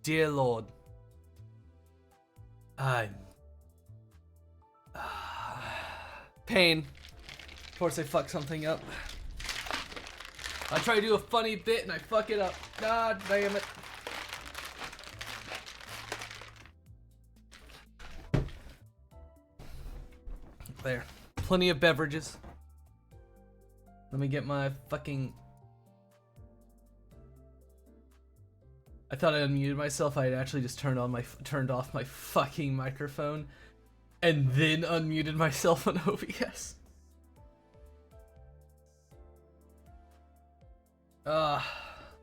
dear Lord. Pain. Of course I fuck something up. I try to do a funny bit and I fuck it up. God damn it. There. Plenty of beverages. Let me get my fucking... I thought I unmuted myself. I had actually just turned off my fucking microphone and then unmuted myself on OBS.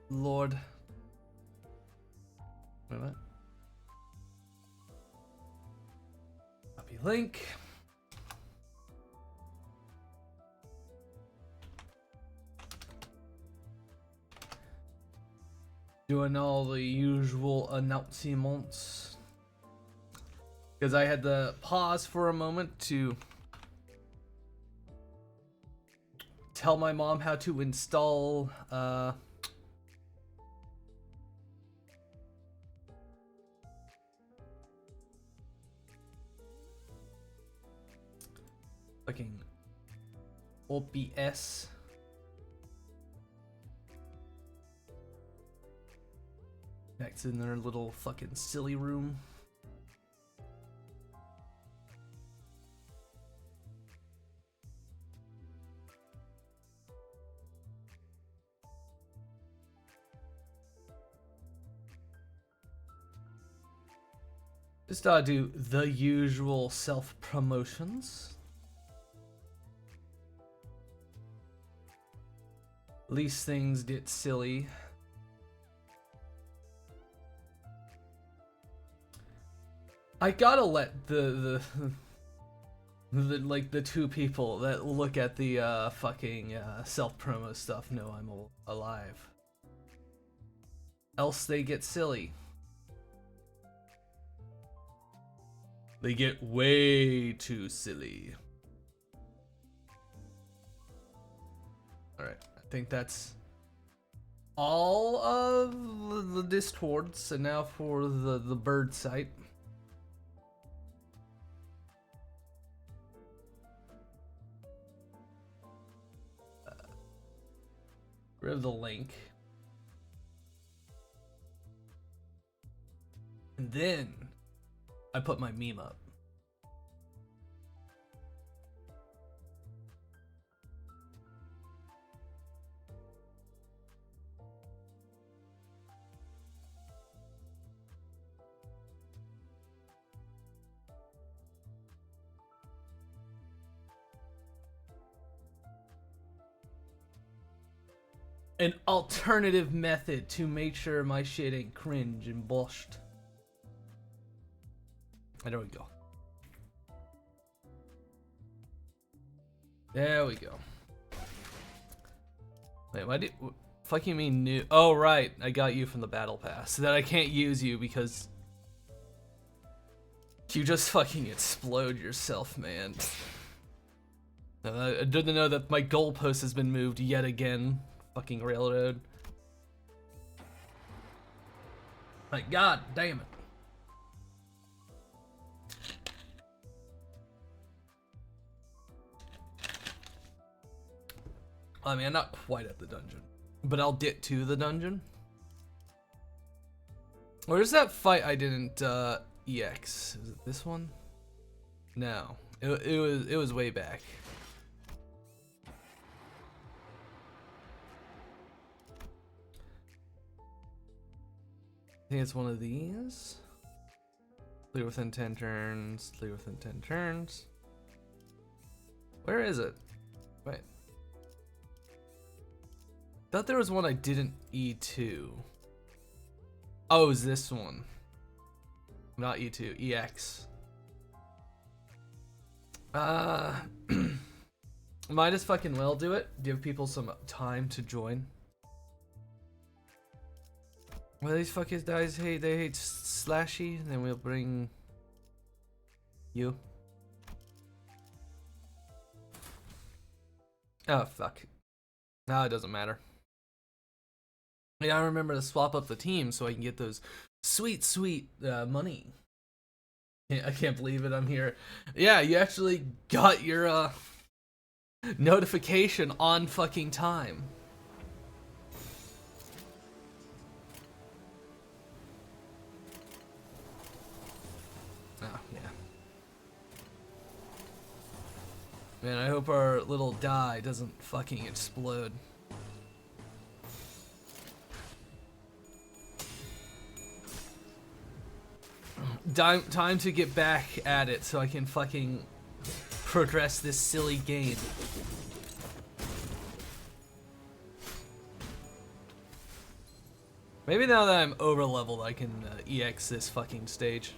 Lord. Wait, what? Copy link. Doing all the usual announcements. Because I had to pause for a moment to tell my mom how to install fucking OBS. Next in their little fucking silly room. Just do the usual self-promotions. Least things get silly. I gotta let the like the two people that look at the fucking self-promo stuff know I'm alive. Else they get silly. They get way too silly. Alright, I think that's all of the Discords, and now for the bird site. Rid of the link. And then I put my meme up. An alternative method to make sure my shit ain't cringe and bullshit. There we go. There we go. Wait, why did... Fuck you mean new... Oh, right. I got you from the battle pass. So that I can't use you because... You just fucking explode yourself, man. I didn't know that my goalpost has been moved yet again. Fucking railroad. Like, god damn it. I mean, I'm not quite at the dungeon, but I'll get to the dungeon. Where's that fight I didn't EX? Is it this one? No, it was way back. I think it's one of these. Clear within 10 turns. Clear within 10 turns. Where is it? Wait. Thought there was one I didn't E2. Oh, it was this one. Not E2, EX. Might as fucking well do it. Give people some time to join. Well, these fuckers guys hate, they hate Slashy, then we'll bring you. Oh, fuck. No, it doesn't matter. Yeah, I remember to swap up the team so I can get those sweet, sweet money. I can't believe it. I'm here. Yeah, you actually got your notification on fucking time. Oh, yeah. Man, I hope our little die doesn't fucking explode. Time to get back at it so I can fucking progress this silly game. Maybe now that I'm over leveled, I can EX this fucking stage.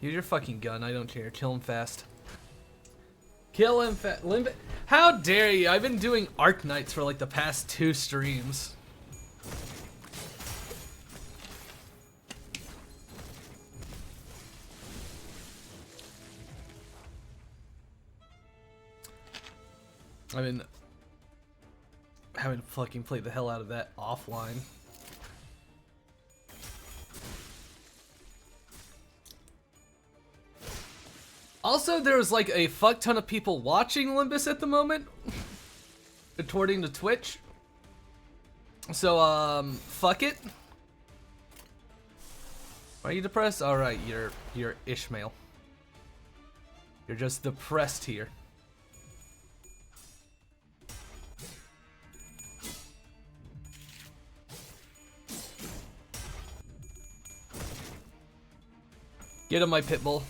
Use your fucking gun, I don't care. Kill him fast. Kill him fast. How dare you? I've been doing Arc Knights for like the past 2 streams. I mean, having fucking played the hell out of that offline. Also, there's like a fuck ton of people watching Limbus at the moment, according to Twitch. So, fuck it. Are you depressed? Alright, you're Ishmael. You're just depressed here. Get him, my pitbull.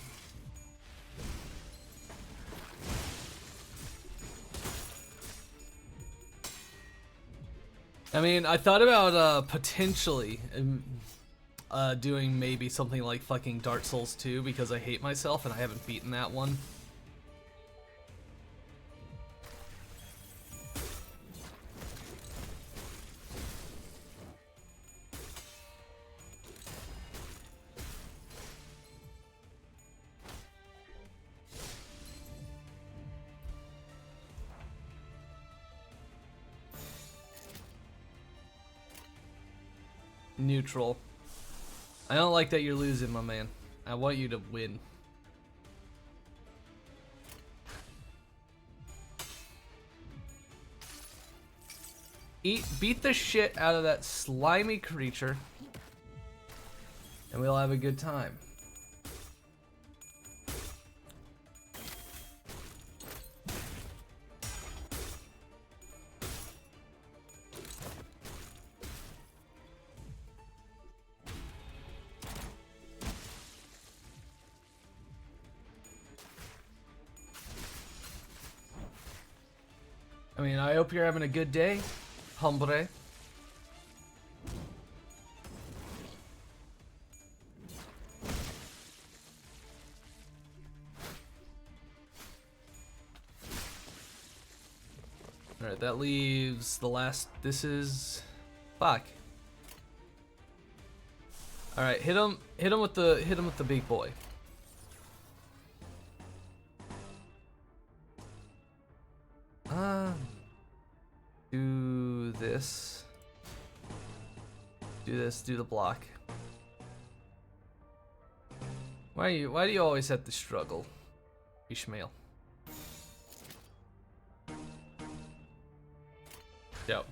I mean, I thought about potentially doing maybe something like fucking Dark Souls 2 because I hate myself and I haven't beaten that one. Neutral. I don't like that you're losing, my man. I want you to win. Beat the shit out of that slimy creature, and we'll have a good time. I mean, I hope you're having a good day, hombre. Alright, that leaves the last. This is. Fuck. Alright, hit him with the big boy. Do this. Do this, do the block. Why do you always have to struggle, Ishmael? Dope.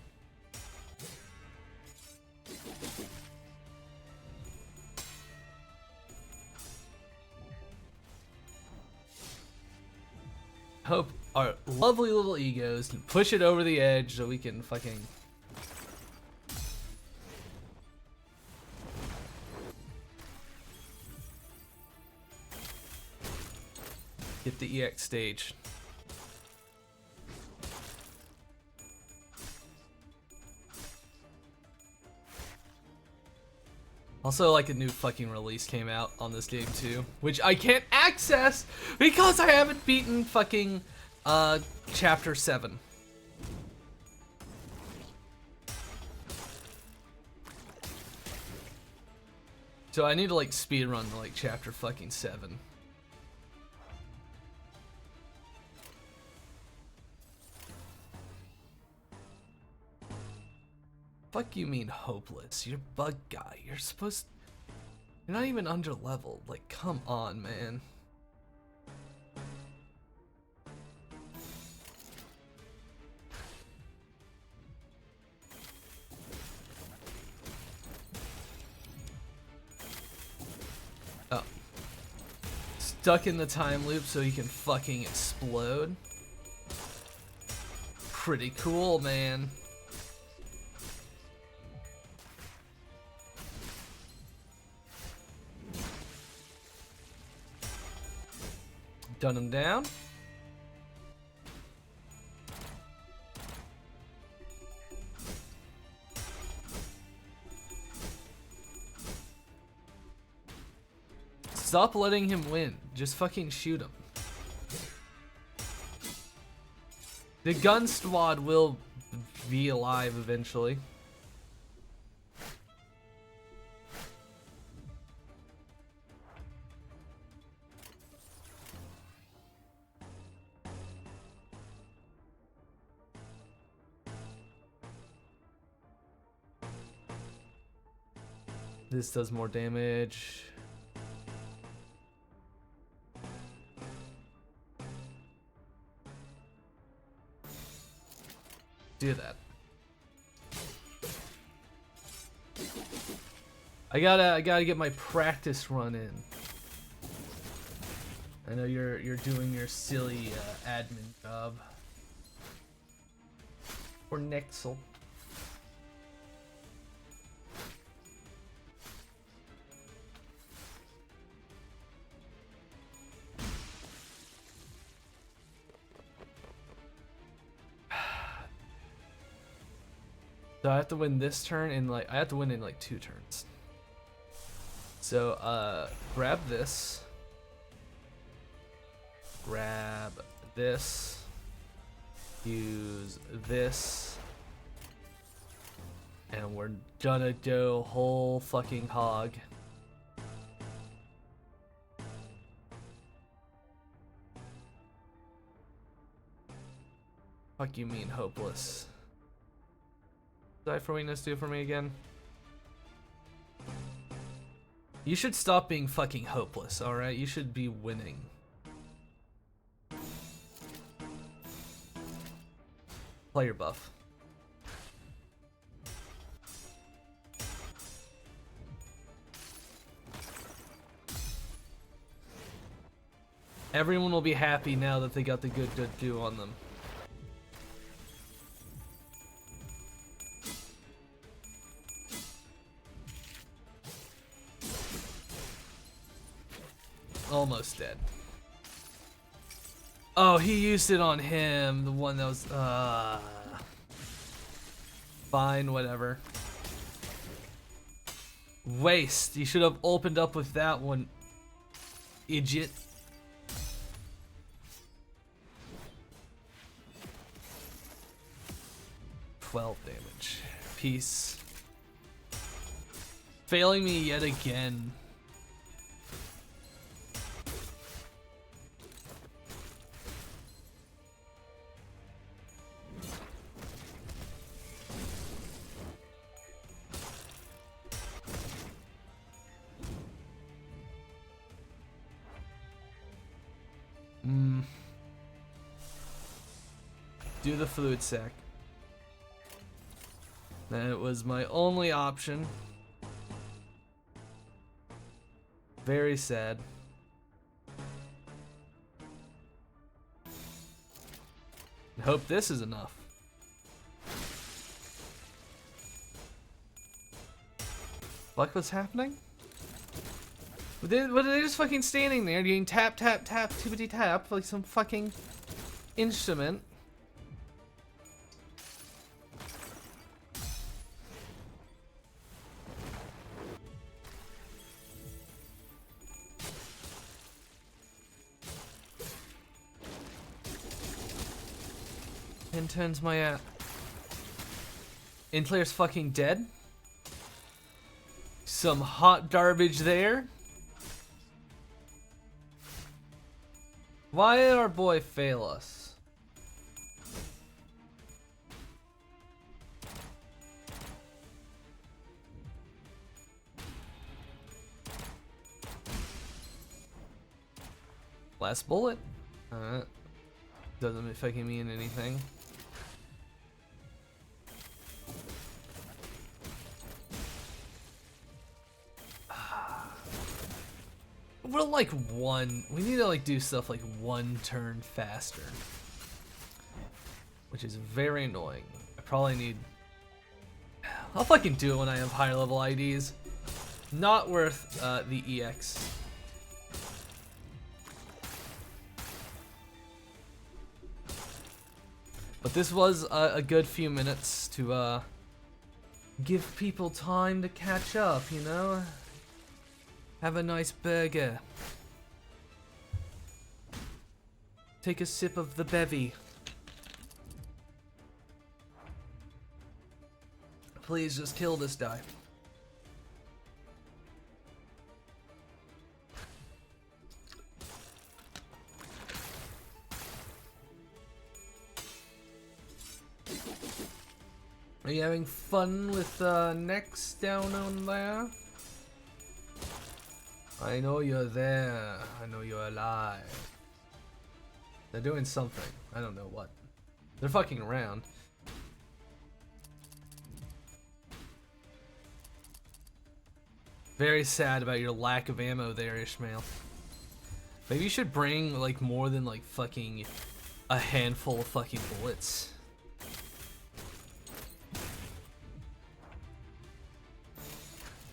Hope our lovely little egos can push it over the edge so we can fucking get the EX stage. Also, like, a new fucking release came out on this game too, which I can't access because I haven't beaten fucking chapter 7. So I need to like speedrun like chapter fucking 7. Fuck you mean hopeless? You're bug guy. You're supposed... You're not even under leveled. Like, come on, man. Oh. Stuck in the time loop so he can fucking explode. Pretty cool, man. Done him down. Stop letting him win. Just fucking shoot him. The gun squad will be alive eventually. This does more damage. Do that. I gotta get my practice run in. I know you're doing your silly admin job. Or Nexel. So I have to win this turn in I have to win in 2 turns. So grab this. Grab this. Use this. And we're gonna go whole fucking hog. Fuck you mean hopeless. Die for weakness, do for me again. You should stop being fucking hopeless, alright? You should be winning. Play your buff. Everyone will be happy now that they got the good do on them. Almost dead. Oh, he used it on him. The one that was... Fine, whatever. Waste. You should have opened up with that one. Idiot. $12 damage. Peace. Failing me yet again. Do the fluid sac. That was my only option. Very sad. I hope this is enough. What was happening? Were they just fucking standing there doing tap, tap, tap, tippity tap like some fucking instrument? And turns my app. In-player's fucking dead. Some hot garbage there. Why did our boy fail us? Last bullet. Doesn't fucking mean anything. We're like we need to like do stuff like 1 turn faster. Which is very annoying. I probably need... I'll fucking do it when I have higher level IDs. Not worth the EX. But this was a good few minutes to give people time to catch up, you know? Have a nice burger. Take a sip of the bevy. Please just kill this guy. Are you having fun with necks down on there? I know you're there. I know you're alive. They're doing something. I don't know what. They're fucking around. Very sad about your lack of ammo there, Ishmael. Maybe you should bring like more than like fucking a handful of fucking bullets.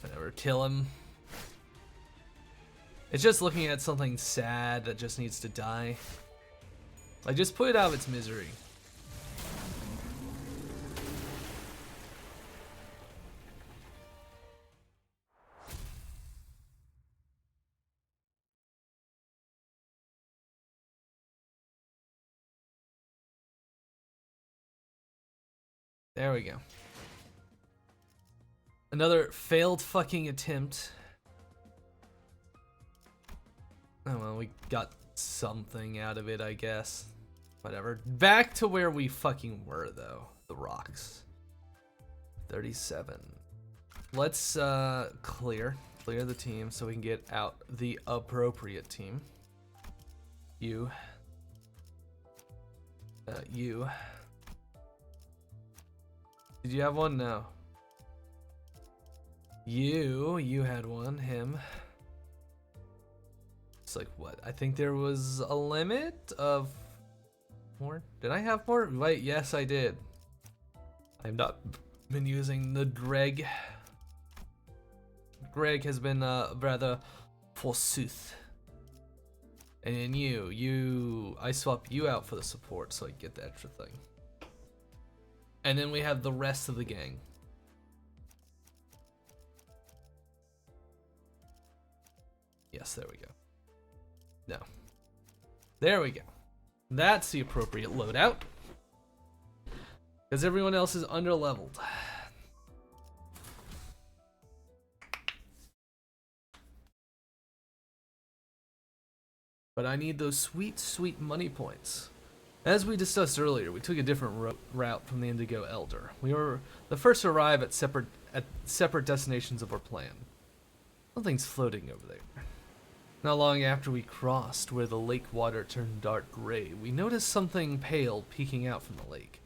Whatever, kill him. It's just looking at something sad that just needs to die. Like, just put it out of its misery. There we go. Another failed fucking attempt. Oh well, we got something out of it, I guess. Whatever. Back to where we fucking were, though. The rocks. 37. Let's clear the team so we can get out the appropriate team. You. You. Did you have one? No. You had one. Him. It's like, what? I think there was a limit of more. Did I have more? Wait, yes, I did. I've not been using the Greg. Greg has been rather forsooth. And then I swap you out for the support so I get the extra thing. And then we have the rest of the gang. Yes, there we go. No. There we go. That's the appropriate loadout. Because everyone else is underleveled. But I need those sweet, sweet money points. As we discussed earlier, we took a different route from the Indigo Elder. We were the first to arrive at separate destinations of our plan. Something's floating over there. Not long after we crossed where the lake water turned dark gray, we noticed something pale peeking out from the lake.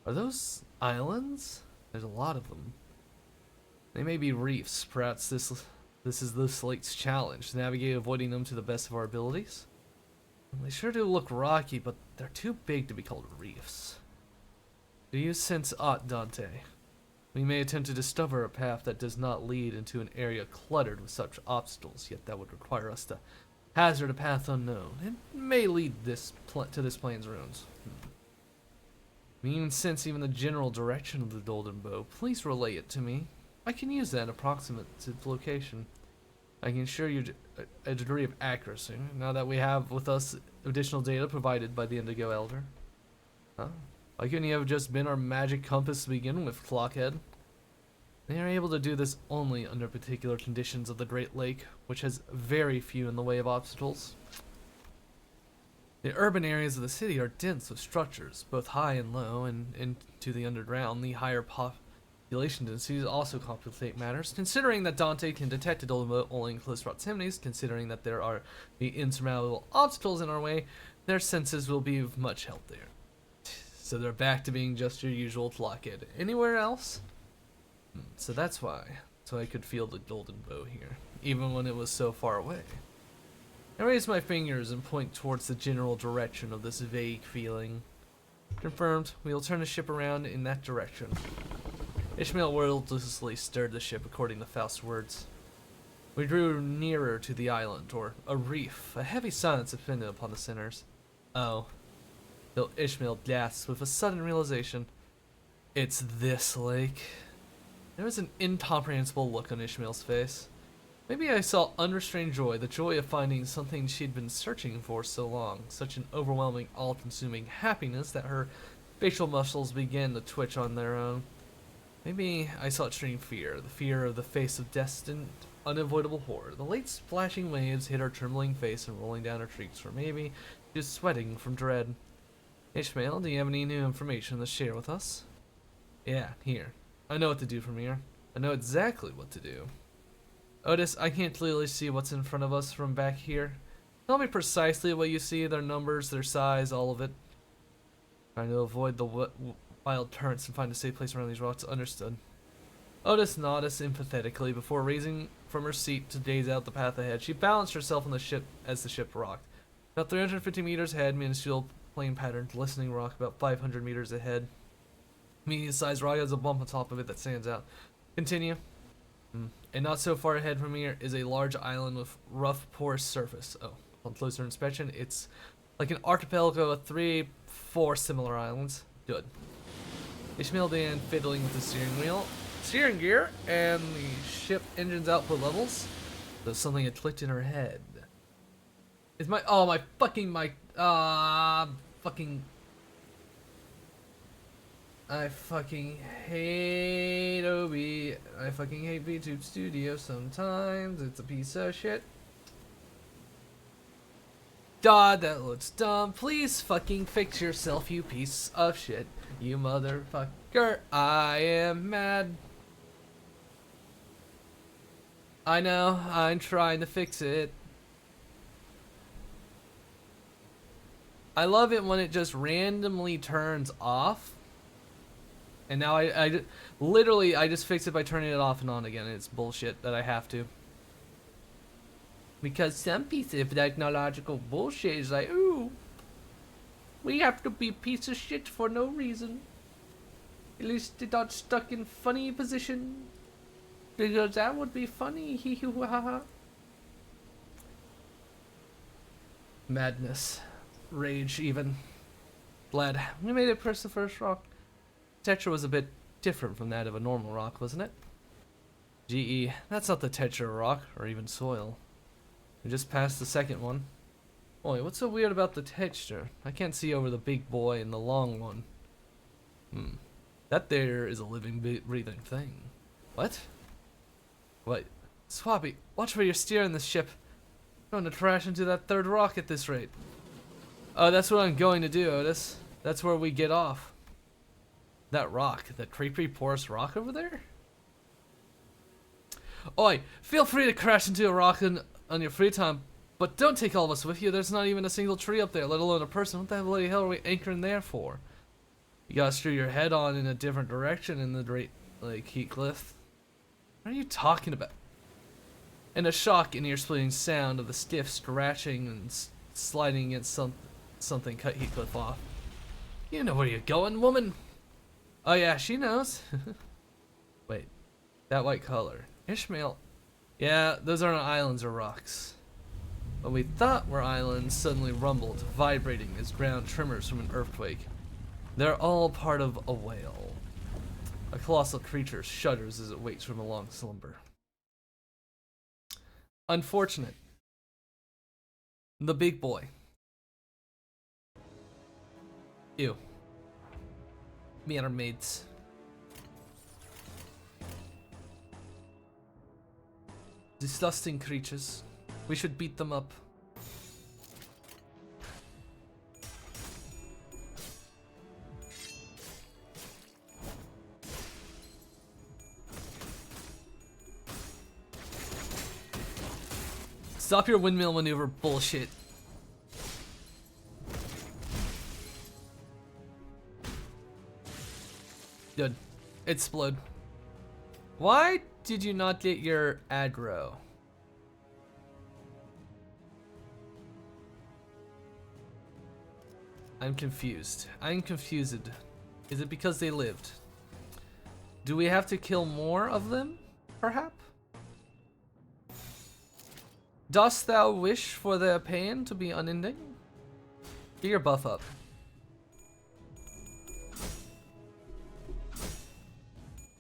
Are those islands? There's a lot of them. They may be reefs. Perhaps this is this lake's challenge, to navigate avoiding them to the best of our abilities. They sure do look rocky, but they're too big to be called reefs. Do you sense aught, Dante? We may attempt to discover a path that does not lead into an area cluttered with such obstacles, yet that would require us to hazard a path unknown. It may lead to this plane's ruins. We even sense even the general direction of the Golden Bow. Please relay it to me. I can use that approximate to its location. I can assure you a degree of accuracy, now that we have with us additional data provided by the Indigo Elder. Huh? Why couldn't you have just been our magic compass to begin with, Clockhead? They are able to do this only under particular conditions of the Great Lake, which has very few in the way of obstacles. The urban areas of the city are dense with structures, both high and low, and into the underground, the higher Population densities also complicate matters, considering that Dante can detect a golden boat only in close proximities, considering that there are the insurmountable obstacles in our way, their senses will be of much help there. So they're back to being just your usual blockhead. Anywhere else? So that's why. So I could feel the golden bow here, even when it was so far away. I raise my fingers and point towards the general direction of this vague feeling. Confirmed, we will turn the ship around in that direction. Ishmael wordlessly stirred the ship according to Faust's words. We drew nearer to the island, or a reef. A heavy silence descended upon the sinners. Oh. Till Ishmael gasped with a sudden realization. It's this lake. There was an incomprehensible look on Ishmael's face. Maybe I saw unrestrained joy, the joy of finding something she'd been searching for so long. Such an overwhelming, all-consuming happiness that her facial muscles began to twitch on their own. Maybe I saw extreme fear, the fear of the face of destined, unavoidable horror. The late splashing waves hit her trembling face and rolling down her cheeks, or maybe she was sweating from dread. Ishmael, do you have any new information to share with us? Yeah, here. I know what to do from here. I know exactly what to do. Otis, I can't clearly see what's in front of us from back here. Tell me precisely what you see, their numbers, their size, all of it. Trying to avoid the wild currents and find a safe place around these rocks. Understood. Otis nodded sympathetically before raising from her seat to gaze out the path ahead. She balanced herself on the ship as the ship rocked. About 350 meters ahead, minuscule plane pattern, glistening rock about 500 meters ahead. Medium-sized rock has a bump on top of it that stands out. Continue. And not so far ahead from here is a large island with rough, porous surface. Oh, on closer inspection, it's like an archipelago of 3-4 similar islands. Good. Ishmael began fiddling with the steering gear, and the ship engine's output levels. So something had clicked in her head. Is my fucking I fucking hate Obi. I fucking hate VTube Studio sometimes. It's a piece of shit. God, that looks dumb. Please fucking fix yourself, you piece of shit. You motherfucker. I am mad. I know, I'm trying to fix it. I love it when it just randomly turns off. And now I literally just fix it by turning it off and on again. It's bullshit that I have to. Because some piece of technological bullshit is like, ooh, we have to be piece of shit for no reason. At least it got stuck in funny position. Because that would be funny. Hee hee ha ha. Madness. Rage even. Glad we made it past the first rock. Texture was a bit different from that of a normal rock, wasn't it? GE, that's not the texture of rock, or even soil. We just passed the second one. Boy, what's so weird about the texture? I can't see over the big boy and the long one. That there is a living, breathing thing. What? What? Swappy, watch where you're steering this ship. I'm going to crash into that third rock at this rate. Oh, that's what I'm going to do, Otis. That's where we get off. That rock, that creepy porous rock over there? Oi, feel free to crash into a rock on your free time, but don't take all of us with you. There's not even a single tree up there, let alone a person. What the bloody hell are we anchoring there for? You gotta screw your head on in a different direction in the Great Lake Heathcliff. What are you talking about? And a shock and ear-splitting sound of the stiff scratching and sliding against something cut Heathcliff off. You know where you're going, woman. Oh yeah, she knows. Wait, that white color. Ishmael. Yeah, those aren't islands or rocks. What we thought were islands suddenly rumbled, vibrating as ground tremors from an earthquake. They're all part of a whale. A colossal creature shudders as it wakes from a long slumber. Unfortunate. The big boy. Ew. Me and our mates. Disgusting creatures. We should beat them up. Stop your windmill maneuver bullshit. Good. Explode. Why did you not get your aggro? I'm confused. I'm confused. Is it because they lived? Do we have to kill more of them, perhaps? Dost thou wish for their pain to be unending? Get your buff up.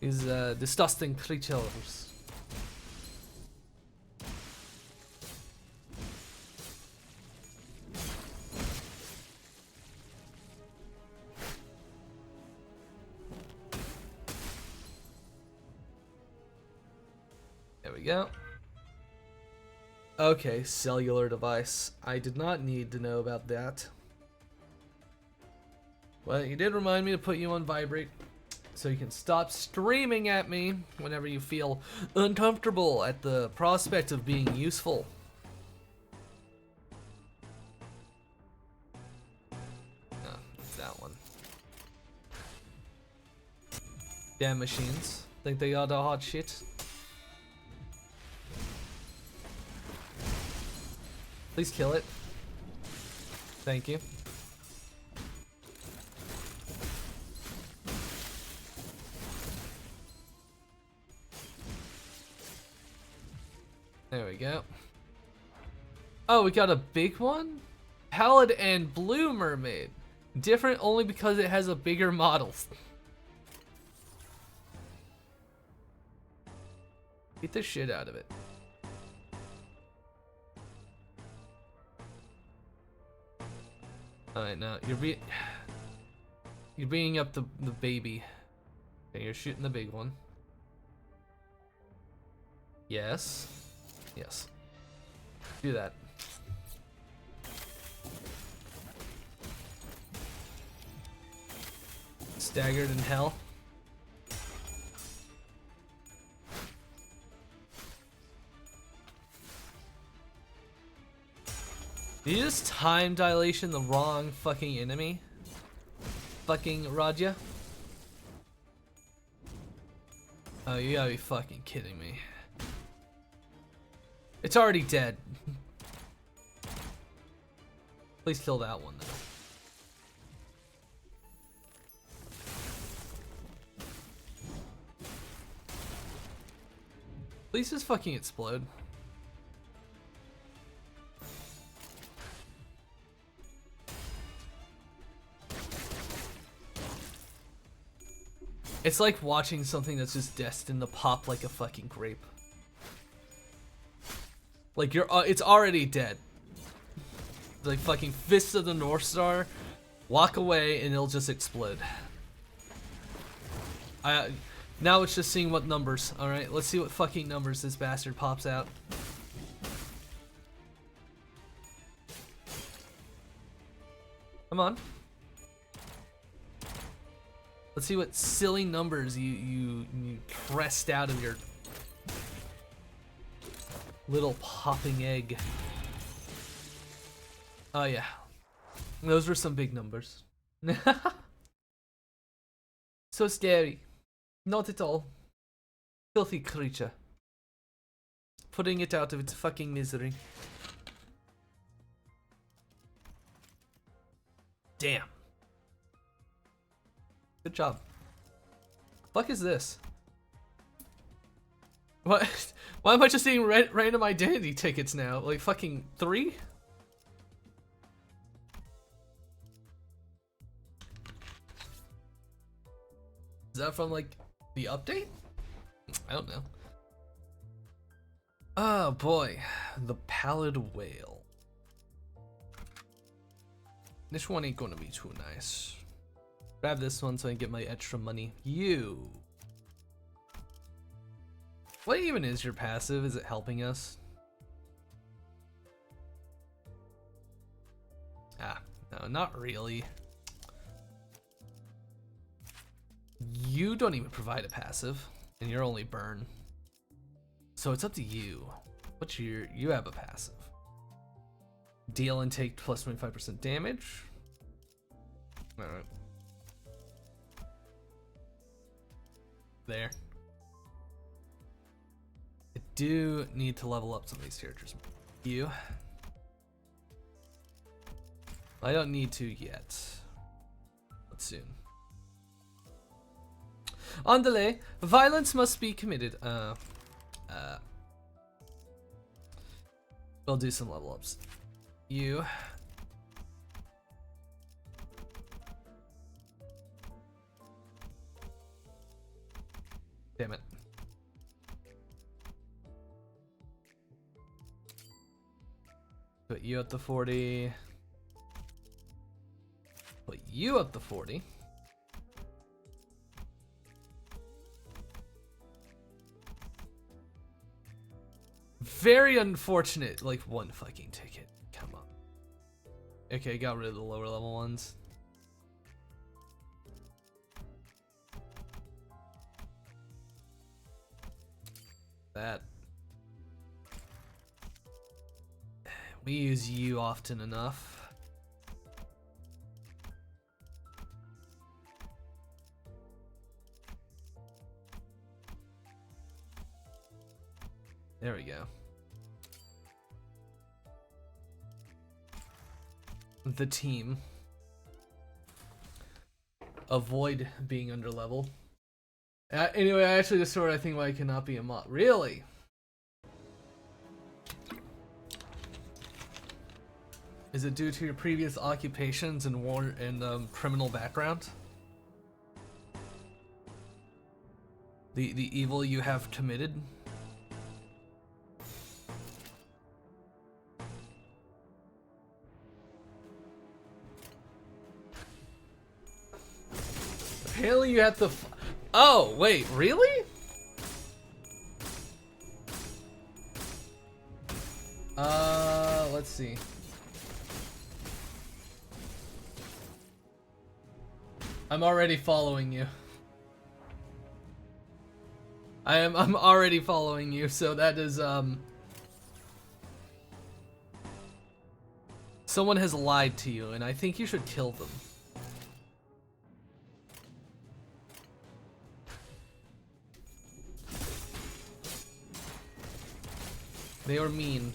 These disgusting creatures. There we go. Okay, cellular device. I did not need to know about that. Well, you did remind me to put you on vibrate, so you can stop screaming at me whenever you feel uncomfortable at the prospect of being useful. Oh, it's that one. Damn machines. Think they got the hot shit? Please kill it. Thank you. There we go. Oh, we got a big one? Pallid and Blue Mermaid. Different only because it has a bigger model. Get the shit out of it. Alright, now you're being up the baby. Okay, you're shooting the big one. Yes. Yes. Do that. Staggered in hell. Did you just time dilation the wrong fucking enemy? Fucking Raja? Oh, you gotta be fucking kidding me. It's already dead. Please kill that one though. Please just fucking explode. It's like watching something that's just destined to pop like a fucking grape. Like it's already dead. Like fucking Fist of the North Star, walk away and it'll just explode. Now it's just seeing what numbers. All right, let's see what fucking numbers this bastard pops out. Come on. Let's see what silly numbers you pressed out of your little popping egg. Oh yeah, those were some big numbers. So scary. Not at all. Filthy creature. Putting it out of its fucking misery. Damn. Good job. Fuck is this? What? Why am I just seeing random identity tickets now? Like fucking 3? Is that from like the update? I don't know. Oh boy, the Pallid Whale. This one ain't gonna be too nice. Grab this one so I can get my extra money. You. What even is your passive? Is it helping us? Ah, no, not really. You don't even provide a passive, and you're only burn. So it's up to you. What's you have a passive. Deal and take plus 25% damage. Alright. There. I do need to level up some of these characters. You. I don't need to yet. But soon. On delay, violence must be committed. We'll do some level ups. You. Damn it. Put you up to 40. Put you up to 40. Very unfortunate, like one fucking ticket. Come on. Okay, got rid of the lower level ones. That. We use you often enough. There we go. The team. Avoid being under level. Anyway, I actually discovered I think why I cannot be a mod. Really? Is it due to your previous occupations and war and criminal background? The evil you have committed? Apparently you have to oh, wait, really? Let's see. I'm already following you. I'm already following you, so that is someone has lied to you, and I think you should kill them. They are mean.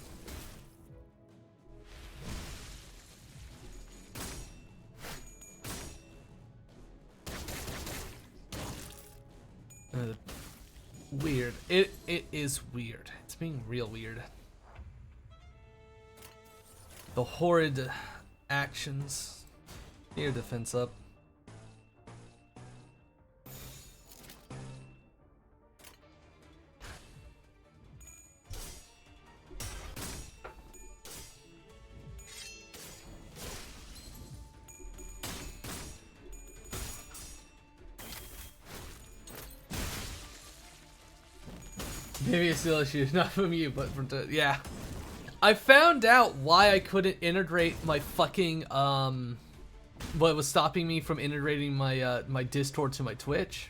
Weird. It is weird. It's being real weird. The horrid actions. Get your defense up. Maybe a skill issue, not from you, but from yeah. I found out why I couldn't integrate my fucking what was stopping me from integrating my my Discord to my Twitch.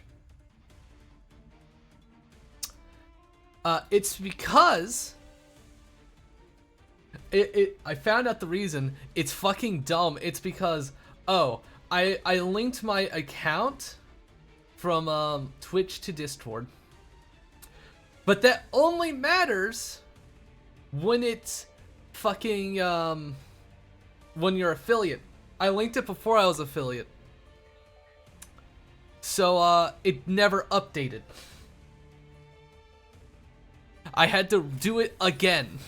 It's because I found out the reason. It's fucking dumb. It's because I linked my account from Twitch to Discord. But that only matters when it's fucking, when you're affiliate. I linked it before I was affiliate. So, it never updated. I had to do it again.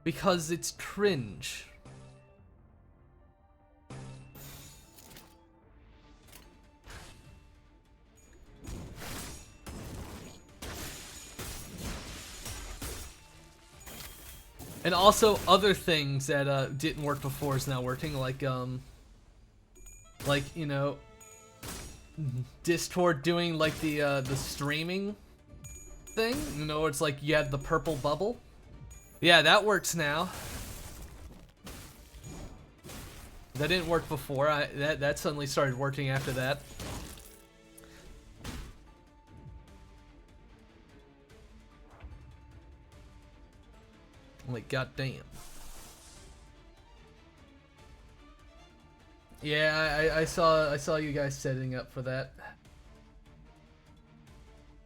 Because it's cringe. And also other things that didn't work before is now working, like you know, Discord doing like the streaming thing. You know, it's like you had the purple bubble. Yeah, that works now. That didn't work before. That suddenly started working after that. Like, goddamn. Yeah, I saw you guys setting up for that.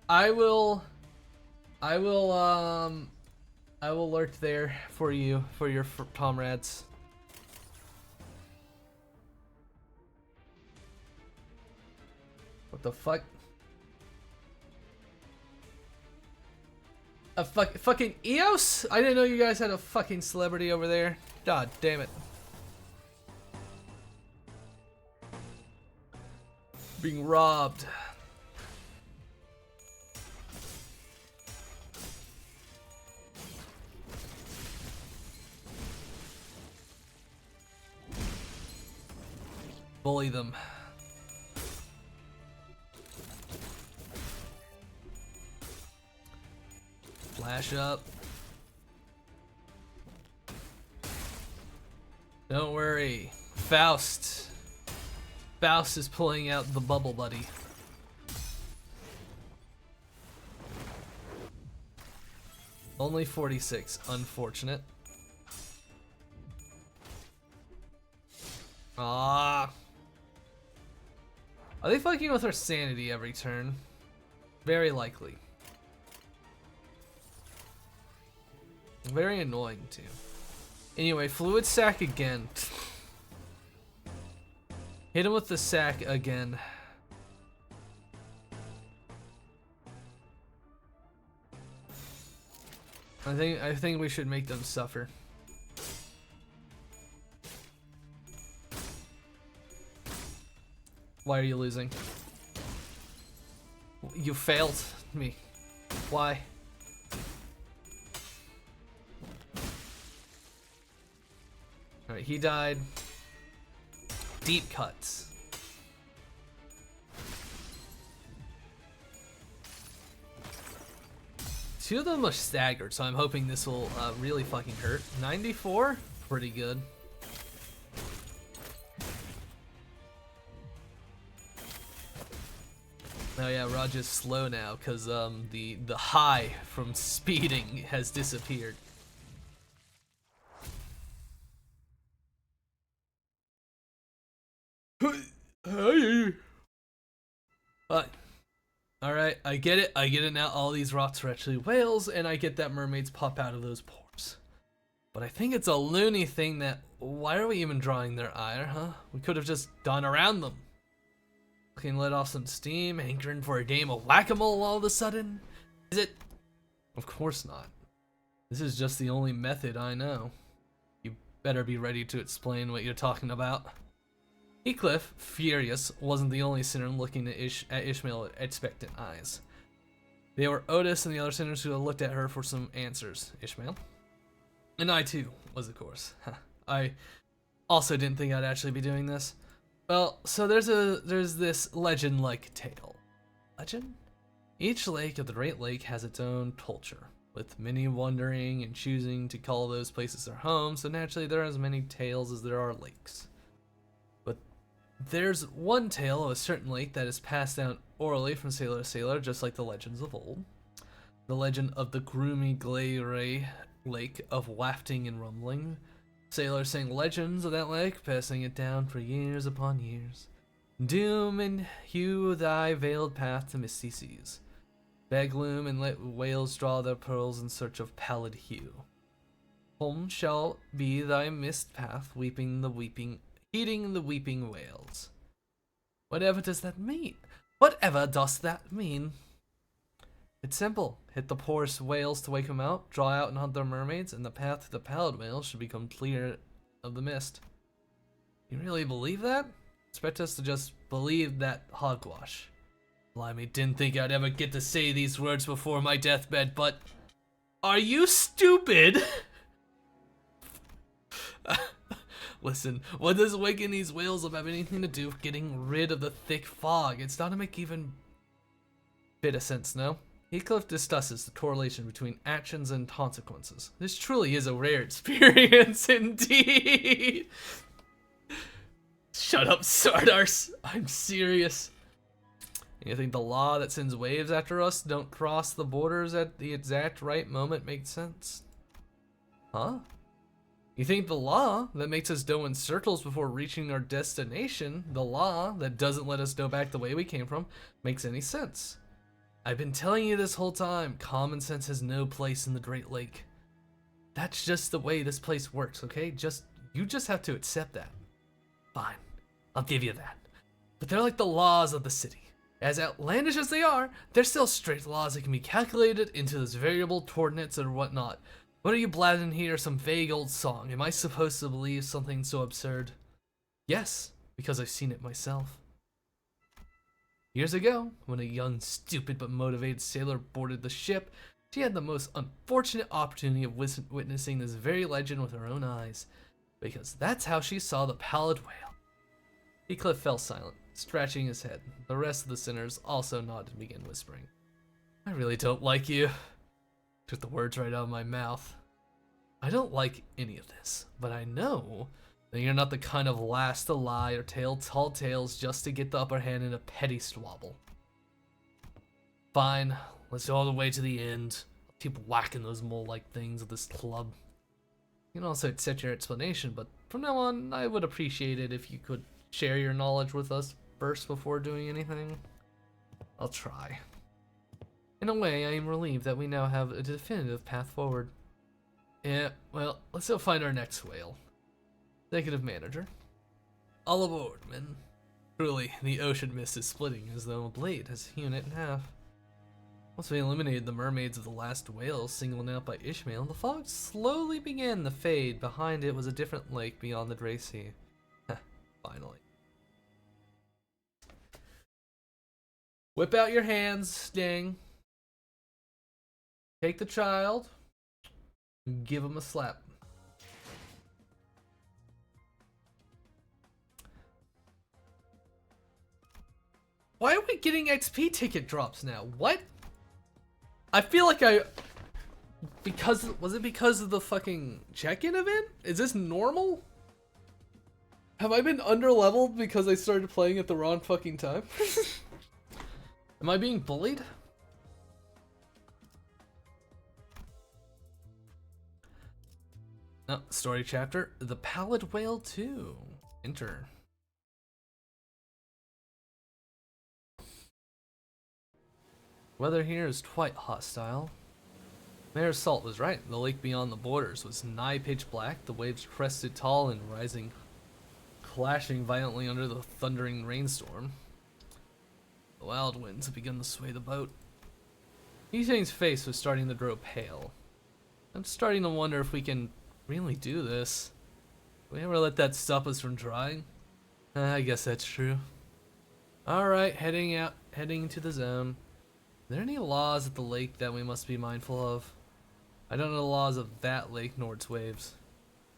I will lurk there for you, for your comrades. What the fuck? A fucking EOS? I didn't know you guys had a fucking celebrity over there. God damn it. Being robbed. Bully them. Flash up. Don't worry. Faust is pulling out the bubble buddy. Only 46. Unfortunate. Ah. Are they fucking with our sanity every turn? Very likely. Very annoying too. Anyway, fluid sack again. Hit him with the sack again. I think we should make them suffer. Why are you losing? You failed me. Why? Alright, he died. Deep cuts. Two of them are staggered, so I'm hoping this will really fucking hurt. 94? Pretty good. Oh yeah, Raja's slow now because the high from speeding has disappeared. Alright, I get it now. All these rocks are actually whales, and I get that mermaids pop out of those pores. But I think it's a loony thing that, why are we even drawing their ire, huh? We could have just gone around them. Fucking let off some steam, hankering for a game of whack-a-mole all of a sudden? Is it? Of course not. This is just the only method I know. You better be ready to explain what you're talking about. Heathcliff, furious, wasn't the only sinner looking at Ishmael with expectant eyes. They were Otis and the other sinners who had looked at her for some answers. Ishmael? And I too was, of course. I also didn't think I'd actually be doing this. Well, so there's this legend-like tale. Legend? Each lake of the Great Lake has its own culture, with many wondering and choosing to call those places their home, so naturally there are as many tales as there are lakes. But there's one tale of a certain lake that is passed down orally from sailor to sailor, just like the legends of old. The legend of the Groomy Glairay Lake of wafting and rumbling. Sailors sang legends of that lake, passing it down for years upon years. Doom and hew thy veiled path to misty seas. Bagloom and let whales draw their pearls in search of pallid hue. Home shall be thy mist path, heeding the weeping whales. Whatever does that mean? Whatever does that mean? It's simple. Hit the poorest whales to wake them out, draw out and hunt their mermaids, and the path to the pallid whales should become clear of the mist. You really believe that? Expect us to just believe that hogwash. Blimey, didn't think I'd ever get to say these words before my deathbed, but... Are you stupid? Listen, what does waking these whales up have anything to do with getting rid of the thick fog? It's not to make even bit of sense, no? Heathcliff discusses the correlation between actions and consequences. This truly is a rare experience indeed. Shut up, Sardars. I'm serious. You think the law that sends waves after us don't cross the borders at the exact right moment makes sense? Huh? You think the law that makes us go in circles before reaching our destination, the law that doesn't let us go back the way we came from, makes any sense? I've been telling you this whole time, common sense has no place in the Great Lake. That's just the way this place works, okay? You just have to accept that. Fine, I'll give you that. But they're like the laws of the city. As outlandish as they are, they're still strict laws that can be calculated into those variable coordinates or whatnot. What are you blathering here? Some vague old song. Am I supposed to believe something so absurd? Yes, because I've seen it myself. Years ago, when a young, stupid but motivated sailor boarded the ship, she had the most unfortunate opportunity of witnessing this very legend with her own eyes, because that's how she saw the pallid whale. Heathcliff fell silent, scratching his head. The rest of the sinners also nodded and began whispering. I really don't like you. Took the words right out of my mouth. I don't like any of this, but I know that you're not the kind of lass to lie or tell tall tales just to get the upper hand in a petty squabble. Fine, let's go all the way to the end. I'll keep whacking those mole-like things at this club. You can also accept your explanation, but from now on, I would appreciate it if you could share your knowledge with us first before doing anything. I'll try. In a way, I am relieved that we now have a definitive path forward. Yeah, well, let's go find our next whale. Executive Manager. All aboard, men. Truly, the ocean mist is splitting as though a blade has hewn it in half. Once we eliminated the mermaids of the last whale singled out by Ishmael, the fog slowly began to fade. Behind it was a different lake beyond the Grey Sea. Finally. Whip out your hands, gang. Take the child. And give him a slap. Why are we getting XP ticket drops now? What? I feel like was it because of the fucking check-in event? Is this normal? Have I been underleveled because I started playing at the wrong fucking time? Am I being bullied? Oh, story chapter, The Pallid Whale 2. Enter. Weather here is quite hostile. Mayor Salt was right. The lake beyond the borders was nigh pitch black, the waves crested tall and rising, clashing violently under the thundering rainstorm. The wild winds had begun to sway the boat. Ethane's face was starting to grow pale. I'm starting to wonder if we can really do this. Will we ever let that stop us from trying? I guess that's true. Alright, heading to the zone. Are there any laws at the lake that we must be mindful of? I don't know the laws of that lake nor its waves.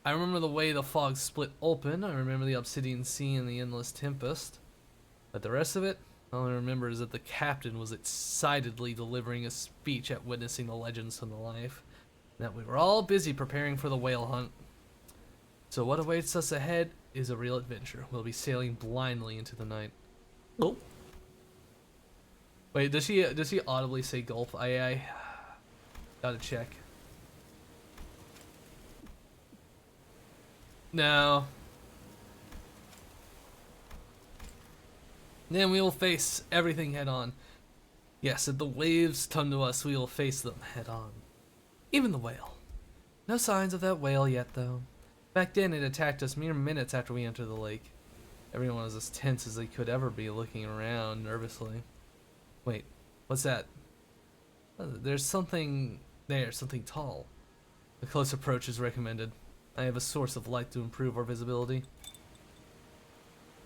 I remember the way the fog split open. I remember the obsidian sea and the endless tempest. But the rest of it, all I remember is that the captain was excitedly delivering a speech at witnessing the legends come to life. And that we were all busy preparing for the whale hunt. So what awaits us ahead is a real adventure. We'll be sailing blindly into the night. Oh. Wait, does he audibly say gulp? I gotta check. No. Then we will face everything head on. Yes, if the waves come to us, we will face them head on. Even the whale. No signs of that whale yet, though. Back then, it attacked us mere minutes after we entered the lake. Everyone was as tense as they could ever be, looking around nervously. Wait, what's that? There's something there, something tall. A close approach is recommended. I have a source of light to improve our visibility.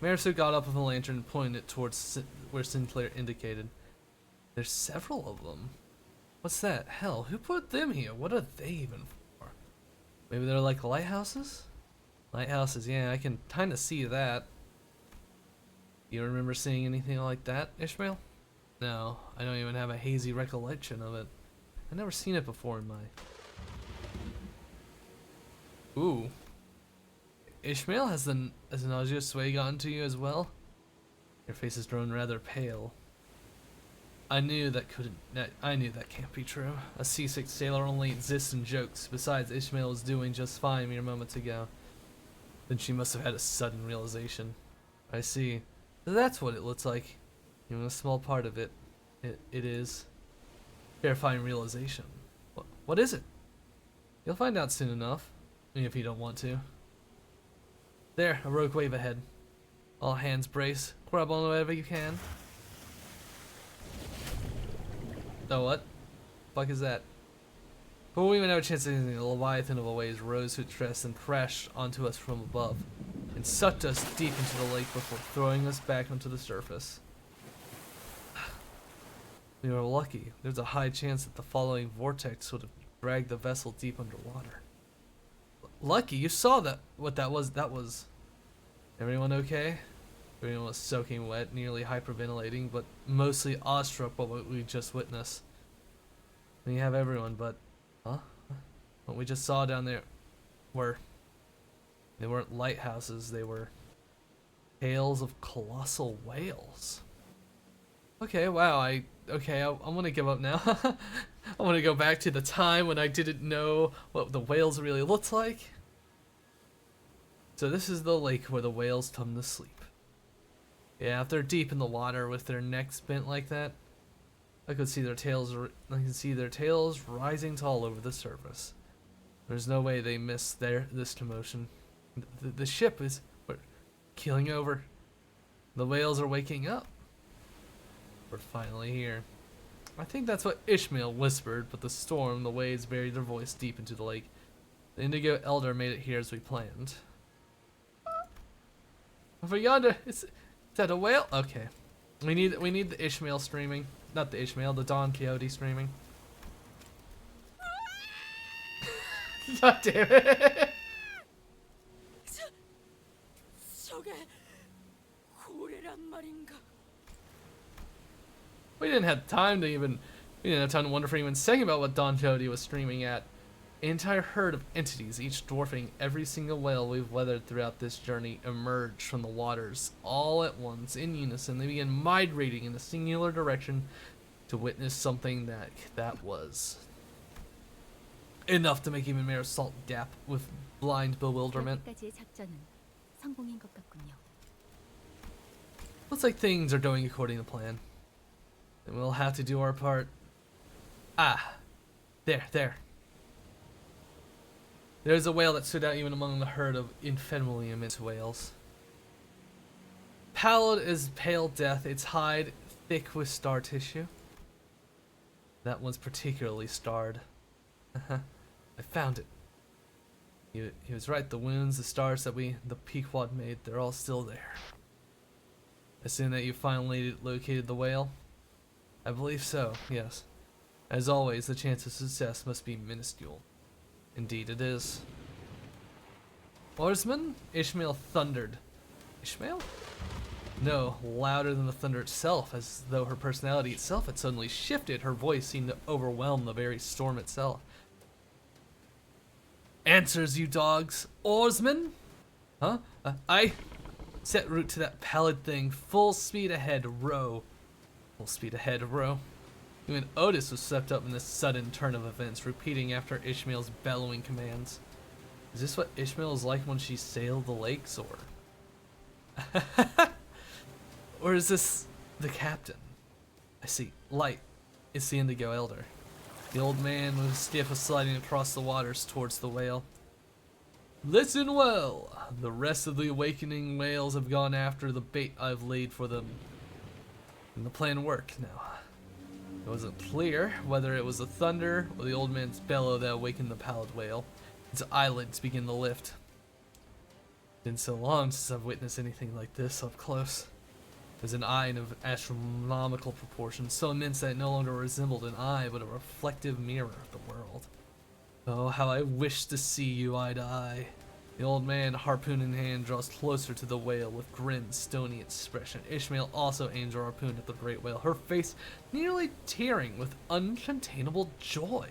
Marisu got up with a lantern and pointed it towards where Sinclair indicated. There's several of them. What's that? Hell, who put them here? What are they even for? Maybe they're like lighthouses? Lighthouses, yeah, I can kinda see that. You remember seeing anything like that, Ishmael? No, I don't even have a hazy recollection of it. I've never seen it before in my... Ooh. Ishmael, has the nausea sway gotten to you as well? Your face has grown rather pale. I knew that can't be true. A seasick sailor only exists in jokes. Besides, Ishmael was doing just fine mere moments ago. Then she must have had a sudden realization. I see. That's what it looks like. Even a small part of it. It is. Terrifying realization. What is it? You'll find out soon enough. I mean, if you don't want to. There, a rogue wave ahead. All hands brace. Grab on whatever you can. Oh, what? Fuck is that? Before we even have a chance at anything, the Leviathan of a wave rose to its crest and crashed onto us from above, and sucked us deep into the lake before throwing us back onto the surface. We were lucky. There's a high chance that the following vortex would have dragged the vessel deep underwater. Lucky? You saw that? What that was? That was... Everyone okay? Everyone was soaking wet, nearly hyperventilating, but mostly awestruck by what we just witnessed. We have everyone, but... Huh? What we just saw down there were... They weren't lighthouses, they were... tails of colossal whales. Okay, wow, I want to give up now. I want to go back to the time when I didn't know what the whales really looked like. So this is the lake where the whales come to sleep. Yeah, if they're deep in the water with their necks bent like that, I can see their tails rising tall over the surface. There's no way they missed this commotion. The ship is keeling over. The whales are waking up. We're finally here. I think that's what Ishmael whispered, but the storm, the waves buried their voice deep into the lake. The Indigo Elder made it here as we planned. Over yonder, is that a whale? Okay. We need the Ishmael streaming. Not the Ishmael, the Don Quixote streaming. God damn it. We didn't have time to wonder for even a second about what Don Quixote was streaming at. An entire herd of entities, each dwarfing every single whale we've weathered throughout this journey, emerged from the waters all at once, in unison. They began migrating in a singular direction to witness something that was enough to make even Mayor Salt gap with blind bewilderment. Looks like things are going according to plan. And we'll have to do our part. Ah, there. There's a whale that stood out even among the herd of infernally immense whales. Pallid as pale death, its hide thick with star tissue. That one's particularly starred. I found it. He was right, the wounds, the stars that the Pequod made, they're all still there. Assume that you finally located the whale? I believe so, yes. As always, the chance of success must be minuscule. Indeed it is. Oarsman? Ishmael thundered. Ishmael? No, louder than the thunder itself, as though her personality itself had suddenly shifted. Her voice seemed to overwhelm the very storm itself. Answers, you dogs. Oarsman? Huh? I set route to that pallid thing. Full speed ahead, row. Full speed ahead, row. Even Otis was swept up in this sudden turn of events, repeating after Ishmael's bellowing commands. Is this what Ishmael is like when she sailed the lakes, or... or is this the captain? I see. Light. It's the Indigo Elder. The old man with his skiff was sliding across the waters towards the whale. Listen well. The rest of the awakening whales have gone after the bait I've laid for them. And the plan worked now. It wasn't clear whether it was the thunder or the old man's bellow that awakened the pallid whale. Its eyelids began to lift. It's been so long since I've witnessed anything like this up close. It was an eye of astronomical proportions, so immense that it no longer resembled an eye, but a reflective mirror of the world. Oh, how I wish to see you eye to eye. The old man, harpoon in hand, draws closer to the whale with grim, stony expression. Ishmael also aims a harpoon at the great whale, her face nearly tearing with uncontainable joy.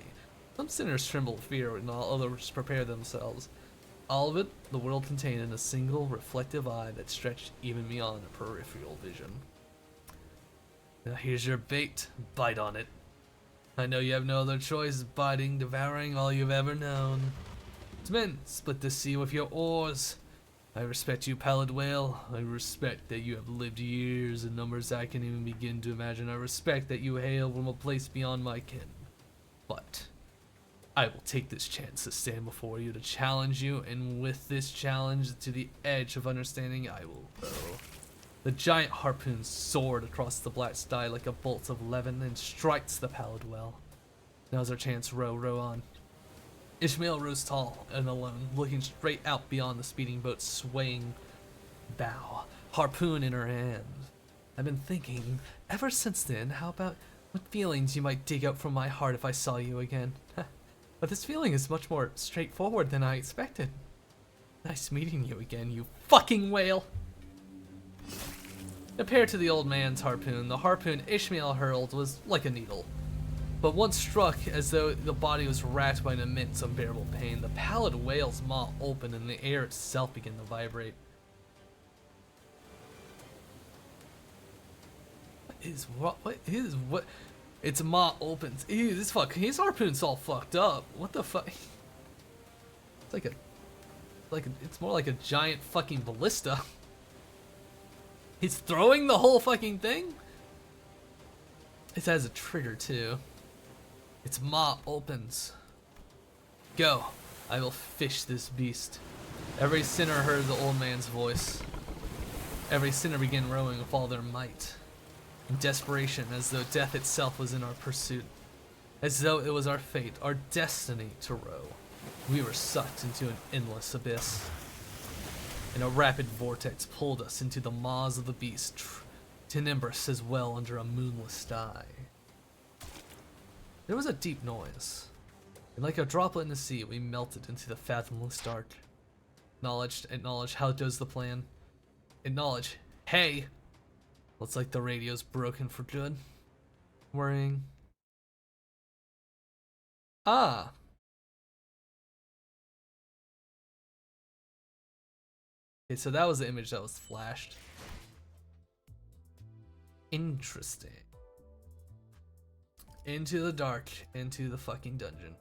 Some sinners tremble with fear, and all others prepare themselves. All of it, the world contained in a single reflective eye that stretched even beyond peripheral vision. Now here's your bait. Bite on it. I know you have no other choice, biting, devouring all you've ever known. Men, split the sea with your oars. I respect you, pallid whale. I respect that you have lived years in numbers I can't even begin to imagine. I respect that you hail from a place beyond my ken. But I will take this chance to stand before you to challenge you, and with this challenge to the edge of understanding, I will go. The giant harpoon soared across the black sky like a bolt of levin and strikes the pallid whale. Now's our chance. Row, row on. Ishmael rose tall and alone, looking straight out beyond the speeding boat's swaying bow, harpoon in her hand. I've been thinking, ever since then, how about what feelings you might dig up from my heart if I saw you again. But this feeling is much more straightforward than I expected. Nice meeting you again, you fucking whale! Compared to the old man's harpoon, the harpoon Ishmael hurled was like a needle. But once struck, as though the body was racked by an immense, unbearable pain, the pallid whale's maw opened and the air itself began to vibrate. What is what? Its maw opens. Ew, his harpoon's all fucked up. What the fuck? It's it's more like a giant fucking ballista. He's throwing the whole fucking thing? It has a trigger too. Its maw opens. Go. I will fish this beast. Every sinner heard the old man's voice. Every sinner began rowing with all their might. In desperation, as though death itself was in our pursuit. As though it was our fate, our destiny to row. We were sucked into an endless abyss. And a rapid vortex pulled us into the maws of the beast, tenebrous as well under a moonless sky. There was a deep noise, and like a droplet in the sea, we melted into the fathomless dark. Acknowledge, how does the plan? Acknowledge, hey! Looks like the radio's broken for good. Worrying. Ah! Okay, so that was the image that was flashed. Interesting. Into the dark, into the fucking dungeon.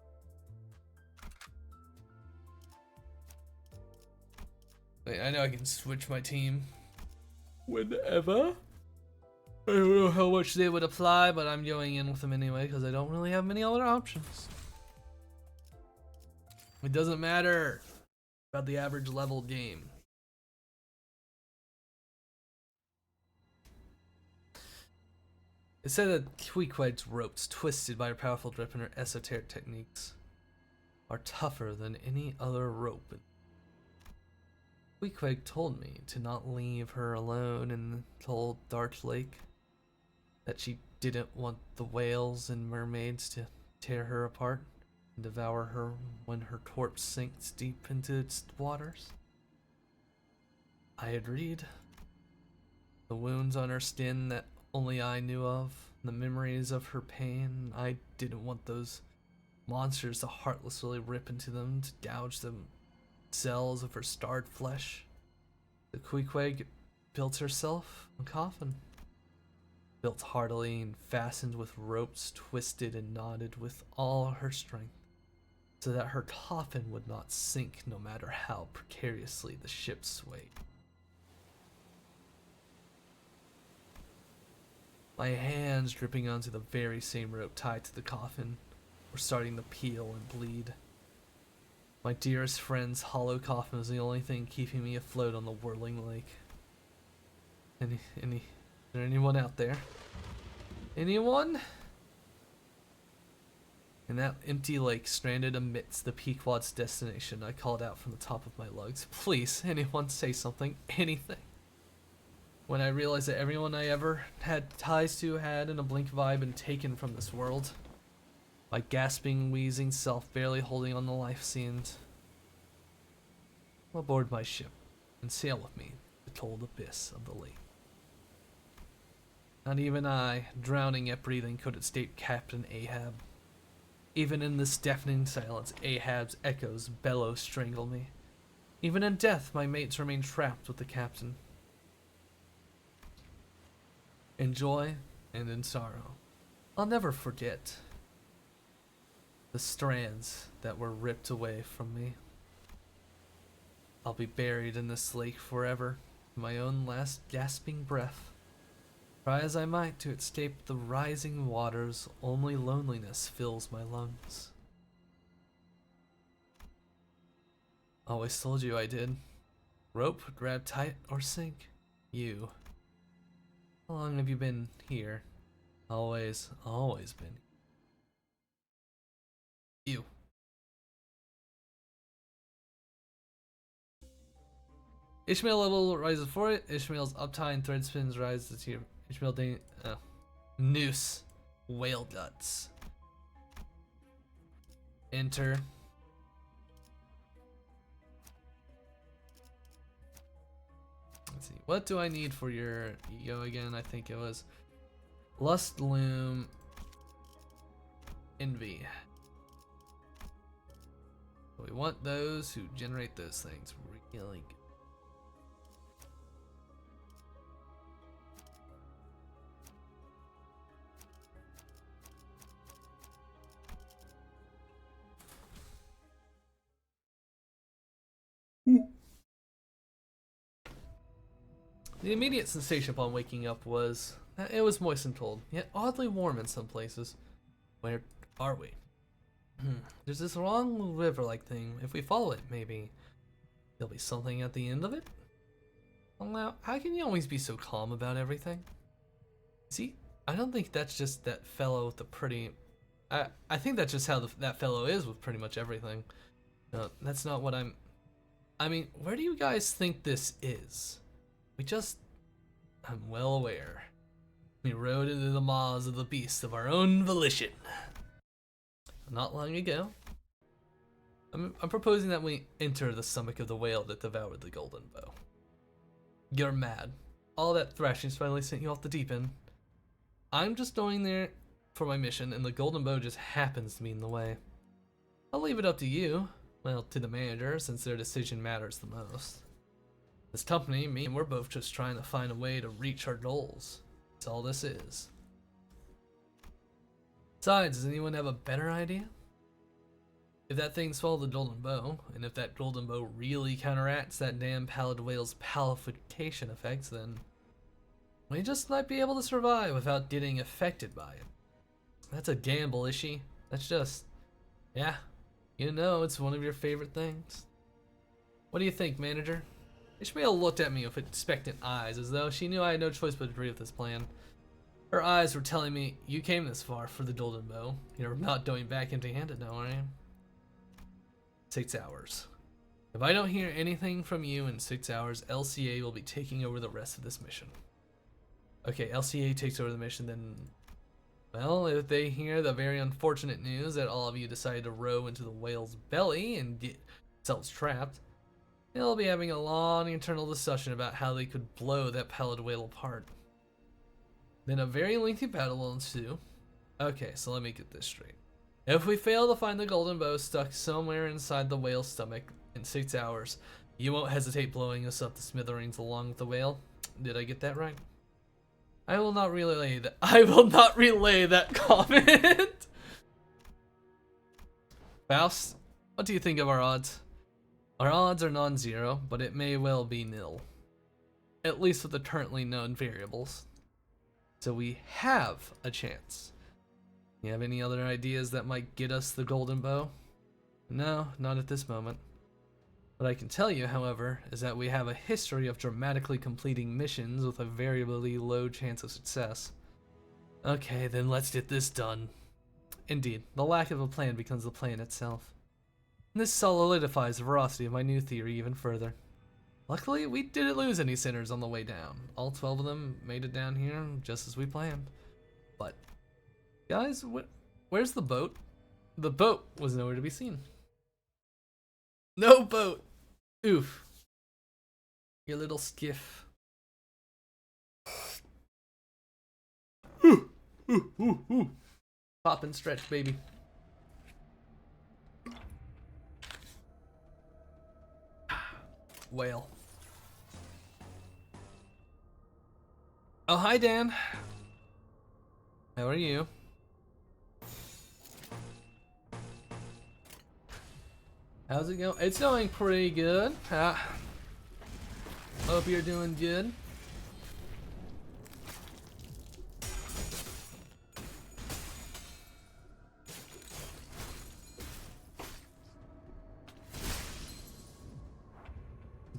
Wait, I know I can switch my team whenever. I don't know how much they would apply, but I'm going in with them anyway because I don't really have many other options. It doesn't matter about the average level game. It said that Queequeg's ropes, twisted by her powerful grip and her esoteric techniques, are tougher than any other rope. Queequeg told me to not leave her alone in the cold, dark lake, that she didn't want the whales and mermaids to tear her apart and devour her when her corpse sinks deep into its waters. I agreed. The wounds on her skin that only I knew of, the memories of her pain, I didn't want those monsters to heartlessly rip into them to gouge the cells of her starred flesh. The Queequeg built herself a coffin, built heartily and fastened with ropes twisted and knotted with all her strength, so that her coffin would not sink no matter how precariously the ship swayed. My hands dripping onto the very same rope tied to the coffin were starting to peel and bleed. My dearest friend's hollow coffin was the only thing keeping me afloat on the whirling lake. Is there anyone out there? Anyone? In that empty lake, stranded amidst the Pequod's destination, I called out from the top of my lugs, please, anyone say something, anything. When I realized that everyone I ever had ties to had in a blink of an eye been taken from this world. My gasping, wheezing self barely holding on the life seemed. Aboard my ship and sail with me to the cold abyss of the lake. Not even I, drowning yet breathing, could escape Captain Ahab. Even in this deafening silence, Ahab's echoes bellow strangle me. Even in death, my mates remain trapped with the captain. In joy and in sorrow. I'll never forget the strands that were ripped away from me. I'll be buried in this lake forever, my own last gasping breath. Try as I might to escape the rising waters, only loneliness fills my lungs. Always told you I did. Rope, grab tight or sink. You. How long have you been here? Always been. You. Ishmael level rises for it. Ishmael's uptime and thread spins rise to tier. Ishmael noose. Whale guts. Enter. Let's see. What do I need for your ego again? I think it was Lust, Loom, Envy. We want those who generate those things really good. The immediate sensation upon waking up was that it was moist and cold, yet oddly warm in some places. Where are we? There's this long river-like thing. If we follow it, maybe there'll be something at the end of it? Well, now, how can you always be so calm about everything? See, I don't think that's just that fellow with the pretty... I think that's just how that fellow is with pretty much everything. No, that's not what I mean, where do you guys think this is? I'm well aware. We rode into the maws of the beast of our own volition. Not long ago. I'm proposing that we enter the stomach of the whale that devoured the golden bow. You're mad. All that thrashing's finally sent you off the deep end. I'm just going there for my mission, and the golden bow just happens to be in the way. I'll leave it up to you. Well, to the manager, since their decision matters the most. This company, me, and we're both just trying to find a way to reach our goals. That's all this is. Besides, does anyone have a better idea? If that thing swallowed the golden bow, and if that golden bow really counteracts that damn pallid whale's palification effects, then we just might be able to survive without getting affected by it. That's a gamble, is she? That's just, yeah, you know it's one of your favorite things. What do you think, manager? Ishmael looked at me with expectant eyes, as though she knew I had no choice but to agree with this plan. Her eyes were telling me, you came this far for the golden bow. You're not going back empty-handed now, are you? 6 hours. If I don't hear anything from you in 6 hours, LCA will be taking over the rest of this mission. Okay, LCA takes over the mission, then... Well, if they hear the very unfortunate news that all of you decided to row into the whale's belly and get yourselves trapped, they'll be having a long internal discussion about how they could blow that pallid whale apart. Then a very lengthy battle will ensue. Okay, so let me get this straight. If we fail to find the golden bow stuck somewhere inside the whale's stomach in 6 hours, you won't hesitate blowing us up to smithereens along with the whale. Did I get that right? I will not relay that comment. Faust, what do you think of our odds? Our odds are non-zero, but it may well be nil. At least with the currently known variables. So we have a chance. You have any other ideas that might get us the golden bow? No, not at this moment. What I can tell you, however, is that we have a history of dramatically completing missions with a variably low chance of success. Okay, then let's get this done. Indeed, the lack of a plan becomes the plan itself. This solidifies the veracity of my new theory even further. Luckily, we didn't lose any sinners on the way down. All 12 of them made it down here just as we planned. But, guys, where's the boat? The boat was nowhere to be seen. No boat! Oof. Your little skiff. Pop and stretch, baby. Whale. Oh, hi, Dan. How are you? How's it going? It's going pretty good. Hope you're doing good.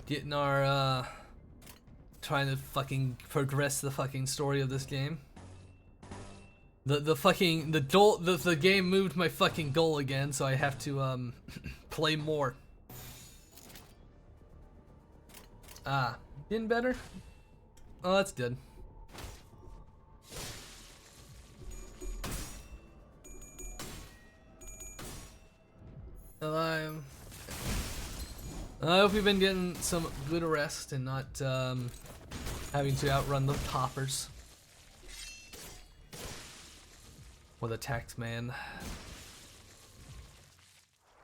Getting our, trying to fucking progress the fucking story of this game. The game moved my fucking goal again, so I have to, play more. Getting better? Oh, that's good. Hello. I hope you've been getting some good rest and not having to outrun the poppers. Or the tax man.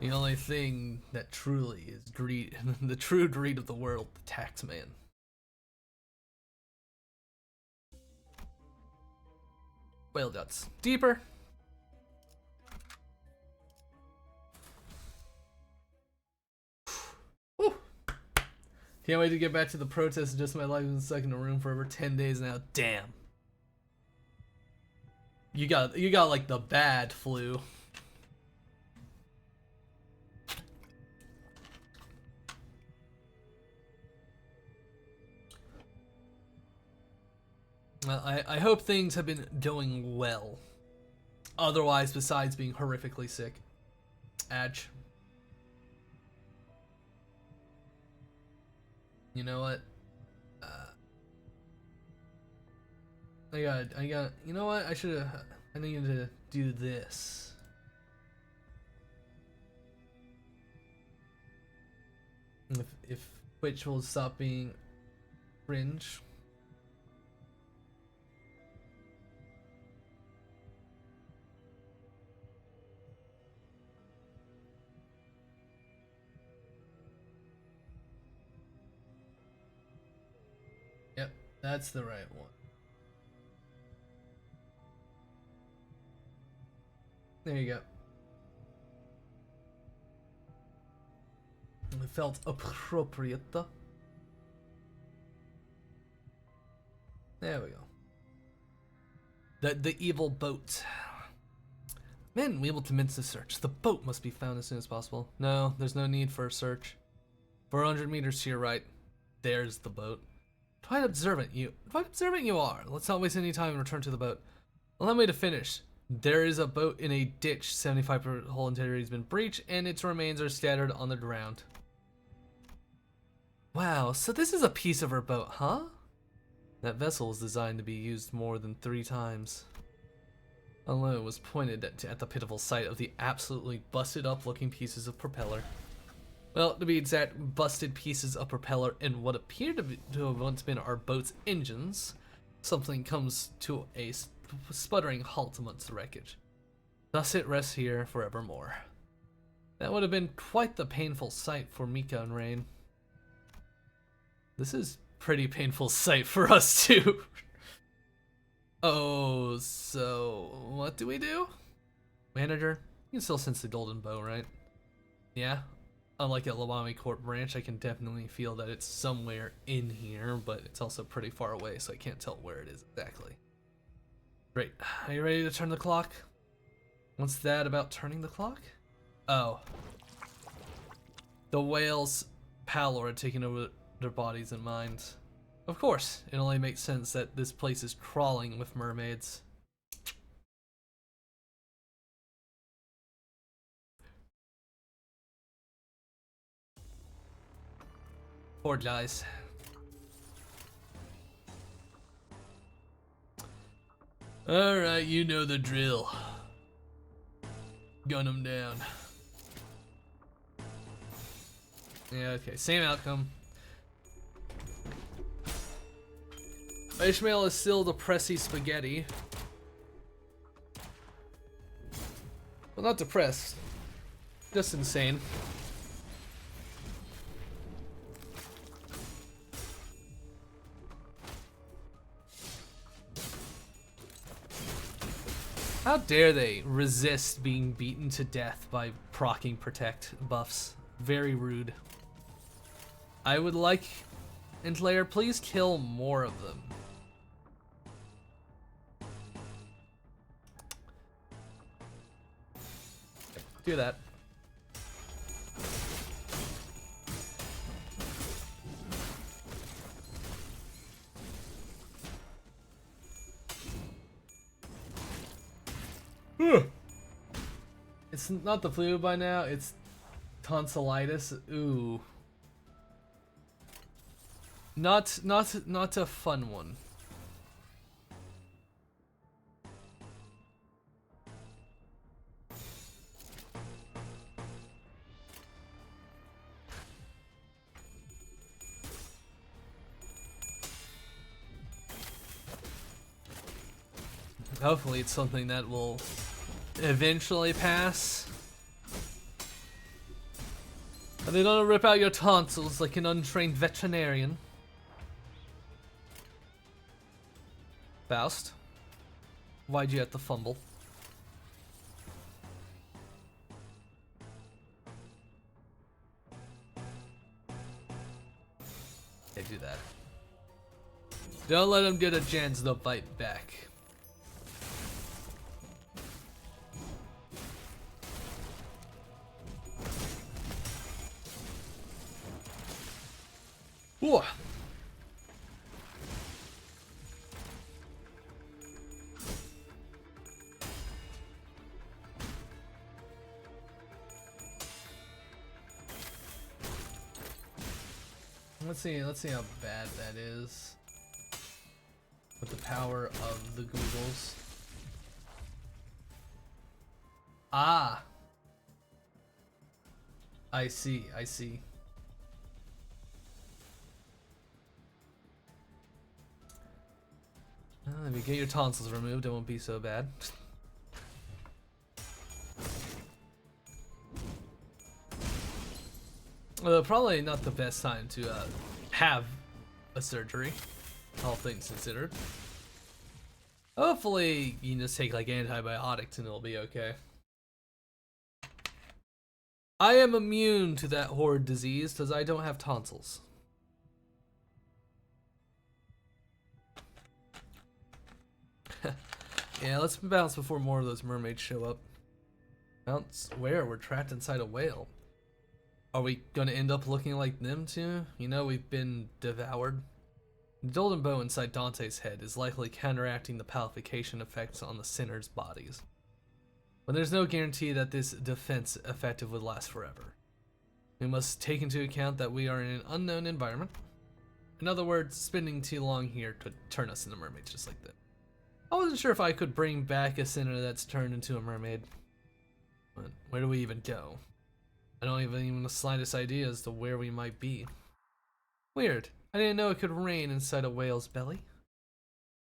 The only thing that truly is greed, the true greed of the world, the tax man. Whale guts. Deeper. Whew. Can't wait to get back to the protest. Just my life has been stuck in a room for over 10 days now. Damn. You got like the bad flu. I hope things have been going well. Otherwise, besides being horrifically sick. Adge. You know what? you know what? I needed to do this. If Twitch will stop being cringe. Yep, that's the right one. There you go. It felt appropriate. There we go. The evil boat. Man, we able to commence the search. The boat must be found as soon as possible. No, there's no need for a search. 400 meters to your right. There's the boat. Quite observant you are. Let's not waste any time and return to the boat. Allow me to finish. There is a boat in a ditch. 75% hull integrity has been breached, and its remains are scattered on the ground. Wow, so this is a piece of her boat, huh? That vessel was designed to be used more than 3 times. Although it was pointed at the pitiful sight of the absolutely busted up looking pieces of propeller. Well, to be exact, busted pieces of propeller and what appeared to have once been our boat's engines. Something comes to a sputtering halt amongst the wreckage. Thus it rests here forevermore. That would have been quite the painful sight for Mika and Rain. This is pretty painful sight for us too. Oh, so what do we do? Manager, you can still sense the golden bow, right? Yeah. Unlike at Lawami Court branch, I can definitely feel that it's somewhere in here, but it's also pretty far away, so I can't tell where it is exactly. Great. Are you ready to turn the clock? What's that about turning the clock? Oh. The whale's pallor had taken over their bodies and minds. Of course, it only makes sense that this place is crawling with mermaids. Poor guys. Alright, you know the drill. Gun them down. Yeah, okay, same outcome. Ishmael is still the pressy spaghetti. Well, not depressed. Just insane. How dare they resist being beaten to death by proccing protect buffs? Very rude. I would like, Entlayer, please kill more of them. Do that. It's not the flu by now, it's tonsillitis. Ooh. Not a fun one. Hopefully it's something that will eventually pass. And they don't rip out your tonsils like an untrained veterinarian. Faust, why'd you have to fumble? They do that. Don't let him get a chance to fight back. Ooh. Let's see how bad that is with the power of the Googles. Ah, I see. If you get your tonsils removed, it won't be so bad. Well, probably not the best time to have a surgery, all things considered. Hopefully, you can just take like antibiotics and it'll be okay. I am immune to that horrid disease because I don't have tonsils. Yeah, let's bounce before more of those mermaids show up. Bounce where? We're trapped inside a whale. Are we gonna end up looking like them too? You know, we've been devoured. The golden bow inside Dante's head is likely counteracting the palification effects on the sinners' bodies. But there's no guarantee that this defense effective would last forever. We must take into account that we are in an unknown environment. In other words, spending too long here could turn us into mermaids just like that. I wasn't sure if I could bring back a sinner that's turned into a mermaid. But where do we even go? I don't even the slightest idea as to where we might be. Weird. I didn't know it could rain inside a whale's belly.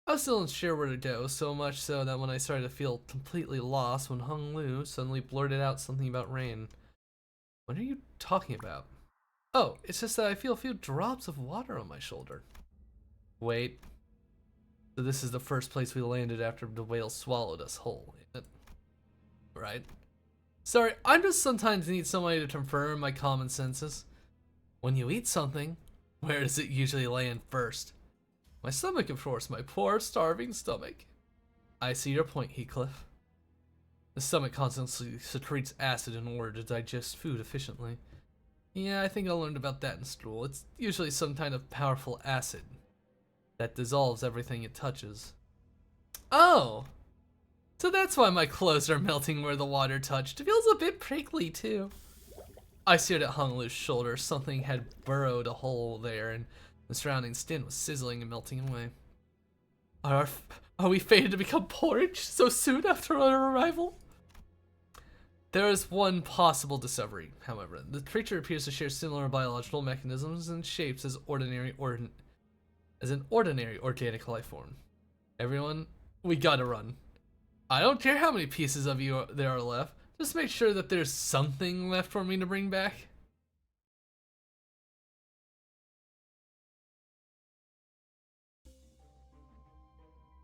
I was still unsure where to go, so much so that when I started to feel completely lost when Hung Lu suddenly blurted out something about rain. What are you talking about? Oh, it's just that I feel a few drops of water on my shoulder. Wait. So this is the first place we landed after the whale swallowed us whole, ain't it? Right? Sorry, I just sometimes need somebody to confirm my common senses. When you eat something, where does it usually land first? My stomach, of course, my poor, starving stomach. I see your point, Heathcliff. The stomach constantly secretes acid in order to digest food efficiently. Yeah, I think I learned about that in school. It's usually some kind of powerful acid that dissolves everything it touches. Oh! So that's why my clothes are melting where the water touched. It feels a bit prickly, too. I stared at Hung Lu's shoulder. Something had burrowed a hole there, and the surrounding skin was sizzling and melting away. Are we fated to become porridge so soon after our arrival? There is one possible discovery, however. The creature appears to share similar biological mechanisms and shapes as an ordinary organic life form. Everyone, we gotta run. I don't care how many pieces of you there are left. Just make sure that there's something left for me to bring back.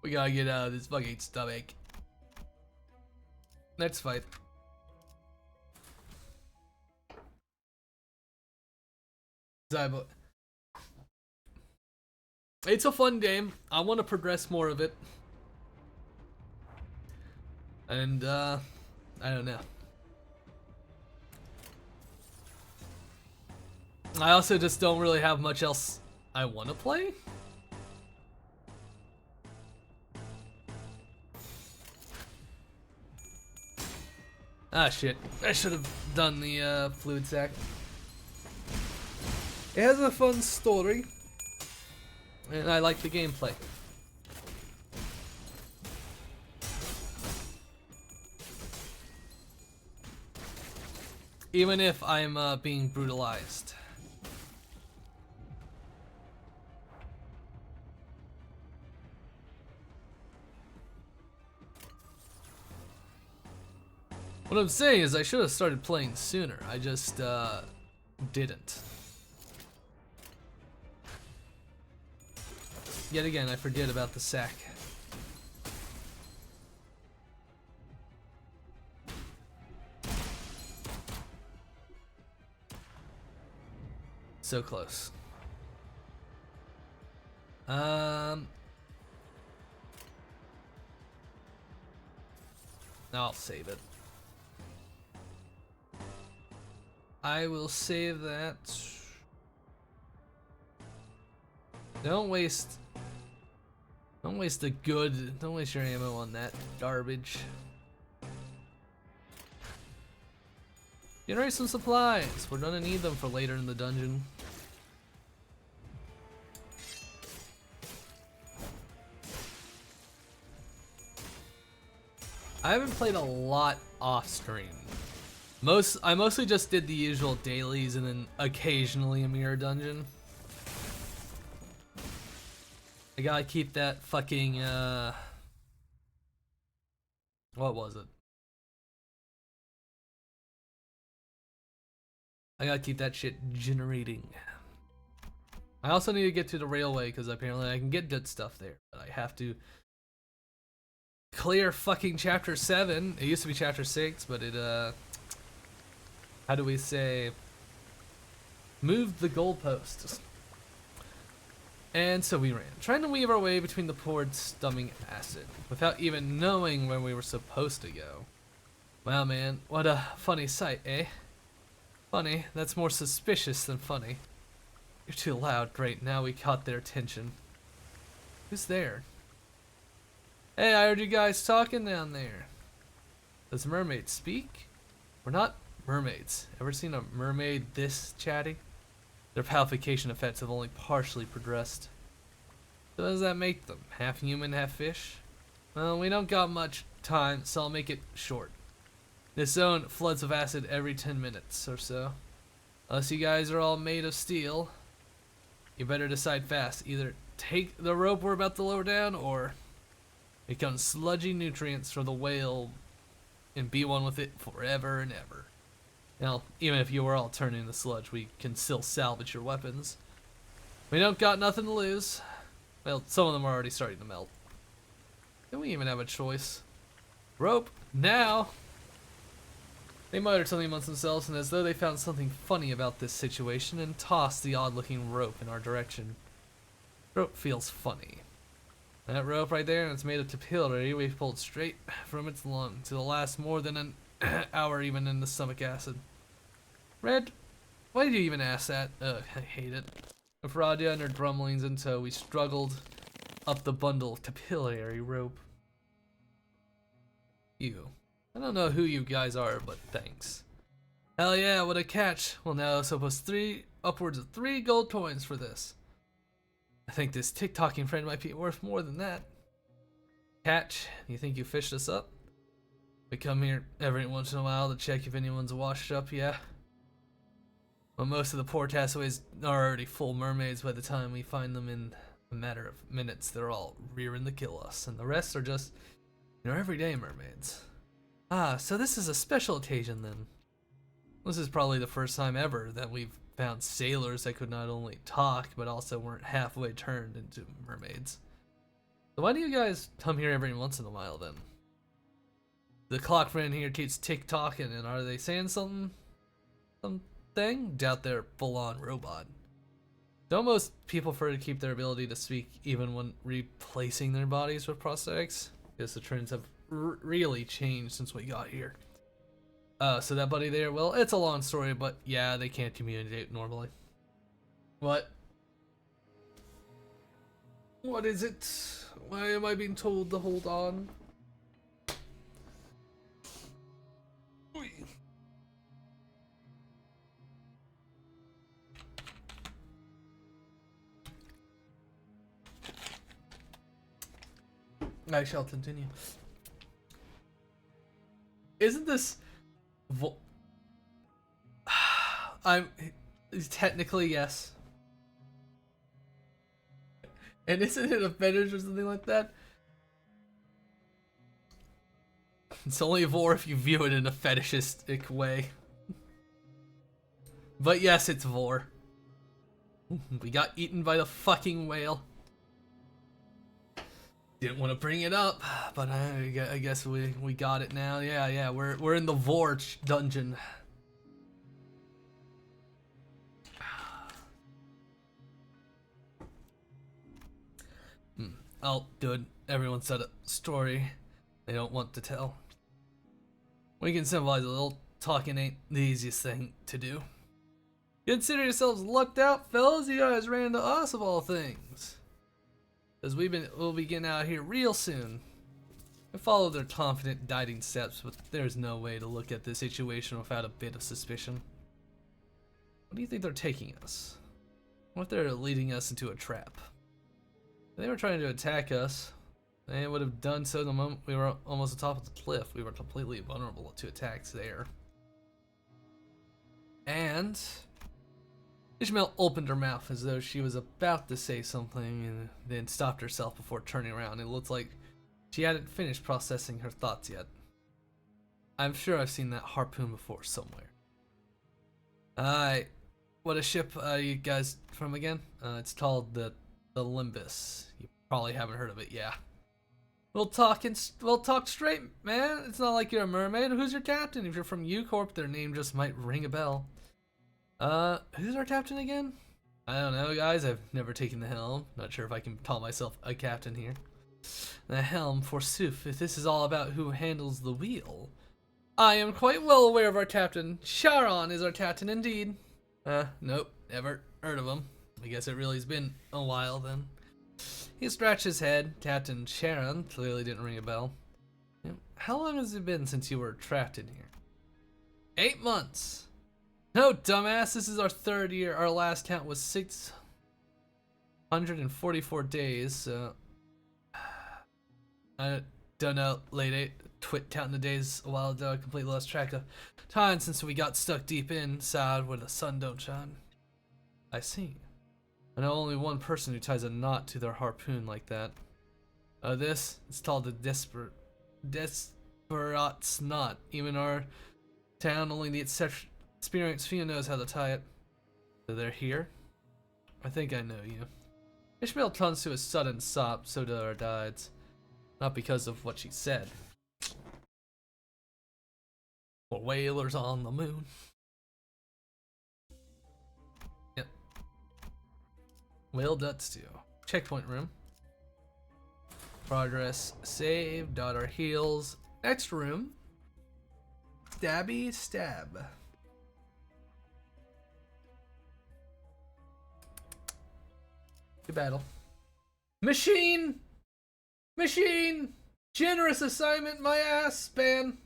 We gotta get out of this fucking stomach. Let's fight. It's a fun game. I want to progress more of it. And, I don't know. I also just don't really have much else I want to play. Ah, shit. I should have done the fluid sack. It has a fun story, and I like the gameplay. Even if I'm being brutalized. What I'm saying is I should have started playing sooner. I just didn't. Yet again, I forget about the sack. So close. Now I'll save it. I will save that. Don't waste the good. Don't waste your ammo on that garbage. Generate some supplies. We're gonna need them for later in the dungeon. I haven't played a lot off stream. I mostly just did the usual dailies and then occasionally a mirror dungeon. I gotta keep that fucking what was it? I gotta keep that shit generating. I also need to get to the railway because apparently I can get good stuff there, but I have to clear fucking chapter 7. It used to be chapter 6, but it how do we say, moved the goalposts. And so we ran, trying to weave our way between the poured stomach acid, without even knowing where we were supposed to go. Wow man, what a funny sight, eh? Funny, that's more suspicious than funny. You're too loud, great, now we caught their attention. Who's there? Hey, I heard you guys talking down there. Does mermaids speak? We're not mermaids. Ever seen a mermaid this chatty? Their palification effects have only partially progressed. So what does that make them? Half human, half fish? Well, we don't got much time, so I'll make it short. This zone floods with acid every 10 minutes or so. Unless you guys are all made of steel, you better decide fast. Either take the rope we're about to lower down, or become sludgy nutrients for the whale and be one with it forever and ever. Now, even if you were all turned into sludge, we can still salvage your weapons. We don't got nothing to lose. Well, some of them are already starting to melt. Don't we even have a choice? Rope, now! They muttered something amongst themselves, and as though they found something funny about this situation, and tossed the odd-looking rope in our direction. Rope feels funny. That rope right there, it's made of capillary, we pulled straight from its lung to last more than an hour even in the stomach acid. Red, why did you even ask that? Ugh, I hate it. With Radia and her grumblings in tow, we struggled up the bundle of capillary rope. You. I don't know who you guys are, but thanks. Hell yeah, what a catch. Well now suppose upwards of 3 gold coins for this. I think this tick-tocking friend might be worth more than that. Catch, you think you fished us up? We come here every once in a while to check if anyone's washed up, yeah? Well, most of the poor castaways are already full mermaids by the time we find them. In a matter of minutes, they're all rearing to kill us, and the rest are just, everyday mermaids. Ah, so this is a special occasion then. This is probably the first time ever that we've found sailors that could not only talk, but also weren't halfway turned into mermaids. So why do you guys come here every once in a while then? The clock friend here keeps tick-tocking, and are they saying something? Something? Doubt they're full-on robot. Don't most people prefer to keep their ability to speak even when replacing their bodies with prosthetics? Because the trends have really changed since we got here. So that buddy there, well, it's a long story, but yeah, they can't communicate normally. What? What is it? Why am I being told to hold on? I shall continue. Isn't this... Technically, yes. And isn't it a fetish or something like that? It's only a vor if you view it in a fetishistic way. But yes, it's vor. We got eaten by the fucking whale. Didn't want to bring it up, but I guess we got it now. Yeah, we're in the vor dungeon. Oh, good. Everyone said a story they don't want to tell. We can symbolize a little talking ain't the easiest thing to do. Consider yourselves lucked out, fellas. You guys ran into us of all things. Because we'll be getting out of here real soon. I followed their confident, guiding steps, but there's no way to look at this situation without a bit of suspicion. What do you think they're taking us? What if they're leading us into a trap? If they were trying to attack us, they would have done so the moment we were almost atop of the cliff. We were completely vulnerable to attacks there. And Ishmael opened her mouth as though she was about to say something and then stopped herself before turning around. It looked like she hadn't finished processing her thoughts yet. I'm sure I've seen that harpoon before somewhere. What a ship are you guys from again? It's called the Limbus. You probably haven't heard of it, yeah. We'll talk straight, man. It's not like you're a mermaid. Who's your captain? If you're from U-Corp, their name just might ring a bell. Who's our captain again? I don't know, guys. I've never taken the helm. Not sure if I can call myself a captain here. The helm, forsooth. If this is all about who handles the wheel, I am quite well aware of our captain. Charon is our captain indeed. Nope. Never heard of him. I guess it really's been a while then. He scratched his head. Captain Charon clearly didn't ring a bell. How long has it been since you were trapped in here? 8 months. No, dumbass, this is our 3rd year. Our last count was 644 days, I don't know, late twit counting the days a while ago. I completely lost track of time since we got stuck deep inside where the sun don't shine. I see. I know only one person who ties a knot to their harpoon like that. It's called the Desperat's knot. Even our town, only the experienced few knows how to tie it. So they're here? I think I know you. Ishmael turns to a sudden sob, so do our guides. Not because of what she said. Or whalers on the moon. Yep. Whale Dut Stew. Checkpoint room. Progress save. Dot our heels. Next room. Stabby stab. Good battle. Machine! Machine! Generous assignment, my ass span.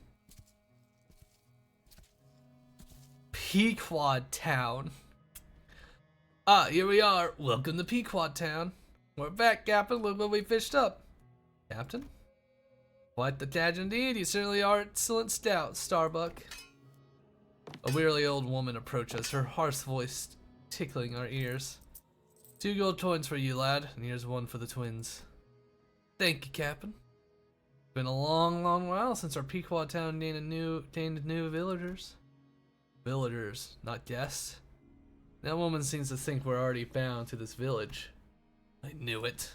Pequod Town. Here we are. Welcome to Pequod Town. We're back, Captain. Look what we fished up. Captain? Quite the tad indeed. You certainly are excellent stout, Starbuck. A wearily old woman approached us, her harsh voice tickling our ears. 2 gold coins for you, lad, and here's 1 for the twins. Thank you, Captain. Been a long, long while since our Pequod town gained new villagers. Villagers, not guests. That woman seems to think we're already bound to this village. I knew it.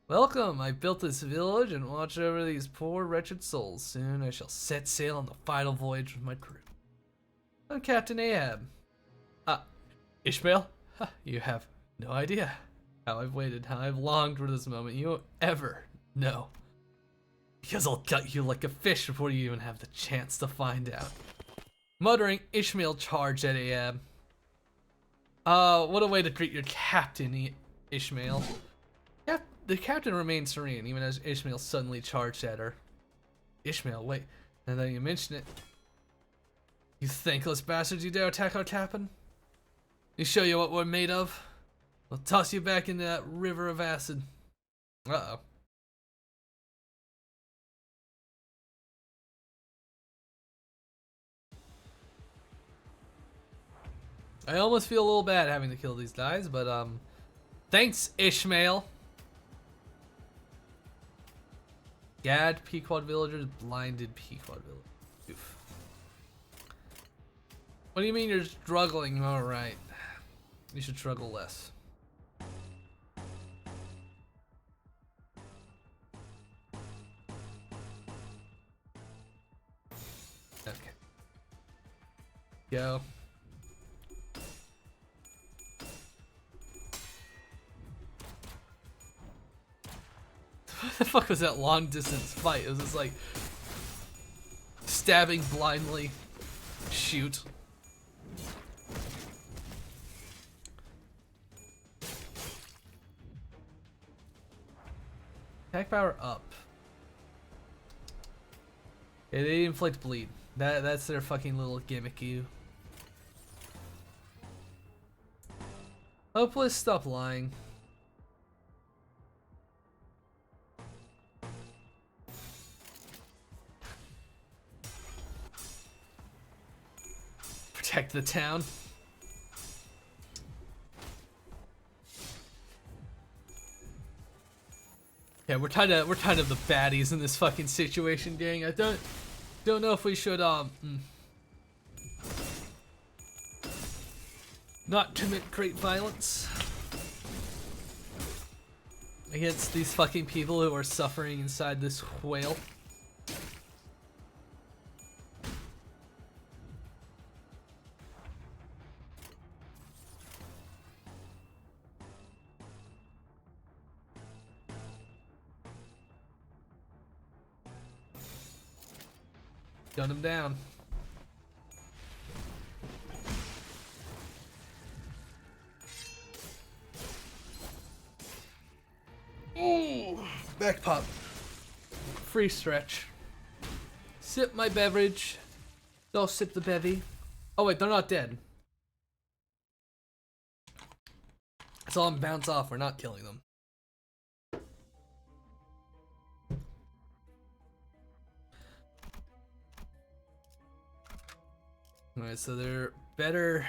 Welcome! I built this village and watch over these poor wretched souls. Soon I shall set sail on the final voyage with my crew. I'm Captain Ahab. Ishmael? You have no idea how I've waited, how I've longed for this moment. You won't ever know. Because I'll gut you like a fish before you even have the chance to find out. Muttering, Ishmael charged at Ahab. What a way to greet your captain, Ishmael. Yep, the captain remained serene, even as Ishmael suddenly charged at her. Ishmael, wait, now that you mention it. You thankless bastards, you dare attack our captain? You show you what we're made of? I'll toss you back into that river of acid. Uh-oh. I almost feel a little bad having to kill these guys, but thanks, Ishmael. Gad Pequod villagers, blinded Pequod villagers. Oof. What do you mean you're struggling? Alright. You should struggle less. Okay. Go. What the fuck was that long distance fight? It was just like stabbing blindly. Shoot. Attack power up. Yeah, they inflict bleed. That's their fucking little gimmicky. Hopeless, stop lying. Protect the town. Yeah, we're kind of the baddies in this fucking situation, gang. I don't know if we should not commit great violence against these fucking people who are suffering inside this whale. Gun him down. Ooh, back pop. Free stretch. Sip my beverage. Don't sip the bevy. Oh wait, they're not dead. I saw them bounce off. We're not killing them. Alright, so they're better.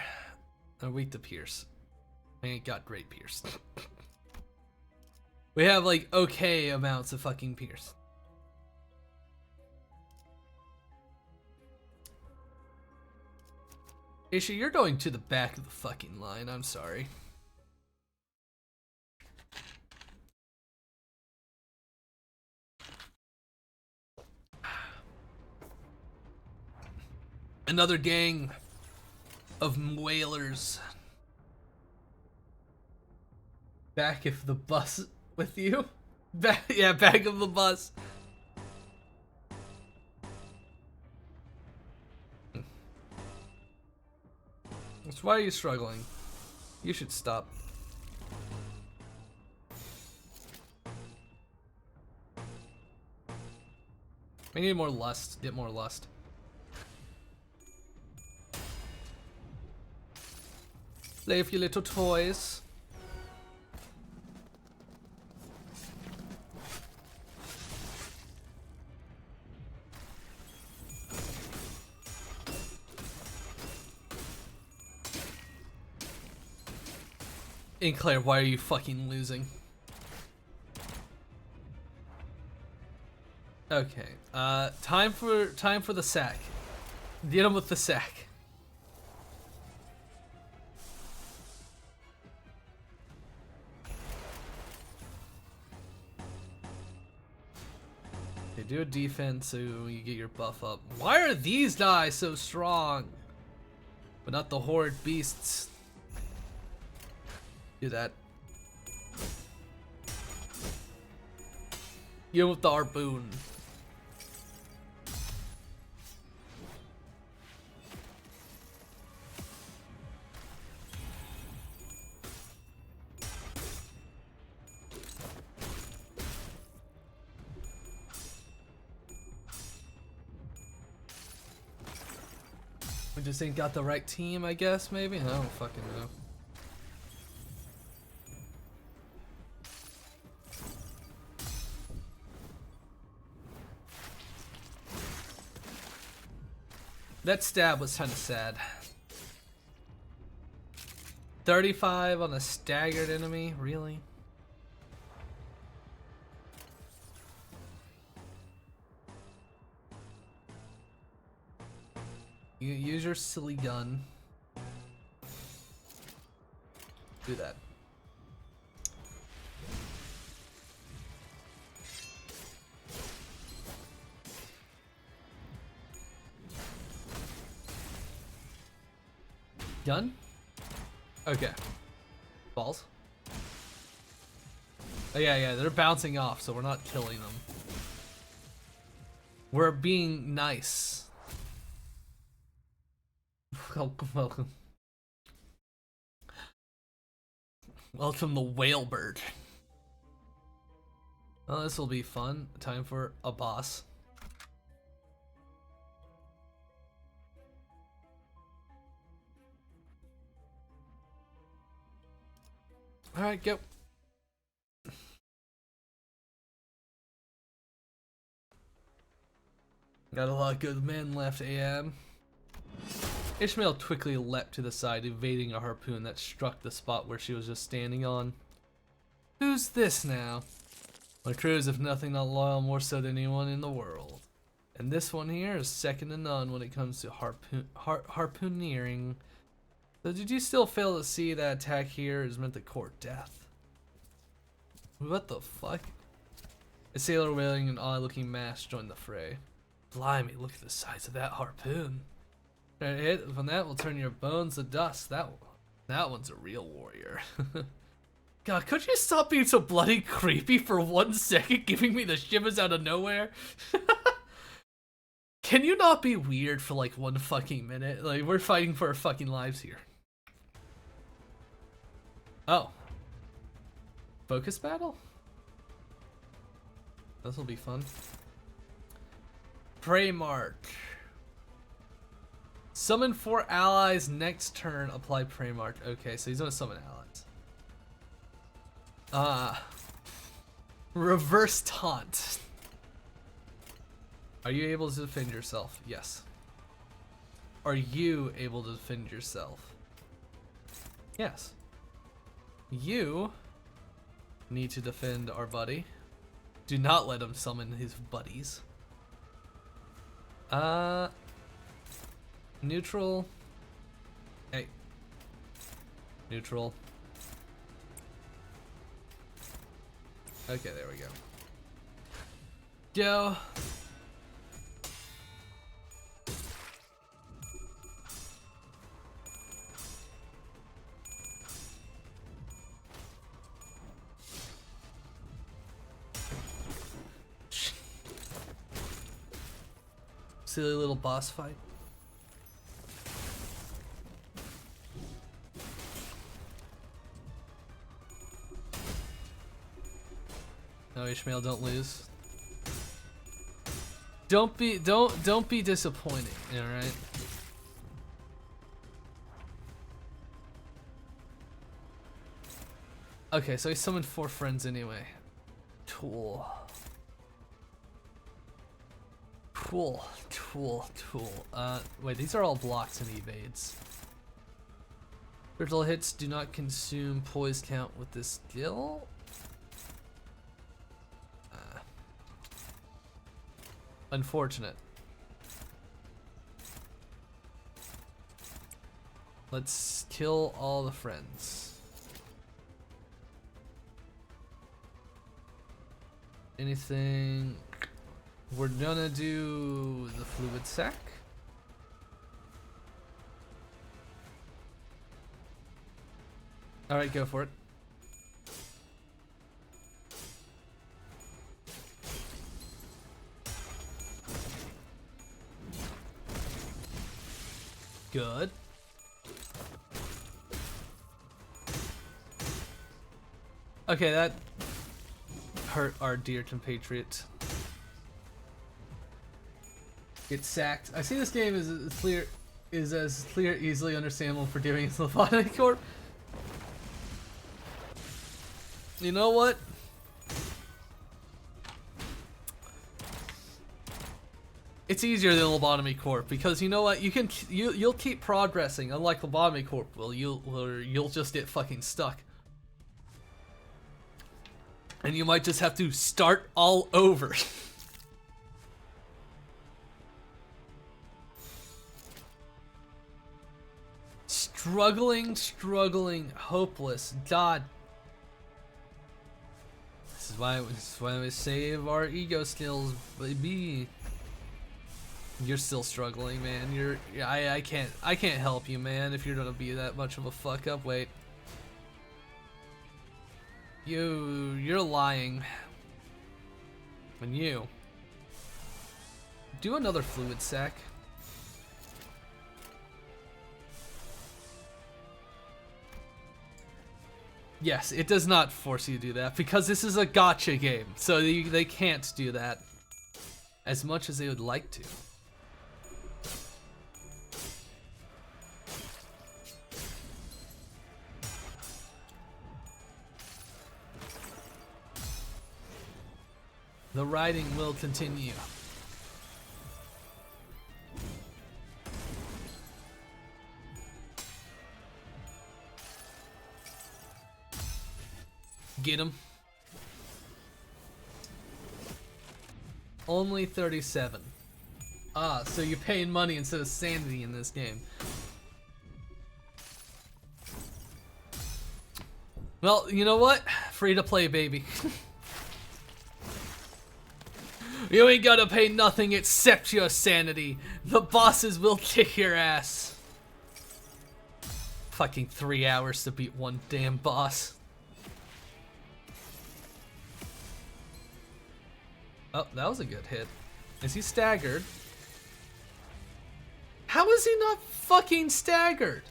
They're weak to pierce. I ain't got great pierce. We have like okay amounts of fucking pierce. Isha, you're going to the back of the fucking line. I'm sorry. Another gang of whalers. Back of the bus with you? Back, yeah, back of the bus. So why are you struggling? You should stop. I need more lust. Get more lust. Play with your little toys. Claire, why are you fucking losing? Okay. Time for the sack. Get him with the sack. do a defense so you get your buff up. Why are these guys so strong? But not the horde beasts. Do that. Get with the harpoon. We just ain't got the right team, I guess, maybe? I don't fucking know. That stab was kind of sad. 35 on a staggered enemy? Really? You use your silly gun. Do that. Gun? Okay. Balls? Oh yeah, they're bouncing off, so we're not killing them. We're being nice. Welcome. Welcome the Whalebird. Well, this will be fun. Time for a boss. Alright, go. Got a lot of good men left, AM. Ishmael quickly leapt to the side, evading a harpoon that struck the spot where she was just standing on. Who's this now? My crew is, if nothing, not loyal, more so than anyone in the world. And this one here is second to none when it comes to harpooneering. So did you still fail to see that attack here is meant to court death? What the fuck? A sailor wearing an odd-looking mask joined the fray. Blimey, look at the size of that harpoon. A hit from that will turn your bones to dust. That one's a real warrior. God, could you stop being so bloody creepy for 1 second, giving me the shivers out of nowhere? Can you not be weird for like 1 fucking minute? Like, we're fighting for our fucking lives here. Oh. Focus battle? This'll be fun. Prey mark. Summon 4 allies next turn, apply prey mark. Okay, so he's gonna summon allies. Reverse taunt. Are you able to defend yourself? Yes. Are you able to defend yourself? Yes. You need to defend our buddy. Do not let him summon his buddies. Neutral. Hey. Neutral. Okay, there we go. Go. Silly little boss fight. No, Ishmael, don't lose. Don't be disappointed, alright? Okay, so he summoned 4 friends anyway. Tool. Wait, these are all blocks and evades. Critical hits do not consume poise count with this skill. Unfortunate. Let's kill all the friends. Anything? We're gonna do the fluid sac. Alright, go for it. Good. Okay, that hurt our dear compatriot. Get sacked. I see this game is as clear, easily understandable for doing as Lobotomy Corp. You know what? It's easier than Lobotomy Corp because you know what? You'll keep progressing, unlike Lobotomy Corp will. You'll just get fucking stuck. And you might just have to start all over. Struggling, hopeless. God. This is why we save our ego skills, baby. You're still struggling, man. I can't help you, man, if you're gonna be that much of a fuck up. Wait. You're lying. And you do another fluid sac. Yes, it does not force you to do that because this is a gacha game, so they can't do that as much as they would like to. The riding will continue. Get him. Only 37. Ah, so you're paying money instead of sanity in this game. Well, you know what? Free to play, baby. You ain't gotta pay nothing except your sanity. The bosses will kick your ass. Fucking 3 hours to beat one damn boss. Oh, that was a good hit. Is he staggered? How is he not fucking staggered?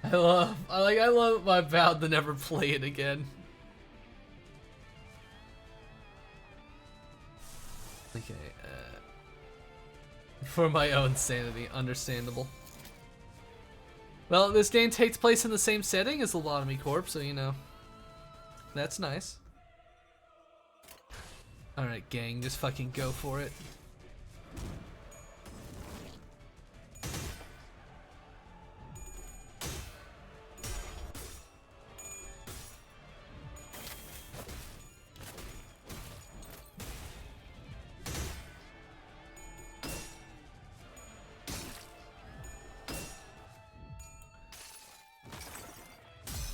I love my vow to never play it again. Okay, for my own sanity, understandable. Well, this game takes place in the same setting as Lobotomy Corp, so you know, that's nice. Alright, gang, just fucking go for it.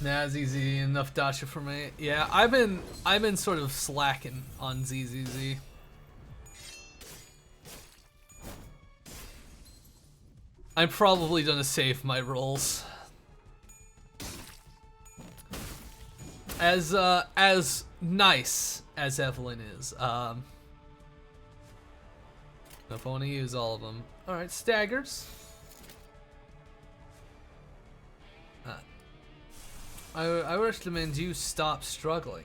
Nah, ZZ, enough Dasha for me. Yeah, I've been sort of slacking on ZZZ. I'm probably gonna save my rolls. As nice as Evelyn is, if I want to use all of them. All right, staggers. I recommend you stop struggling.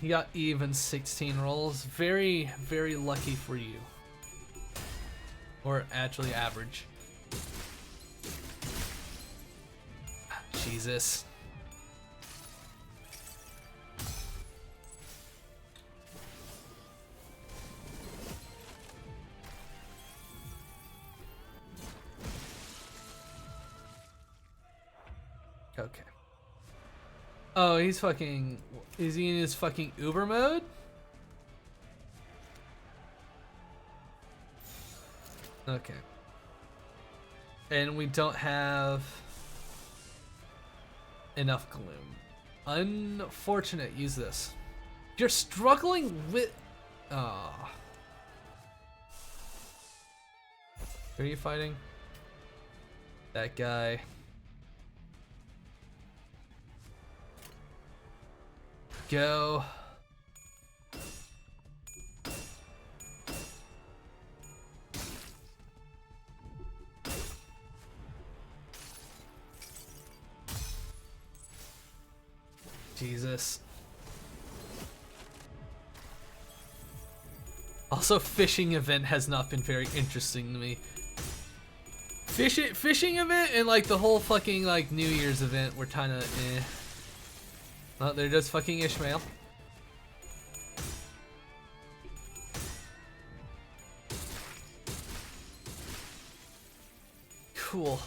You got even 16 rolls. Very, very lucky for you. Or actually average. Jesus. Okay. Oh, he's fucking... Is he in his fucking Uber mode? Okay. And we don't have enough gloom. Unfortunate. Use this. If you're struggling with... Ah. Who are you fighting? That guy. Go. Jesus. Also, fishing event has not been very interesting to me. Fishing event and like the whole fucking like New Year's event were kinda eh. Oh, there goes fucking Ishmael. Cool.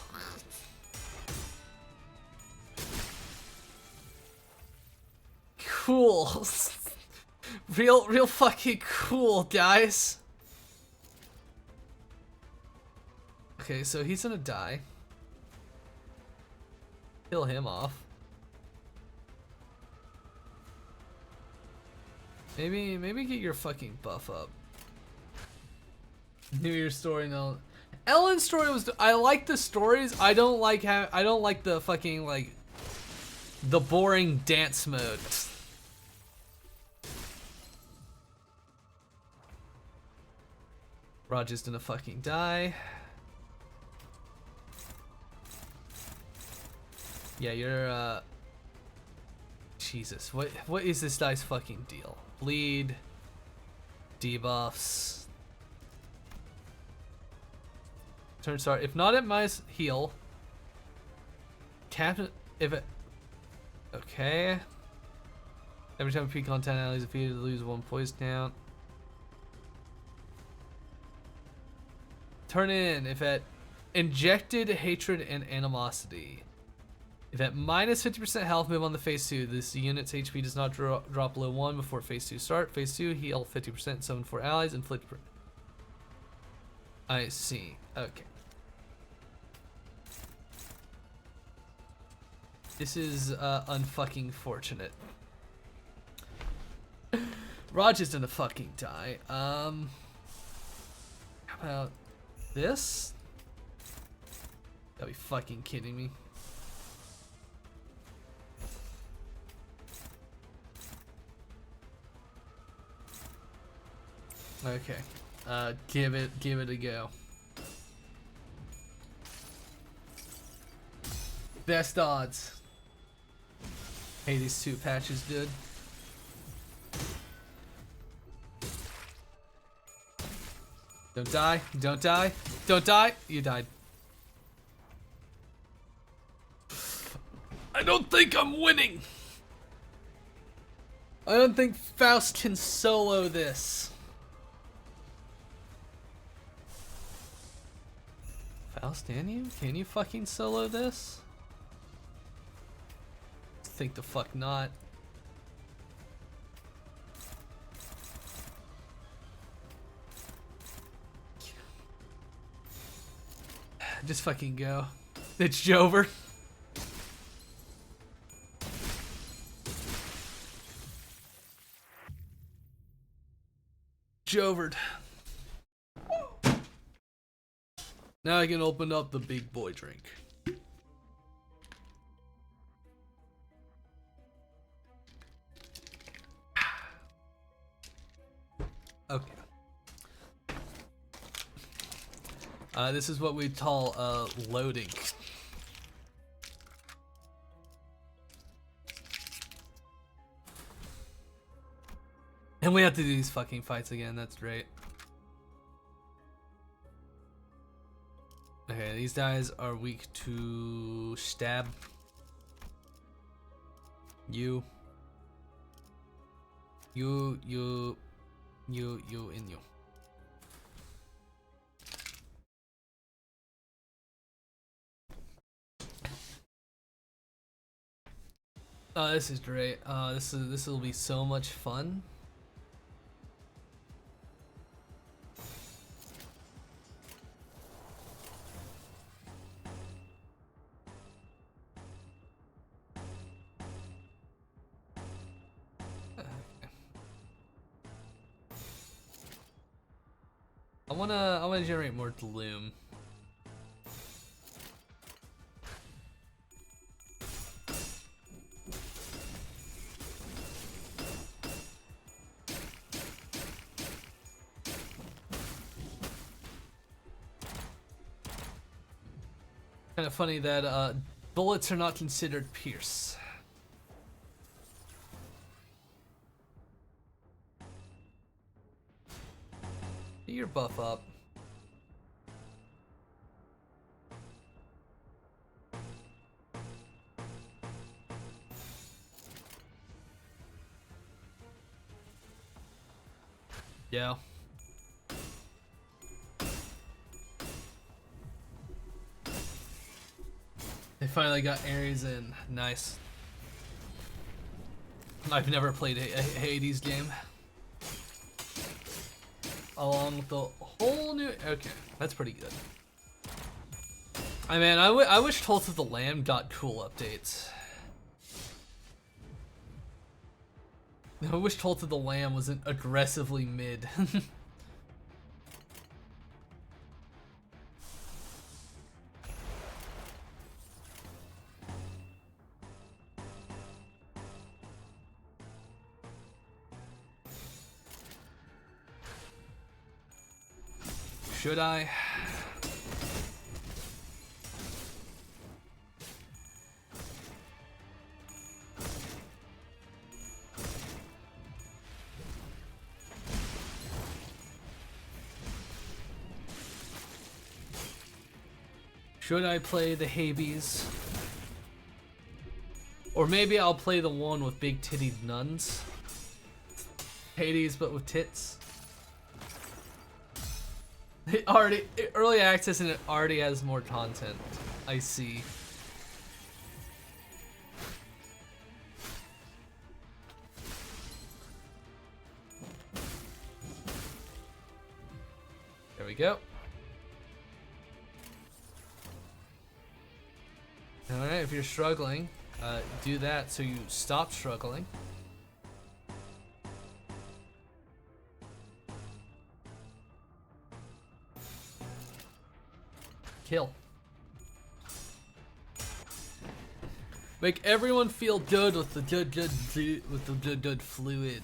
Cool. real fucking cool, guys. Okay, so he's gonna die. Kill him off. Maybe get your fucking buff up. New Year's story, no. Ellen's story was. I like the stories. I don't like the fucking like the boring dance mode. Roger's gonna fucking die. Yeah, you're Jesus, what is this guy's fucking deal? Bleed, debuffs. Turn start. If not at my heal. Captain if it okay. Every time a pre-content ally is defeated, lose 1 poison count. Turn in if at injected hatred and animosity. If at minus 50% health, move on to phase 2. This unit's HP does not drop below 1 before phase 2 start. Phase 2, heal 50%, summon 4 allies, inflict. I see. Okay. This is unfucking fortunate. Roger's gonna fucking die. How about this? Gotta be fucking kidding me. Okay, give it a go. Best odds. Hey, these 2 patches, dude. Don't die, don't die, don't die. You died. I don't think I'm winning. I don't think Faust can solo this. Faust, can you fucking solo this? Think the fuck not. Just fucking go. It's Jover. Jovered. Now I can open up the big boy drink. Okay. This is what we call loading. And we have to do these fucking fights again, that's great. Okay, these guys are weak to stab. You and you. This is great. This will be so much fun. wanna generate more gloom. Kind of funny that bullets are not considered pierce. Get your buff up. Yeah. They finally got Ares in. Nice. I've never played a Hades game. Along with the whole new... Okay, that's pretty good. I mean, I wish Cult of the Lamb got cool updates. I wish Cult of the Lamb wasn't aggressively mid. Should I? Should I play the Hades? Or maybe I'll play the one with big tittied nuns. Hades but with tits. Early access and it already has more content. I see. There we go. Alright, if you're struggling, do that so you stop struggling. Kill. Make everyone feel good with the good fluid.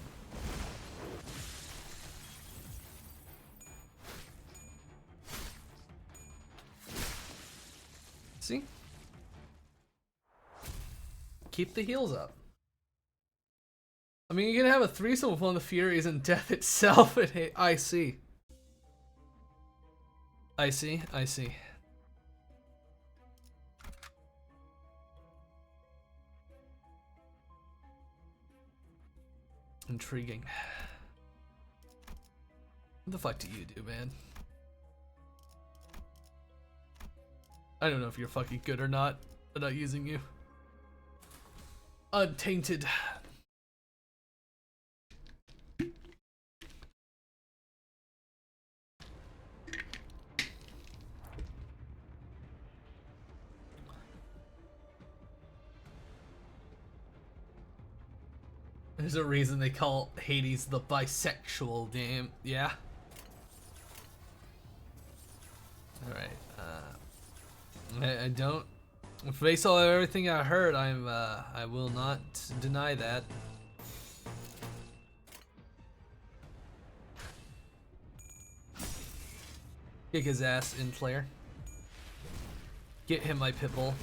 See? Keep the heals up. I mean, you can have a threesome with one of the Furies and death itself. I see. I see. I see. Intriguing. What the fuck do you do, man? I don't know if you're fucking good or not. I'm not using you. Untainted. There's a reason they call Hades the bisexual game. Yeah. Alright, I don't... Based on everything I heard, I will not deny that. Kick his ass in player. Get him, my pitbull.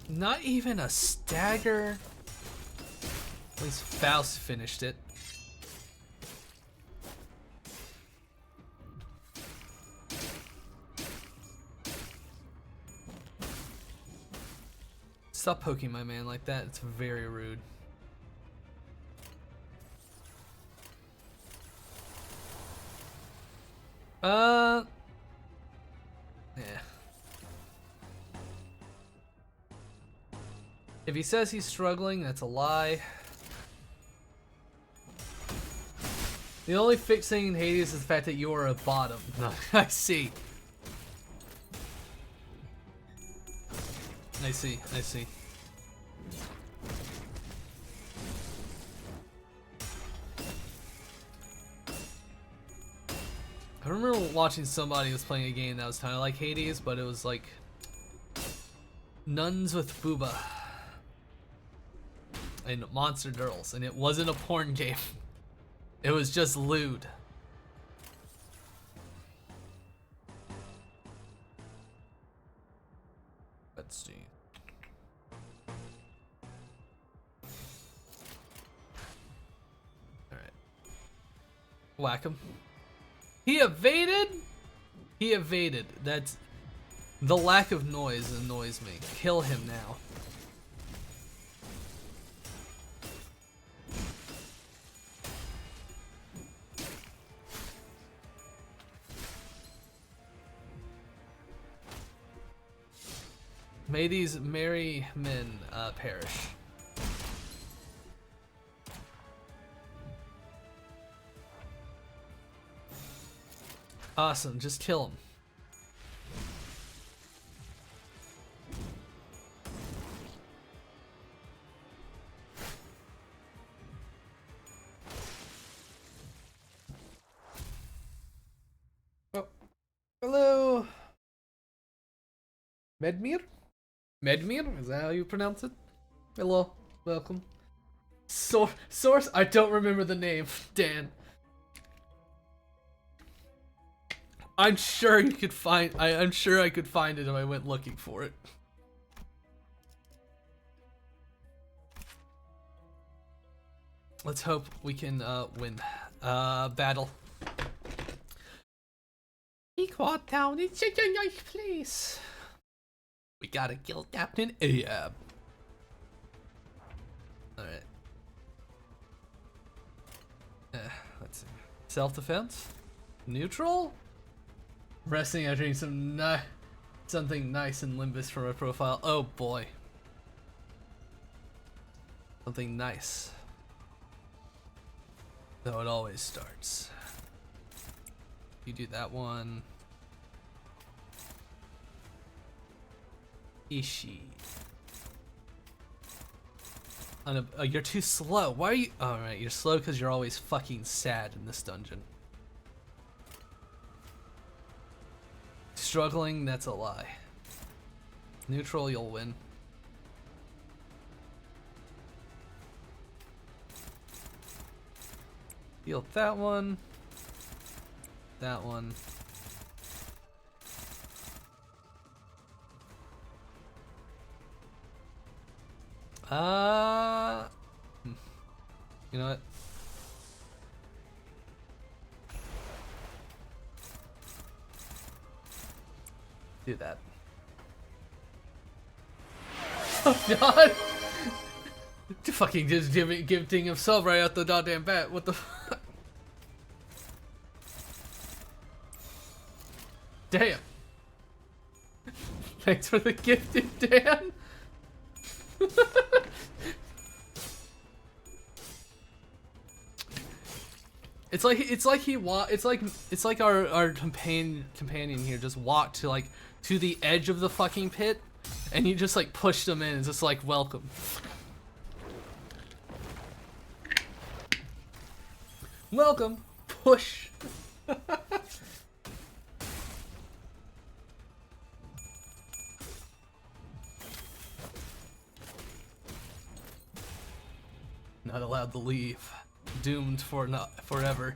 Not even a stagger. At least Faust finished it. Stop poking my man like that. It's very rude. Yeah. If he says he's struggling, that's a lie. The only fixed thing in Hades is the fact that you are a bottom. No, I see. I see, I see. I remember watching somebody was playing a game that was kind of like Hades, but it was like nuns with booba and monster girls, and it wasn't a porn game. It was just lewd. Let's see. Alright. Whack him. He evaded? He evaded. That's... The lack of noise annoys me. Kill him now. May these merry men perish. Awesome, just kill him. Oh, hello. Medmir? Medmir? Is that how you pronounce it? Hello, welcome. Source? I don't remember the name. Dan. I'm sure you could find. I'm sure I could find it if I went looking for it. Let's hope we can win. Battle. Equad Town is such a nice place. We gotta kill Captain Ahab. Alright. Let's see. Self-defense? Neutral? Resting after doing something nice in Limbus for my profile. Oh boy. Something nice. So it always starts. You do that one. Ishi. You're too slow. Why are you? Alright, you're slow because you're always fucking sad in this dungeon. Struggling, that's a lie. Neutral, you'll win. Heal that one. That one. You know what? Do that. Oh god! Fucking just giving himself right out the goddamn bat. What the fuck? Damn. Thanks for the gifted, Dan. It's like our companion here just walked to the edge of the fucking pit, and he just like pushed him in. It's just like, welcome. Welcome. Push. Not allowed to leave. Doomed for not forever.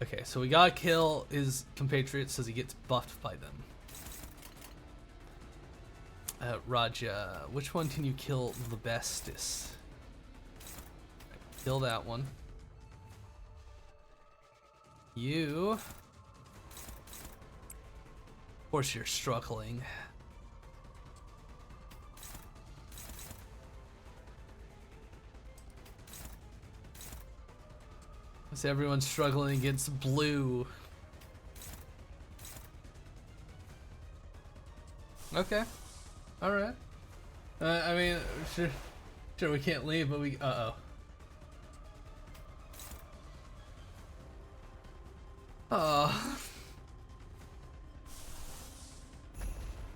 Okay, so we gotta kill his compatriots so he gets buffed by them. Raja, which one can you kill the bestest? Kill that one. You... Of course you're struggling. Because everyone's struggling against blue. Okay. Alright. I mean, sure we can't leave, but we... Uh-oh. Oh.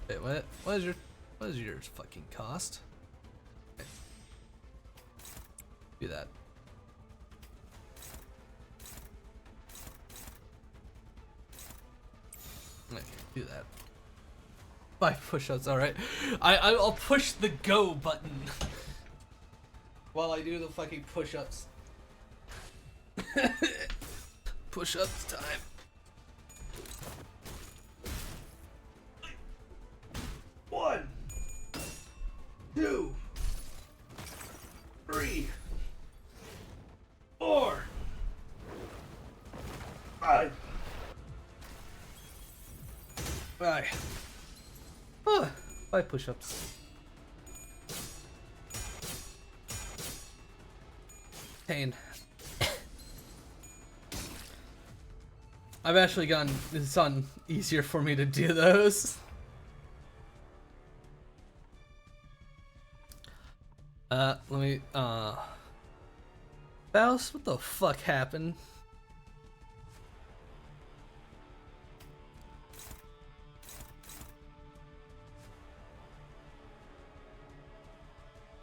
Wait, what is your fucking cost? Do that. Okay, do that. 5 push-ups, alright. I'll push the go button while I do the fucking push-ups. Push-ups time. One, 2, 3, 4, 5. Right. 5 push-ups. Pain. I've actually gotten it's on easier for me to do those. Let me Faust, what the fuck happened?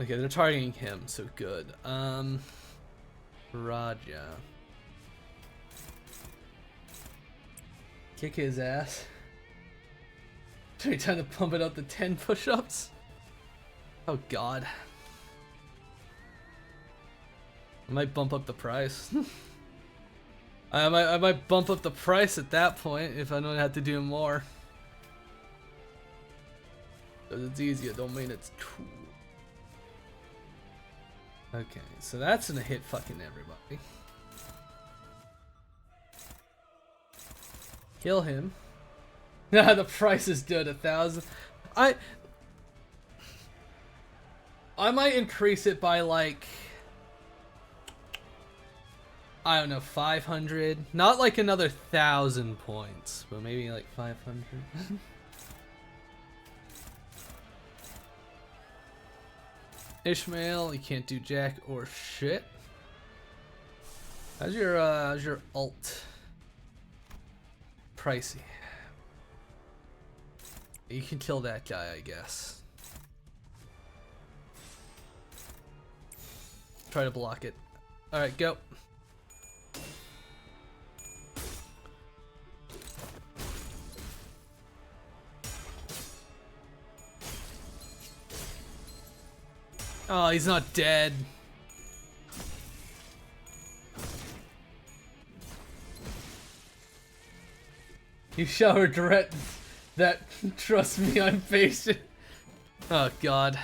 Okay, they're targeting him, so good. Raja. Kick his ass. Every time to pump it up to 10 push-ups? Oh god. I might bump up the price. I might bump up the price at that point if I don't have to do more. Because it's easier, don't mean it's cool. Okay, so that's gonna hit fucking everybody. Kill him. Nah, the price is good, 1,000. I might increase it by like, I don't know, 500. Not like another 1,000 points, but maybe like 500. Ishmael, you can't do jack or shit. How's your alt? Pricey. You can kill that guy, I guess. Try to block it. Alright, go. Oh, he's not dead. You shall regret that. Trust me, I'm patient. Oh god.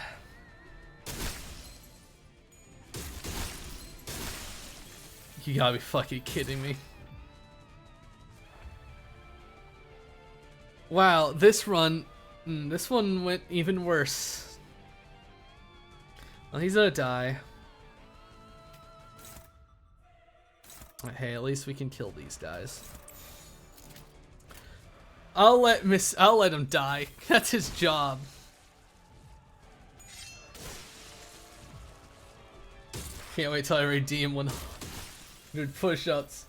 You gotta be fucking kidding me. Wow, this run, this one went even worse. Well, he's gonna die. Hey, at least we can kill these guys. I'll let him die. That's his job. Can't wait till I redeem 100 push-ups.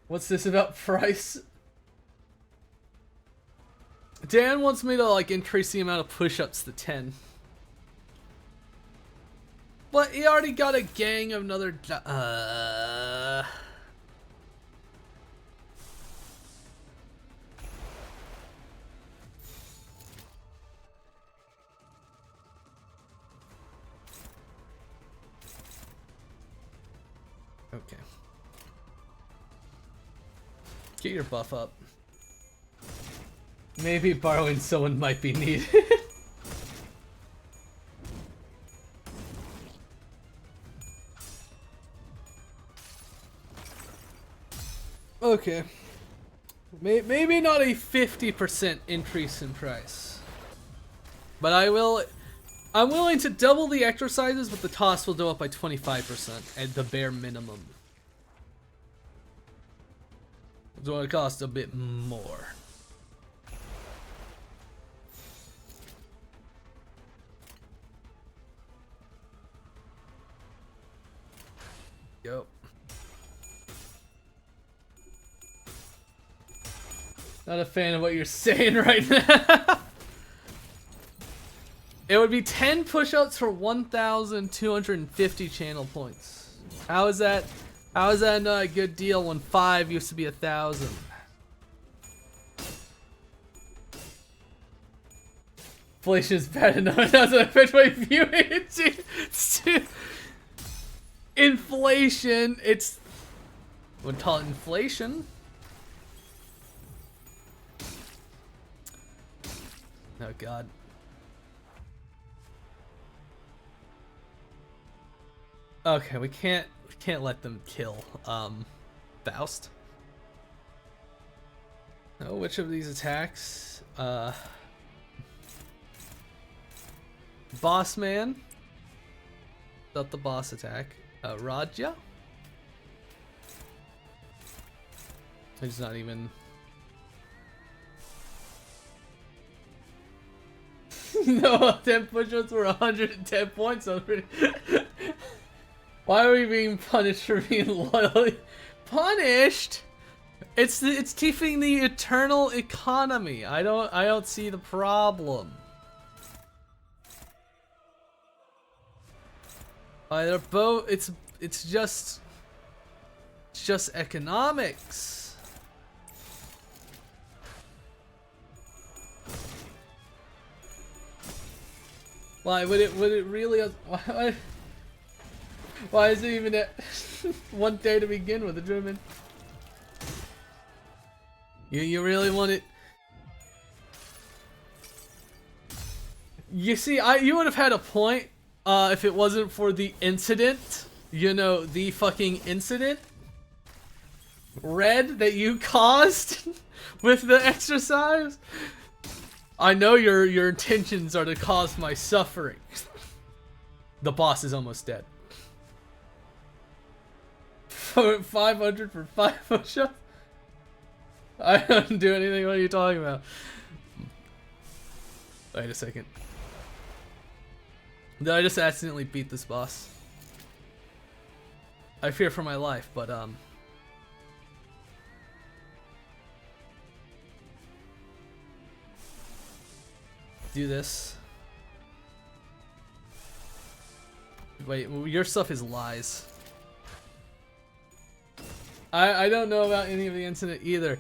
What's this about price? Dan wants me to like increase the amount of push-ups to 10. But he already got a gang of another Okay. Get your buff up. Maybe borrowing someone might be needed. Okay. Maybe not a 50% increase in price. But I'm willing to double the exercises, but the cost will go up by 25% at the bare minimum. It's going to cost a bit more. Go. Not a fan of what you're saying right now. It would be 10 push-ups for 1,250 channel points. How is that? How is that not a good deal when 5 used to be 1,000? Inflation is bad enough. That's what affect my viewing. Inflation. It's. We'll call it inflation. Oh God. Okay, we can't let them kill Faust. Oh, which of these attacks? Boss man. Not the boss attack. Raja. It's not even. No, 10 push-ups were 110 points already. Why are we being punished for being loyal? Punished? It's keeping the eternal economy. I don't see the problem. They're both. It's just economics. Why would it really? Why is it even at 1 day to begin with, the German? You really want it? You see, you would have had a point if it wasn't for the incident. You know, the fucking incident. Red that you caused with the exercise. I know your intentions are to cause my suffering. The boss is almost dead. 500 for 5 push-ups? I don't do anything. What are you talking about? Wait a second. Did I just accidentally beat this boss? I fear for my life, but do this. Wait, your stuff is lies. I don't know about any of the incident either.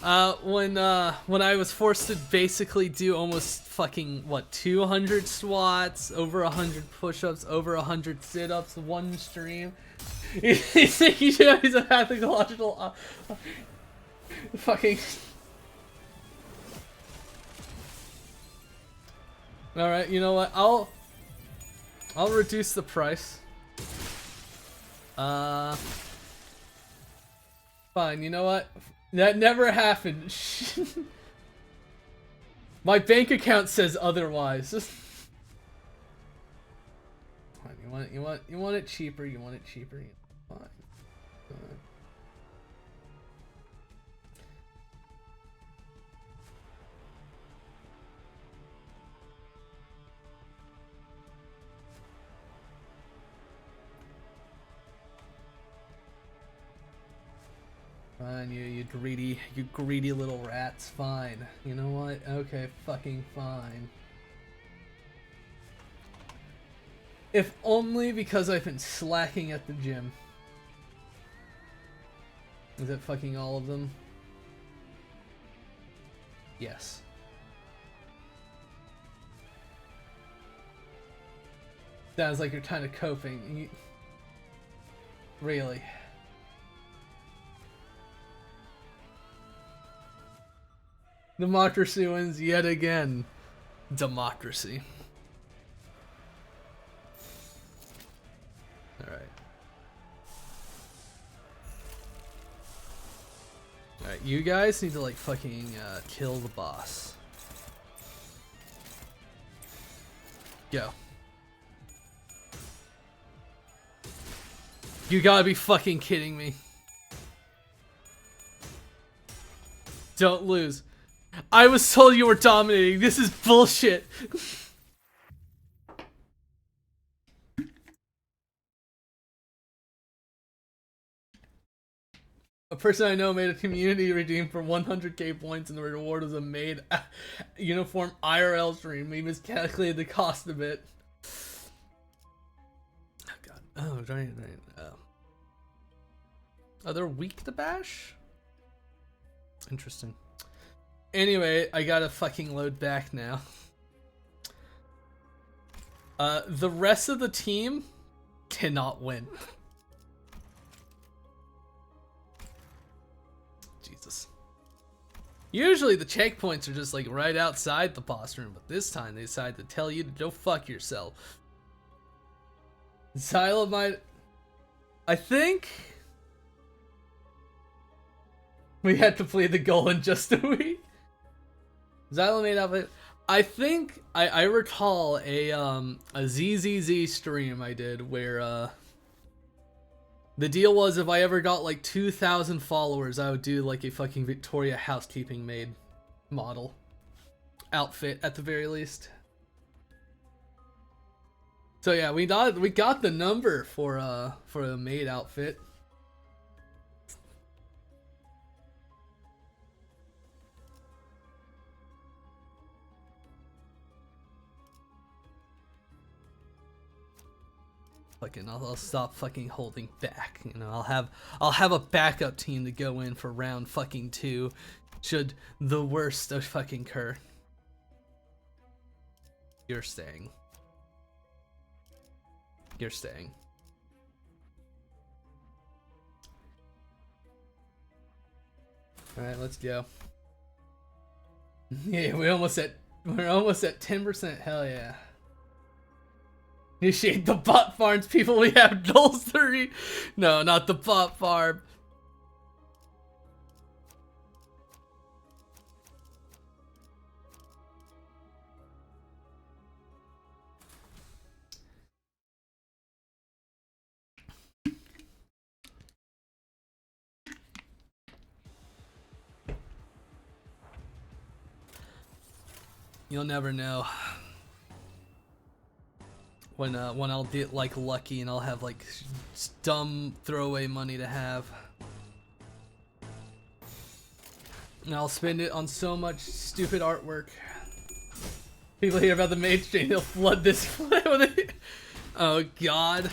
When I was forced to basically do almost fucking what 200 squats, over 100 push-ups, over 100 sit-ups, one stream. He's a pathological fucking. All right, you know what? I'll reduce the price. Fine, you know what? That never happened. My bank account says otherwise. Fine, you want it cheaper, you want it cheaper. Fine. Fine, you greedy little rats. Fine. You know what? Okay, fucking fine. If only because I've been slacking at the gym. Is it fucking all of them? Yes. Sounds like you're kind of coping. Really? Democracy wins yet again. Democracy. Alright. Alright, you guys need to like fucking kill the boss. Go. You gotta be fucking kidding me. Don't lose. I was told you were dominating. This is bullshit. A person I know made a community redeem for 100k points, and the reward was a made uniform IRL stream. We miscalculated the cost of it. Oh god. Oh, right. Oh, they're weak to bash? Interesting. Anyway, I gotta fucking load back now. The rest of the team cannot win. Jesus. Usually the checkpoints are just like right outside the boss room, but this time they decided to tell you to go fuck yourself. Xylomite. I think we had to play the goal in just a week. Xylomite outfit. I think I recall a ZZZ stream I did where the deal was if I ever got like 2,000 followers, I would do like a fucking Victoria housekeeping maid model outfit at the very least. So yeah, we got the number for a maid outfit. Fucking, I'll stop fucking holding back. You know, I'll have a backup team to go in for round fucking 2, should the worst of fucking occur. You're staying. You're staying. All right, let's go. Yeah, we're almost at 10%. Hell yeah. Initiate the bot farms, people. We have goals 30. No, not the bot farm. You'll never know when I'll get like lucky and I'll have like dumb throwaway money to have, and I'll spend it on so much stupid artwork. People hear about the mage chain, they'll flood this with it. Oh god.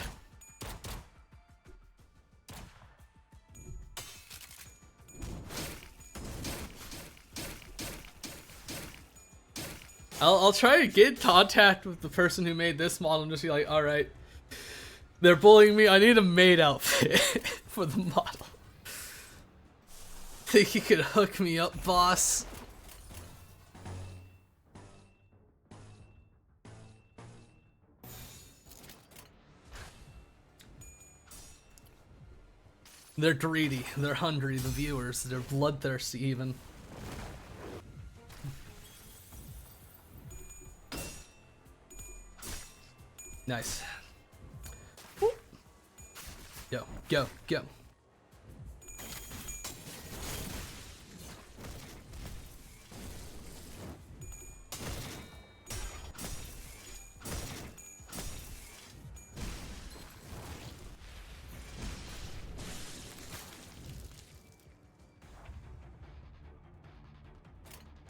I'll try to get in contact with the person who made this model and just be like, alright, they're bullying me, I need a maid outfit for the model. Think you could hook me up, boss? They're greedy, they're hungry, the viewers, they're bloodthirsty even. Nice. Woo. Go, go, go.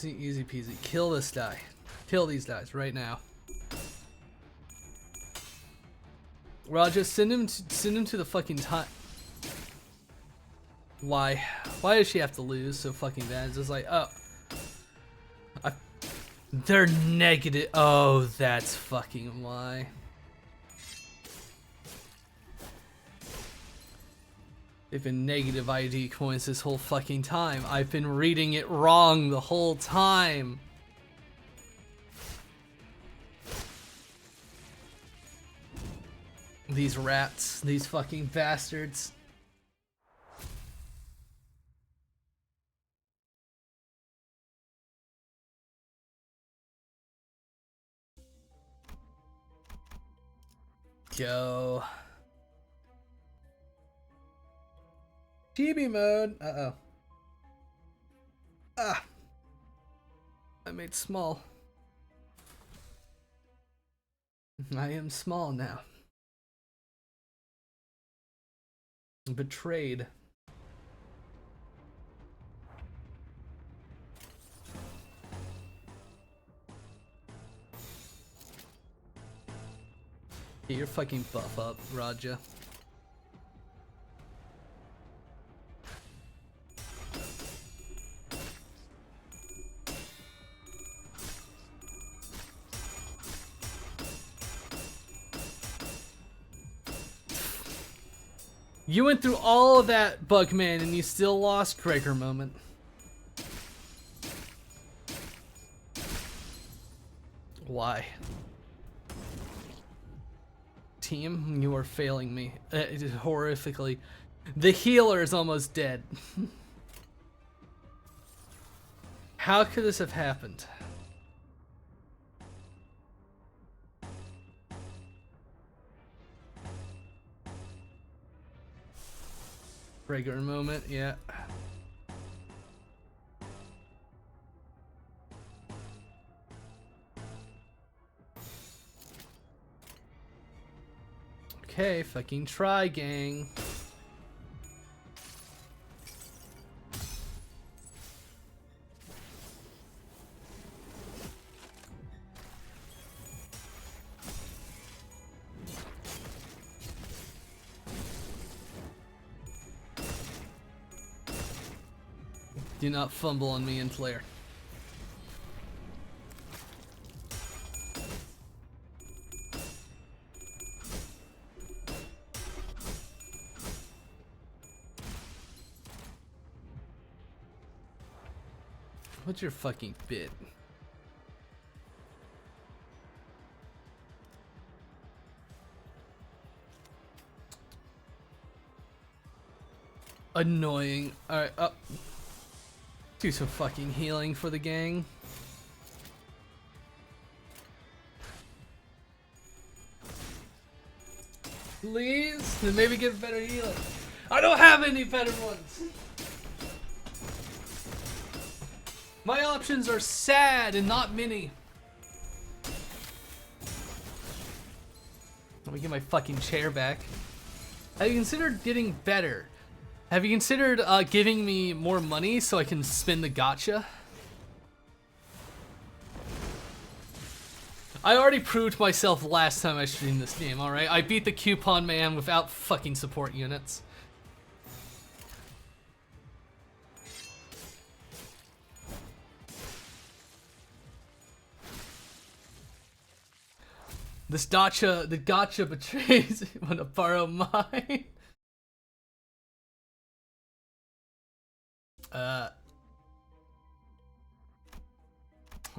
Easy peasy. Kill this guy. Kill these guys right now. Roger, send him to the fucking time. Why? Why does she have to lose so fucking bad? It's just like, oh. They're negative. Oh, that's fucking why. They've been negative ID coins this whole fucking time. I've been reading it wrong the whole time. These rats, these fucking bastards. Go. Chibi mode. Uh-oh. Ah. I made small. I am small now. Betrayed. Get your fucking buff up, Raja. You went through all of that, Bugman, and you still lost Cracker Moment. Why? Team, you are failing me. Horrifically. The healer is almost dead. How could this have happened? Regular moment, yeah. Okay, fucking try, gang. Do not fumble on me in flare. What's your fucking bid? Annoying. Alright, up. Do some fucking healing for the gang. Please? Then maybe get better healing. I don't have any better ones. My options are sad and not many. Let me get my fucking chair back. Have you considered getting better? Have you considered giving me more money so I can spin the gotcha? I already proved myself last time I streamed this game, alright? I beat the coupon man without fucking support units. The gotcha betrays. Want to borrow mine? I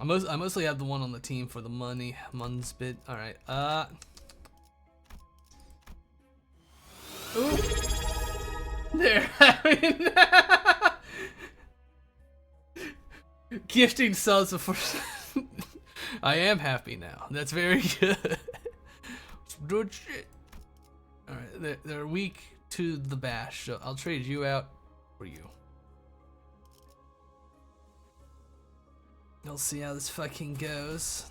mostly have the one on the team for the money. Mun's bit. All right. Ooh. They're having gifting subs before. I am happy now. That's very good. Good shit. All right, they're weak to the bash, so I'll trade you out for you. We'll see how this fucking goes.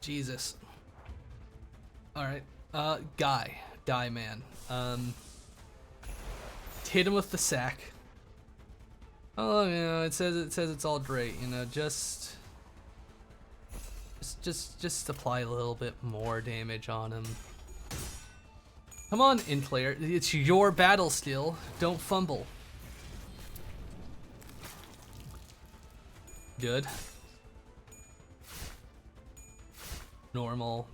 Jesus. All right, guy man. Hit him with the sack. Oh, you know, it says it's all great. You know, just apply a little bit more damage on him. Come on, in player. It's your battle still. Don't fumble. Good. Normal.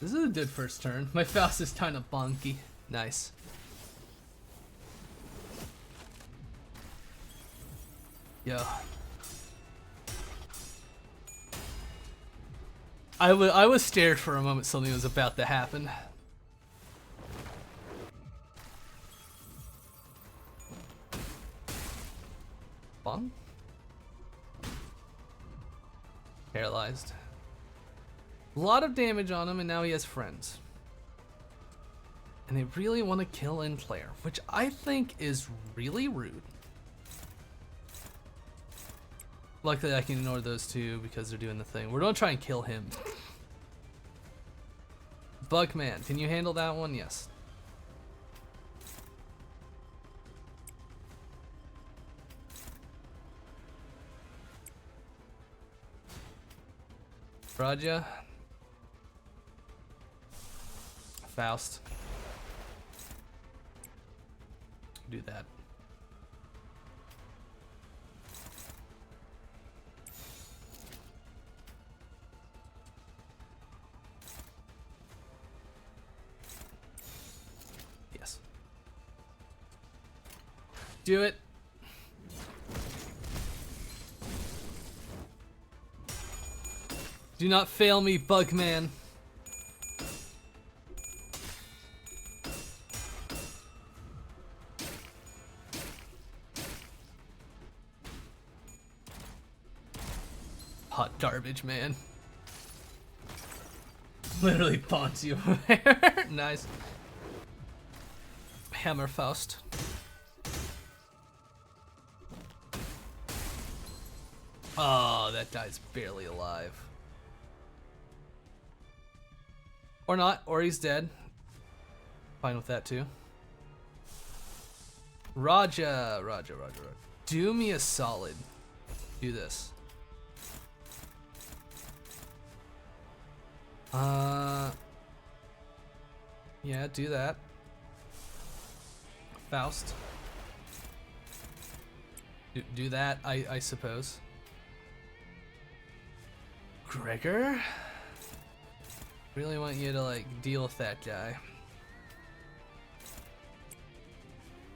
This is a good first turn. My Faust is kind of bonky. Nice. Yo. I was scared for a moment something was about to happen. Bong? Paralyzed. A lot of damage on him, and now he has friends. And they really want to kill in player, which I think is really rude. Luckily I can ignore those two because they're doing the thing. We're gonna try and kill him. Bugman, can you handle that one? Yes. Raja. Faust. Do that. Yes. Do it. Do not fail me, Bugman. Hot garbage, man. Literally taunts you. Nice. Hammer Faust. Oh, that guy's barely alive. Or not, or he's dead. Fine with that too. Raja. Do me a solid. Do this. Yeah, do that. Faust. Do that, I suppose. Gregor? Really want you to, like, deal with that guy.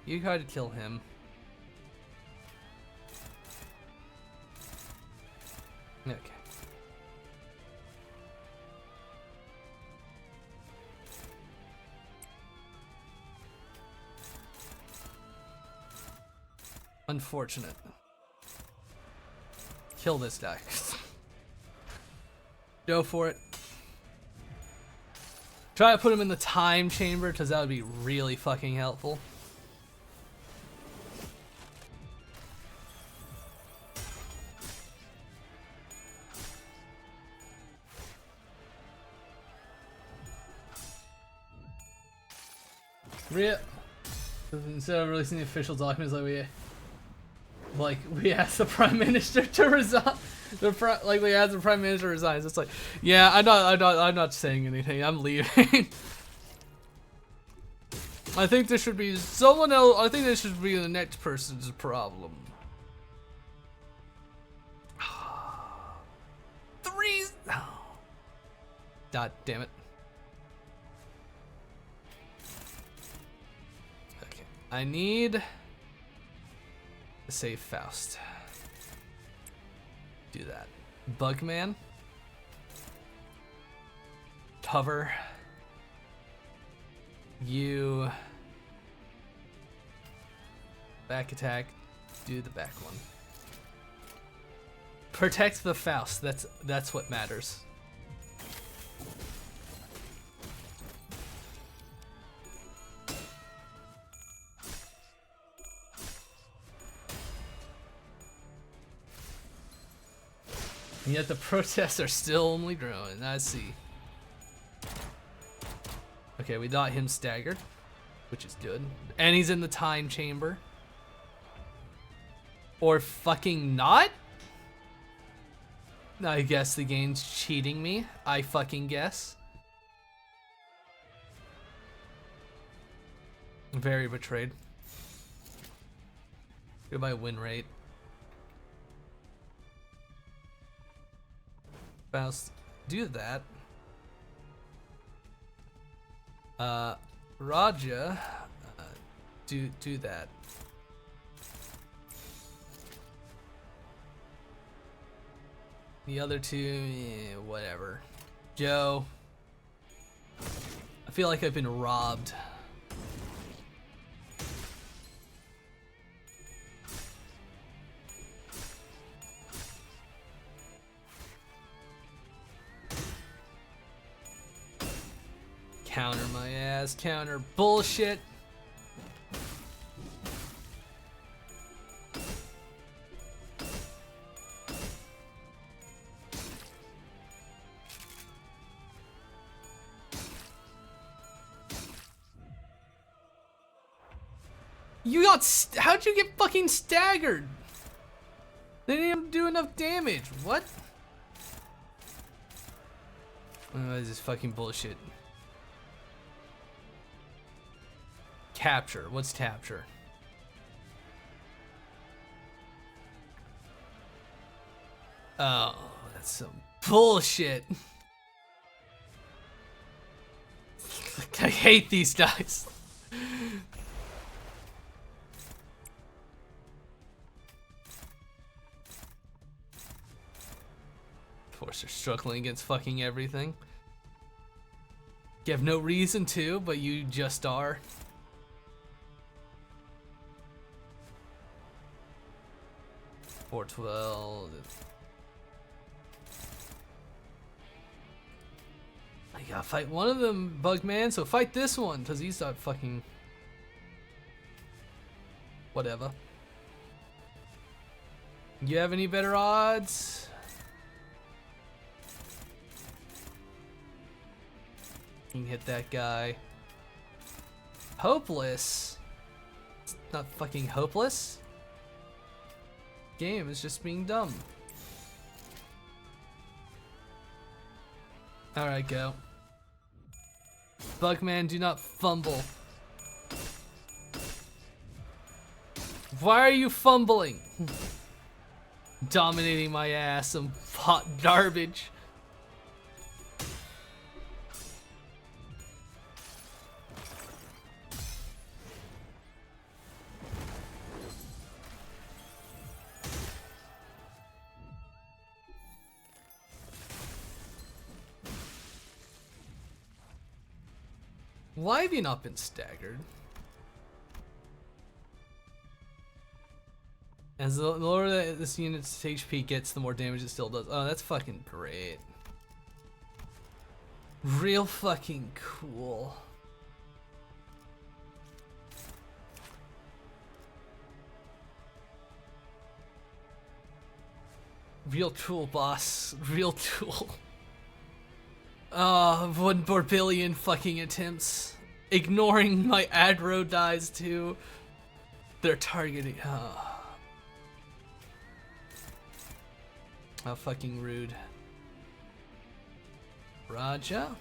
You gotta kill him. Okay. Unfortunate. Kill this guy. Go for it. Try to put him in the time chamber, because that would be really fucking helpful. Instead of releasing the official documents, we asked the Prime Minister to resign. We asked the Prime Minister resigns. It's like, yeah, I'm not saying anything. I'm leaving. I think this should be someone else. I think this should be the next person's problem. 3. God damn it. Okay, I need to save Faust. Do that. Bugman. Cover. You. Back attack. Do the back one. Protect the Faust. That's what matters. And yet the protests are still only growing. I see. Okay, we got him staggered, which is good. And he's in the time chamber. Or fucking not? I guess the game's cheating me. I fucking guess. Very betrayed. Goodbye win rate. Faust, do that. Raja, do that. The other two, yeah, whatever. Joe, I feel like I've been robbed. Counter my ass, counter bullshit. You got how'd you get fucking staggered? They didn't even do enough damage. What? Oh, this is fucking bullshit. Capture. What's capture? Oh, that's some bullshit. I hate these dice. Of course, they're struggling against fucking everything. You have no reason to, but you just are. $412. I gotta fight one of them, Bugman, so fight this one, because he's not fucking... Whatever. You have any better odds? You can hit that guy. Hopeless? It's not fucking hopeless. Game is just being dumb. Alright, go. Bugman, do not fumble. Why are you fumbling? Dominating my ass, some hot garbage. Why have you not been staggered? As the lower this unit's HP gets, the more damage it still does. Oh, that's fucking great. Real fucking cool. Real tool, boss. Real tool. 1 more billion fucking attempts. Ignoring my aggro dies too. They're targeting. How fucking rude. Raja?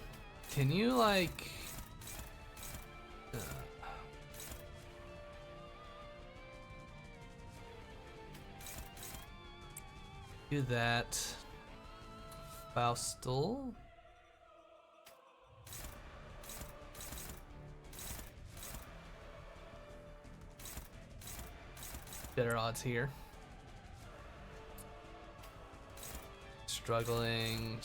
Can you like... do that. Faustal? Better odds here. Struggling.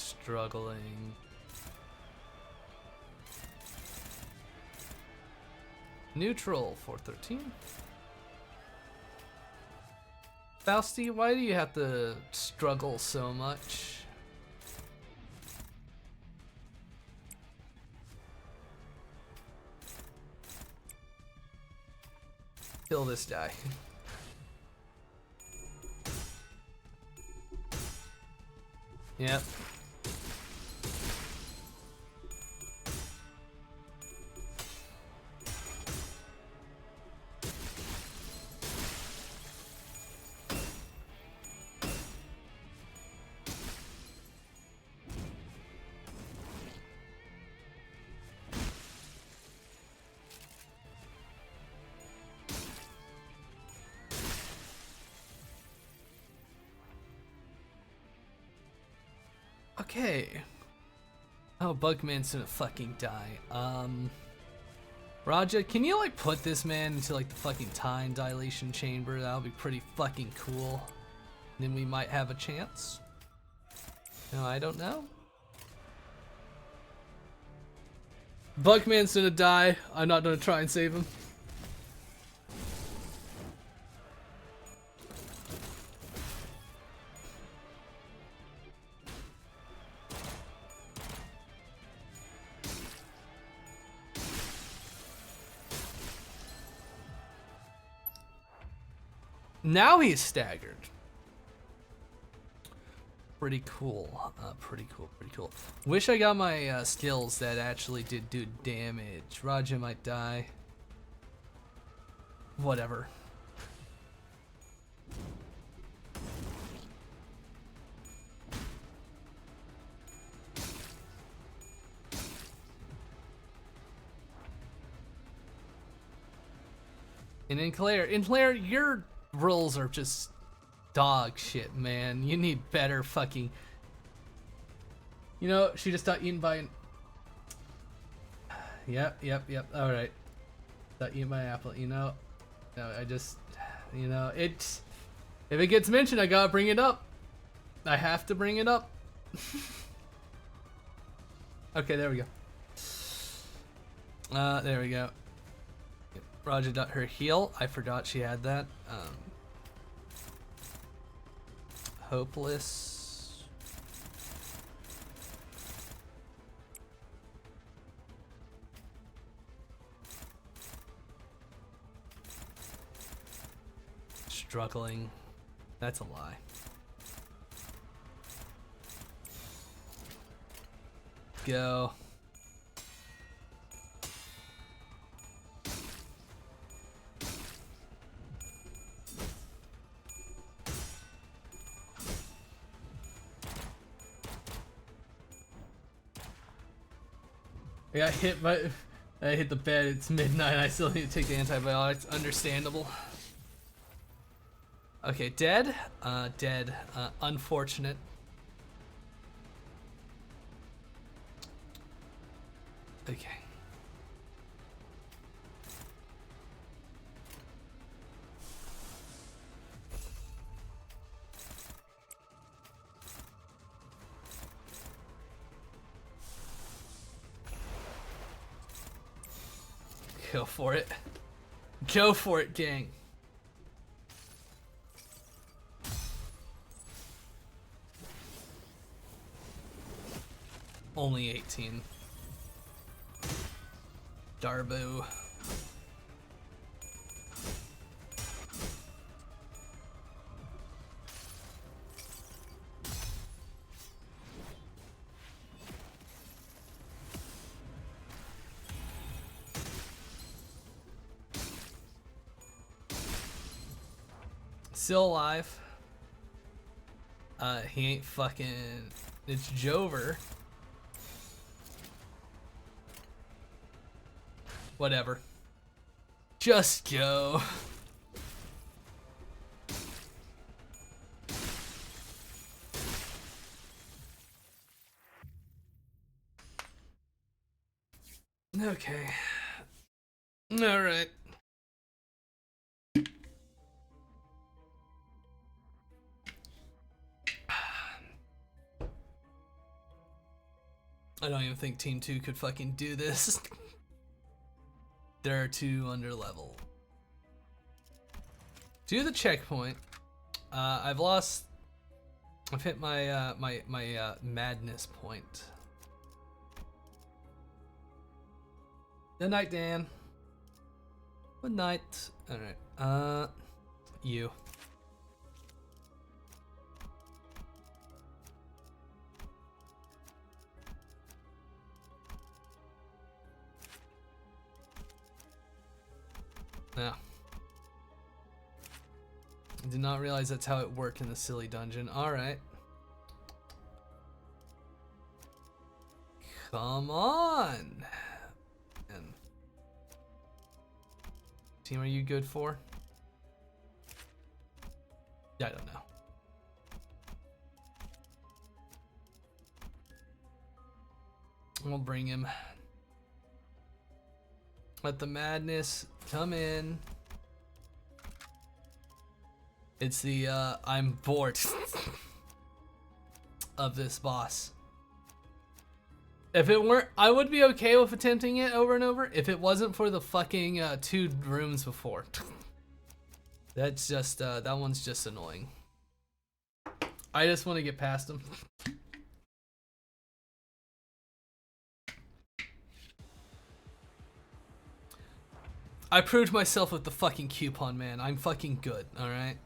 Neutral, 413. Fausti, why do you have to struggle so much? Kill this guy. Yep. Okay. Oh, Bugman's gonna fucking die. Raja, can you like put this man into like the fucking time dilation chamber? That would be pretty fucking cool. Then we might have a chance. No, I don't know. Bugman's gonna die. I'm not gonna try and save him. Now he's staggered. Pretty cool. Pretty cool. Wish I got my skills that actually did do damage. Raja might die. Whatever. And in Claire, your rolls are just dog shit, man. You need better fucking. You know, she just got eaten by an. Yep. All right. Got eaten by an apple. You know, no, I just, you know, it's. If it gets mentioned, I gotta bring it up. I have to bring it up. Okay, there we go. There we go. Roger got her heal. I forgot she had that. Hopeless. Struggling. That's a lie. Go. I hit the bed. It's midnight. I still need to take the antibiotics. Understandable. Okay, dead. Dead. Unfortunate. Okay. Go for it. Go for it, gang. Only 18. Darbo. Still alive. He ain't fucking. It's Jover. Whatever. Just go. Okay. All right. I don't even think Team 2 could fucking do this. They're too under level. To the checkpoint. I've hit my my madness point. Good night, Dan. Good night. All right. You. No. I did not realize that's how it worked in the silly dungeon. Alright. Come on! And team, are you good for? Yeah, I don't know. We'll bring him. Let the madness come in. It's the I'm bored of this boss. If it weren't, I would be okay with attempting it over and over if it wasn't for the fucking 2 rooms before. That's just that one's just annoying. I just want to get past them. I proved myself with the fucking coupon, man. I'm fucking good, alright?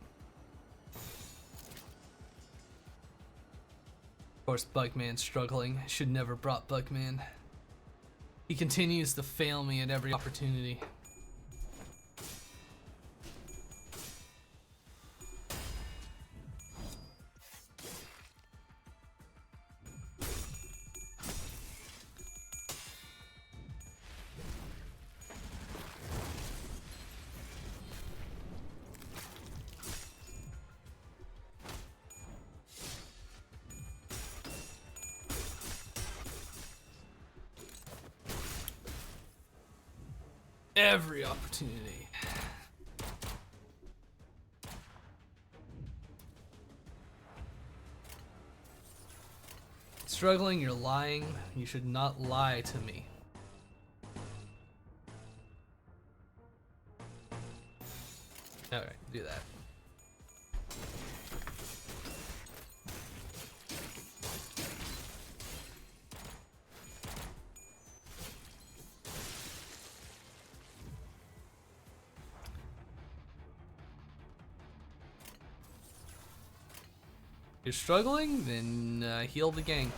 Of course, Bugman's struggling. Should never brought Bugman. He continues to fail me at every opportunity. Every opportunity. Struggling, you're lying. You should not lie to me. Alright, do that. You're struggling? Then heal the gang.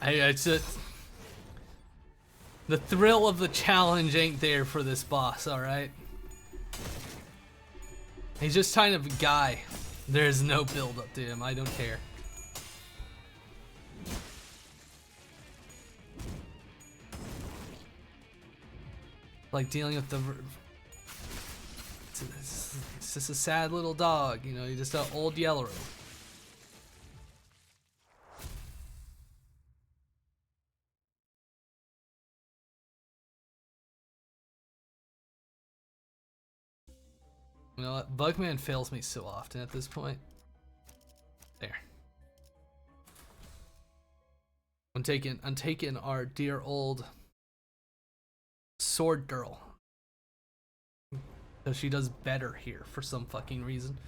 It's a, the thrill of the challenge ain't there for this boss, alright? He's just kind of a guy. There's no build up to him, I don't care. Like dealing with the... It's just a sad little dog, you know, you're just an old yellow. You know what? Bugman fails me so often at this point. There. I'm taking our dear old sword girl. Because she does better here for some fucking reason.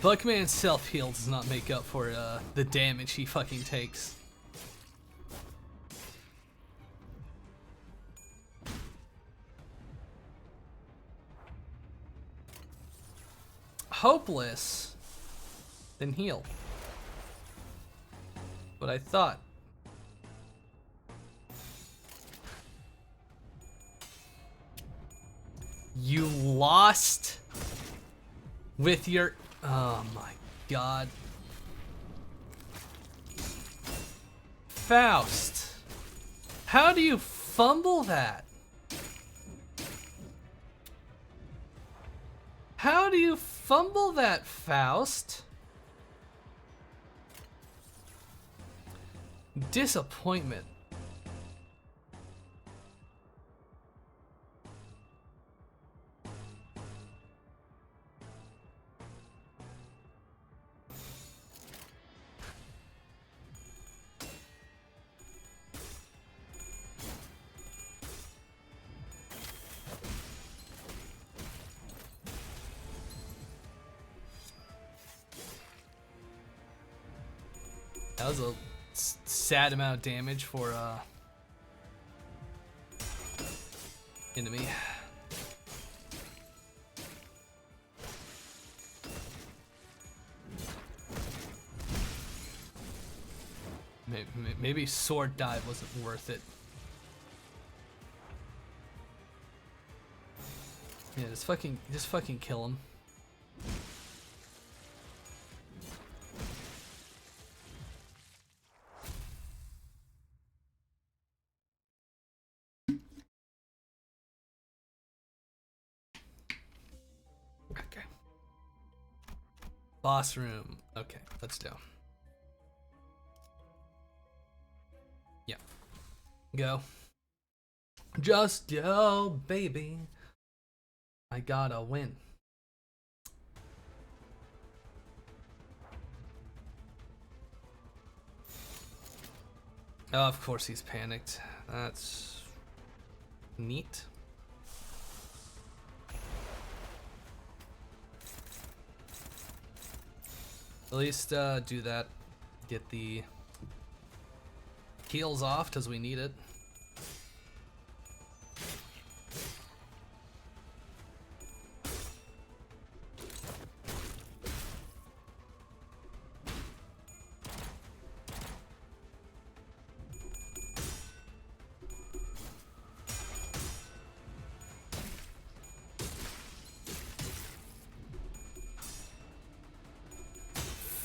Buckman's self-heal does not make up for the damage he fucking takes. Hopeless, then heal. But I thought. You lost with your... Oh my god. Faust. How do you fumble that? How do you fumble that, Faust? Disappointment. That was a sad amount of damage for enemy. Maybe sword dive wasn't worth it. Yeah, just fucking kill him. Okay. Boss room. Okay, let's do. Yeah. Go. Just go, baby. I gotta win. Oh, of course he's panicked. That's neat. At least do that. Get the heals off because we need it.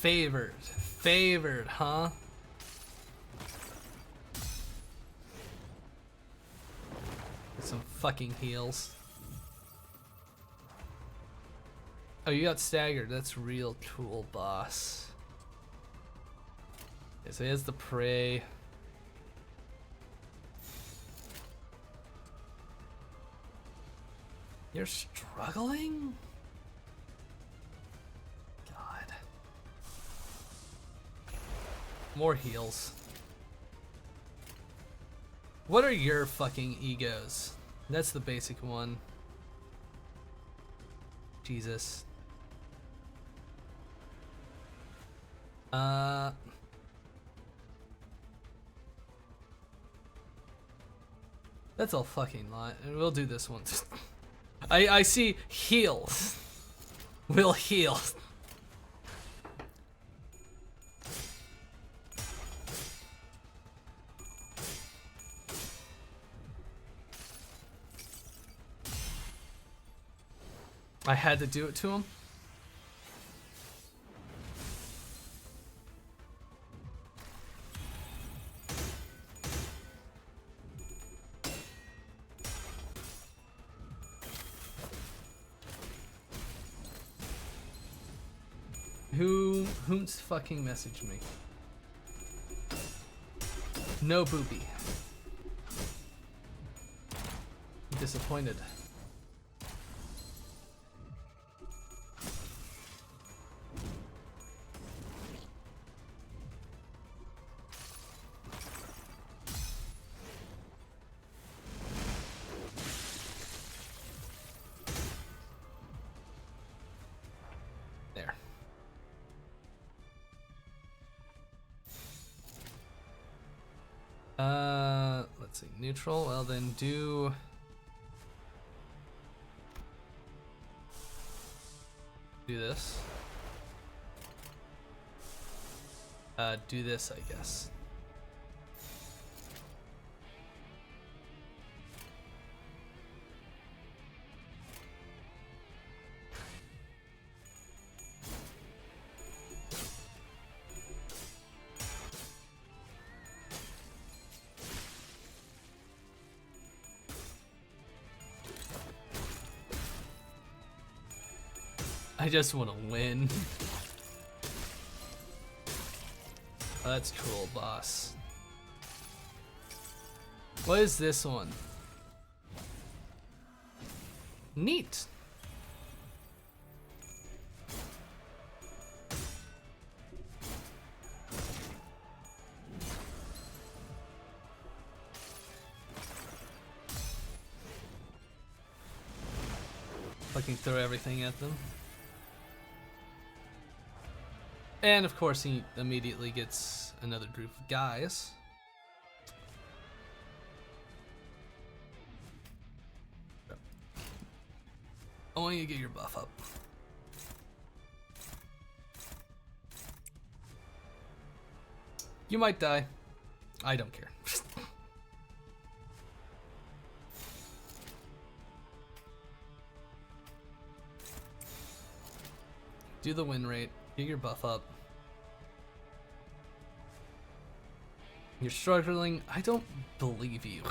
Favored. Favored, huh? Get some fucking heals. Oh, you got staggered. That's real cool, boss. Okay, so here's the prey. You're struggling? God. More heals. What are your fucking egos? That's the basic one. Jesus. That's a fucking lot. We'll do this one. I see heal. We'll heal. I had to do it to him. Who's fucking messaged me? No booby. Disappointed. There. Let's see, neutral. Well, then do this. Do this, I guess. I just want to win. Oh, that's cool, boss. What is this one? Neat. Fucking throw everything at them. And of course he immediately gets another group of guys. I want you to get your buff up. You might die. I don't care. Do the win rate. Get your buff up. You're struggling. I don't believe you.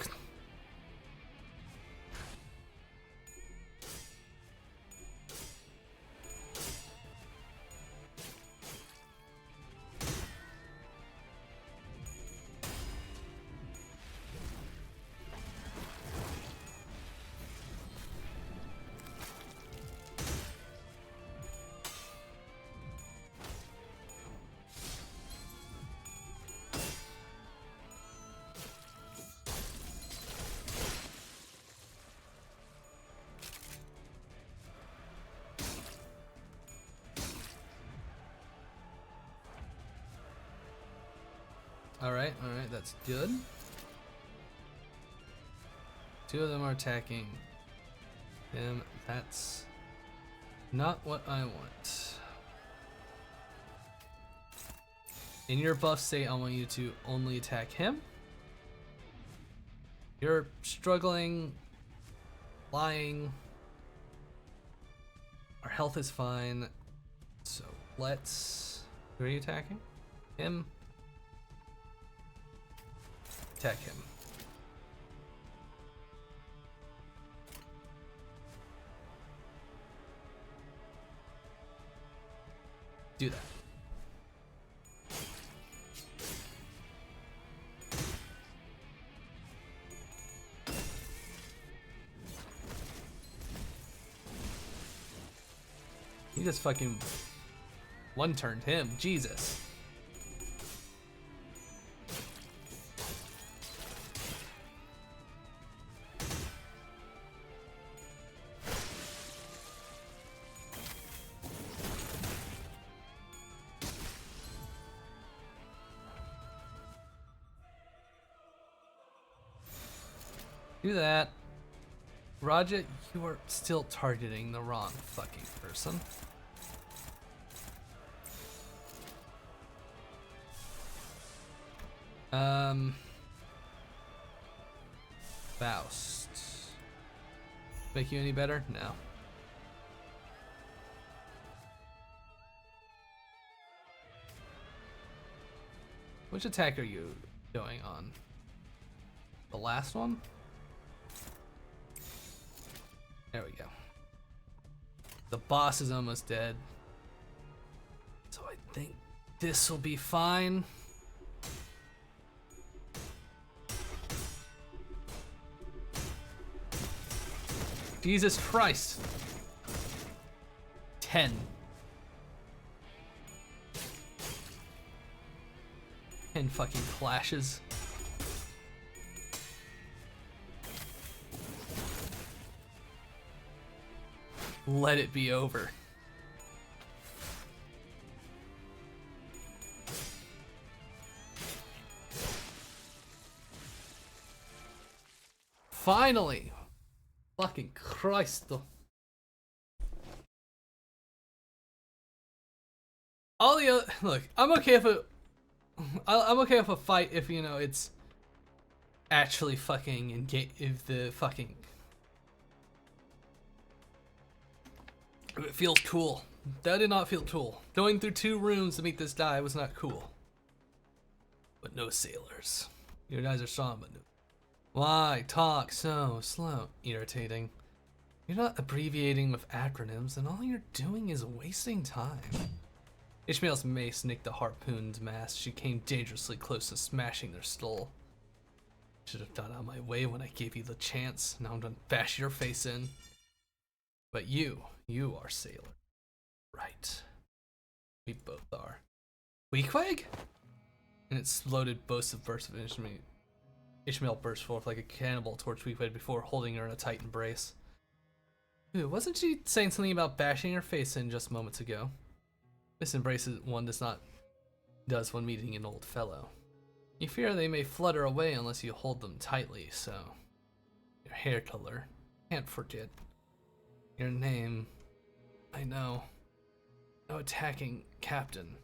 Alright, that's good. Two of them are attacking him. That's not what I want. In your buff state, I want you to only attack him. You're struggling, lying. Our health is fine. So let's Who are you attacking? Him? Attack him. Do that. He just fucking one-turned him. Jesus. Do that. Roger, you are still targeting the wrong fucking person. Faust. Make you any better? No. Which attack are you going on? The last one? There we go. The boss is almost dead. So I think this will be fine. Jesus Christ. 10. 10 fucking clashes. Let it be over. Finally! Fucking Christ. All the other, look, I'm okay if I'm okay with a fight if, you know, it's actually fucking engage, if the fucking, if it feels cool. That did not feel cool. Going through 2 rooms to meet this guy was not cool. But no sailors. You guys are strong, but no. Why talk so slow? Irritating. You're not abbreviating with acronyms, and all you're doing is wasting time. Ishmael's mace nicked the harpoon's mast. She came dangerously close to smashing their skull. Should have got out of my way when I gave you the chance. Now I'm gonna bash your face in. But you are sailor. Right. We both are. Weakweg? And its loaded boasted burst of Ishmael burst forth like a cannibal towards Weakweg before holding her in a tight embrace. Ooh, wasn't she saying something about bashing her face in just moments ago? This embrace is one does when meeting an old fellow. You fear they may flutter away unless you hold them tightly, so... Your hair color. Can't forget. Your name. I know. No attacking Captain.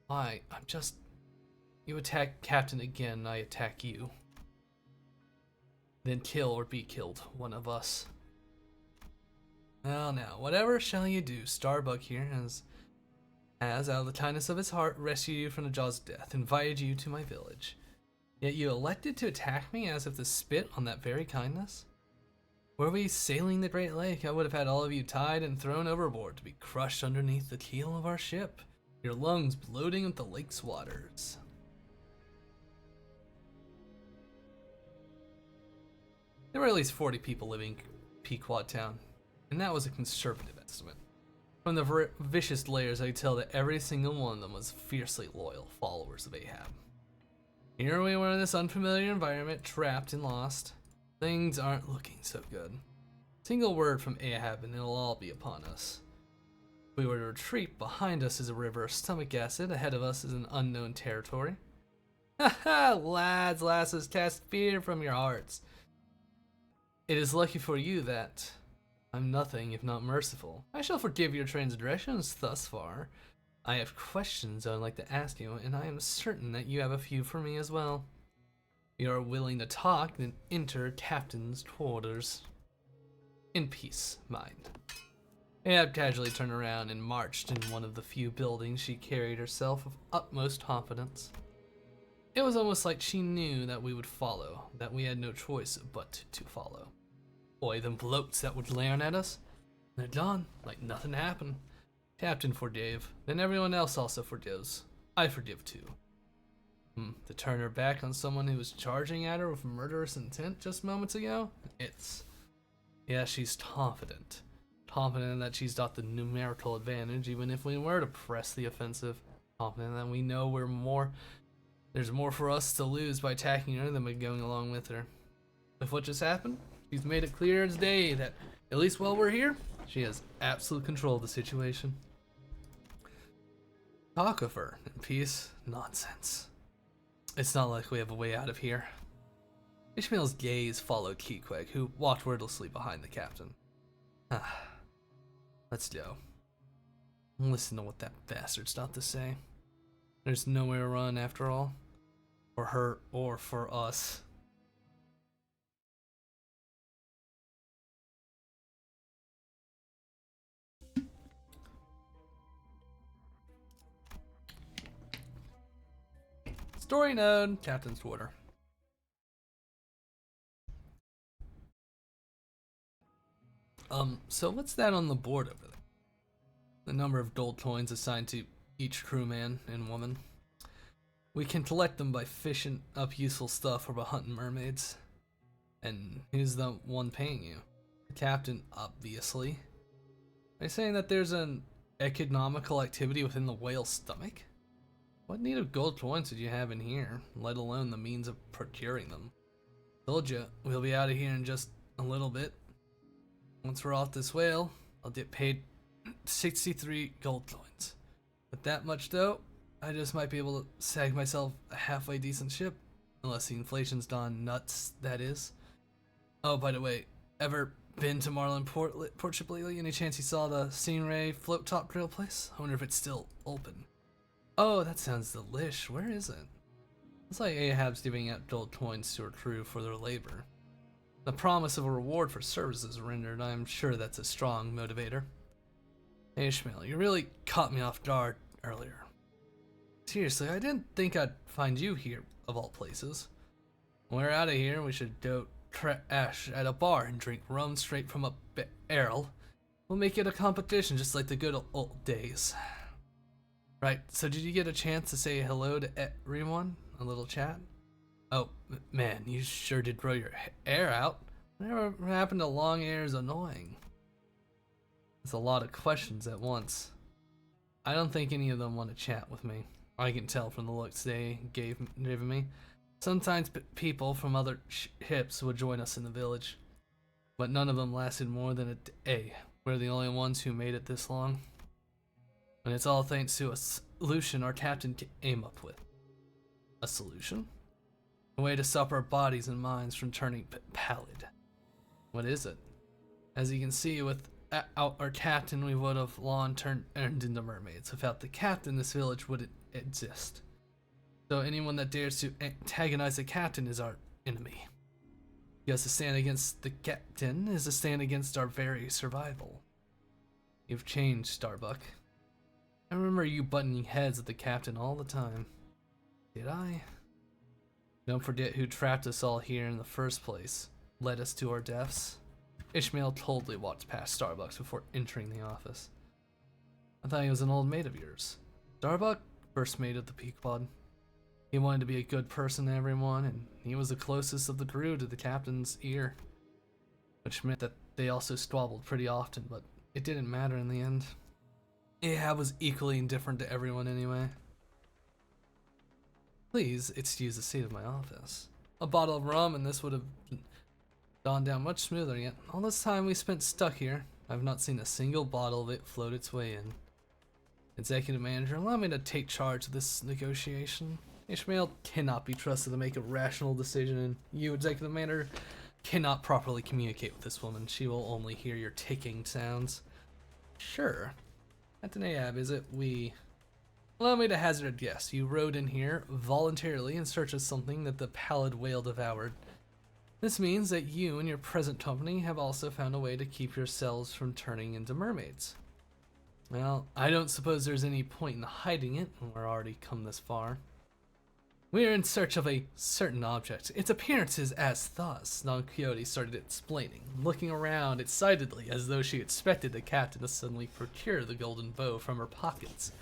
Why? I'm just... You attack Captain again, I attack you. Then kill or be killed, one of us. Well now, whatever shall you do? Starbug here has, out of the kindness of his heart, rescued you from the jaws of death, invited you to my village. Yet you elected to attack me as if to spit on that very kindness? Were we sailing the Great Lake, I would have had all of you tied and thrown overboard to be crushed underneath the keel of our ship, your lungs bloating with the lake's waters. There were at least 40 people living in Pequod Town, and that was a conservative estimate. From the vicious layers, I could tell that every single one of them was fiercely loyal followers of Ahab. Here we were in this unfamiliar environment, trapped and lost. Things aren't looking so good. Single word from Ahab and it'll all be upon us. If we were to retreat, behind us is a river of stomach acid, ahead of us is an unknown territory. Haha, lads, lasses, cast fear from your hearts. It is lucky for you that I'm nothing if not merciful. I shall forgive your transgressions thus far. I have questions I would like to ask you, and I am certain that you have a few for me as well. If you are willing to talk, then enter Captain's quarters. In peace, mind. Ahab casually turned around and marched in one of the few buildings. She carried herself with utmost confidence. It was almost like she knew that we would follow, that we had no choice but to follow. Boy, them bloats that would leer at us, they're gone, like nothing happened. Captain forgave, then everyone else also forgives. I forgive too. To turn her back on someone who was charging at her with murderous intent just moments ago? Yeah, she's confident. Confident that she's got the numerical advantage, even if we were to press the offensive. Confident that we know there's more for us to lose by attacking her than by going along with her. With what just happened, she's made it clear as day that, at least while we're here, she has absolute control of the situation. Talk of her in peace? Nonsense. It's not like we have a way out of here. Ishmael's gaze followed Keequeg, who walked wordlessly behind the captain. Let's go. Listen to what that bastard's got to say. There's nowhere to run after all. For her or for us. Story node, Captain's Quarter. So what's that on the board over there? The number of gold coins assigned to each crewman and woman. We can collect them by fishing up useful stuff or by hunting mermaids. And who's the one paying you? The captain, obviously. Are you saying that there's an economical activity within the whale's stomach? What need of gold coins did you have in here, let alone the means of procuring them? Told you, we'll be out of here in just a little bit. Once we're off this whale, I'll get paid 63 gold coins. With that much though, I just might be able to sag myself a halfway decent ship. Unless the inflation's gone nuts, that is. Oh, by the way, ever been to Marlin Port ship lately? Any chance you saw the Stingray float top grill place? I wonder if it's still open. Oh, that sounds delish. Where is it? It's like Ahab's giving out gold coins to her crew for their labor. The promise of a reward for services rendered, I'm sure that's a strong motivator. Hey Ishmael, you really caught me off guard earlier. Seriously, I didn't think I'd find you here, of all places. When we're out of here, we should go crash at a bar and drink rum straight from a barrel. We'll make it a competition just like the good old days. Right, so did you get a chance to say hello to everyone? A little chat? Oh, man, you sure did grow your hair out. Whatever happened to long hair is annoying. It's a lot of questions at once. I don't think any of them want to chat with me. I can tell from the looks they gave me. Sometimes people from other ships would join us in the village, but none of them lasted more than a day. We're the only ones who made it this long. And it's all thanks to a solution our captain came up with. A solution? A way to stop our bodies and minds from turning pallid. What is it? As you can see, without our captain, we would have long turned into mermaids. Without the captain, this village wouldn't exist. So anyone that dares to antagonize the captain is our enemy. Because to stand against the captain is to stand against our very survival. You've changed, Starbuck. I remember you buttoning heads with the captain all the time. Did I? Don't forget who trapped us all here in the first place. Led us to our deaths. Ishmael totally walked past Starbucks before entering the office. I thought he was an old mate of yours. Starbuck? First mate of the Pequod. He wanted to be a good person to everyone, and he was the closest of the crew to the captain's ear. Which meant that they also squabbled pretty often, but it didn't matter in the end. Ahab was equally indifferent to everyone anyway. Please excuse the state of my office. A bottle of rum and this would have gone down much smoother, yet all this time we spent stuck here, I've not seen a single bottle of it float its way in. Executive Manager, allow me to take charge of this negotiation. Ishmael cannot be trusted to make a rational decision, and you, Executive Manager, cannot properly communicate with this woman. She will only hear your ticking sounds. Sure. Captain Ahab, is it we... Allow me to hazard a guess. You rode in here voluntarily in search of something that the pallid whale devoured. This means that you and your present company have also found a way to keep yourselves from turning into mermaids. Well, I don't suppose there's any point in hiding it when we're already come this far. We are in search of a certain object. Its appearance is as thus, Don Quixote started explaining, looking around excitedly as though she expected the captain to suddenly procure the golden bow from her pockets.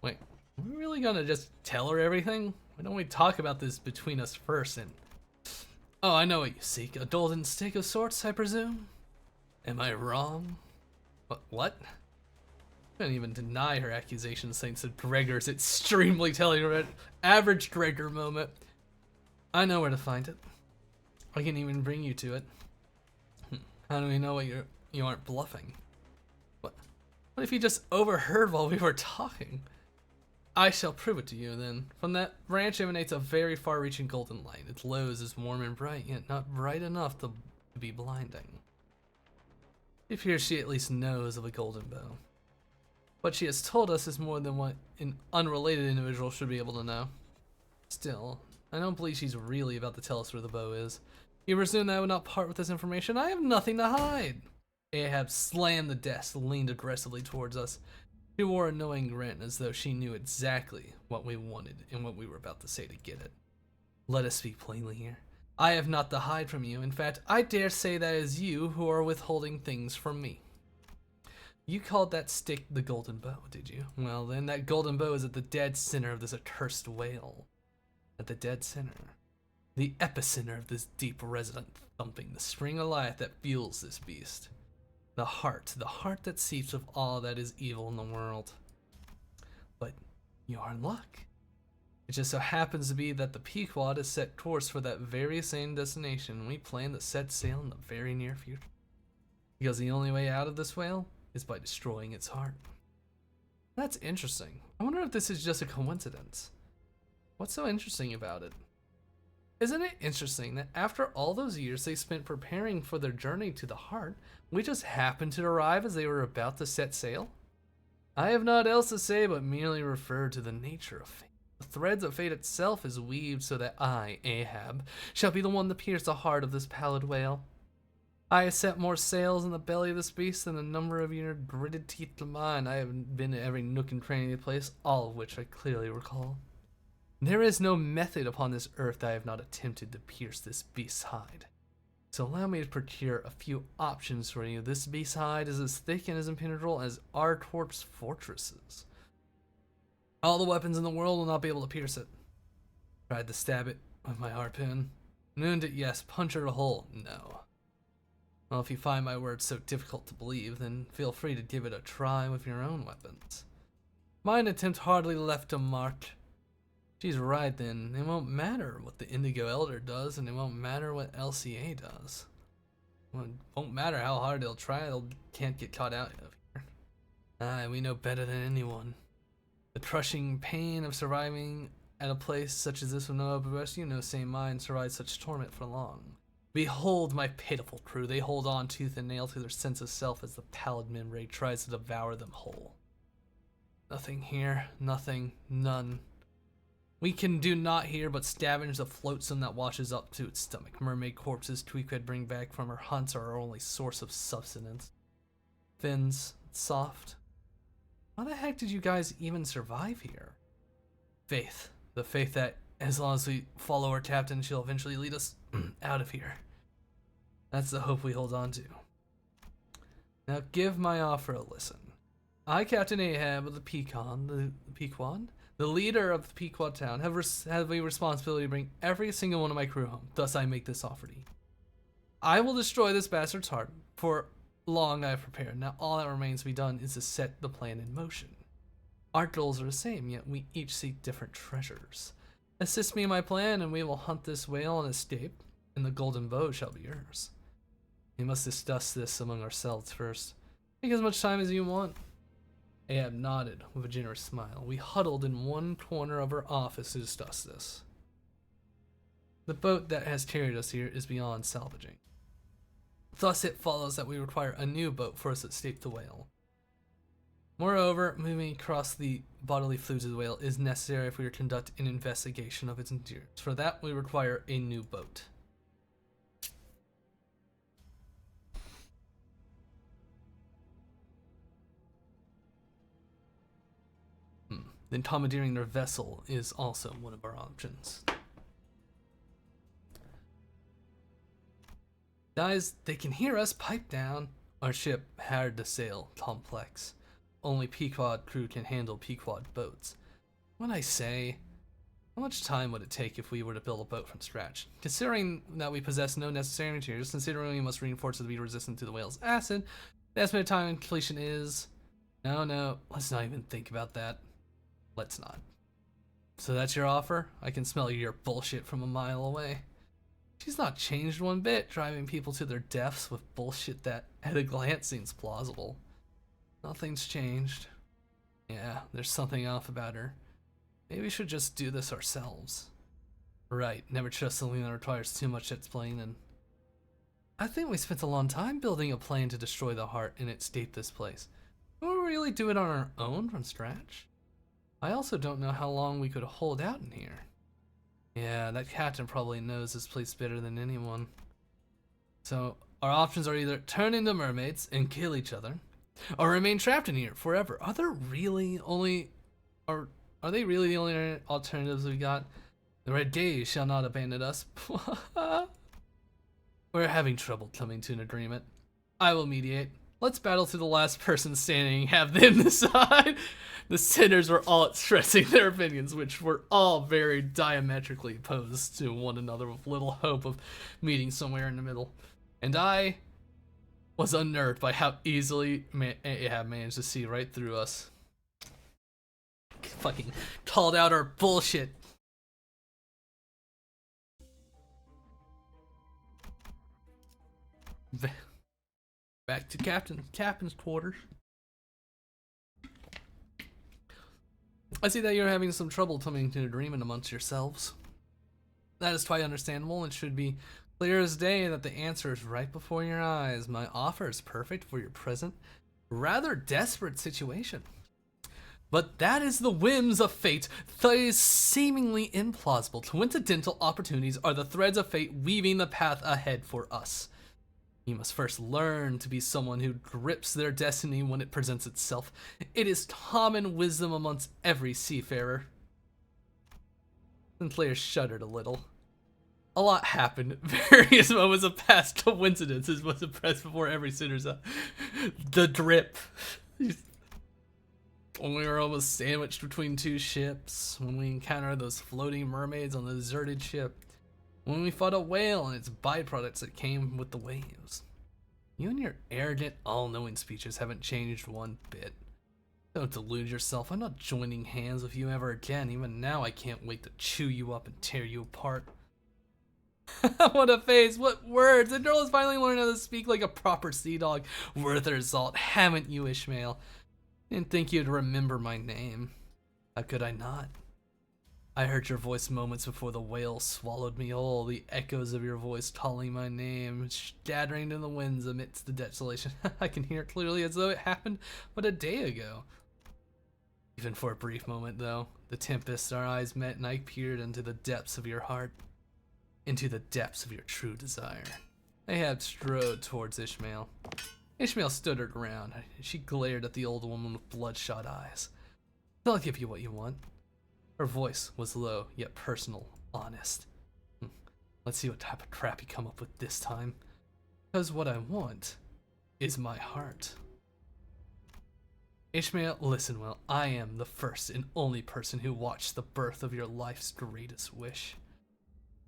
Wait, are we really gonna just tell her everything? Why don't we talk about this between us first and... Oh, I know what you seek. A golden stick of sorts, I presume? Am I wrong? What? Couldn't even deny her accusations thanks to Gregor's extremely telling her average Gregor moment. I know where to find it. I can even bring you to it. How do we know you aren't bluffing? What if you just overheard while we were talking? I shall prove it to you then. From that branch emanates a very far-reaching golden light. Its lows is warm and bright, yet not bright enough to be blinding. It appears she at least knows of a golden bow. What she has told us is more than what an unrelated individual should be able to know. Still, I don't believe she's really about to tell us where the bow is. You presume that I would not part with this information? I have nothing to hide. Ahab slammed the desk, leaned aggressively towards us. She wore a knowing grin as though she knew exactly what we wanted and what we were about to say to get it. Let us speak plainly here. I have naught to hide from you. In fact, I dare say that it is you who are withholding things from me. You called that stick the golden bow, did you? Well, then that golden bow is at the dead center of this accursed whale. At the dead center. The epicenter of this deep resonant thumping, the spring of life that fuels this beast. The heart that seeps with all that is evil in the world. But you are in luck. It just so happens to be that the Pequod has set course for that very same destination, and we plan to set sail in the very near future. Because the only way out of this whale is by destroying its heart. That's interesting. I wonder if this is just a coincidence. What's so interesting about it? Isn't it interesting that after all those years they spent preparing for their journey to the heart, we just happened to arrive as they were about to set sail? I have naught else to say but merely refer to the nature of fate. The threads of fate itself is weaved so that I, Ahab, shall be the one to pierce the heart of this pallid whale. I have set more sails in the belly of this beast than the number of your gritted teeth combined. I have been to every nook and cranny of the place, all of which I clearly recall. There is no method upon this earth that I have not attempted to pierce this beast's hide. So allow me to procure a few options for you. This beast's hide is as thick and as impenetrable as Artorp's fortresses. All the weapons in the world will not be able to pierce it. Tried to stab it with my harpoon. Wound it, yes. Punch it a hole, no. Well, if you find my words so difficult to believe, then feel free to give it a try with your own weapons. Mine attempt hardly left a mark. She's right then, it won't matter what the Indigo Elder does, and it won't matter what LCA does. Well, it won't matter how hard they'll try, they can't get caught out of here. Aye, we know better than anyone. The crushing pain of surviving at a place such as this with no other rescue, no sane mind survives such torment for long. Behold my pitiful crew, they hold on tooth and nail to their sense of self as the pallid membrane tries to devour them whole. Nothing here, nothing, none. We can do naught here but scavenge the flotsam that washes up to its stomach. Mermaid corpses Tweakhead bring back from her hunts are our only source of sustenance. Fins, soft. How the heck did you guys even survive here? Faith. The faith that as long as we follow our captain, she'll eventually lead us out of here. That's the hope we hold on to. Now give my offer a listen. I, Captain Ahab of the Pequod, the leader of the Pequod town, have a responsibility to bring every single one of my crew home. Thus I make this offer to you. I will destroy this bastard's heart. For long I have prepared. Now all that remains to be done is to set the plan in motion. Our goals are the same, yet we each seek different treasures. Assist me in my plan, and we will hunt this whale and escape, and the golden bow shall be yours. We must discuss this among ourselves first. Take as much time as you want. Ahab nodded with a generous smile. We huddled in one corner of our office to discuss this. The boat that has carried us here is beyond salvaging. Thus it follows that we require a new boat for us to escape the whale. Moreover, moving across the bodily fluids of the whale is necessary if we are to conduct an investigation of its interiors. For that, we require a new boat. then commandeering their vessel is also one of our options. Guys, they can hear us. Pipe down. Our ship hard to sail, complex. Only Pequod crew can handle Pequod boats. When I say, how much time would it take if we were to build a boat from scratch? Considering that we possess no necessary materials, considering we must reinforce it to be resistant to the whale's acid, the estimated time and completion is... No, let's not even think about that. Let's not. So that's your offer? I can smell your bullshit from a mile away. She's not changed one bit, driving people to their deaths with bullshit that, at a glance, seems plausible. Nothing's changed. Yeah, there's something off about her. Maybe we should just do this ourselves. Right, never trust something that requires too much explaining. I think we spent a long time building a plan to destroy the heart and escape this place. Will we really do it on our own from scratch? I also don't know how long we could hold out in here. Yeah, that captain probably knows this place better than anyone. So, our options are either turn into mermaids and kill each other, or remain trapped in here forever. Are they really the only alternatives we got? The Red Gaze shall not abandon us. We're having trouble coming to an agreement. I will mediate. Let's battle to the last person standing, have them decide. The sinners were all expressing their opinions, which were all very diametrically opposed to one another with little hope of meeting somewhere in the middle. And I was unnerved by how easily Ahab managed to see right through us. Fucking called out our bullshit. Back to captain's quarters. I see that you're having some trouble coming to an agreement amongst yourselves. That is quite understandable and should be clear as day that the answer is right before your eyes. My offer is perfect for your present, rather desperate situation. But that is the whims of fate. That is seemingly implausible. Coincidental opportunities are the threads of fate weaving the path ahead for us. You must first learn to be someone who grips their destiny when it presents itself. It is common wisdom amongst every seafarer. Sinclair shuddered a little. A lot happened. Various moments of past coincidences was impressed before every sinner's the drip. When we were almost sandwiched between two ships, when we encountered those floating mermaids on the deserted ship, when we fought a whale and its byproducts that came with the waves. You and your arrogant, all-knowing speeches haven't changed one bit. Don't delude yourself. I'm not joining hands with you ever again. Even now, I can't wait to chew you up and tear you apart. What a face. What words. The girl has finally learned how to speak like a proper sea dog. Worth her salt, haven't you, Ishmael? Didn't think you'd remember my name. How could I not? I heard your voice moments before the whale swallowed me whole, the echoes of your voice calling my name, scattering in the winds amidst the desolation. I can hear it clearly as though it happened but a day ago. Even for a brief moment, though, the tempest, our eyes met and I peered into the depths of your heart, into the depths of your true desire. Ahab strode towards Ishmael. Ishmael stood her ground. She glared at the old woman with bloodshot eyes. I'll give you what you want. Her voice was low, yet personal, honest. Let's see what type of crap you come up with this time. Because what I want is my heart. Ishmael, listen well. I am the first and only person who watched the birth of your life's greatest wish.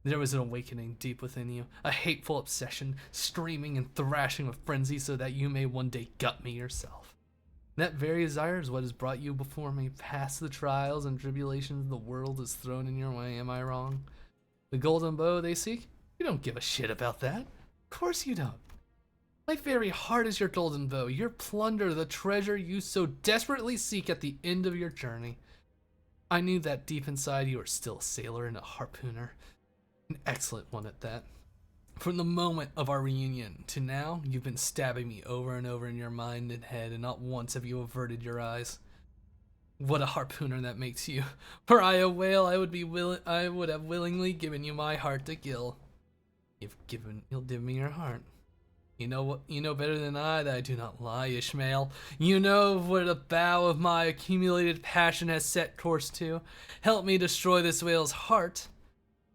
There was an awakening deep within you, a hateful obsession, screaming and thrashing with frenzy so that you may one day gut me yourself. That very desire is what has brought you before me, past the trials and tribulations the world has thrown in your way. Am I wrong? The golden bow they seek? You don't give a shit about that. Of course you don't. My very heart is your golden bow, your plunder, the treasure you so desperately seek at the end of your journey. I knew that deep inside you are still a sailor and a harpooner. An excellent one at that. From the moment of our reunion to now, you've been stabbing me over and over in your mind and head, and not once have you averted your eyes. What a harpooner that makes you. Were I a whale, I would have willingly given you my heart to kill. You'll give me your heart. You know what? You know better than I that I do not lie, Ishmael. You know where the bow of my accumulated passion has set course to. Help me destroy this whale's heart,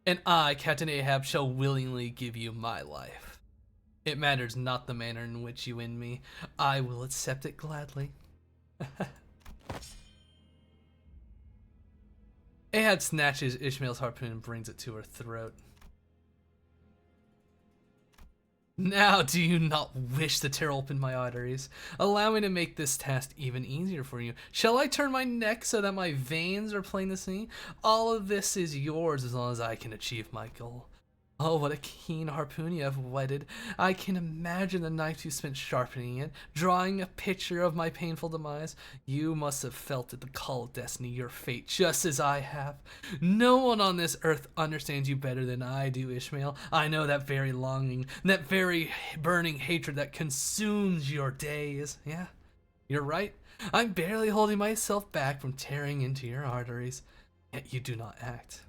and I, Captain Ahab, shall willingly give you my life. It matters not the manner in which you win me. I will accept it gladly. Ahab snatches Ishmael's harpoon and brings it to her throat. Now do you not wish to tear open my arteries? Allow me to make this task even easier for you. Shall I turn my neck so that my veins are plain to see? All of this is yours as long as I can achieve my goal. Oh, what a keen harpoon you have whetted. I can imagine the nights you spent sharpening it, drawing a picture of my painful demise. You must have felt at the call of destiny your fate, just as I have. No one on this earth understands you better than I do, Ishmael. I know that very longing, that very burning hatred that consumes your days. Yeah, you're right. I'm barely holding myself back from tearing into your arteries, yet you do not act.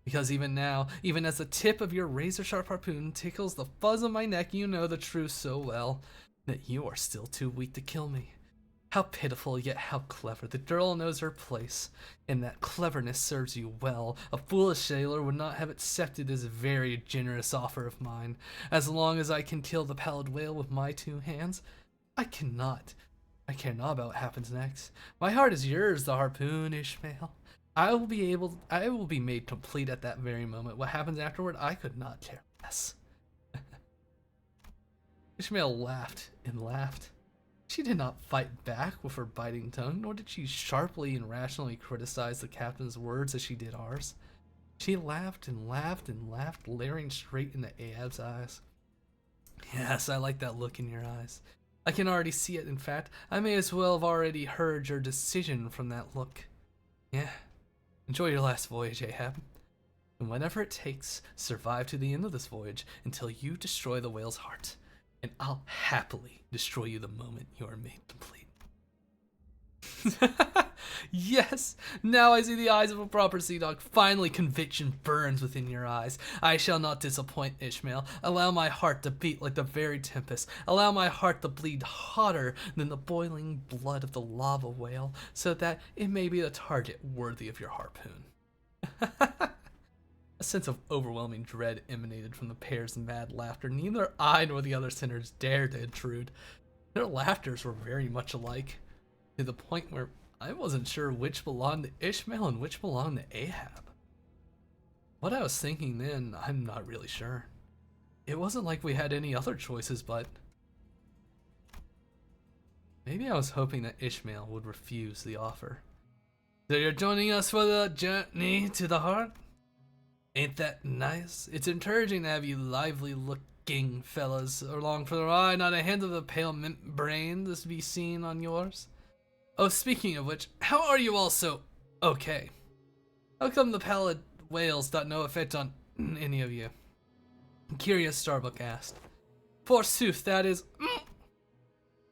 Because even now, even as the tip of your razor-sharp harpoon tickles the fuzz of my neck, you know the truth so well that you are still too weak to kill me. How pitiful, yet how clever. The girl knows her place, and that cleverness serves you well. A foolish sailor would not have accepted this very generous offer of mine. As long as I can kill the pallid whale with my two hands, I cannot. I care not about what happens next. My heart is yours, the harpoon, Ishmael. I will be made complete at that very moment. What happens afterward, I could not care less. Ishmael laughed and laughed. She did not fight back with her biting tongue, nor did she sharply and rationally criticize the captain's words as she did ours. She laughed and laughed and laughed, glaring straight into Ahab's eyes. Yes, I like that look in your eyes. I can already see it, in fact. I may as well have already heard your decision from that look. Yeah. Enjoy your last voyage, Ahab. And whatever it takes, survive to the end of this voyage until you destroy the whale's heart. And I'll happily destroy you the moment you are made complete. Yes! Now I see the eyes of a proper sea dog. Finally, conviction burns within your eyes. I shall not disappoint, Ishmael. Allow my heart to beat like the very tempest. Allow my heart to bleed hotter than the boiling blood of the lava whale, so that it may be a target worthy of your harpoon. A sense of overwhelming dread emanated from the pair's mad laughter. Neither I nor the other sinners dared to intrude. Their laughters were very much alike, to the point where I wasn't sure which belonged to Ishmael and which belonged to Ahab. What I was thinking then, I'm not really sure. It wasn't like we had any other choices, but maybe I was hoping that Ishmael would refuse the offer. So you're joining us for the journey to the heart? Ain't that nice? It's encouraging to have you lively looking fellas along for the ride, not a hint of the pale mint brain to be seen on yours. Oh, speaking of which, how are you all so okay? How come the pallid whales got no effect on any of you? Curious Starbuck asked. Forsooth, that is...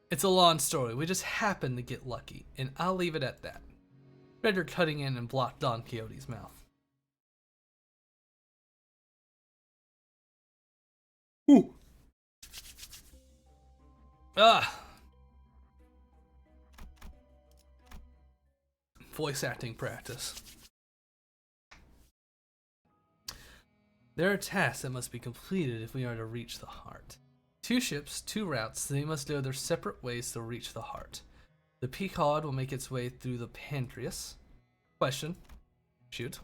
It's a long story. We just happened to get lucky, and I'll leave it at that. Redder cutting in and blocked Don Quixote's mouth. Ooh. Ah. Voice acting practice. There are tasks that must be completed if we are to reach the heart. 2 ships, 2 routes, they must go their separate ways to reach the heart. The Pequod will make its way through the pancreas. Question. Shoot.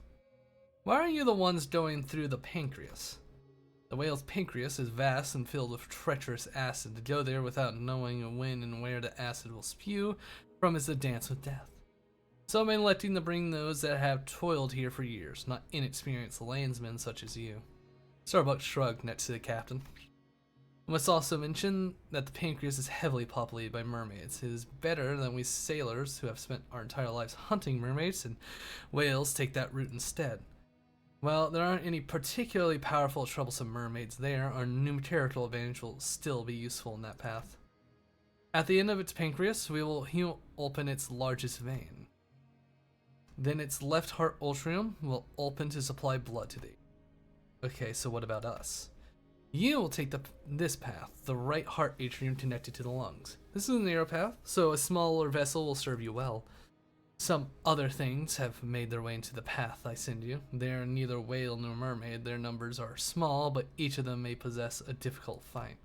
Why are you the ones going through the pancreas? The whale's pancreas is vast and filled with treacherous acid. To go there without knowing when and where the acid will spew from is a dance with death. So I'm electing to bring those that have toiled here for years, not inexperienced landsmen such as you. Starbuck shrugged next to the captain. I must also mention that the pancreas is heavily populated by mermaids. It is better than we sailors who have spent our entire lives hunting mermaids and whales take that route instead. Well, there aren't any particularly powerful, troublesome mermaids there. Our numerical advantage will still be useful in that path. At the end of its pancreas, we will open its largest vein. Then its left heart atrium will open to supply blood to thee. Okay, so what about us? You will take this path, the right heart atrium connected to the lungs. This is a narrow path, so a smaller vessel will serve you well. Some other things have made their way into the path I send you. They are neither whale nor mermaid. Their numbers are small, but each of them may possess a difficult fight.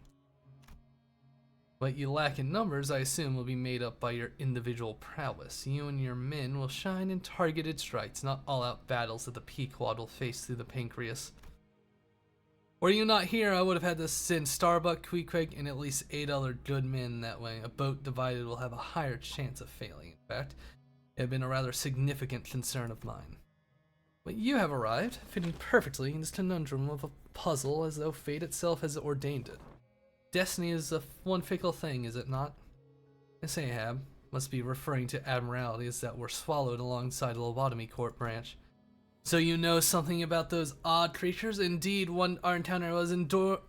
What you lack in numbers, I assume, will be made up by your individual prowess. You and your men will shine in targeted strikes, not all-out battles that the Pequod will face through the pancreas. Were you not here, I would have had to send Starbuck, Queequeg, and at least 8 other good men that way. A boat divided will have a higher chance of failing. In fact, it had been a rather significant concern of mine. But you have arrived, fitting perfectly in this conundrum of a puzzle as though fate itself has ordained it. Destiny is one fickle thing, is it not? Miss Ahab must be referring to admiralities that were swallowed alongside the lobotomy court branch. So you know something about those odd creatures? Indeed, our encounter was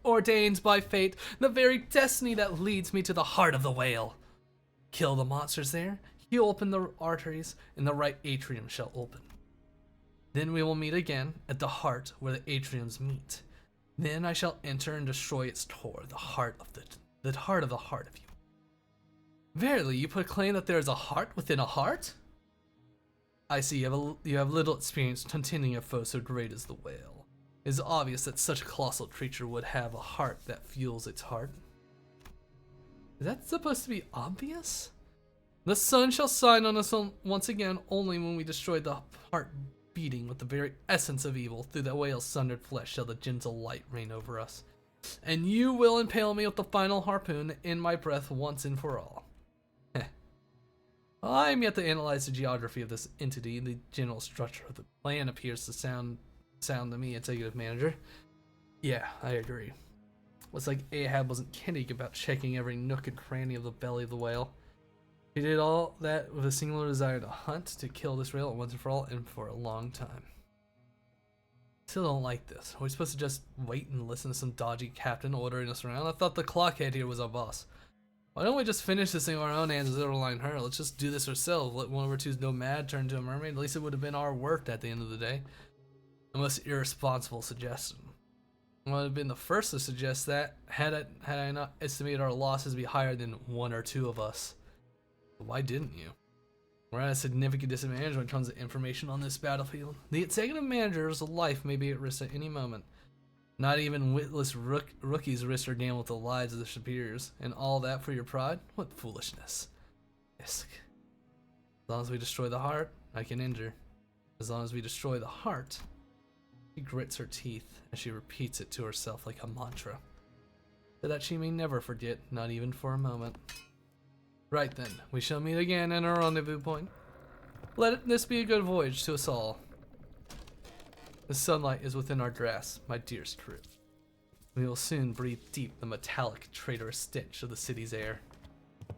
ordained by fate, the very destiny that leads me to the heart of the whale. Kill the monsters there, he'll open the arteries, and the right atrium shall open. Then we will meet again at the heart where the atriums meet. Then I shall enter and destroy its core, the heart of the heart of you. Verily, you put claim that there is a heart within a heart? I see you have little experience contending a foe so great as the whale. It is obvious that such a colossal creature would have a heart that fuels its heart. Is that supposed to be obvious? The sun shall shine on us once again only when we destroy the heart beating with the very essence of evil. Through the whale's sundered flesh shall the gentle light reign over us. And you will impale me with the final harpoon in my breath once and for all. I am yet to analyze the geography of this entity. The general structure of the plan appears to sound to me, executive manager. Yeah, I agree. Looks like Ahab wasn't kidding about checking every nook and cranny of the belly of the whale. He did all that with a singular desire to hunt, to kill this whale once and for all, and for a long time. Still don't like this. Are we supposed to just wait and listen to some dodgy captain ordering us around? I thought the clockhead here was our boss. Why don't we just finish this thing with our own hands and overline her? Let's just do this ourselves. Let one of our two's nomad turn into a mermaid. At least it would have been our work at the end of the day. A most irresponsible suggestion. I would have been the first to suggest that had I not estimated our losses to be higher than 1 or 2 of us. But why didn't you? We're at a significant disadvantage when it comes to information on this battlefield. The executive manager's life may be at risk at any moment. Not even witless rookies risk their game with the lives of their superiors. And all that for your pride? What foolishness. Isk. As long as we destroy the heart, I can injure. As long as we destroy the heart. She grits her teeth as she repeats it to herself like a mantra. So that she may never forget, not even for a moment. Right then, we shall meet again at our rendezvous point. Let this be a good voyage to us all. The sunlight is within our grasp, my dearest crew. We will soon breathe deep the metallic, traitorous stench of the city's air.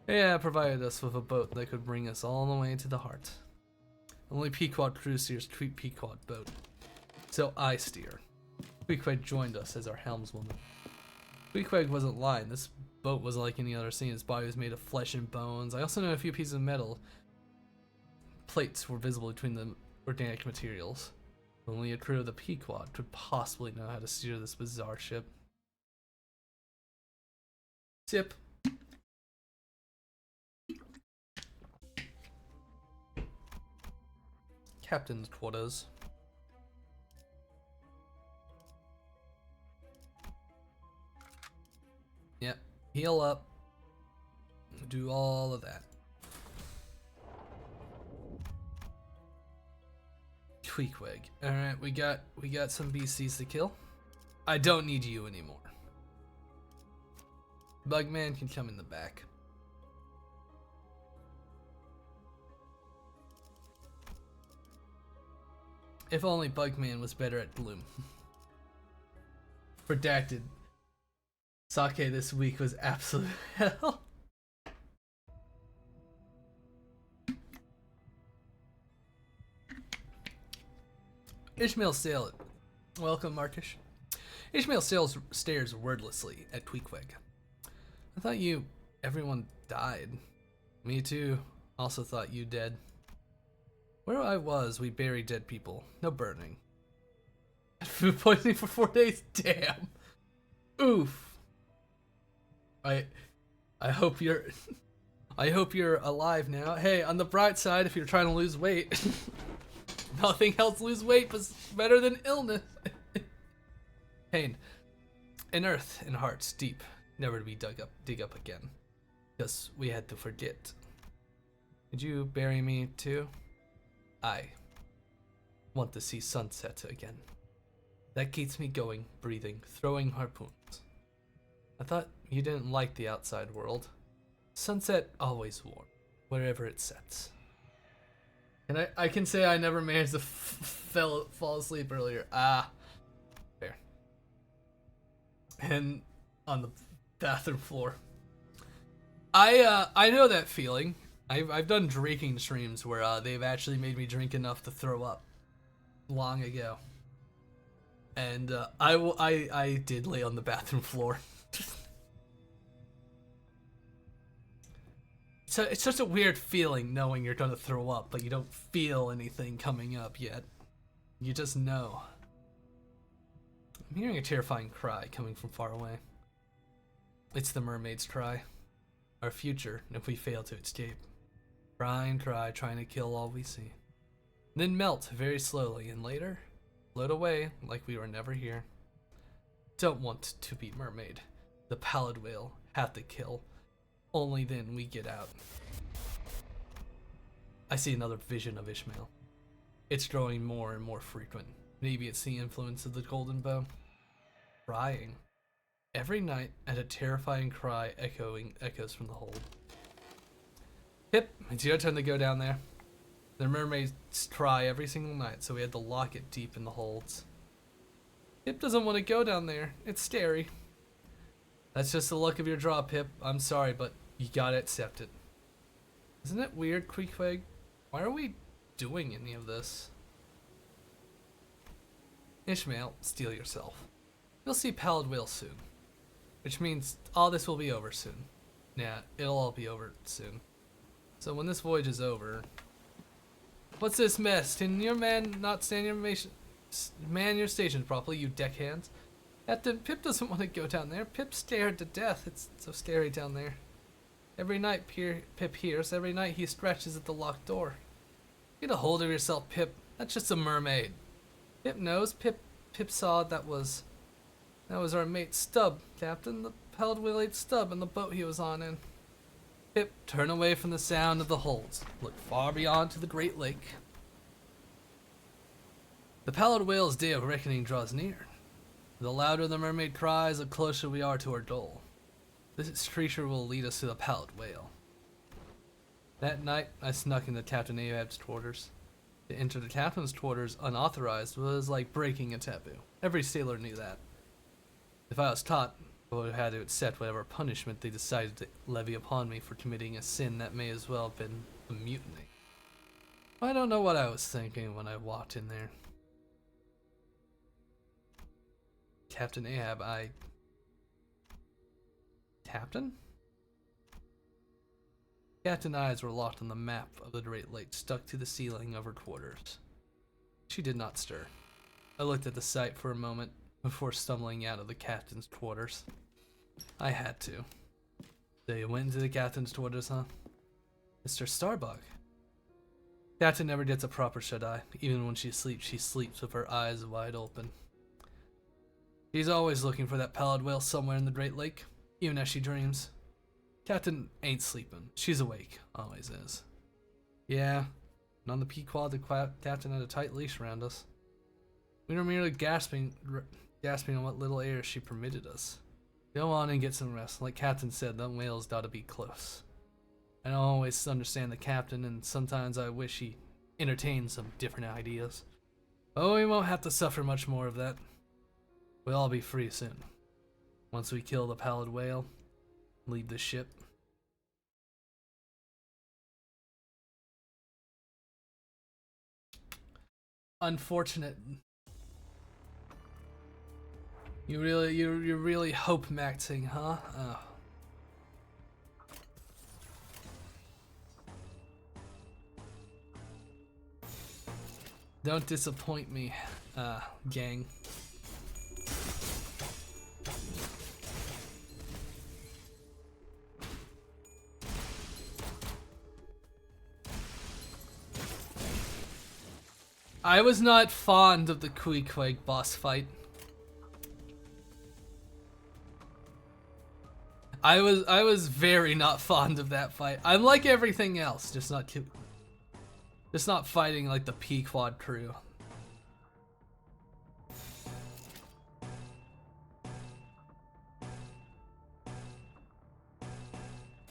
Ahab provided us with a boat that could bring us all the way to the heart. Only Pequod crew steers Pequod boat, so I steer. Queequeg joined us as our helmswoman. Queequeg wasn't lying. This boat wasn't like any other scene. His body was made of flesh and bones. I also know a few pieces of metal. Plates were visible between the organic materials. Only a crew of the Pequod could possibly know how to steer this bizarre ship. Sip. Captain's quarters. Yep, heal up. Do all of that. Queequeg. Alright, we got some BCs to kill. I don't need you anymore. Bugman can come in the back. If only Bugman was better at Bloom. Redacted. Sake this week was absolute hell. Ishmael Sale. Welcome, Markish. Ishmael Sale stares wordlessly at Queequeg. I thought everyone died. Me too. Also thought you dead. Where I was, we buried dead people. No burning. Food poisoning for 4 days? Damn. Oof. I hope you're I hope you're alive now. Hey, on the bright side, if you're trying to lose weight, nothing helps lose weight but better than illness. Pain, in earth and hearts deep, never to be dig up again, because we had to forget. Did you bury me too? I want to see sunset again. That keeps me going, breathing, throwing harpoons. I thought you didn't like the outside world. Sunset always warm, wherever it sets. And I can say I never managed to fall asleep earlier. Ah, fair. And on the bathroom floor. I know that feeling. I've done drinking streams where they've actually made me drink enough to throw up long ago. And I did lay on the bathroom floor. So it's just a weird feeling knowing you're gonna throw up, but you don't feel anything coming up yet. You just know. I'm hearing a terrifying cry coming from far away. It's the mermaid's cry. Our future if we fail to escape. Cry and cry, trying to kill all we see. Then melt very slowly, and later, float away like we were never here. Don't want to be mermaid. The pallid whale have to kill. Only then we get out. I see another vision of Ishmael. It's growing more and more frequent. Maybe it's the influence of the golden bow. Crying. Every night, and a terrifying cry echoes from the hold. Pip, it's your turn to go down there. The mermaids cry every single night, so we had to lock it deep in the holds. Pip doesn't want to go down there. It's scary. That's just the luck of your draw, Pip. I'm sorry, but you gotta accept it. Isn't it weird, Queequeg? Why are we doing any of this? Ishmael, steel yourself. You'll see pallid whale soon. Which means all this will be over soon. Yeah, it'll all be over soon. So when this voyage is over... What's this mess? Can your man not stand your man your station properly, you deckhands? Captain, Pip doesn't want to go down there. Pip's scared to death. It's so scary down there. Every night Pip hears, every night he scratches at the locked door. Get a hold of yourself, Pip. That's just a mermaid. Pip knows. Pip saw that was our mate Stub, Captain. The pallid whale ate Stub in the boat he was on in. Pip, turn away from the sound of the holds. Look far beyond to the great lake. The pallid whale's day of reckoning draws near. The louder the mermaid cries, the closer we are to our goal. This creature will lead us to the pallid whale. That night, I snuck into Captain Ahab's quarters. To enter the captain's quarters unauthorized was like breaking a taboo. Every sailor knew that. If I was caught, I would have had to accept whatever punishment they decided to levy upon me for committing a sin that may as well have been a mutiny. I don't know what I was thinking when I walked in there. Captain Ahab, Captain? Captain's eyes were locked on the map of the Great Lake stuck to the ceiling of her quarters. She did not stir. I looked at the sight for a moment before stumbling out of the captain's quarters. I had to. So you went into the captain's quarters, huh? Mr. Starbuck. Captain never gets a proper shut-eye. Even when she sleeps with her eyes wide open. She's always looking for that pallid whale somewhere in the Great Lake, even as she dreams. Captain ain't sleeping. She's awake. Always is. Yeah, and on the Pequod, the captain had a tight leash around us. We were merely gasping on what little air she permitted us. Go on and get some rest. Like Captain said, that whale's gotta be close. I don't always understand the captain, and sometimes I wish he entertained some different ideas. Oh, we won't have to suffer much more of that. We'll all be free soon. Once we kill the pallid whale, leave the ship. Unfortunate. You're really hope maxing, huh? Oh. Don't disappoint me, gang. I was not fond of the Queequeg boss fight. I was very not fond of that fight. I like everything else, just not fighting like the Pequod crew.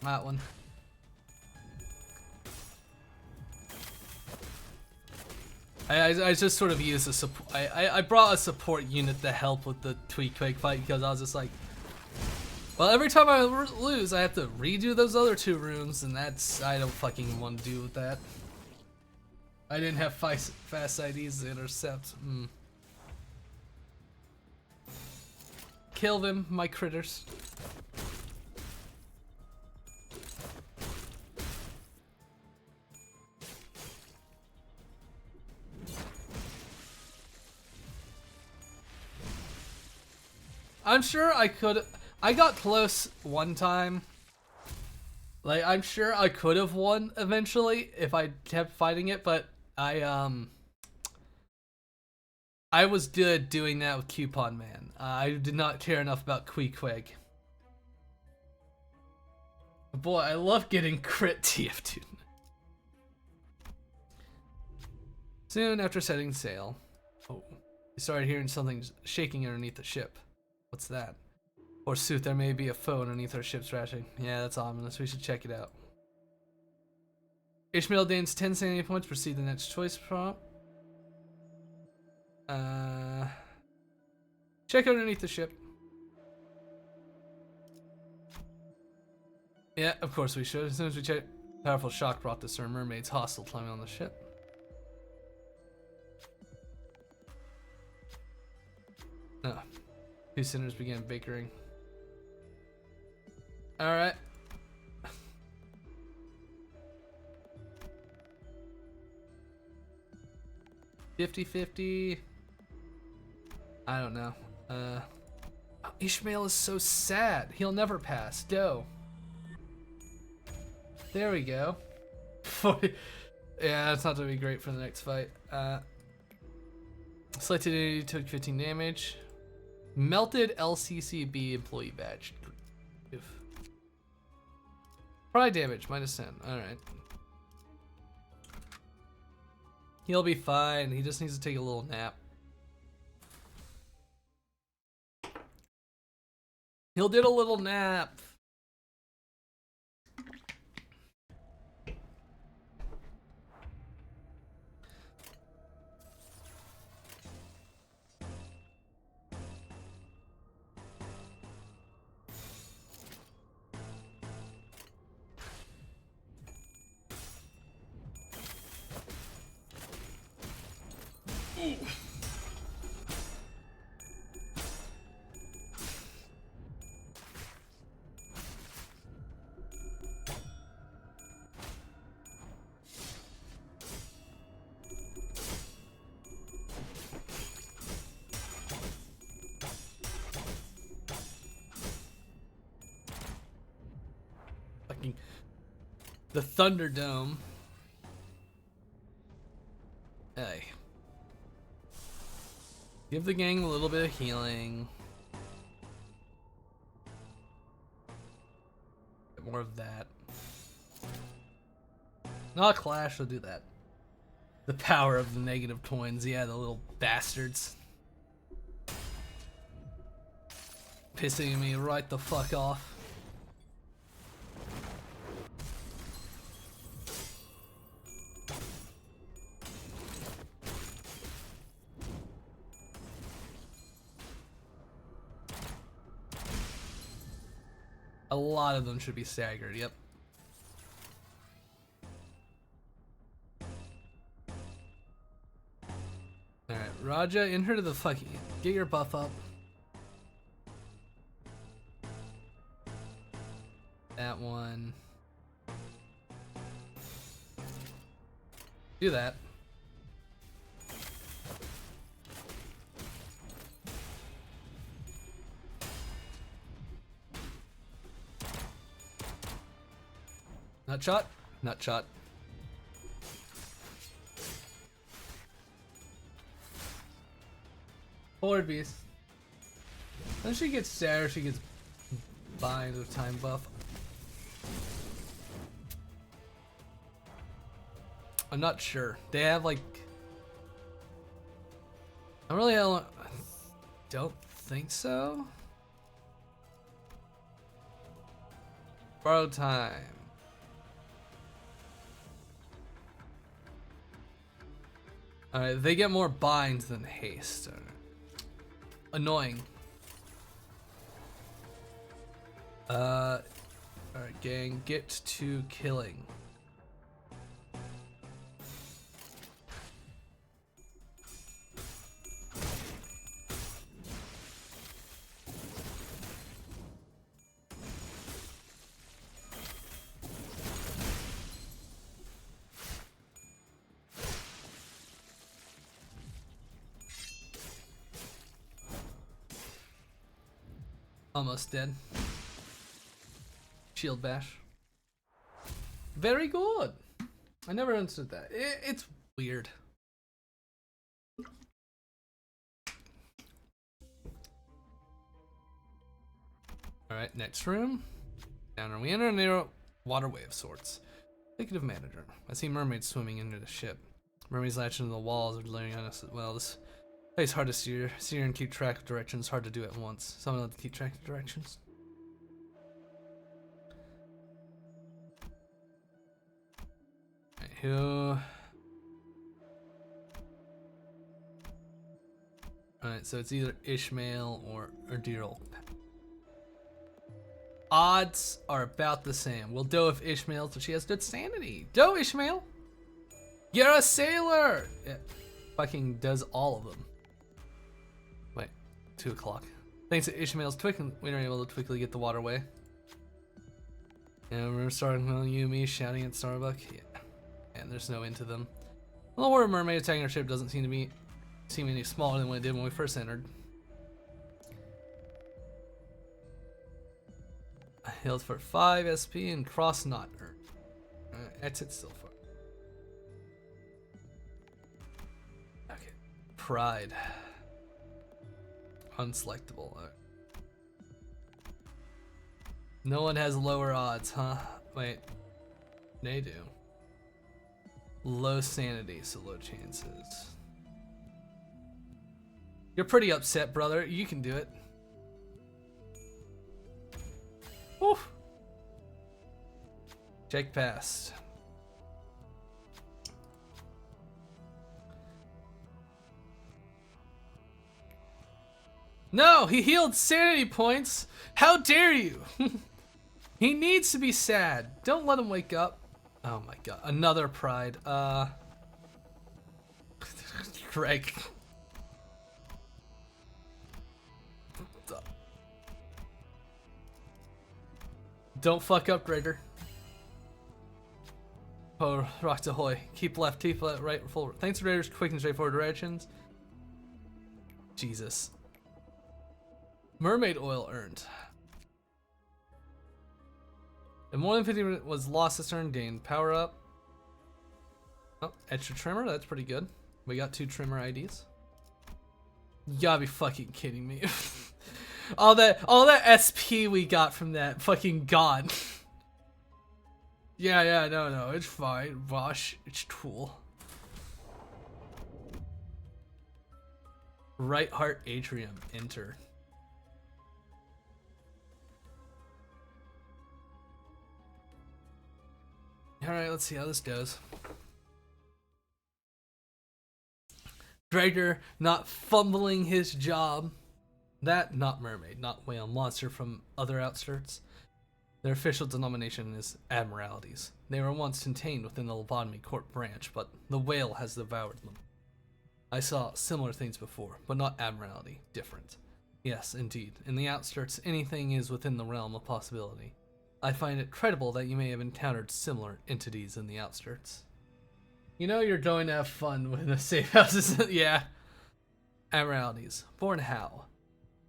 That one. I just sort of used a support. I brought a support unit to help with the Queequeg fight because I was just like, well, every time I lose, I have to redo those other 2 rooms, and I don't fucking want to do with that. I didn't have fast IDs to intercept. Kill them, my critters. I'm sure I could. I got close one time. Like, I'm sure I could have won eventually if I kept fighting it, but I was good doing that with Coupon Man. I did not care enough about Queequeg. Boy, I love getting crit TF2. Soon after setting sail, you started hearing something shaking underneath the ship. What's that? Forsooth, there may be a foe underneath our ship's rashing. Yeah, that's ominous. We should check it out. Ishmael gains 10 sanity points. Proceed to the next choice prompt. Check underneath the ship. Yeah, of course we should. As soon as we check, powerful shock brought this our mermaids hostile climbing on the ship. No. 2 sinners began bickering. Alright. $50-50. I don't know. Ishmael is so sad. He'll never pass. Doe. There we go. Yeah, it's not gonna be great for the next fight. Selected entity took 15 damage. Melted LCCB employee badge. Oof. Pride damage, -10. Alright. He'll be fine. He just needs to take a little nap. He'll did a little nap. Fucking the Thunderdome. Hey. Give the gang a little bit of healing. Get more of that. Not Clash will do that. The power of the negative coins, yeah, the little bastards. Pissing me right the fuck off. A lot of them should be staggered, yep. Alright, Raja, in her to the fucking. Get your buff up. That one. Do that. Nut shot. Nut shot. Horde Beast. When she gets Sarah, she gets bind with time buff. I'm not sure. They have like... I don't think so. Borrow time. Alright, they get more binds than haste. Annoying. Alright, gang, get to killing. Almost dead. Shield bash. Very good. I never understood that. It's weird. Alright, next room. Down we enter a narrow waterway of sorts. Executive manager. I see mermaids swimming into the ship. Mermaids latch into the walls are glaring on us as well. This place hard to steer and keep track of directions. Hard to do at once. Someone have to keep track of directions. Right, who? Alright, so it's either Ishmael or Daryl. Odds are about the same. We'll do if Ishmael, so she has good sanity. Do Ishmael! You're a sailor! Yeah, fucking does all of them. Wait, 2 o'clock. Thanks to Ishmael's twig, we were able to quickly get the waterway. And we're starting with you and me shouting at Starbuck. Yeah, and there's no end to them. The lower mermaid attacking our ship doesn't seem any smaller than what it did when we first entered. I healed for 5 SP and cross not earned. Exit still for. Okay. Pride. Unselectable. No one has lower odds, huh? Wait. They do. Low sanity, so low chances. You're pretty upset, brother. You can do it. Oof. Check past. No, he healed sanity points. How dare you? He needs to be sad. Don't let him wake up. Oh my god, another pride. Greg. Don't fuck up, Gregor. Oh, rocks ahoy. Keep left, right, full. Thanks, Raiders. Quick and straightforward directions. Jesus. Mermaid oil earned. If more than 50 was lost this turn, gained power up. Oh, extra trimmer. That's pretty good. We got 2 trimmer IDs. You gotta be fucking kidding me. all that SP we got from that fucking gone. Yeah, no, it's fine. Vosh, it's cool. Right heart atrium, enter. Alright, let's see how this goes. Gregor not fumbling his job. That, not mermaid, not whale, monster from other outskirts. Their official denomination is admiralities. They were once contained within the lobotomy court branch, but the whale has devoured them. I saw similar things before, but not admiralty, different. Yes, indeed, in the outskirts, anything is within the realm of possibility. I find it credible that you may have encountered similar entities in the outskirts. You know you're going to have fun with the safe houses. Yeah. Admiralities. Born how?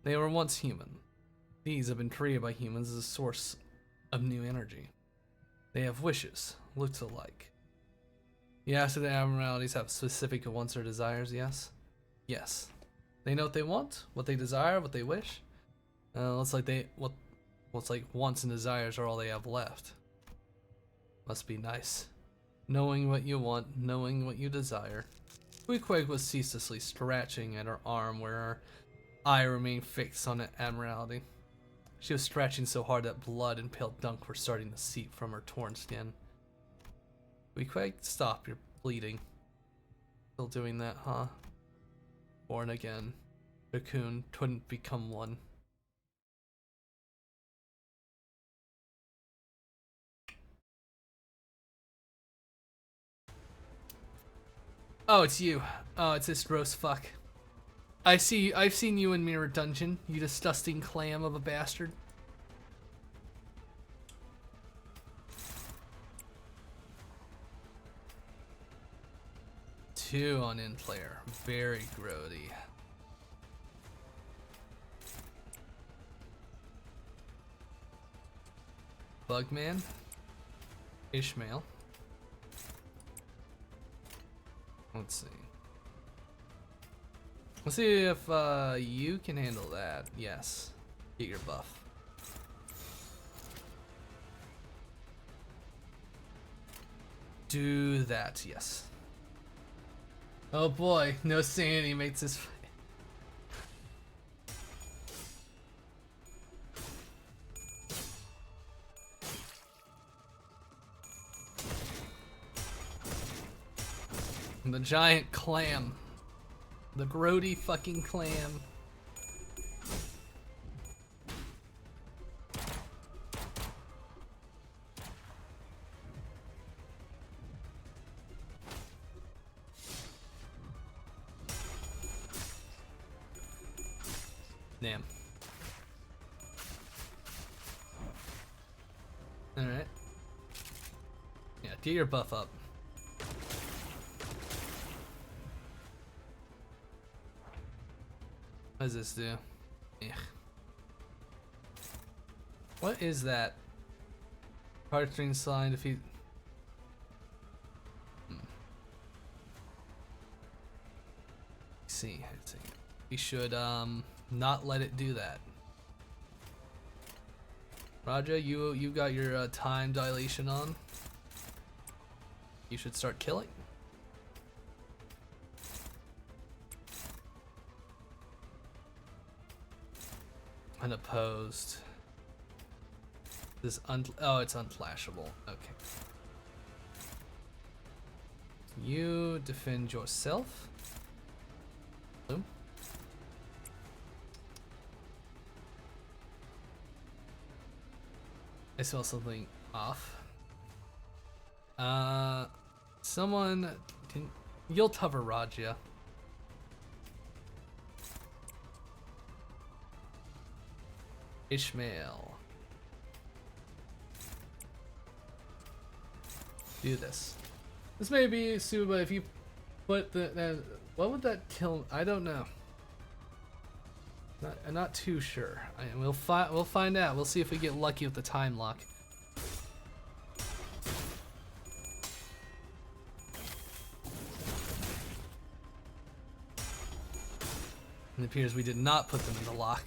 They were once human. These have been created by humans as a source of new energy. They have wishes, looks alike. Yeah, so the abnormalities have specific wants or desires, yes? Yes. They know what they want, what they desire, what they wish. Looks like what's like wants and desires are all they have left. Must be nice. Knowing what you want, knowing what you desire. Queequeg was ceaselessly scratching at her arm where her eye remained fixed on Admiralty. She was scratching so hard that blood and pale dunk were starting to seep from her torn skin. Queequeg, stop, you're bleeding. Still doing that, huh? Born again. Cocoon couldn't become one. Oh, it's you. Oh, it's this gross fuck. I've seen you in Mirror Dungeon, you disgusting clam of a bastard. Two on in player. Very grody. Bugman. Ishmael. Let's see. Let's see if you can handle that. Yes. Get your buff. Do that, yes. Oh boy, no sanity makes this fight. The giant clam. The grody fucking clam. Damn. Alright. Yeah, get your buff up. What does this do? Ugh. What is that? Heartstring slime defeat. Let's see. We should not let it do that. Raja, you got your time dilation on. You should start killing. Unopposed. This oh, it's unflashable. Okay. You defend yourself. Boom. I saw something off. Someone can. You'll cover Raja. Ishmael. Do this. This may be Suba if you put the what would that kill? I don't know. I'm not too sure. We'll find out. We'll see if we get lucky with the time lock. It appears we did not put them in the lock.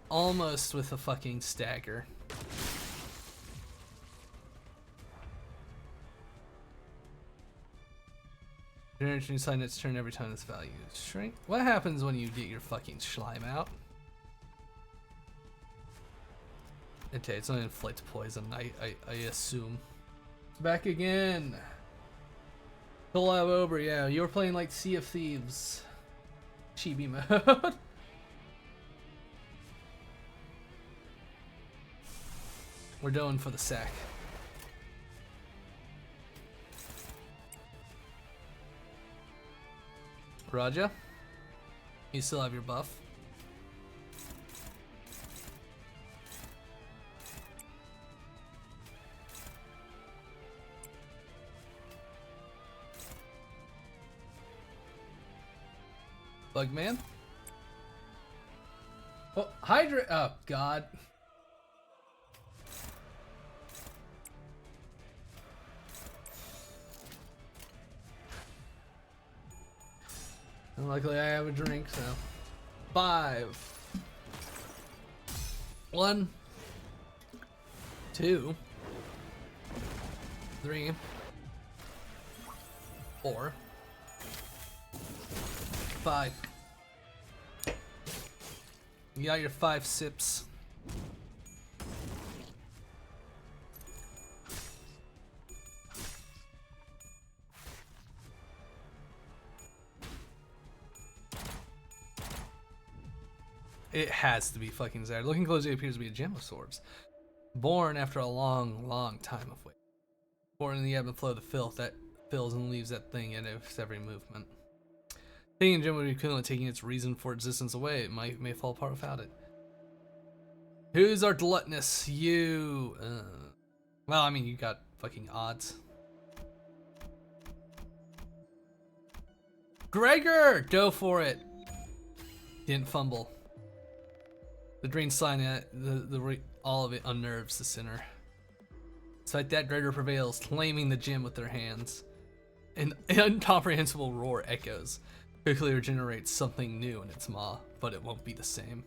Almost with a fucking stagger. Generation sign its turn every time its value shrink. What happens when you get your fucking slime out? Okay, it's only inflict poison, I assume. Back again. Collab over, yeah. You were playing like Sea of Thieves. Chibi mode. We're going for the sack. Raja, you still have your buff. bug man. Oh, Hydra. Oh, God. And luckily, I have a drink, so. 5. 1, 2, 3, 4, 5. You got your 5 sips. It has to be fucking Zard. Looking closely, it appears to be a gem of sorts. Born after a long, long time of wait. Born in the ebb and flow of the filth that fills and leaves that thing in its every movement. Taking a gem would be equivalent to taking its reason for existence away. It may fall apart without it. Who's our gluttonous? You. Well, I mean, you got fucking odds. Gregor! Go for it! Didn't fumble. The drain sign, all of it unnerves the sinner. Despite that, Gregor prevails, claiming the gem with their hands. An incomprehensible roar echoes. Quickly regenerates something new in its maw, but it won't be the same.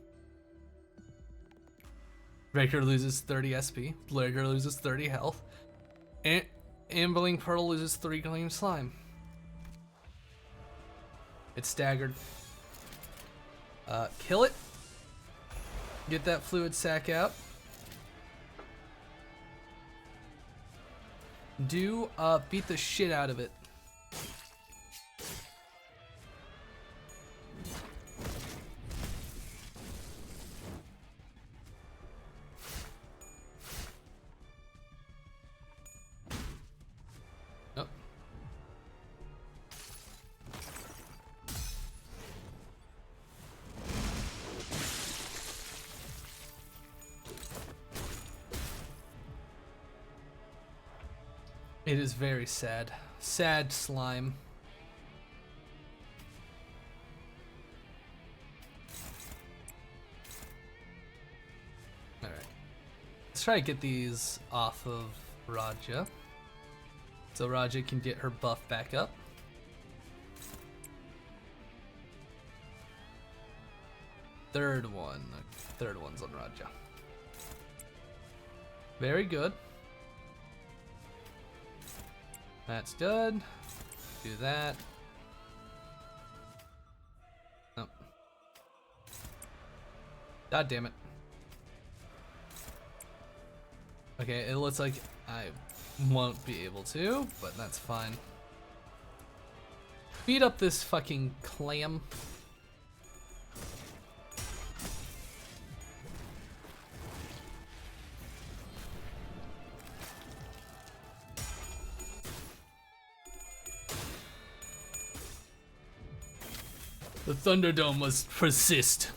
Gregor loses 30 SP. Gregor loses 30 health. And Ambling Pearl loses 3 gleam slime. It's staggered. Kill it. Get that fluid sac out. Beat the shit out of it. Oh. It is very sad. Sad slime. Alright. Let's try to get these off of Raja. So Raja can get her buff back up. Third one's on Raja. Very good. That's good. Do that. Nope. God damn it. Okay, it looks like I won't be able to, but that's fine. Beat up this fucking clam. The Thunderdome must persist.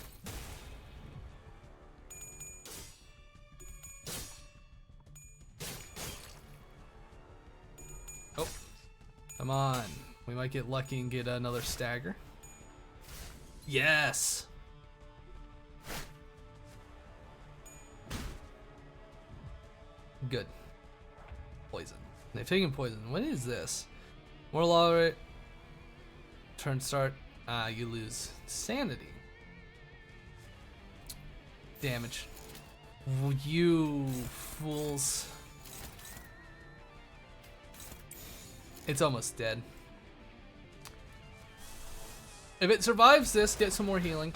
Oh, come on. We might get lucky and get another stagger. Yes! Good. Poison. They've taken poison. What is this? More law. Turn start. You lose sanity. Damage. You fools. It's almost dead. If it survives this, get some more healing.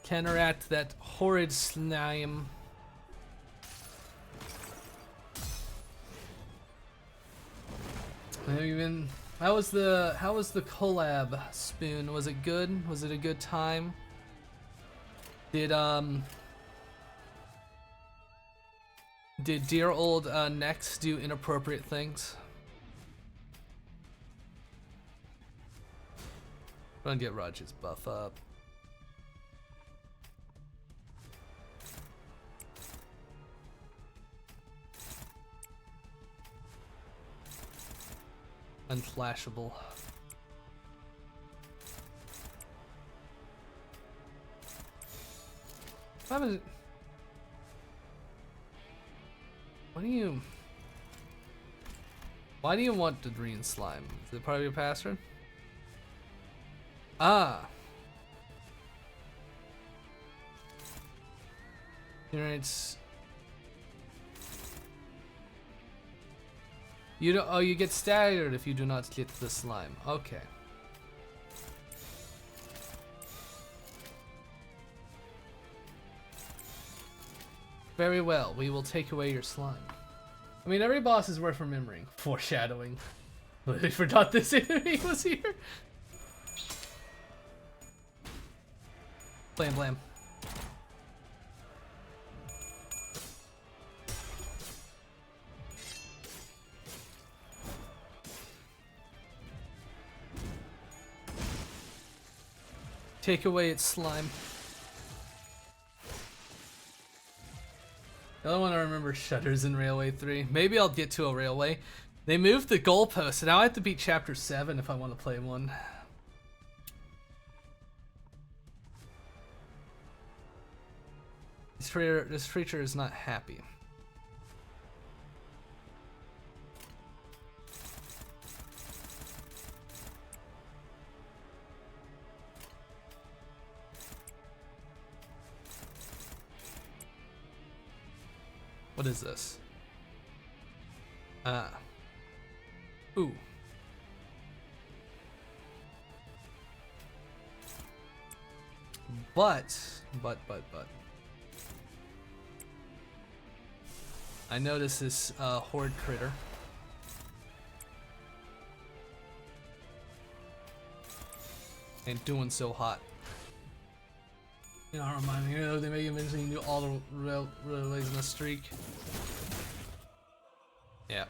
Counteract that horrid slime. How was the collab, Spoon? Was it good? Was it a good time? Did dear old Nex do inappropriate things? Trying to get Raj's buff up. Unflashable. What do you... Why do you want the green slime? Is it part of your password? Ah! Generates... You don't... Oh, you get staggered if you do not get the slime. Okay. Very well, we will take away your slime. I mean, every boss is worth remembering. Foreshadowing. But I forgot this enemy was here. Blam blam. Take away its slime. The other one I remember Shutters in Railway 3. Maybe I'll get to a railway. They moved the goalpost, and now I have to beat Chapter 7 if I want to play one. This creature is not happy. What is this? Ah. Ooh. But. I notice this horde critter. Ain't doing so hot. You know, remind me, they make it mention you do all the railways in a streak. Yeah.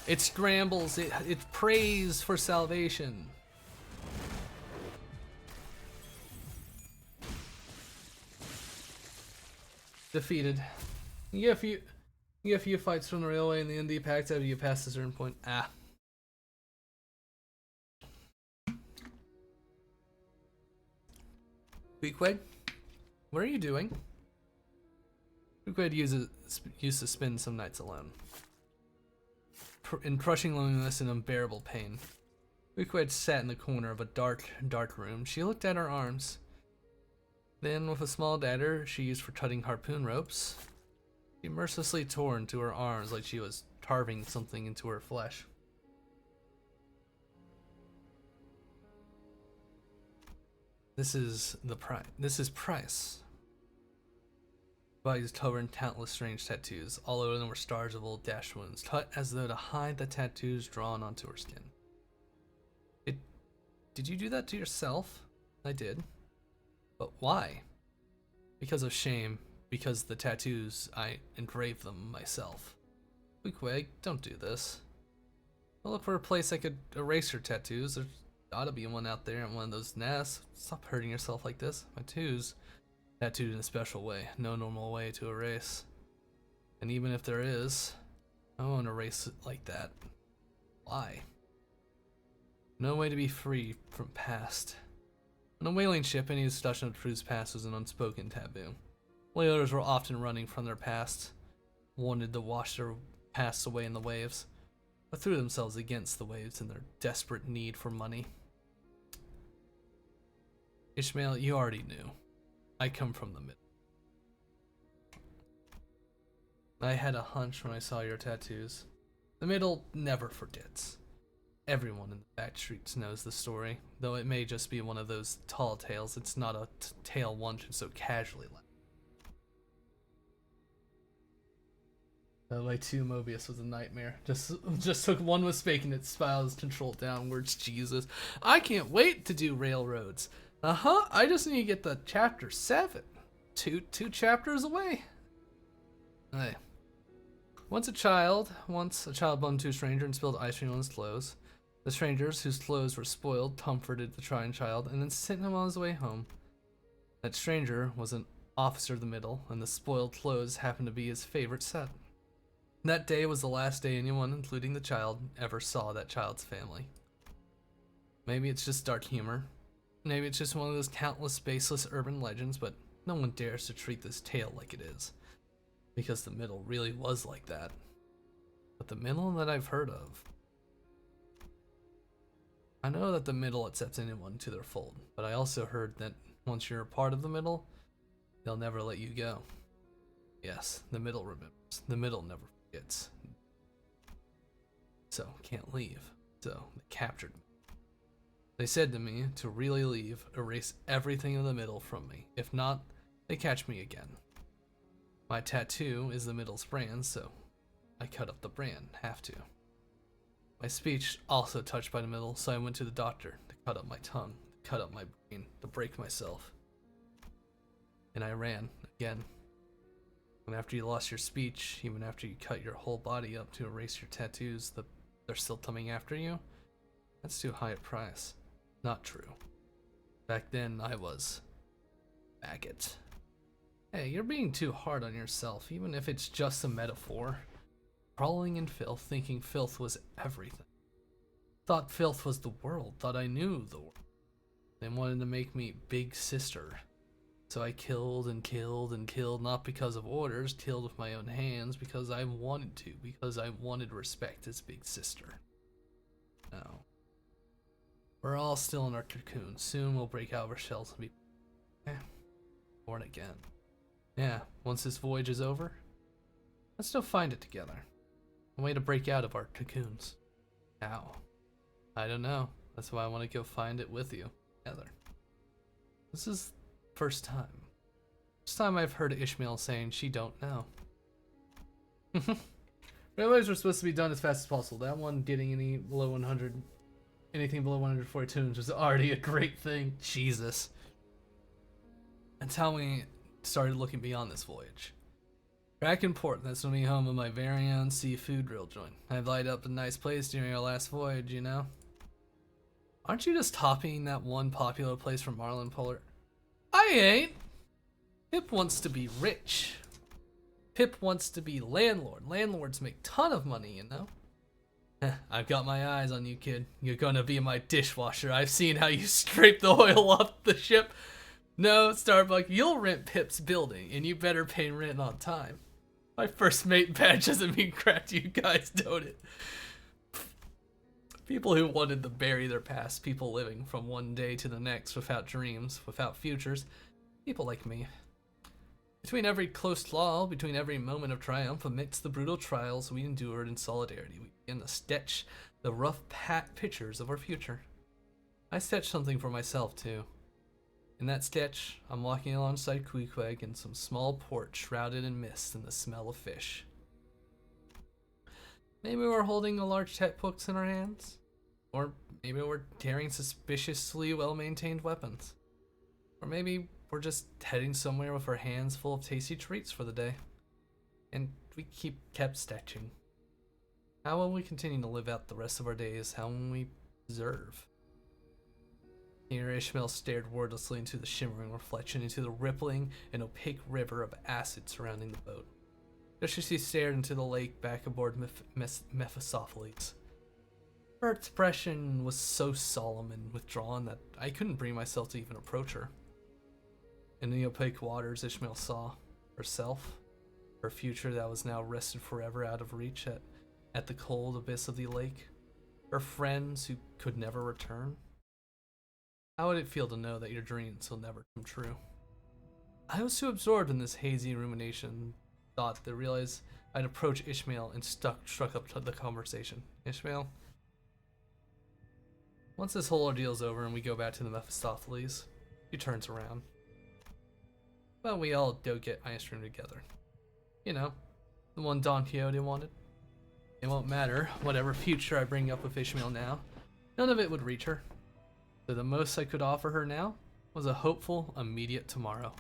It scrambles, it prays for salvation. Defeated. You get a few fights from the railway and the ND packs after you pass a certain point. Ah. Weequaid, what are you doing? Weequaid used to spend some nights alone. In crushing loneliness and unbearable pain. Weequaid sat in the corner of a dark room. She looked at her arms. Then, with a small dagger she used for cutting harpoon ropes, she mercilessly tore into her arms like she was carving something into her flesh. This is Price. Bodies covered in countless strange tattoos. All over them were stars of old dash wounds, cut as though to hide the tattoos drawn onto her skin. Did you do that to yourself? I did. But why? Because of shame. Because the tattoos, I engraved them myself. Weequaid, don't do this. I'll look for a place I could erase your tattoos. There's gotta be one out there in one of those nests. Stop hurting yourself like this. My tattoos. Tattooed in a special way, no normal way to erase. And even if there is, I won't erase it like that. Why? No way to be free from past. On a whaling ship, any discussion of crew's past was an unspoken taboo. Whalers were often running from their past, wanted to wash their past away in the waves, but threw themselves against the waves in their desperate need for money. Ishmael, you already knew. I come from the middle. I had a hunch when I saw your tattoos. The middle never forgets. Everyone in the back streets knows the story, though it may just be one of those tall tales. It's not a tale one should so casually let. My 2 Mobius was a nightmare. Just took one mistake and it spirals control downwards. Jesus. I can't wait to do railroads. I just need to get the chapter 7. Two chapters away. Hey. Once a child bumped into a stranger and spilled ice cream on his clothes. The strangers, whose clothes were spoiled, comforted the trying child and then sent him on his way home. That stranger was an officer of the middle, and the spoiled clothes happened to be his favorite set. That day was the last day anyone, including the child, ever saw that child's family. Maybe it's just dark humor. Maybe it's just one of those countless baseless urban legends, but no one dares to treat this tale like it is. Because the middle really was like that. But the middle that I've heard of... I know that the middle accepts anyone to their fold, but I also heard that once you're a part of the middle, they'll never let you go. Yes, the middle remembers. The middle never forgets. So, can't leave. So, they captured me. They said to me, to really leave, erase everything in the middle from me. If not, they catch me again. My tattoo is the middle's brand, so I cut up the brand, have to. My speech also touched by the middle, so I went to the doctor to cut up my tongue, to cut up my brain, to break myself. And I ran, again. And after you lost your speech, even after you cut your whole body up to erase your tattoos, they're still coming after you? That's too high a price. Not true. Back then, I was... faggot. Hey, you're being too hard on yourself, even if it's just a metaphor. Crawling in filth, thinking filth was everything. Thought filth was the world, thought I knew the world. They wanted to make me big sister. So I killed and killed and killed, not because of orders, killed with my own hands, because I wanted to, because I wanted respect as big sister. No. We're all still in our cocoon. Soon we'll break out of our shells and be born again. Yeah, once this voyage is over, let's still find it together. A way to break out of our cocoons. How? I don't know. That's why I want to go find it with you, together. This is the first time. First time I've heard Ishmael saying she don't know. Railways were supposed to be done as fast as possible. That one getting anything below 140 tunes was already a great thing. Jesus. That's how we started looking beyond this voyage. Back in port, that's when we home of my very own seafood grill joint. I've light up a nice place during our last voyage, you know? Aren't you just copying that one popular place from Marlin Polar? I ain't! Pip wants to be rich. Pip wants to be landlord. Landlords make ton of money, you know? I've got my eyes on you, kid. You're gonna be my dishwasher. I've seen how you scrape the oil off the ship. No, Starbuck, you'll rent Pip's building, and you better pay rent on time. My first mate badge doesn't mean crap to you guys, don't it? People who wanted to bury their past, people living from one day to the next without dreams, without futures, people like me. Between every close call, between every moment of triumph, amidst the brutal trials we endured in solidarity, we began to sketch the rough pictures of our future. I sketched something for myself, too. In that sketch, I'm walking alongside Queequeg in some small port shrouded in mist and the smell of fish. Maybe we're holding a large textbooks in our hands. Or maybe we're carrying suspiciously well-maintained weapons. Or maybe we're just heading somewhere with our hands full of tasty treats for the day. And we kept sketching. How will we continue to live out the rest of our days? How will we preserve? Here Ishmael stared wordlessly into the shimmering reflection, into the rippling and opaque river of acid surrounding the boat. Just as she stared into the lake back aboard Mephistopheles. Her expression was so solemn and withdrawn that I couldn't bring myself to even approach her. In the opaque waters, Ishmael saw herself, her future that was now rested forever out of reach at the cold abyss of the lake, her friends who could never return. How would it feel to know that your dreams will never come true? I was too absorbed in this hazy rumination thought to realize I'd approach Ishmael and struck up the conversation. Ishmael? Once this whole ordeal's over and we go back to the Mephistopheles, she turns around. Well, we all go get ice cream together. You know, The one Don Quixote wanted. It won't matter, whatever future I bring up with Ishmael now. None of it would reach her. So the most I could offer her now was a hopeful, immediate tomorrow.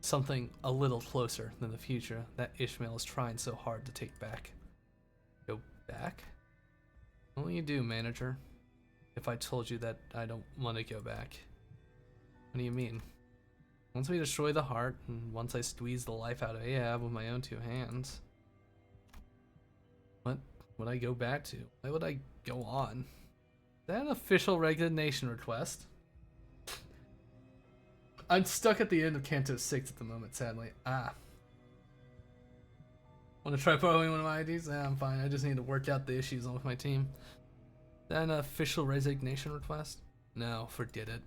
Something a little closer than the future that Ishmael is trying so hard to take back. Go back? What will you do, manager, if I told you that I don't want to go back? What do you mean? Once we destroy the heart, and once I squeeze the life out of Ahab with my own two hands, what would I go back to? Why would I go on? Is that an official resignation request? I'm stuck at the end of Canto 6 at the moment, sadly. Want to try borrowing one of my IDs? I'm fine. I just need to work out the issues with my team. Is that an official resignation request? No, forget it.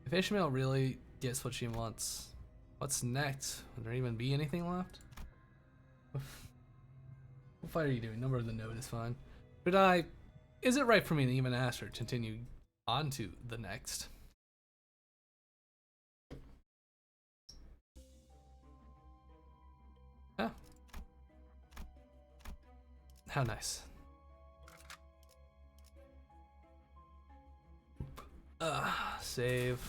If Ishmael really gets what she wants, what's next? Would there even be anything left? What fight are you doing? Number of the note is fine. But is it right for me to even ask her to continue on to the next? Oh. How nice. Save.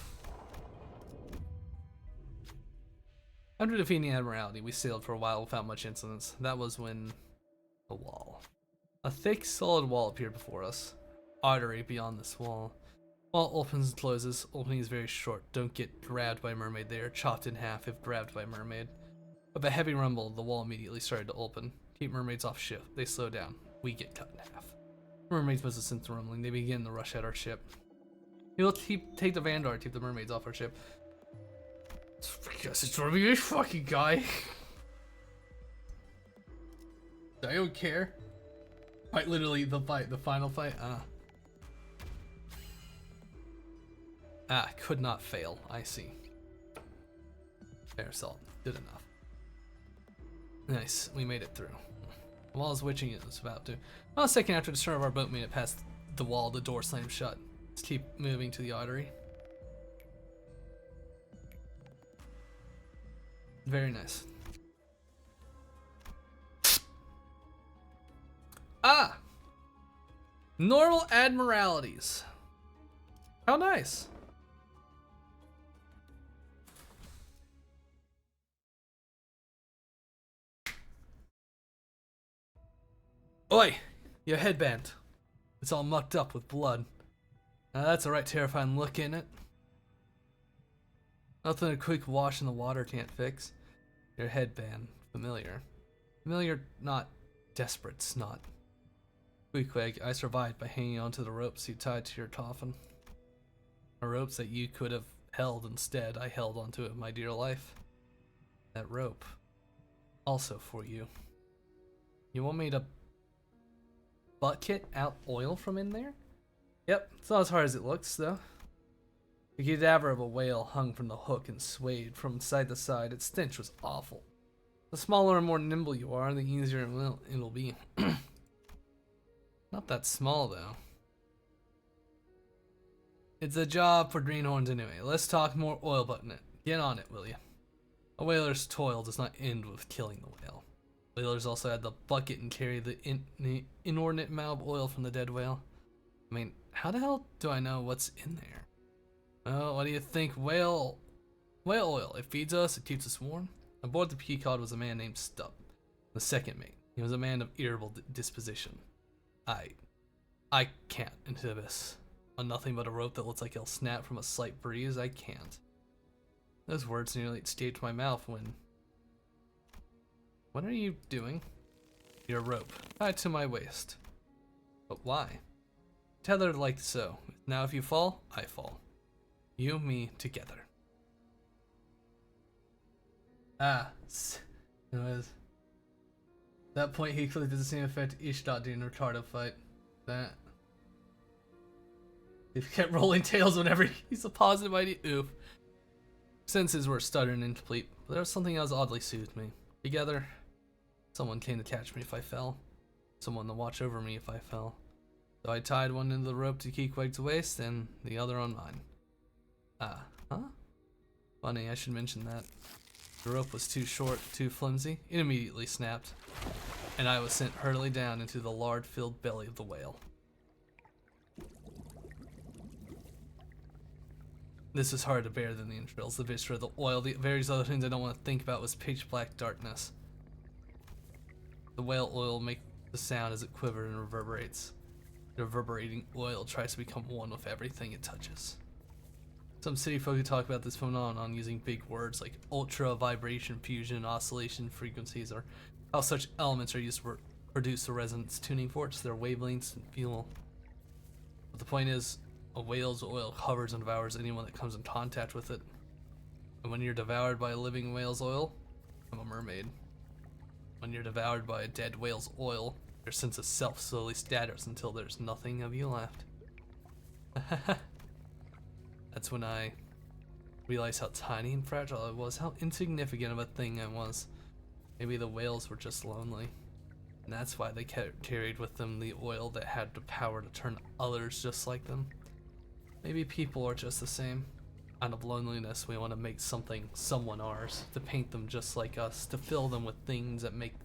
After defeating Admiralty, we sailed for a while without much incidents. That was when a wall. A thick, solid wall appeared before us. Artery beyond this wall. Wall opens and closes. Opening is very short. Don't get grabbed by mermaid there. Chopped in half if grabbed by mermaid. With a heavy rumble, the wall immediately started to open. Keep mermaids off ship. They slow down. We get cut in half. Mermaids must have sensed the rumbling. They begin to rush at our ship. He'll take the Vanguard, keep the mermaids off our ship. I guess it's gonna be this fucking guy. I don't care. Quite literally the fight, the final fight. Could not fail. I see. Fair salt. Good enough. Nice. We made it through. The wall is witching it was about to. Well, a second after the stern of our boat made it past the wall, the door slammed shut. Let's keep moving to the artery. Very nice. Normal admiralities. How nice. Oi, your headband. It's all mucked up with blood. Now that's a right terrifying look, ain't it? Nothing a quick wash in the water can't fix. Your headband, familiar. Familiar, not desperate snot. Queequeg, I survived by hanging onto the ropes you tied to your coffin. The ropes that you could have held instead, I held onto it, my dear life. That rope, also for you. You want me to bucket out oil from in there? Yep, it's not as hard as it looks, though. The cadaver of a whale hung from the hook and swayed from side to side. Its stench was awful. The smaller and more nimble you are, the easier it'll be. Not that small, though. It's a job for greenhorns anyway. Let's talk more oil button it. Get on it, will you? A whaler's toil does not end with killing the whale. Whalers also had the bucket and carry the inordinate amount of oil from the dead whale. I mean, how the hell do I know what's in there? Well, what do you think? Whale oil. It feeds us, it keeps us warm. Aboard the Pequod was a man named Stubb, the second mate. He was a man of irritable disposition. I can't into this. On nothing but a rope that looks like it'll snap from a slight breeze, I can't. Those words nearly escaped my mouth when... What are you doing? Your rope, tied to my waist. But why? Tethered like so. Now if you fall, I fall. You, me, together. Anyways. At that point, he clearly did the same effect Ishtar did in the Ricardo fight. That. He kept rolling tails whenever he's a positive idea. Oof. Senses were stuttering and incomplete, but there was something else oddly soothed me. Together, someone came to catch me if I fell. Someone to watch over me if I fell. So I tied one into the rope to Queequeg's waist and the other on mine. Huh? Funny, I should mention that. The rope was too short, too flimsy. It immediately snapped, and I was sent hurtling down into the lard-filled belly of the whale. This is harder to bear than the entrails, the viscera, the oil, the various other things I don't want to think about was pitch black darkness. The whale oil makes the sound as it quivers and reverberates. The reverberating oil tries to become one with everything it touches. Some city folk who talk about this phenomenon using big words like ultra vibration fusion, oscillation frequencies, or how such elements are used to produce the resonance tuning forks, their wavelengths, and feel. But the point is, a whale's oil covers and devours anyone that comes in contact with it. And when you're devoured by a living whale's oil, I'm a mermaid. When you're devoured by a dead whale's oil, your sense of self slowly staggers until there's nothing of you left. That's when I realized how tiny and fragile I was, how insignificant of a thing I was. Maybe the whales were just lonely, and that's why they carried with them the oil that had the power to turn others just like them. Maybe people are just the same. Out of loneliness, we want to make someone ours, to paint them just like us, to fill them with things that make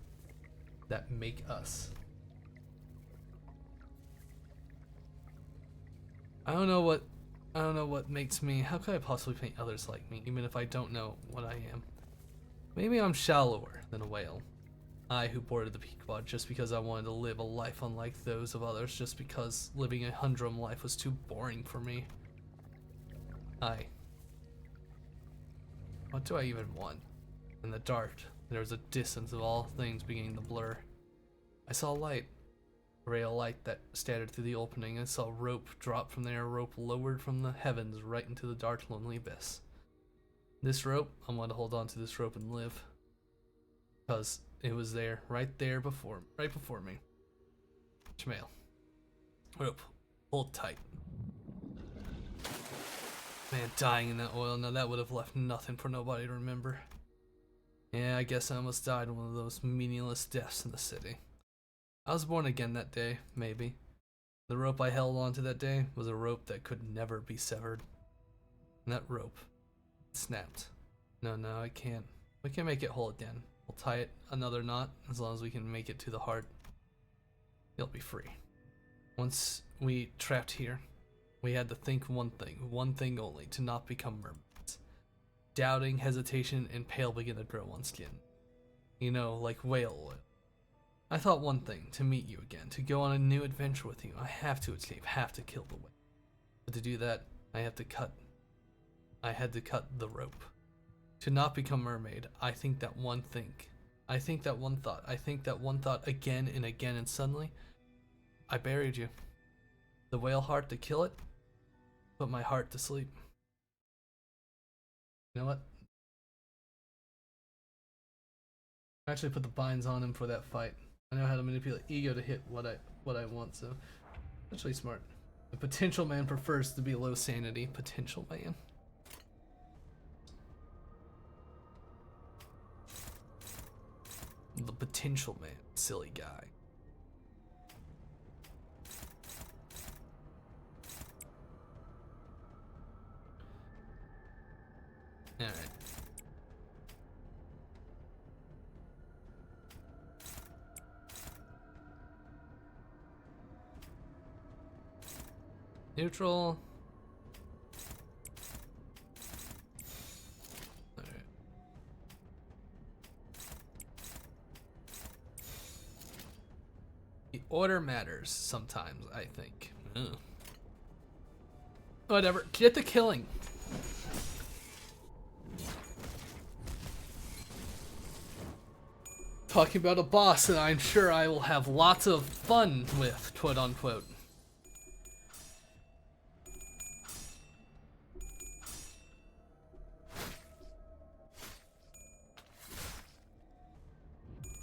us. I don't know what makes me. How could I possibly paint others like me, even if I don't know what I am? Maybe I'm shallower than a whale. I who boarded the Pequod just because I wanted to live a life unlike those of others, just because living a humdrum life was too boring for me. What do I even want? In the dark, there was a distance of all things beginning to blur. I saw light, a ray of light that scattered through the opening. I saw rope drop from there, a rope lowered from the heavens right into the dark, lonely abyss. This rope, I want to hold on to this rope and live. Because it was there, right before me. Shmail. Rope, hold tight. Man, dying in that oil, now that would have left nothing for nobody to remember. Yeah, I guess I almost died in one of those meaningless deaths in the city. I was born again that day, maybe. The rope I held onto that day was a rope that could never be severed. And that rope snapped. No, I can't. We can make it whole again. We'll tie it another knot, as long as we can make it to the heart. You'll be free. Once we trapped here, we had to think one thing only, to not become mermaids. Doubting, hesitation, and pale begin to grow on skin. You know, like whale oil. I thought one thing, to meet you again, to go on a new adventure with you. I have to escape, have to kill the whale. But to do that, I had to cut the rope. To not become mermaid, I think that one thought again and again, and suddenly, I buried you. The whale heart to kill it, put my heart to sleep. You know what? I actually put the binds on him for that fight. I know how to manipulate ego to hit what I want, so actually smart. The potential man prefers to be low sanity. Potential man. The potential man, silly guy. All right. Neutral. All right. The order matters sometimes, I think. Ugh. Whatever. Get the killing. Talking about a boss that I'm sure I will have lots of fun with, quote unquote.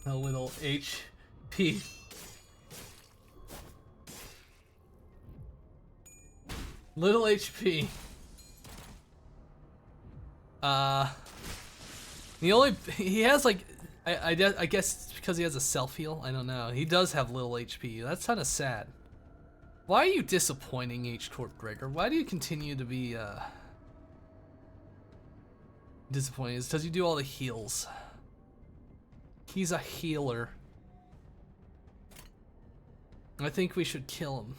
A little HP. Little HP. He has like, I guess it's because he has a self heal. I don't know. He does have little HP. That's kind of sad. Why are you disappointing H. Corp Gregor? Why do you continue to be disappointing is does he do all the heals. He's a healer. I think we should kill him.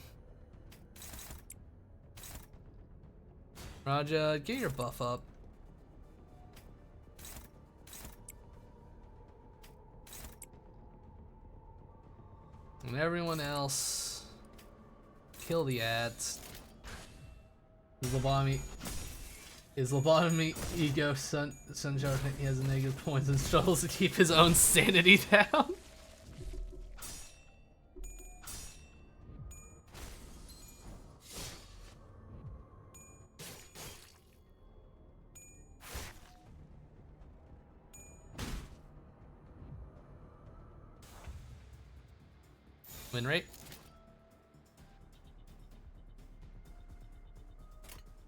Raja, get your buff up. And everyone else, kill the ads. Is lobotomy ego Sunshine? He has negative points and struggles to keep his own sanity down. Win rate?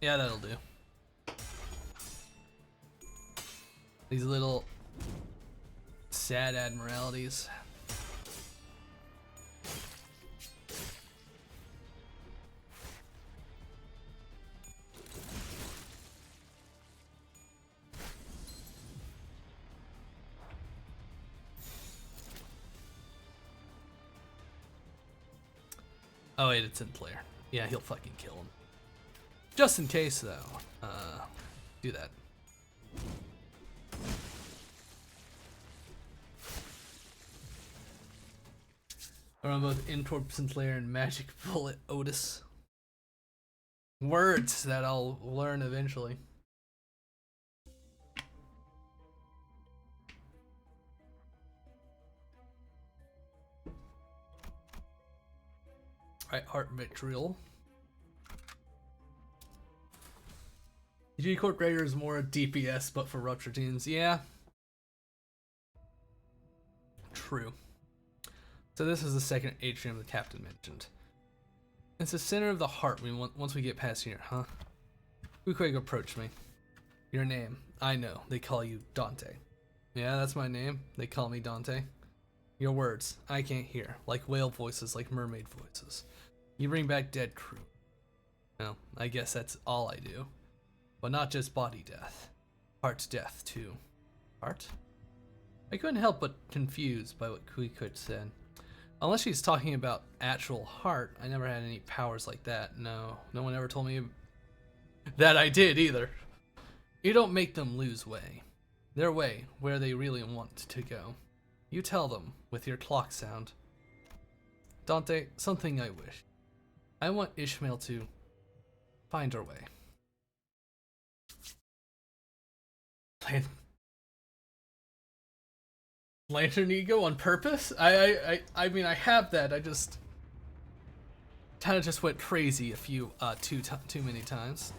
Yeah, that'll do. These little sad admiralities. Oh wait, it's in player. Yeah, he'll fucking kill him. Just in case though, do that. Or on both Intorps and player and Magic Bullet Otis. Words that I'll learn eventually. Alright, Heart Vitriol. G-Corp Raider is more DPS, but for Rupture teams. Yeah. True. So this is the second atrium the captain mentioned. It's the center of the heart once we get past here, huh? Quick approach me. Your name. I know. They call you Dante. Yeah, that's my name. They call me Dante. Your words. I can't hear. Like whale voices, like mermaid voices. You bring back dead crew. No, I guess that's all I do. But not just body death. Heart's death, too. Heart? I couldn't help but confused by what Kuikut said. Unless she's talking about actual heart, I never had any powers like that. No one ever told me that I did either. You don't make them lose way. Their way, where they really want to go. You tell them with your clock sound. Dante, something I wish. I want Ishmael to find her way. Lantern ego on purpose? I mean I have that. I just kind of just went crazy a few too many times.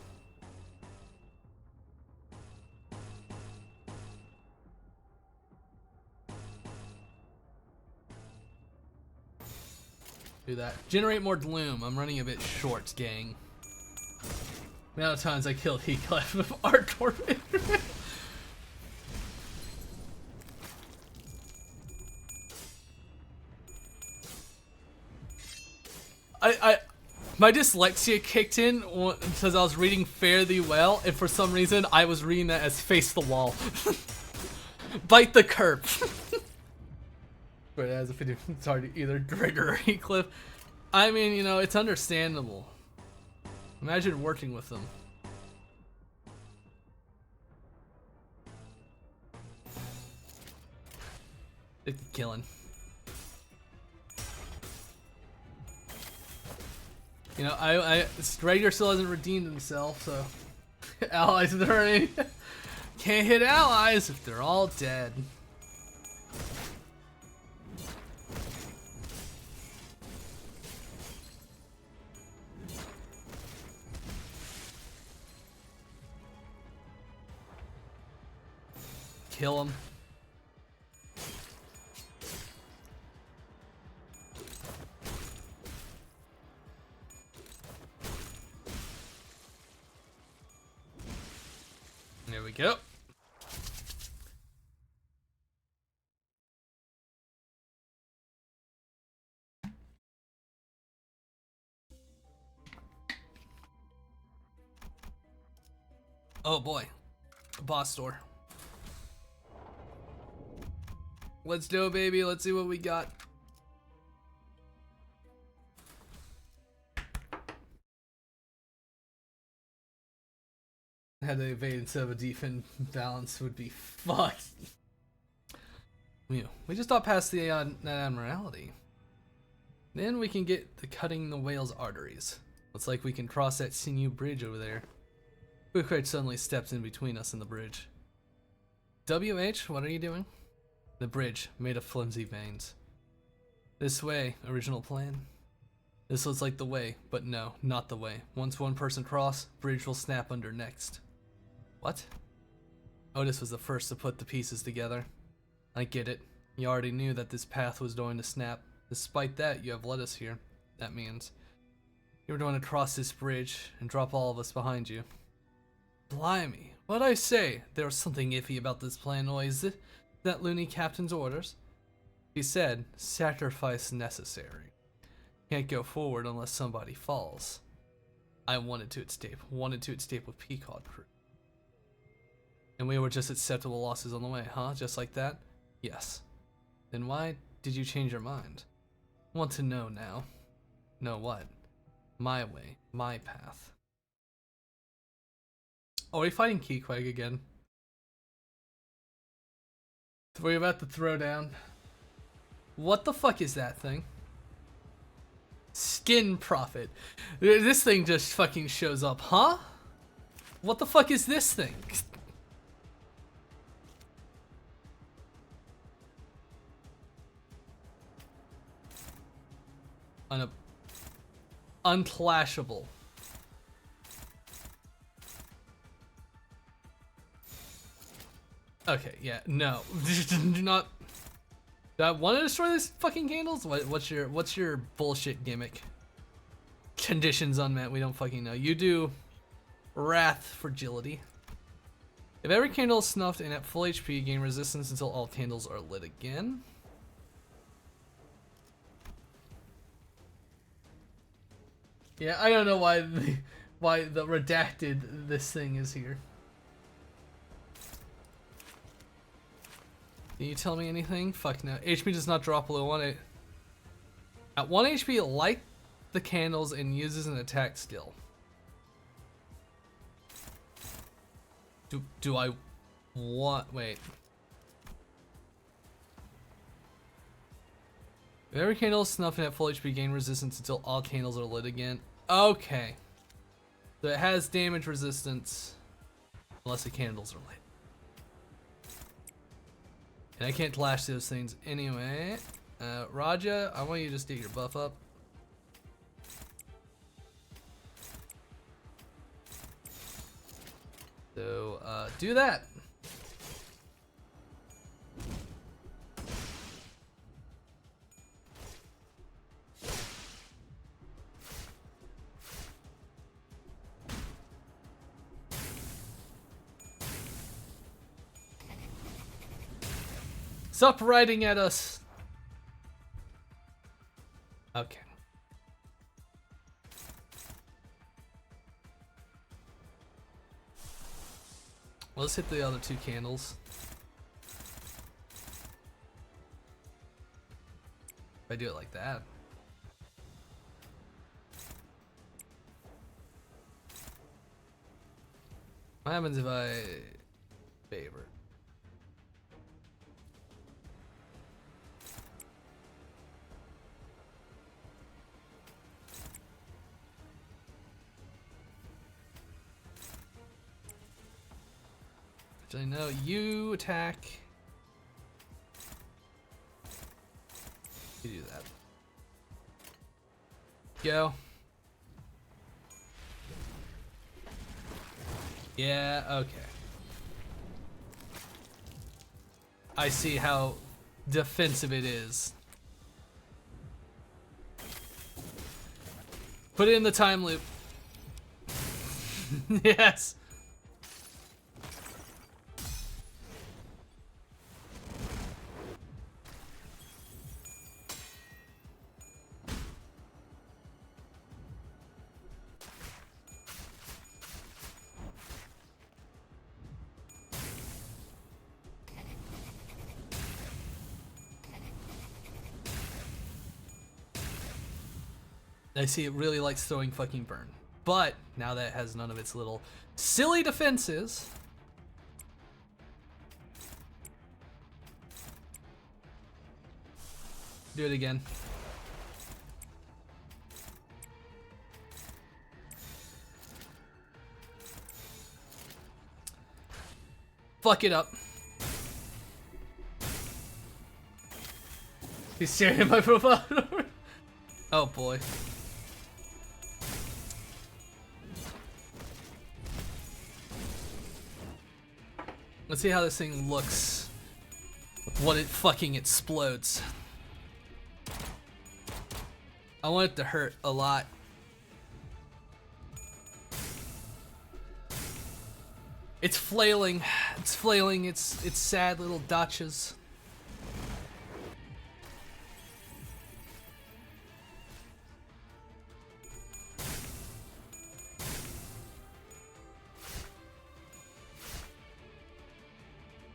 Do that. Generate more gloom. I'm running a bit short, gang. The amount of times I killed Heathcliff with Art Torment. My dyslexia kicked in because I was reading Fare Thee Well, and for some reason I was reading that as Face the Wall. Bite the curb. But as if it's hard to either Gregor or Heathcliff. I mean, you know, it's understandable. Imagine working with them. It's killing. You know, Gregor still hasn't redeemed himself, so allies that are in can't hit allies if they're all dead. Kill him. There we go. Oh boy, a boss door. Let's do it, baby. Let's see what we got. Had to evade instead of a defend balance would be fucked. We just got past the Admiralty. Then we can get the cutting the whale's arteries. Looks like we can cross that sinew bridge over there. Quick suddenly steps in between us and the bridge. WH, what are you doing? The bridge, made of flimsy veins. This way, original plan. This looks like the way, but no, not the way. Once one person cross, bridge will snap under next. What? Otis was the first to put the pieces together. I get it. You already knew that this path was going to snap. Despite that, you have led us here. That means you were going to cross this bridge and drop all of us behind you. Blimey, what'd I say? There was something iffy about this plan, or is it that loony captain's orders? He said, sacrifice necessary. Can't go forward unless somebody falls. I wanted to escape with Peacock crew. And we were just acceptable losses on the way, huh? Just like that? Yes. Then why did you change your mind? Want to know now. Know what? My way, my path. Oh, are we fighting Keequeg again? Were you about to throw down? What the fuck is that thing? Skin Prophet. This thing just fucking shows up, huh? What the fuck is this thing? Unclashable. Okay, yeah, no. Do not. Do I want to destroy these fucking candles? What's your bullshit gimmick? Conditions unmet. We don't fucking know. You do. Wrath fragility. If every candle is snuffed and at full HP, gain resistance until all candles are lit again. Yeah, I don't know why the redacted this thing is here. Can you tell me anything? Fuck no. HP does not drop below 1. At 1 HP, light the candles and uses an attack skill. Do I want? Wait. If every candle is snuffed and at full HP, gain resistance until all candles are lit again. Okay. So it has damage resistance unless the candles are lit. And I can't flash those things anyway. Raja, I want you to just get your buff up. So, do that. Stop riding at us. Okay. Let's hit the other 2 candles. If I do it like that. What happens if I favor? Actually, no, you attack. You do that. Go. Yeah, okay. I see how defensive it is. Put it in the time loop. Yes. I see it really likes throwing fucking burn. But now that it has none of its little silly defenses. Do it again. Fuck it up. He's staring at my profile. Oh boy. Let's see how this thing looks when it fucking explodes. I want it to hurt a lot. It's flailing. It's flailing its sad little dotches.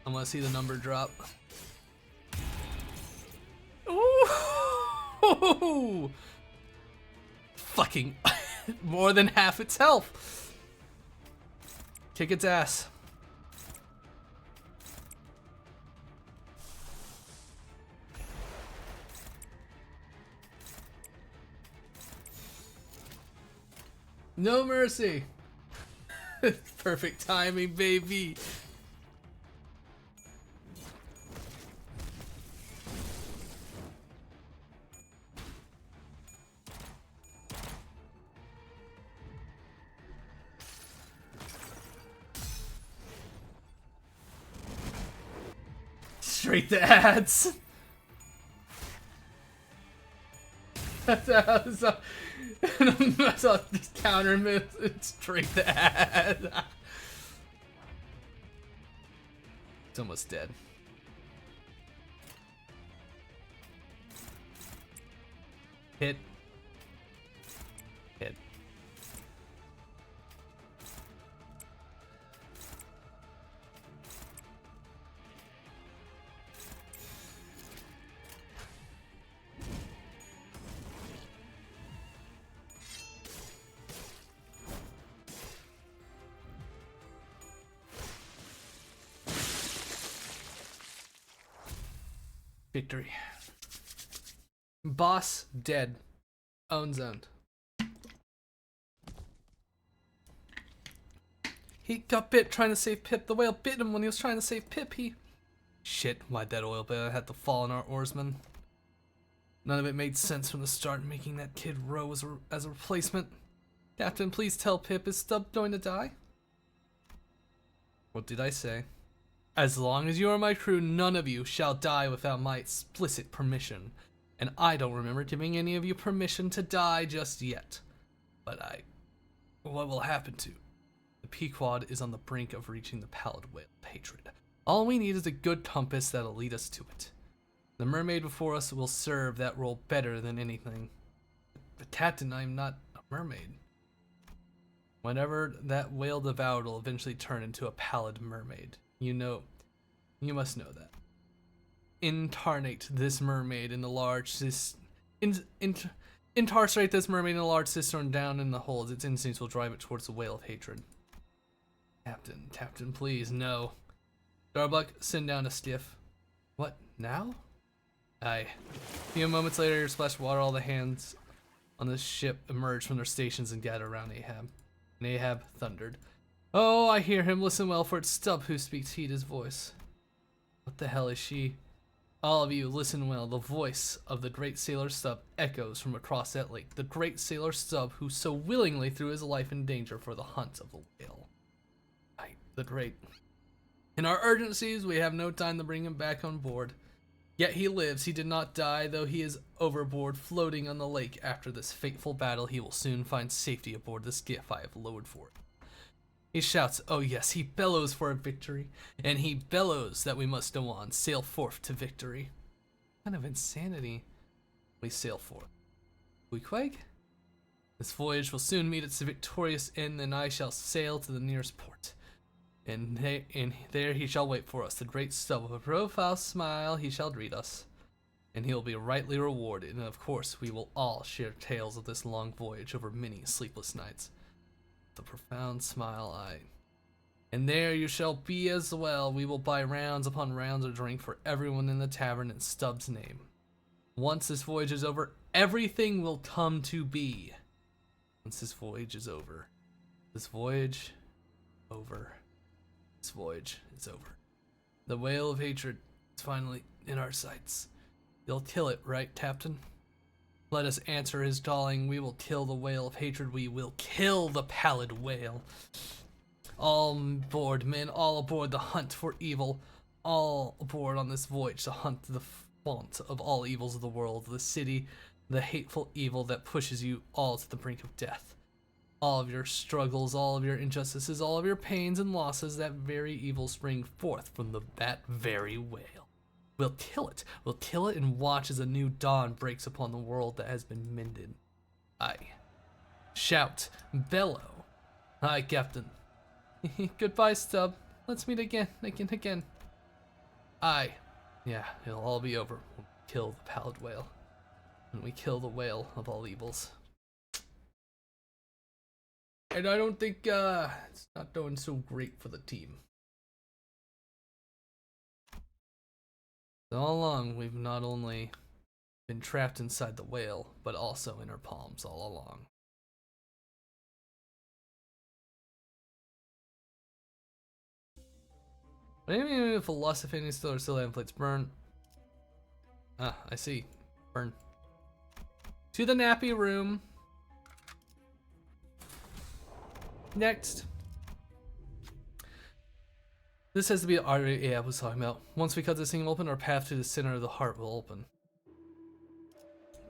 I want to see the number drop. Ooh! Fucking more than half its health. Kick its ass. No mercy. Perfect timing, baby. Straight to ads. That's a counter myth. It's straight to ads. It's almost dead. Hit. Hit. Victory. Boss dead. Own zoned. He got bit trying to save Pip. The whale bit him when he was trying to save Pip. Shit, why'd that oil bill had to fall on our oarsman? None of it made sense from the start, making that kid row as a replacement. Captain, please tell Pip, is Stubb going to die? What did I say? As long as you are my crew, none of you shall die without my explicit permission. And I don't remember giving any of you permission to die just yet. But what will happen to? The Pequod is on the brink of reaching the pallid whale of hatred. All we need is a good compass that'll lead us to it. The mermaid before us will serve that role better than anything. But Captain, I'm not a mermaid. Whenever that whale devoured will eventually turn into a pallid mermaid. You must know that. Incarnate this mermaid in the large incarcerate this mermaid in a large cistern down in the hold. Its instincts will drive it towards the whale of hatred. Captain, please, no. Starbuck, send down a skiff. What, now? Aye. A few moments later, your splashed water, all the hands on the ship emerge from their stations and gather around Ahab. And Ahab thundered. Oh, I hear him. Listen well, for it's Stubb who speaks. Heed his voice. What the hell is she? All of you, listen well. The voice of the great sailor Stubb echoes from across that lake. The great sailor Stubb who so willingly threw his life in danger for the hunt of the whale. Aye, the great. In our urgencies, we have no time to bring him back on board. Yet he lives. He did not die, though he is overboard, floating on the lake. After this fateful battle, he will soon find safety aboard the skiff I have lowered for him. He shouts, oh yes, he bellows for a victory, and he bellows that we must go on, sail forth to victory. What kind of insanity. We sail forth. Queequeg? This voyage will soon meet its victorious end, and I shall sail to the nearest port. And there he shall wait for us, the great Stubb. With a profile smile, he shall greet us. and he'll be rightly rewarded, and of course we will all share tales of this long voyage over many sleepless nights. With a profound smile, and there you shall be as well. We will buy rounds upon rounds of drink for everyone in the tavern in Stubbs' name. Once this voyage is over, everything will come to be. Once this voyage is over. This voyage over. This voyage is over. The whale of hatred is finally in our sights. You'll kill it, right, Captain? Let us answer his calling. We will kill the whale of hatred. We will kill the pallid whale. All aboard, men. All aboard the hunt for evil. All aboard on this voyage to hunt the font of all evils of the world, the city, the hateful evil that pushes you all to the brink of death. All of your struggles, all of your injustices, all of your pains and losses, that very evil spring forth from that very whale. We'll kill it and watch as a new dawn breaks upon the world that has been mended. Aye. Shout, bellow. Aye, Captain. Goodbye, Stubb. Let's meet again. Aye. Yeah, it'll all be over when we kill the pallid whale. When we kill the whale of all evils. And I don't think it's not going so great for the team. So all along, we've not only been trapped inside the whale, but also in our palms all along. Maybe if philosophy still have plates burn. Ah, I see. Burn. To the nappy room. Next. This has to be the artery I was talking about. Once we cut this thing open, our path to the center of the heart will open.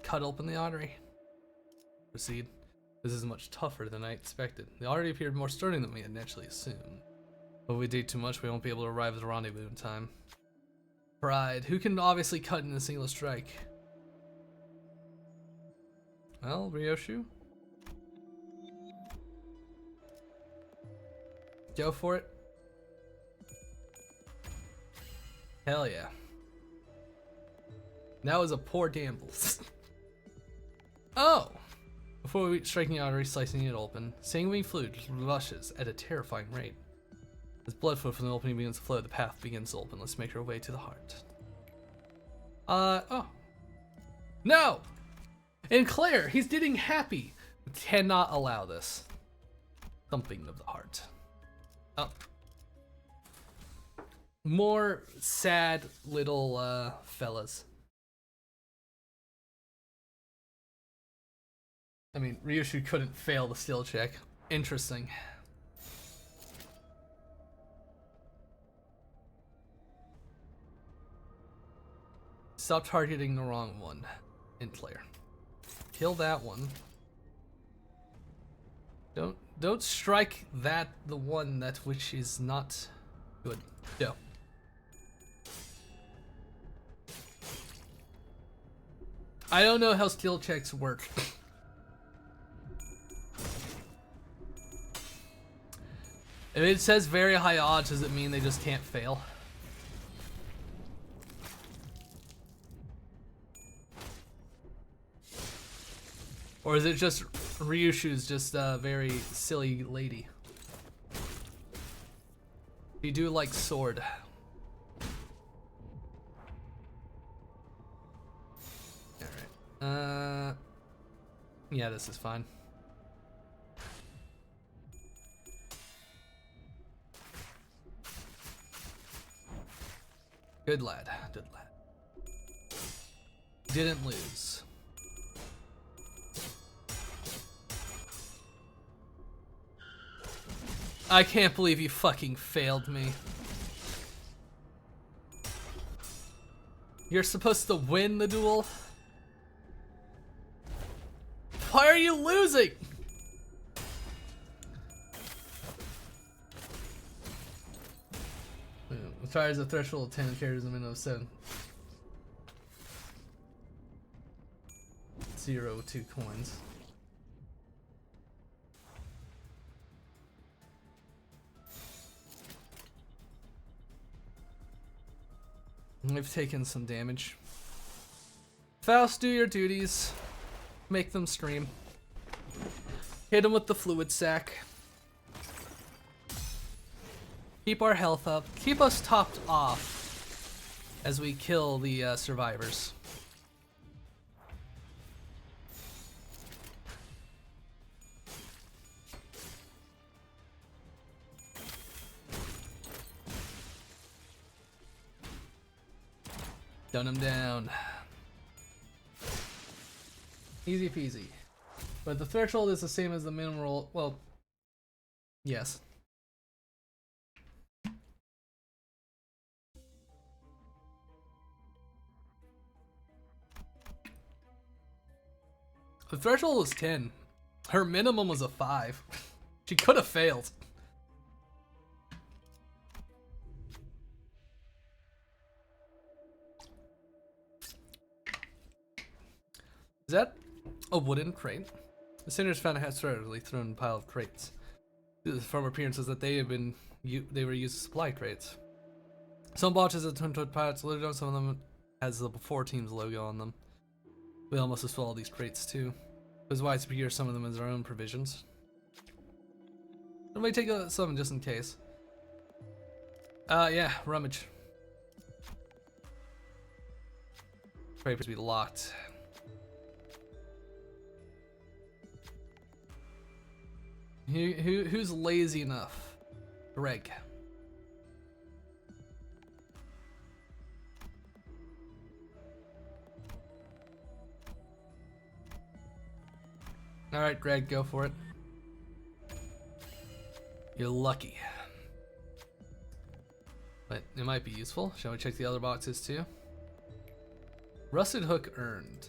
Cut open the artery. Proceed. This is much tougher than I expected. The artery appeared more sturdy than we had naturally assumed. But if we dig too much, we won't be able to arrive at the rendezvous in time. Pride. Who can obviously cut in a single strike? Well, Ryoshu. Go for it. Hell yeah. That was a poor gamble. Oh! Before we striking the artery, slicing it open, sanguine fluid rushes at a terrifying rate. As blood flow from the opening begins to flow, the path begins to open. Let's make our way to the heart. Oh. No! And Claire, he's getting happy. We cannot allow this. Thumping of the heart. Oh. More sad little fellas. I mean, Ryoshu couldn't fail the skill check. Interesting. Stop targeting the wrong one. And Claire. Kill that one. Don't strike the one that which is not good. Go. I don't know how skill checks work. If it says very high odds, does it mean they just can't fail? Or is it just Ryushu's just a very silly lady? You do like sword. Alright. Yeah, this is fine. Good lad, good lad. Didn't lose. I can't believe you fucking failed me. You're supposed to win the duel? Why are you losing? Retires a threshold of 10 and carries a minimum of 7. 0, 2 coins. We've taken some damage. Faust, do your duties. Make them stream. Hit them with the fluid sack. Keep our health up. Keep us topped off as we kill the survivors. Dun him down. Easy peasy. But the threshold is the same as the minimum roll. Well, yes. The threshold was 10. Her minimum was a 5. She could have failed. Is that a wooden crate? The sinners found a hat strategically thrown in a pile of crates. From appearances that they were used as supply crates. Some boxes of Twin Toed Pirates loaded on, some of them has the Before Team's logo on them. We almost have all these crates too. It was wise to procure some of them as our own provisions. Let me take some just in case. Yeah, rummage. Crate appears to be locked. Who's lazy enough? Greg. Alright, Greg, go for it. You're lucky. But it might be useful. Shall we check the other boxes too? Rusted hook earned.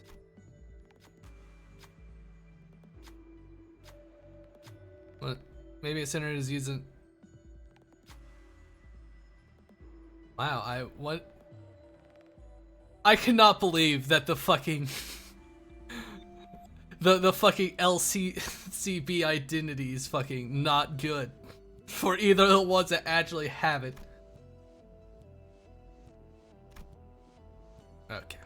What? Maybe a sinner is using. Wow, what? I cannot believe that the fucking the fucking LCB identity is fucking not good for either of the ones that actually have it. Okay.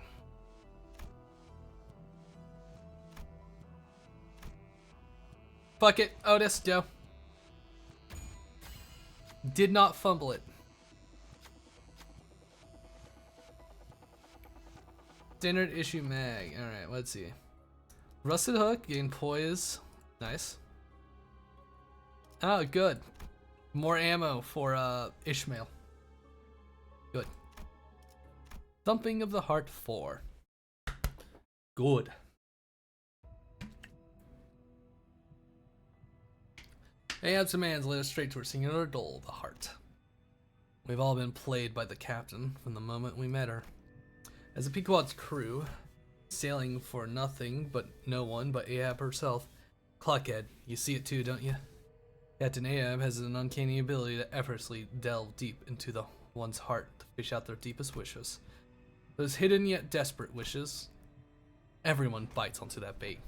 Fuck it, Otis, go. Did not fumble it. Standard issue mag. Alright, let's see. Rusted hook, gain poise. Nice. Oh, good. More ammo for Ishmael. Good. Thumping of the Heart 4. Good. Ahab's commands led us straight to our singular goal, the heart. We've all been played by the captain from the moment we met her. As a Pequod's crew, sailing for nothing but no one but Ahab herself. Clockhead, you see it too, don't you? Captain Ahab has an uncanny ability to effortlessly delve deep into the one's heart to fish out their deepest wishes. Those hidden yet desperate wishes. Everyone bites onto that bait,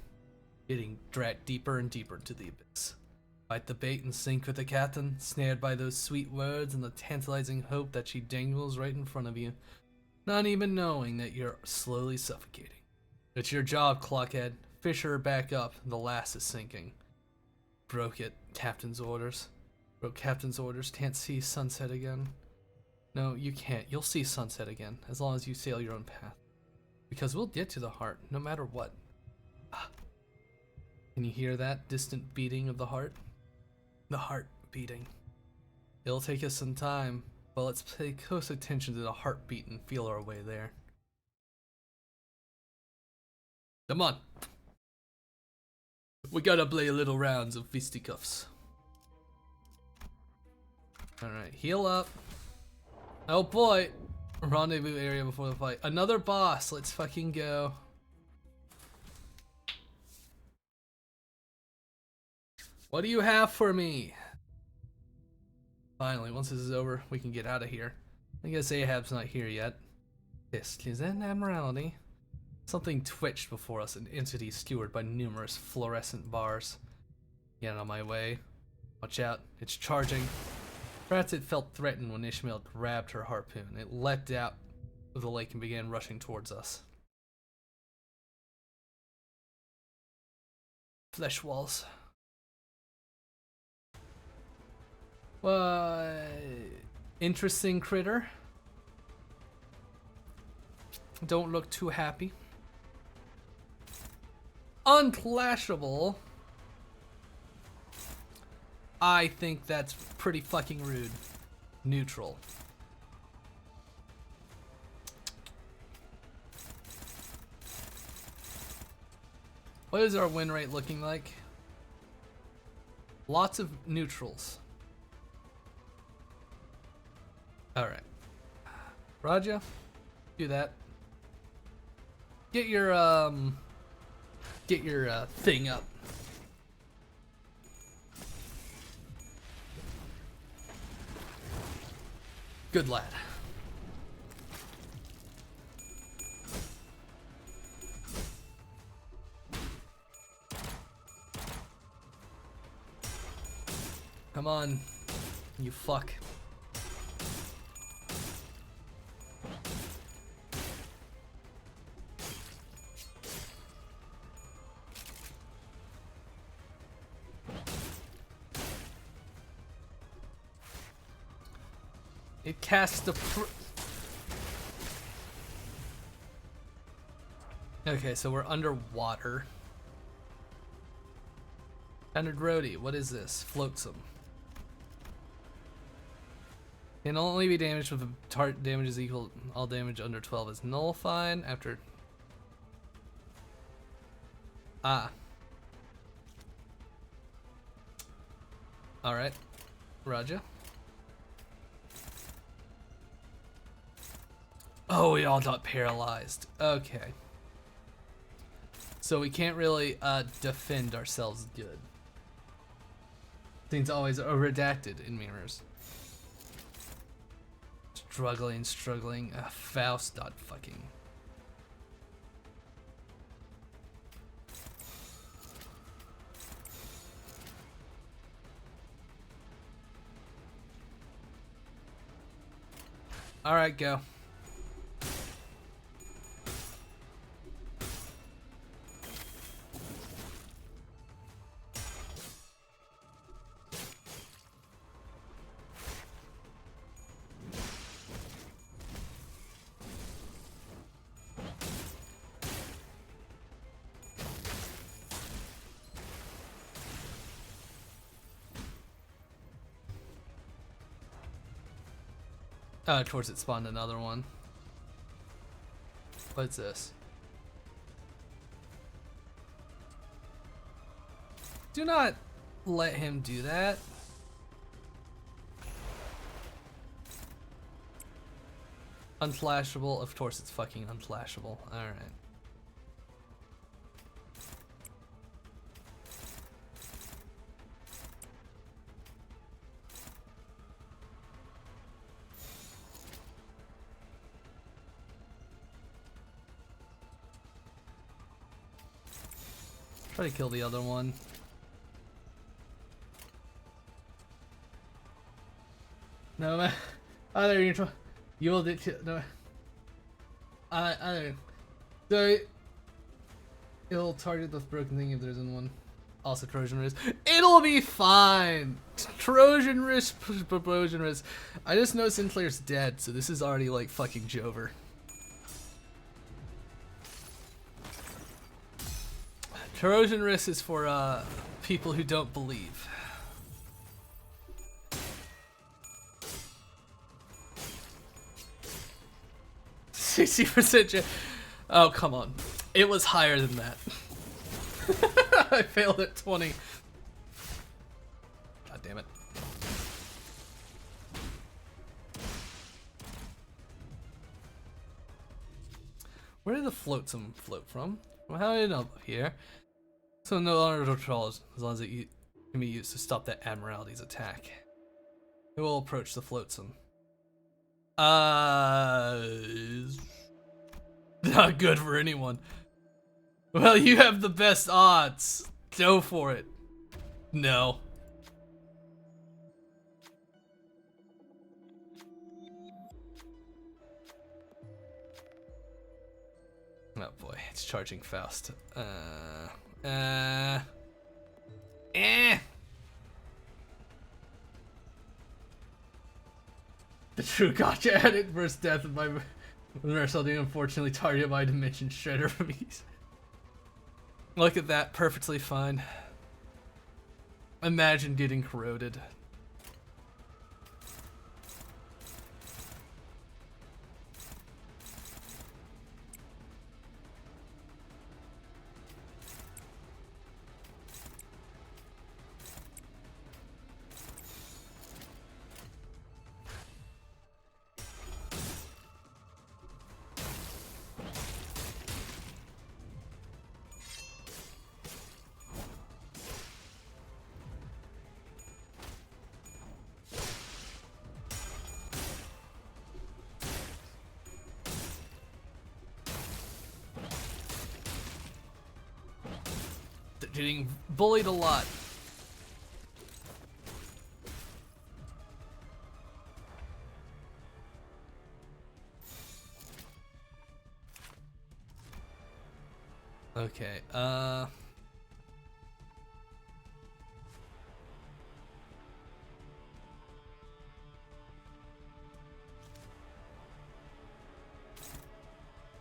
getting dragged deeper and deeper into the abyss. Bite the bait and sink with the captain, snared by those sweet words and the tantalizing hope that she dangles right in front of you, not even knowing that you're slowly suffocating. It's your job, Clockhead. Fish her back up, the last is sinking. Broke it, Captain's orders. Broke Captain's orders, can't see sunset again. No, you can't. You'll see sunset again, as long as you sail your own path. Because we'll get to the heart, no matter what. Can you hear that distant beating of the heart? The heart beating. It'll take us some time, but let's pay close attention to the heartbeat and feel our way there. Come on. We gotta play a little rounds of fisticuffs. Alright, heal up. Oh boy. Rendezvous area before the fight. Another boss. Let's fucking go. What do you have for me? Finally, once this is over, we can get out of here. I guess Ahab's not here yet. This is an admiralty. Something twitched before us, an entity skewered by numerous fluorescent bars. Get on my way. Watch out, it's charging. Perhaps it felt threatened when Ishmael grabbed her harpoon. It leapt out of the lake and began rushing towards us. Flesh walls. What? Interesting critter. Don't look too happy. Unclashable. I think that's pretty fucking rude. Neutral. What is our win rate looking like? Lots of neutrals. Alright. Raja, do that. Get your thing up. Good lad. Come on, you fuck. It casts the okay, so we're underwater. Standard roadie, what is this? Floatsome. Can only be damaged with target damage is equal. All damage under 12 is nullified after. Ah. All right, Raja. Oh, we all got paralyzed. Okay. So we can't really defend ourselves good. Things always are redacted in mirrors. Struggling. Faust dot fucking. All right, go. Of course it spawned another one. What's this? Do not let him do that. Unflashable, of course it's fucking unflashable. Alright. Try to kill the other one. No, man. Other neutral. You will dictate. No. Other. So it'll target the broken thing if there isn't one. Also, corrosion risk. It'll be fine. Corrosion risk. Corrosion risk. I just know Sinclair's dead, so this is already like fucking Jover. Corrosion risk is for people who don't believe. 60%. Oh, come on. It was higher than that. I failed at 20. God damn it. Where did the flotsam float from? Well, how did it up here? So no longer controls as long as it can be used to stop that Admiralty's attack. It will approach the flotsam. Not good for anyone. Well, you have the best odds. Go for it. No. Oh boy, it's charging Faust. The true gotcha added first death of my Marcel unfortunately targeted by Dimension Shredder from east. Look at that, perfectly fine. Imagine getting corroded. They're getting bullied a lot. Okay,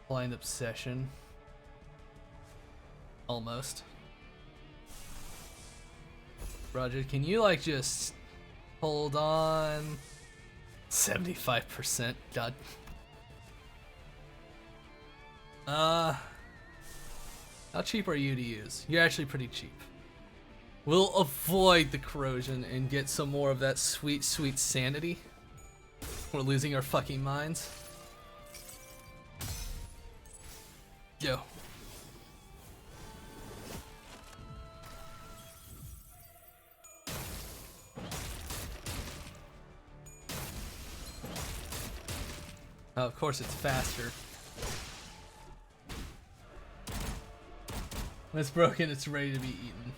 Blind Obsession. Almost. Roger, can you like just hold on? 75%. God. How cheap are you to use? You're actually pretty cheap. We'll avoid the corrosion and get some more of that sweet, sweet sanity. We're losing our fucking minds. Yo. Oh, of course it's faster. When it's broken, it's ready to be eaten.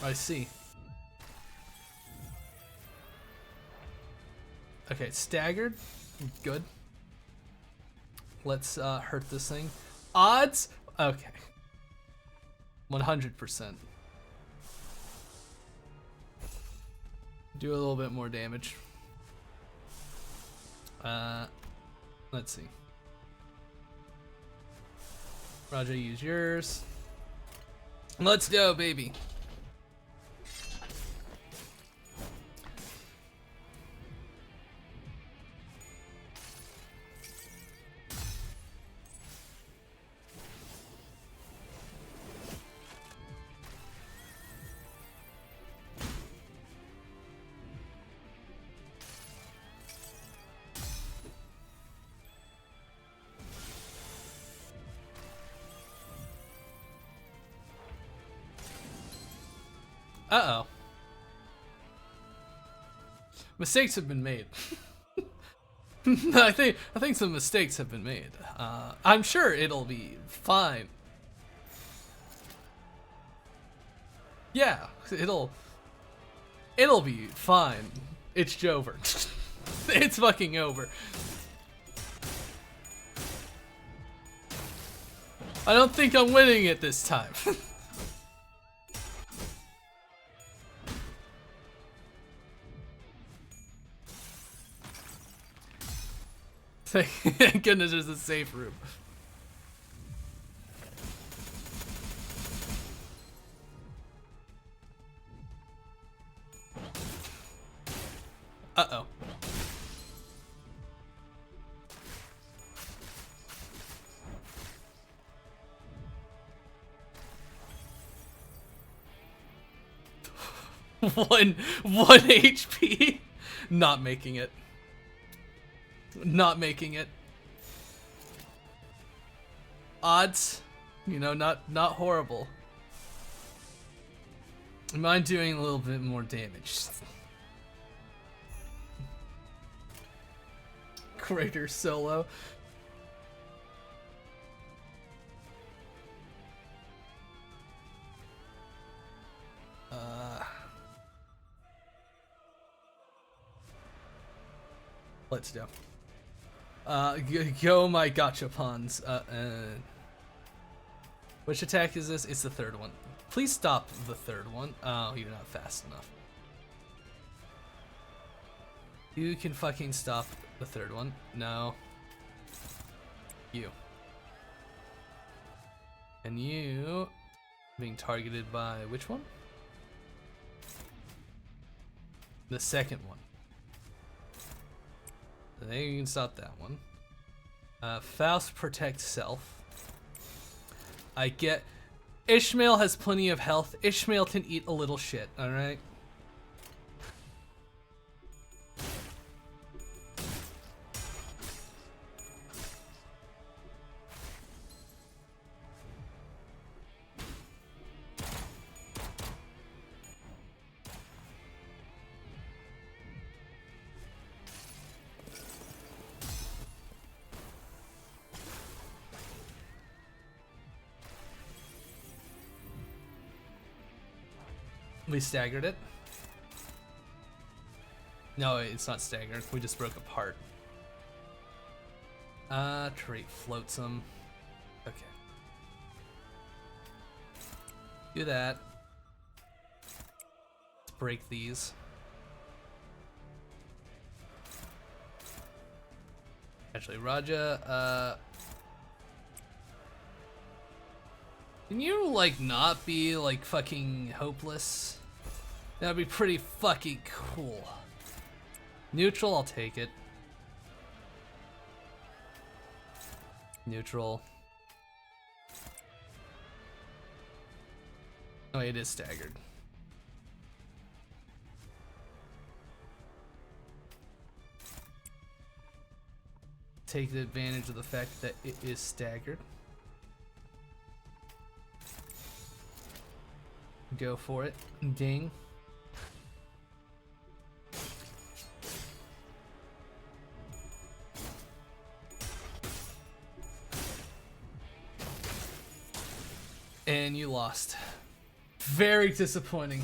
I see. Okay, staggered. Good. Let's hurt this thing. Odds? Okay. 100%. Do a little bit more damage. Let's see. Roger, use yours. Let's go, baby. Uh-oh. Mistakes have been made. I think some mistakes have been made. I'm sure it'll be fine. Yeah, it'll be fine. It's over. It's fucking over. I don't think I'm winning it this time. Thank goodness there's a safe room. Uh-oh. one HP. Not making it. Not making it. Odds, you know, not horrible. Mine doing a little bit more damage. Crater solo. Let's do. Go my gachapons. Which attack is this? It's the third one. Please stop the third one. Oh, you're not fast enough. You can fucking stop the third one. No. You. And you being targeted by which one? The second one. Then you can stop that one. Faust protects self. I get... Ishmael has plenty of health. Ishmael can eat a little shit, alright? We staggered it. No, it's not staggered. We just broke apart. Trait floats them. Okay. Do that. Let's break these. Actually, Raja, can you, like, not be, like, fucking hopeless? That'd be pretty fucking cool. Neutral, I'll take it. Neutral. Oh, it is staggered. Take the advantage of the fact that it is staggered. Go for it. Ding. And you lost. Very disappointing.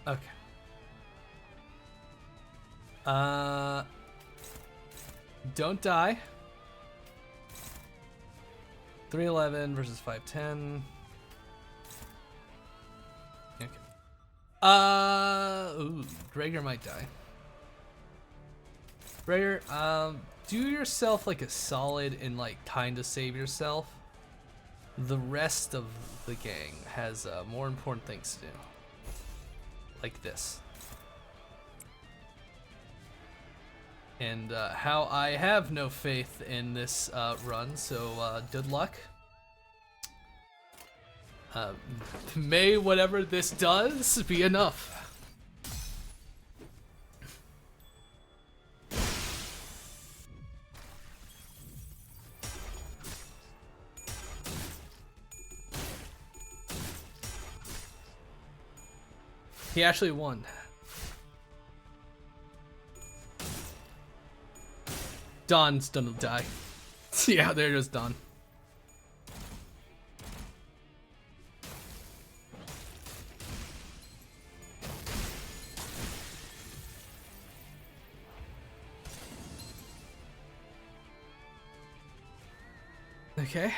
Okay. Don't die. 311 versus 510. Okay. Ooh, Drager might die. Drager, do yourself like a solid and like kind of save yourself. The rest of the gang has more important things to do. Like this. And how I have no faith in this run, so good luck. May whatever this does be enough. He actually won. Don's gonna die. Yeah, there goes Don. Okay.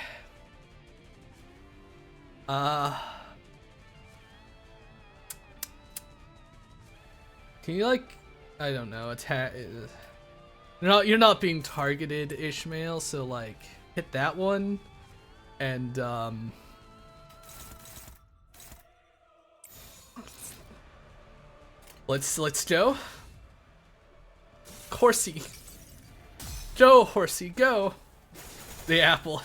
Can you like, I don't know, attack? You're not being targeted, Ishmael. So like, hit that one, and let's Joe. Horsey. Joe, horsey, go. The apple.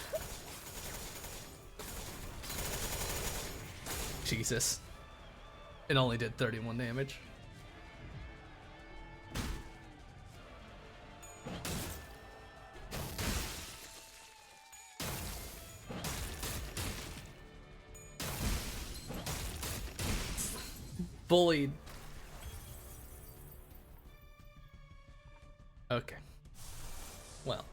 Jesus. It only did 31 damage. Bullied. Okay. Well,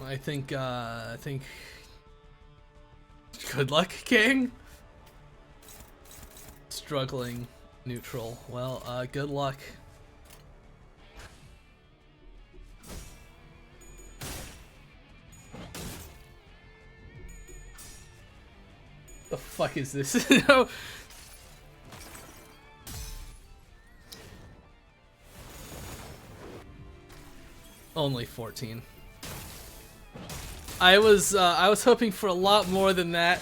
I think Good luck, King. Struggling neutral. Well, good luck. The fuck is this? No. Only 14. I was hoping for a lot more than that.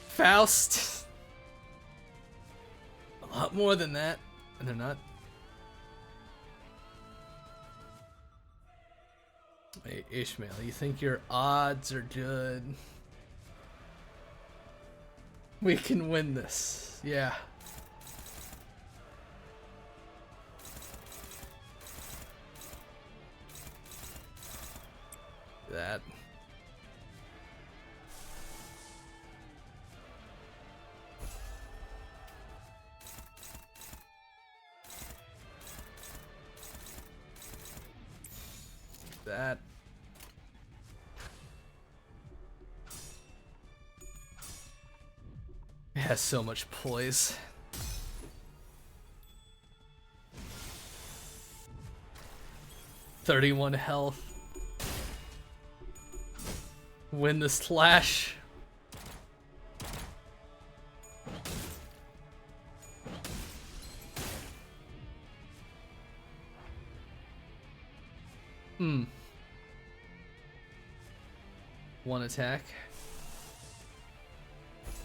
Faust. A lot more than that. And they're not. Hey, Ishmael, you think your odds are good? We can win this. Yeah. That. That. It has so much poise. $31 health. Win the slash. One attack.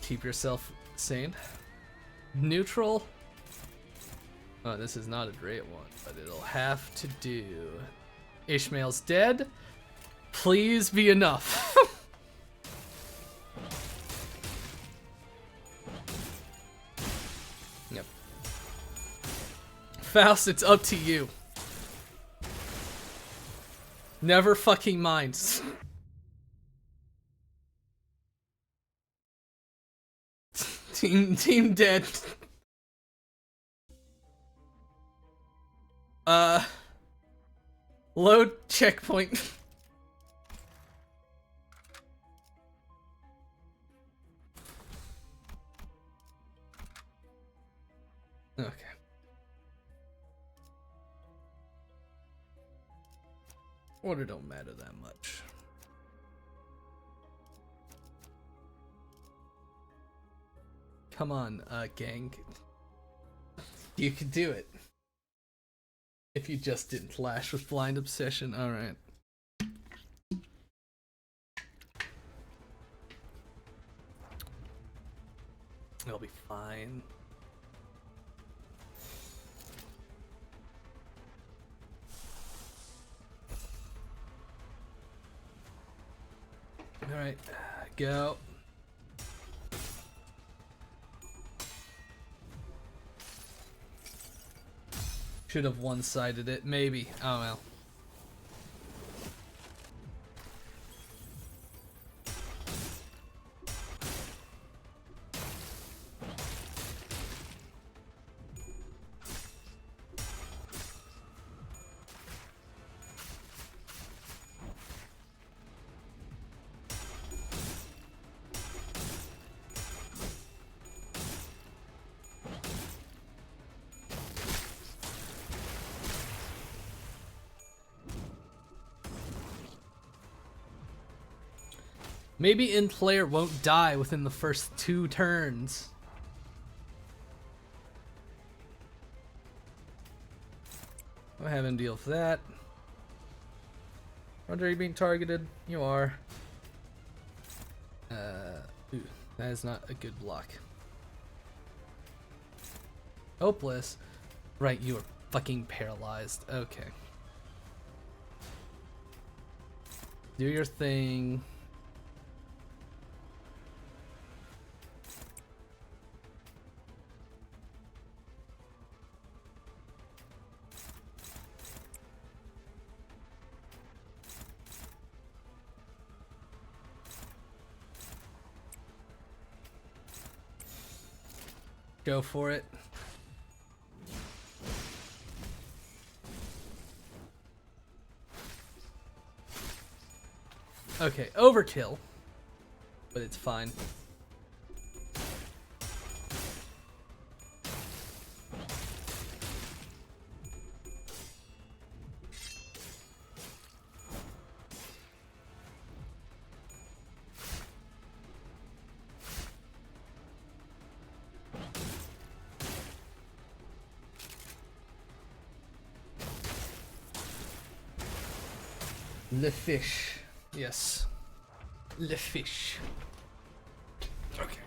Keep yourself sane. Neutral. Oh, this is not a great one, but it'll have to do. Ishmael's dead. Please be enough. Yep. Faust, it's up to you. Never fucking mind. Team dead. Load checkpoint. Okay. Order don't matter that much. Come on, gang. You can do it. If you just didn't flash with blind obsession, alright. It'll be fine. Alright, go. Should have one-sided it, maybe. Oh well. Maybe in player won't die within the first 2 turns. I'll have him deal with that. Roger, are you being targeted? You are. Ooh, that is not a good block. Hopeless. Right, you are fucking paralyzed. Okay. Do your thing. Go for it. Okay, overkill. but it's fine. Le fish. Yes. Le fish. Okay.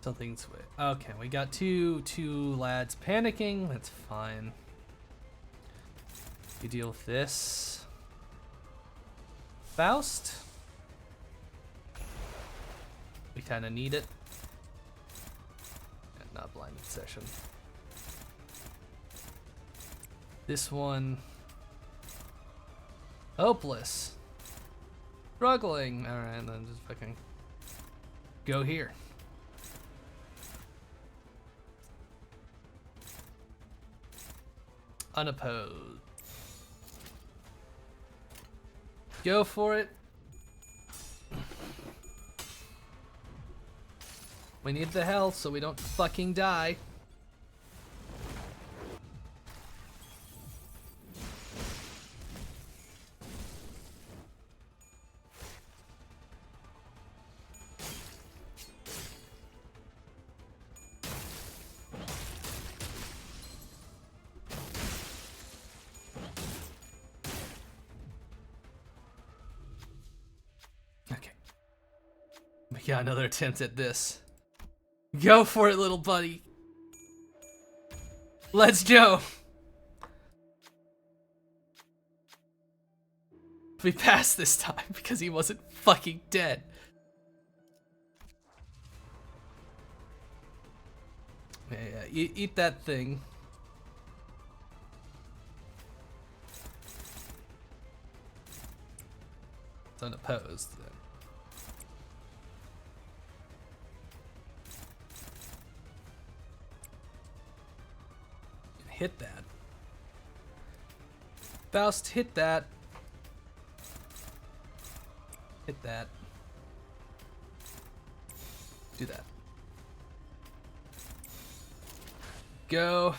Something's way. Okay, we got two lads panicking. That's fine. You deal with this. Faust. We kind of need it. Yeah, not blinded session. This one. Hopeless. Struggling. Alright, then just fucking go here. Unopposed. Go for it. We need the health so we don't fucking die. Yeah, another attempt at this. Go for it, little buddy. Let's go. We passed this time because he wasn't fucking dead. Yeah, eat that thing. It's unopposed. Hit that. Faust, hit that. Hit that. Do that. Go.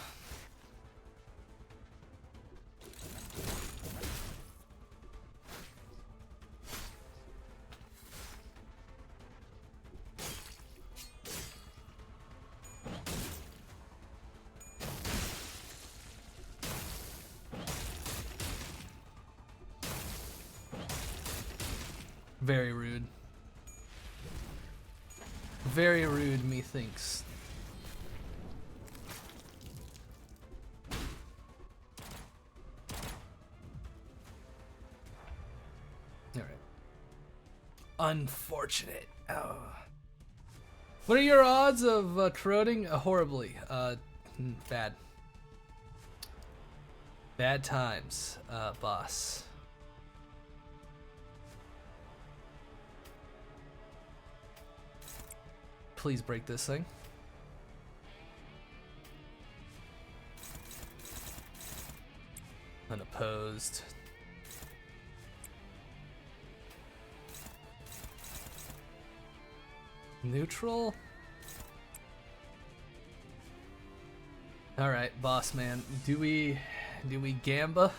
Very rude. Very rude, methinks. Alright. Unfortunate. Oh. What are your odds of corroding? Horribly. Bad. Bad times, boss. Please break this thing. Unopposed. Neutral? Alright, boss man. Do we gamba?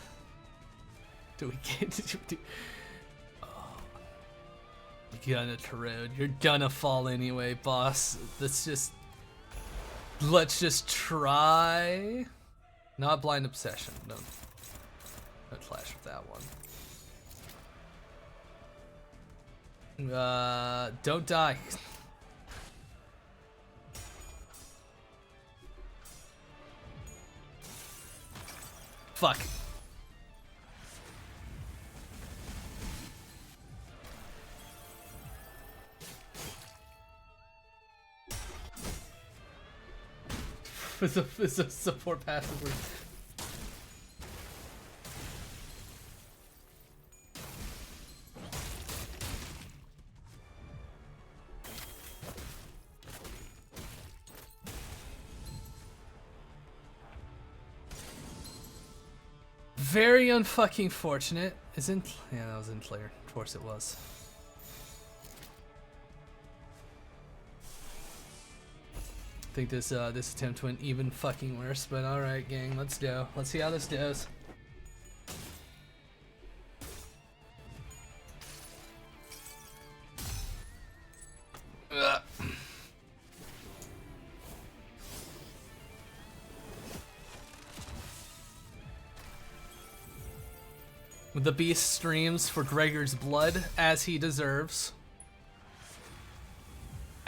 Do we You're gonna corrode. You're gonna fall anyway, boss. Let's just try. Not blind obsession. No. Don't flash with that one. Don't die. Fuck. It's a support passively. Very unfucking fortunate. Yeah, that was in player. Of course it was. think this this attempt went even fucking worse, but all right, gang, let's go. Let's see how this goes. The beast streams for Gregor's blood, as he deserves.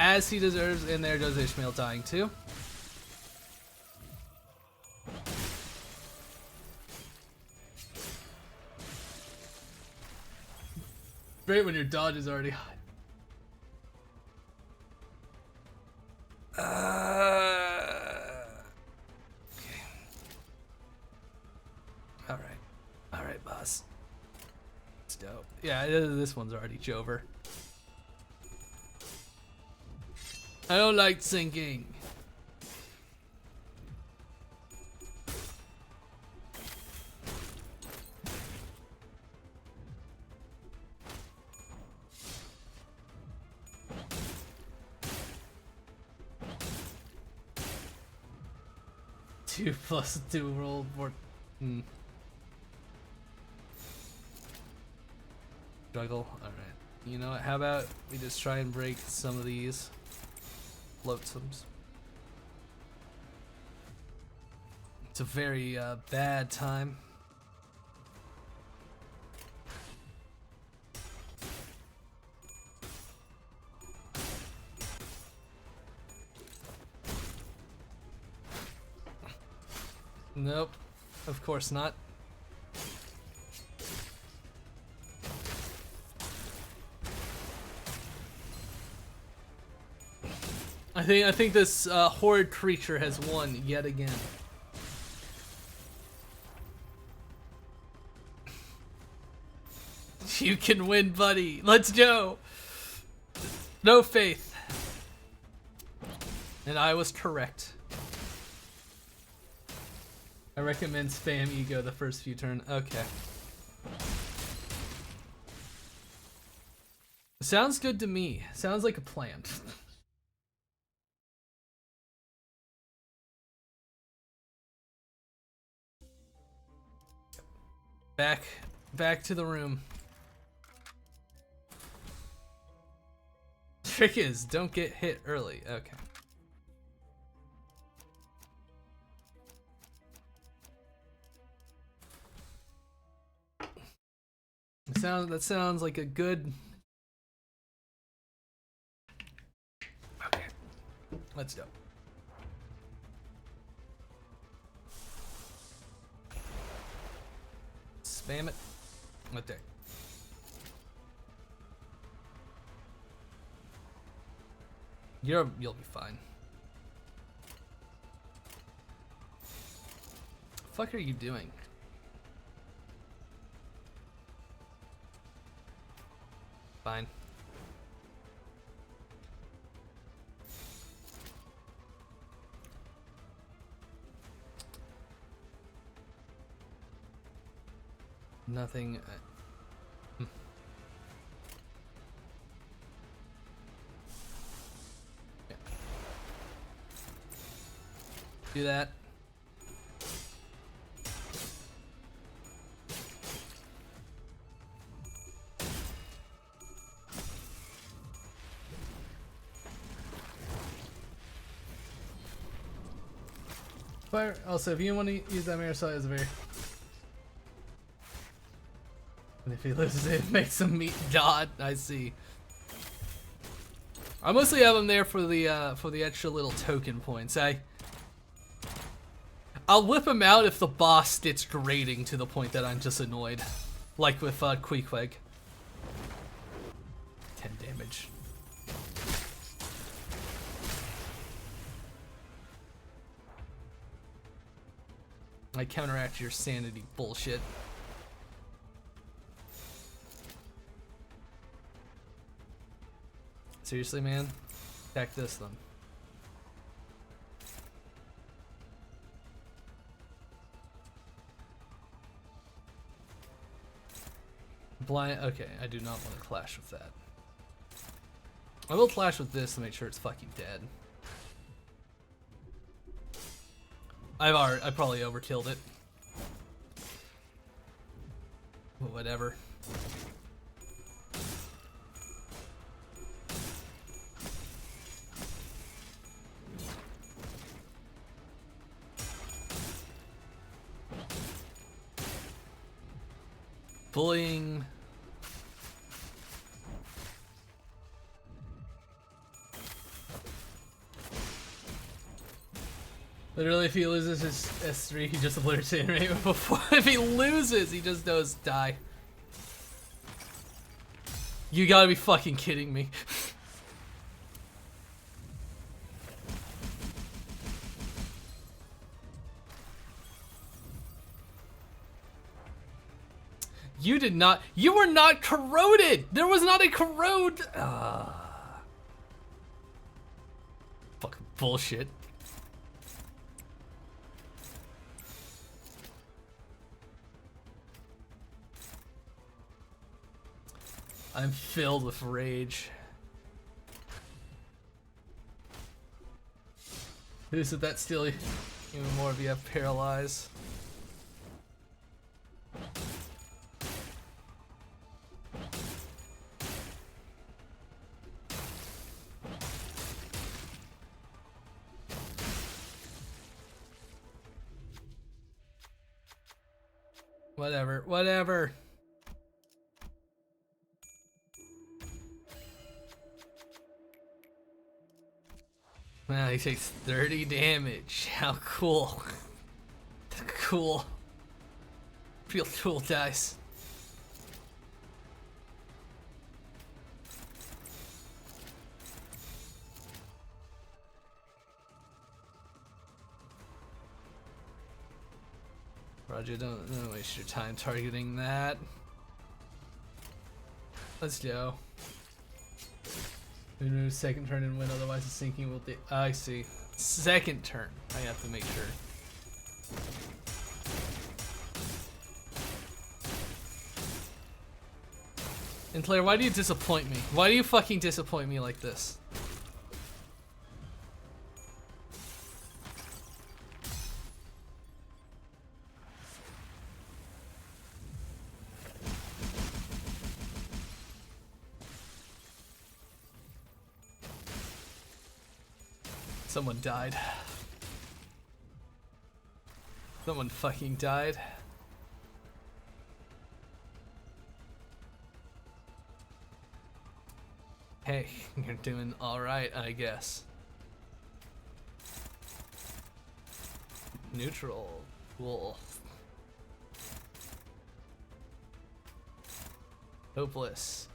As he deserves, and there goes Ishmael dying too. Great when your dodge is already high. Okay. Alright, boss. It's dope. Yeah, this one's already Jover. I don't like sinking. Two plus two roll for Struggle. Alright. You know what? How about we just try and break some of these floatsomes? It's a very bad time. Nope, of course not. I think this horrid creature has won yet again. You can win, buddy. Let's go. No faith. And I was correct. I recommend spam ego the first few turns. Okay. Sounds good to me. Sounds like a plan. Back to the room. Trick is, don't get hit early. Okay. That sounds like a good. Okay, let's go. Spam it. Right there. You'll be fine. The fuck are you doing? Fine. Nothing. Yeah. Do that. Fire. Also, if you want to use that Marisol as a very. And if he loses it, it makes him meet God. I see. I mostly have him there for the extra little token points. I'll whip him out if the boss gets grating to the point that I'm just annoyed, like with Queequeg. 10 damage. I counteract your sanity bullshit. Seriously, man? Attack this then. Blind. Okay, I do not want to clash with that. I will clash with this to make sure it's fucking dead. I probably overkilled it. But whatever. Bullying. Literally, if he loses his S3, he just obliterates it right before. If he loses, he just knows die. You gotta be fucking kidding me. You did not. You were not corroded. There was not a corrode. Fucking bullshit. I'm filled with rage. Isn't that still even more if you have paralyze? Whatever, whatever. Wow, he takes 30 damage. How cool. Cool. Feel cool, guys. Roger, don't waste your time targeting that. Let's go. Remove second turn and win, otherwise the sinking will I see. Second turn. I have to make sure. And Claire, why do you disappoint me? Why do you fucking disappoint me like this? Someone died. Someone fucking died. Hey, you're doing alright, I guess. Neutral. Cool. Hopeless.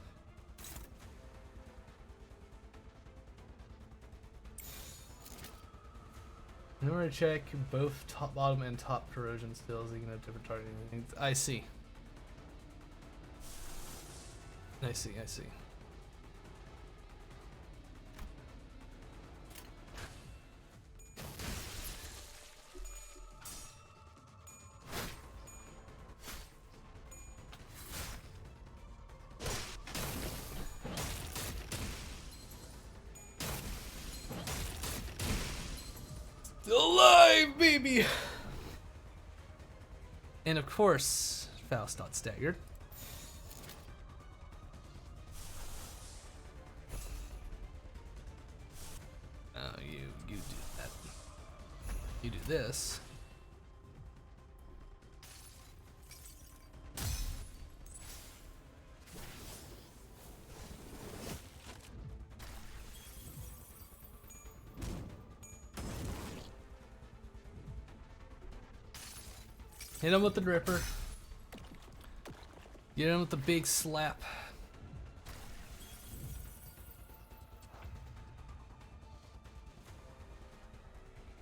In order to check both top, bottom, and top corrosion stills, you can have different targeting. I see. I see, I see. Alive, baby! And of course, Faust not staggered. Oh, you do that. You do this. Hit him with the Ripper. Get him with the big slap.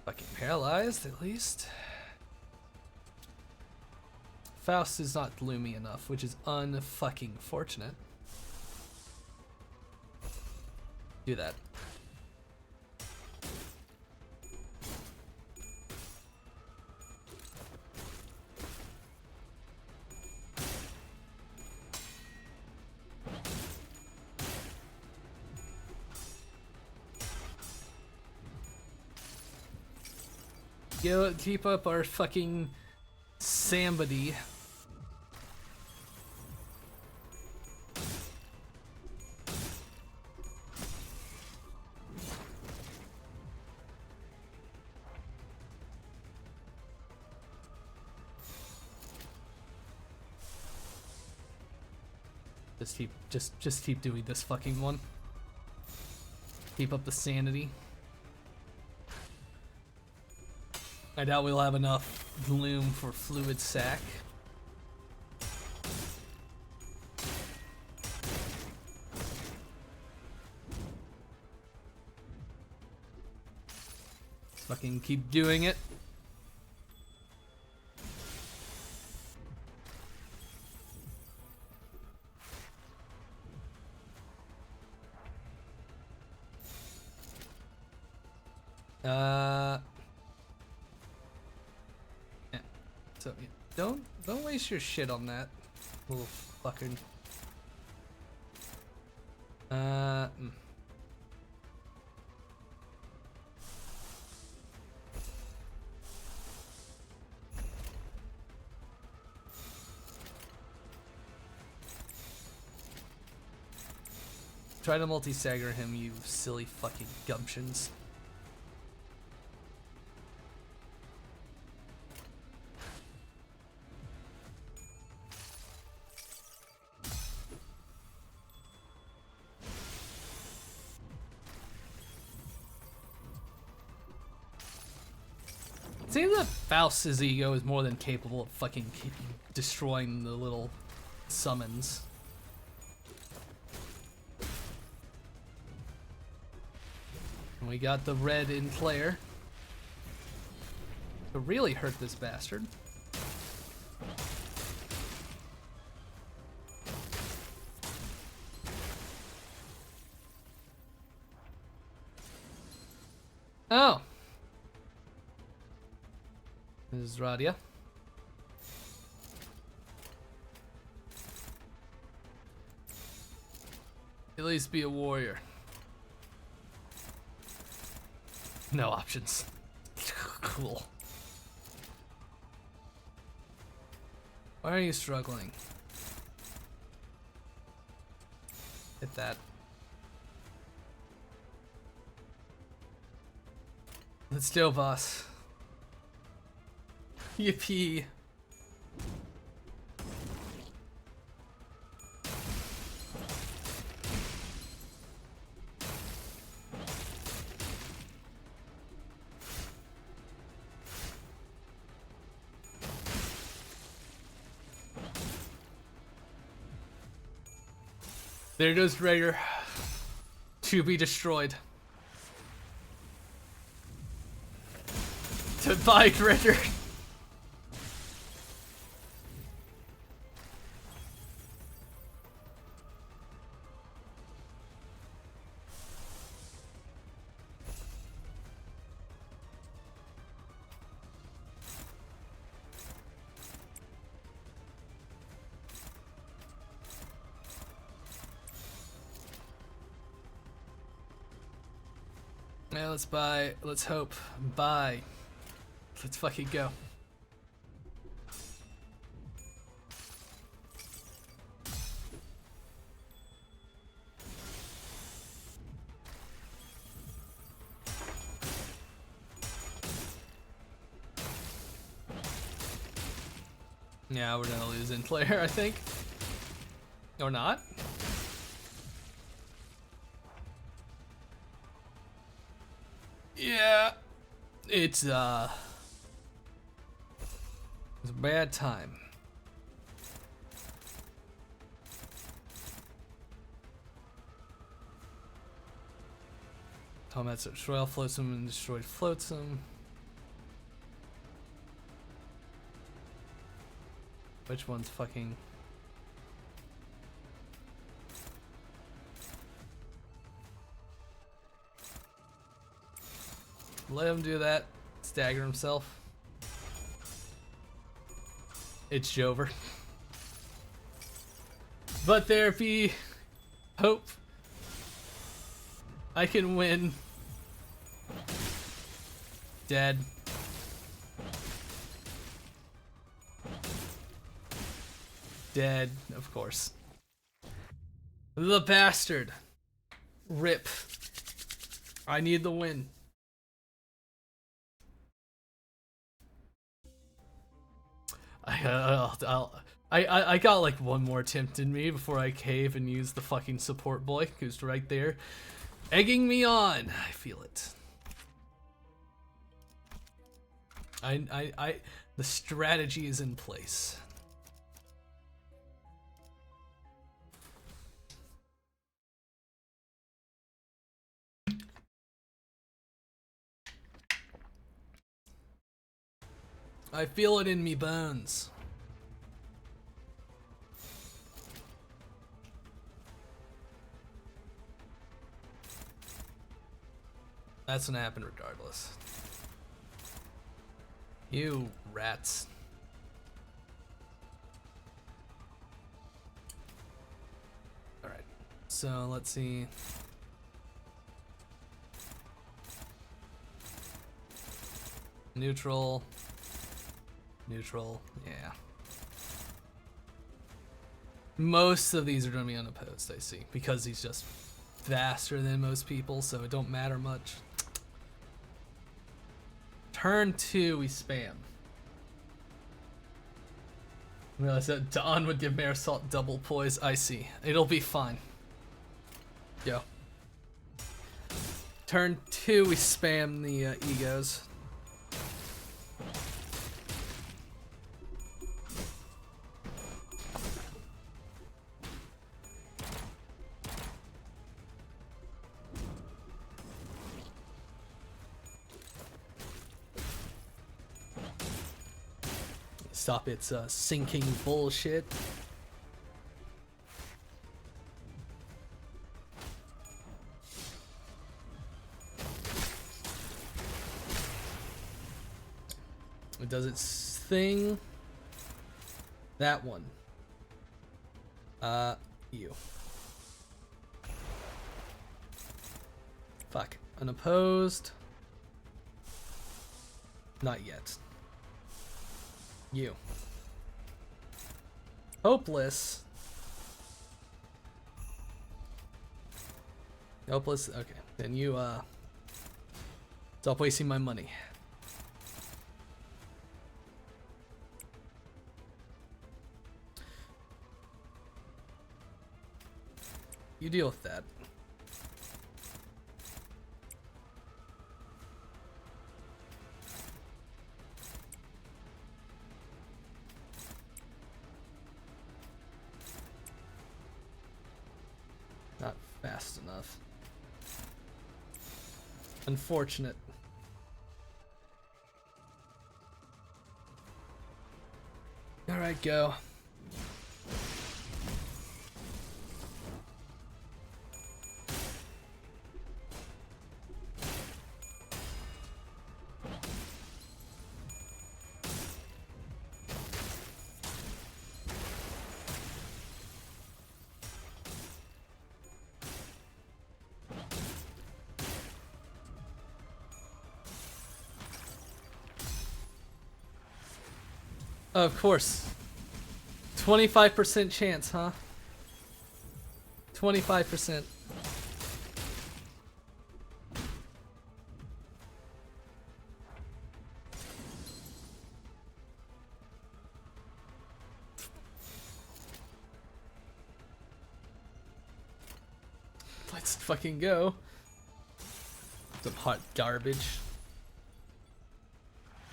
Fucking paralyzed, at least. Faust is not gloomy enough, which is unfucking fortunate. Do that. Keep up our fucking sambody. Just keep doing this fucking one. Keep up the sanity. I doubt we'll have enough gloom for fluid sac. Fucking keep doing it. Yeah. So don't waste your shit on that, little fucker. Try to multi-stagger him, you silly fucking gumptions. Seems that Faust's ego is more than capable of fucking destroying the little summons. And we got the red in Claire to really hurt this bastard. Oh. This is Radia. At least be a warrior. No options. Cool. Why are you struggling? Hit that. Let's do, boss. Yippee. There goes Raider. To be destroyed. Goodbye, Raider. Yeah, let's buy. Let's hope. Buy. Let's fucking go. Yeah, we're gonna lose in player, I think. Or not. Yeah, it's a bad time. Combat destroy flotsam and destroy flotsam. Which one's fucking? Let him do that. Stagger himself. It's Jover. But there be hope. I can win. Dead. Dead, of course. The bastard. Rip. I need the win. I got like one more attempt in me before I cave and use the fucking support boy who's right there, egging me on. I feel it. The strategy is in place. I feel it in me bones. That's gonna happen regardless. You rats. Alright, so let's see. Neutral. Neutral, yeah. Most of these are gonna be unopposed, I see, because he's just faster than most people, so it don't matter much. Turn 2, we spam. I realized that Dawn would give Marisol double poise. I see. It'll be fine. Yo. Turn 2, we spam the egos. Stop its sinking bullshit. It does its thing. That one. You. Fuck. Unopposed. Not yet. You. Hopeless. Hopeless. Okay. Then you, stop wasting my money. You deal with that. Not fast enough. Unfortunate. Alright, go. Of course. 25% chance, huh? 25%. Let's fucking go. Some hot garbage.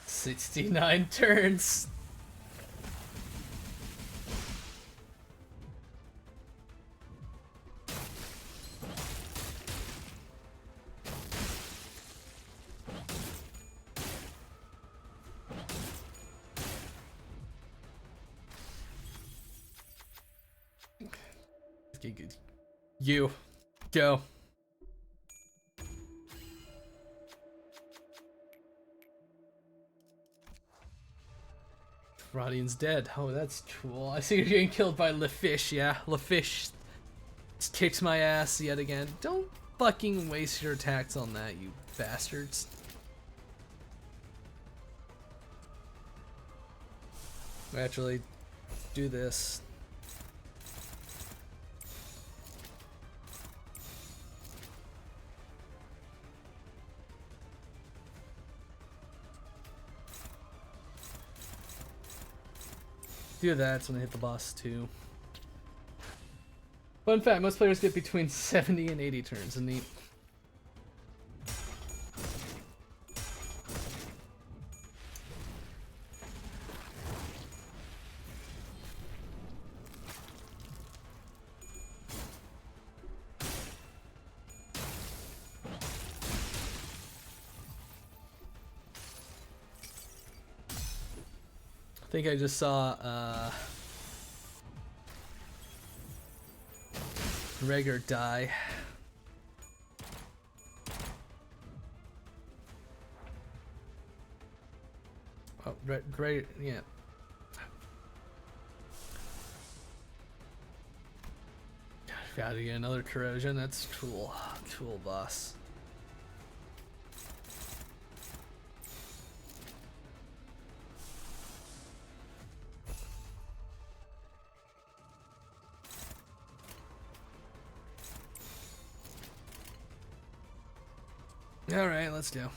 69 turns. Good. You go. Rodian's dead. Oh, that's cool. I see you're getting killed by LaFish. Yeah, LaFish kicks my ass yet again. Don't fucking waste your attacks on that, you bastards. Actually, do this. do that when I hit the boss too. Fun fact, most players get between 70 and 80 turns, and neat. I think I just saw Rhaegar die. Oh, right, yeah. Gotta get another corrosion. That's tool boss. All right, let's go.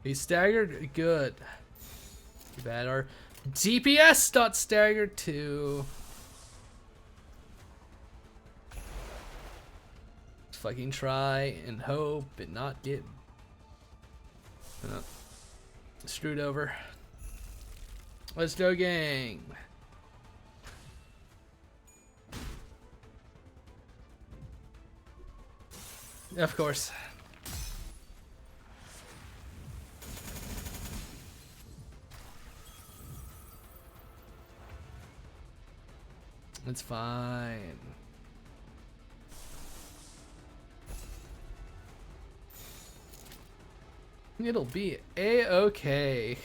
He staggered? Good. Too bad our DPS got staggered too. Let's fucking try and hope and not get screwed over. Let's go, gang. Of course. It's fine. It'll be a-okay.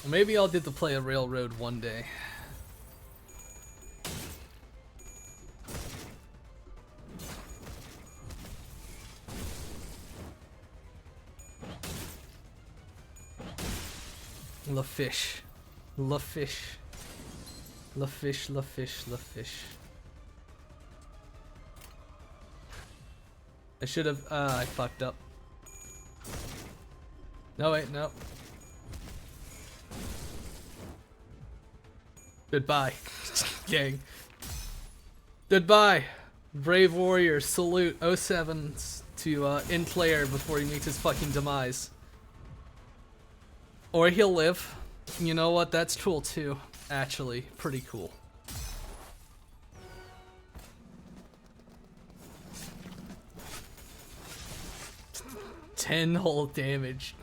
Maybe I'll get to play a railroad one day. La fish. La fish. La fish, la fish, la fish. I should have, I fucked up. No, wait, no. Goodbye, gang. Goodbye. Brave warrior, salute 07 to end player before he meets his fucking demise. Or he'll live. You know what? That's cool too. Actually, pretty cool. Whole damage.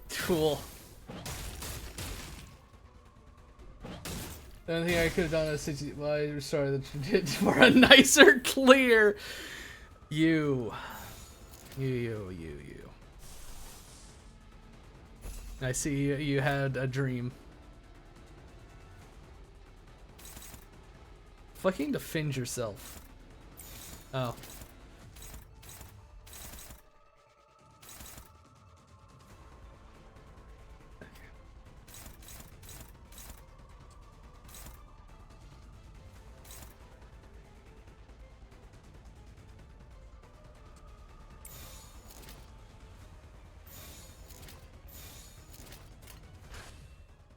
Cool. The only thing I could have done is well, I restarted the for a nicer clear. You. I see you had a dream. Fucking defend yourself. Oh.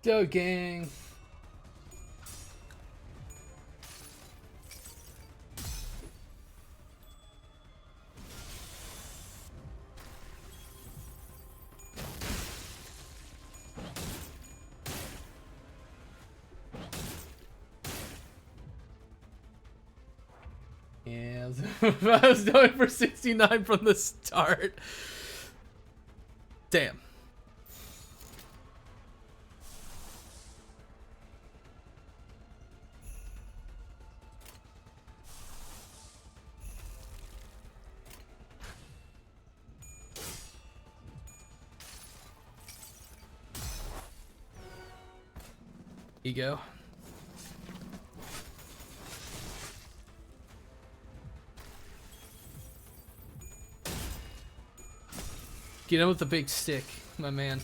Go, gang. Yeah, I was going for 69 from the start. Damn. Ego. Get him with the big stick, my man.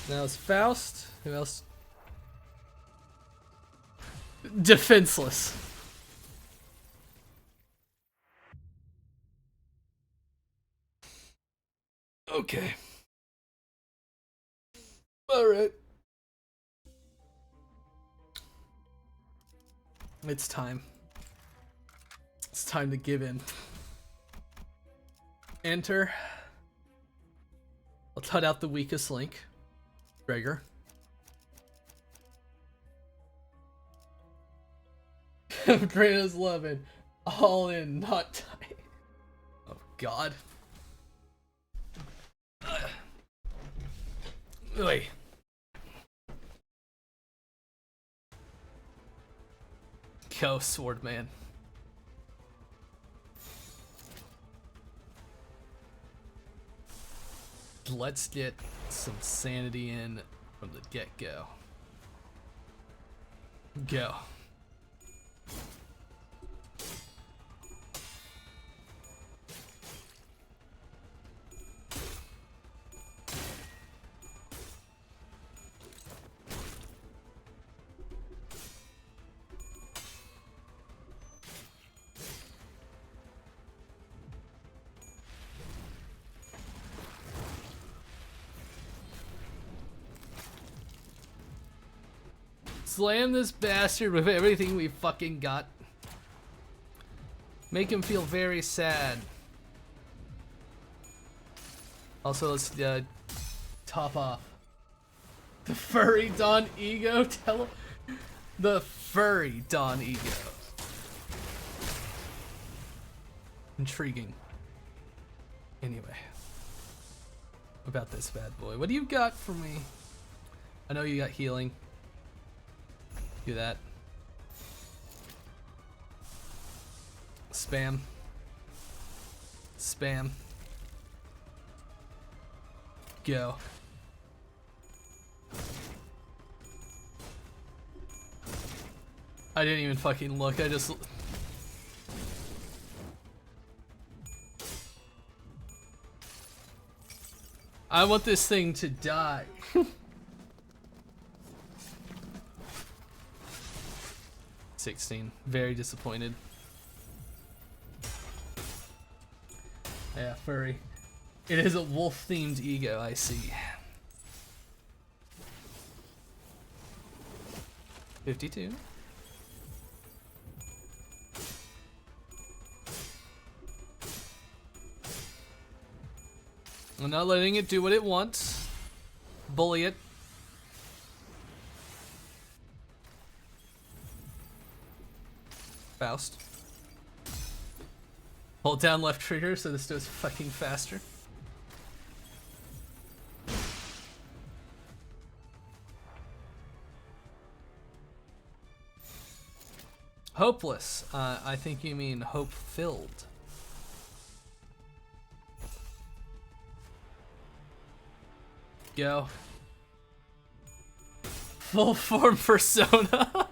Now it's Faust. Who else? Defenseless. Okay. Alright. It's time. It's time to give in. Enter. Let's cut out the weakest link. Gregor. Grana's 11. All in, not tight. Oh, God. Oi. Go, Swordman. Let's get some sanity in from the get-go. Go. Slam this bastard with everything we fucking got. Make him feel very sad. Also, let's top off. The furry Don Ego. Tell him. The furry Don Ego. Intriguing. Anyway. About this bad boy. What do you got for me? I know you got healing. Do that. Spam. Spam. Go. I didn't even fucking look, I just... I want this thing to die. 16. Very disappointed. Yeah, furry. It is a wolf-themed ego, I see. 52. I'm not letting it do what it wants. Bully it. Faust. Hold down left trigger so this goes fucking faster. Hopeless. I think you mean hope-filled. Go. Full form persona.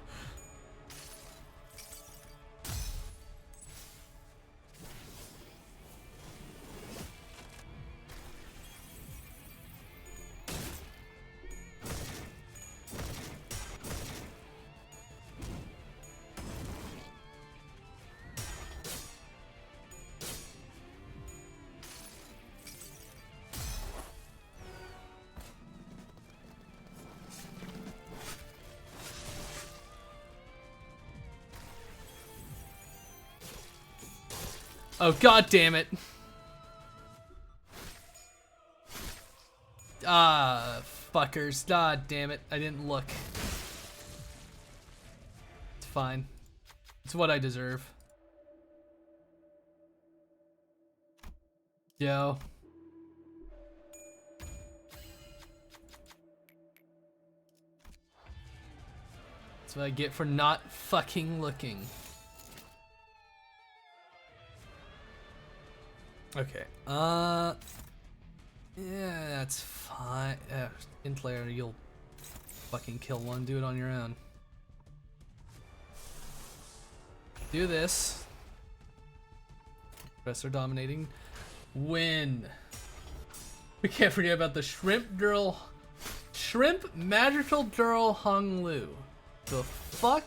Oh, god damn it. Ah, fuckers. God damn it. I didn't look. It's fine. It's what I deserve. Yo. That's what I get for not fucking looking. Okay. Yeah, that's fine. In player, you'll fucking kill one. Do it on your own. Do this. Professor dominating. Win. We can't forget about the Shrimp Magical Girl Hung Lu. The fuck?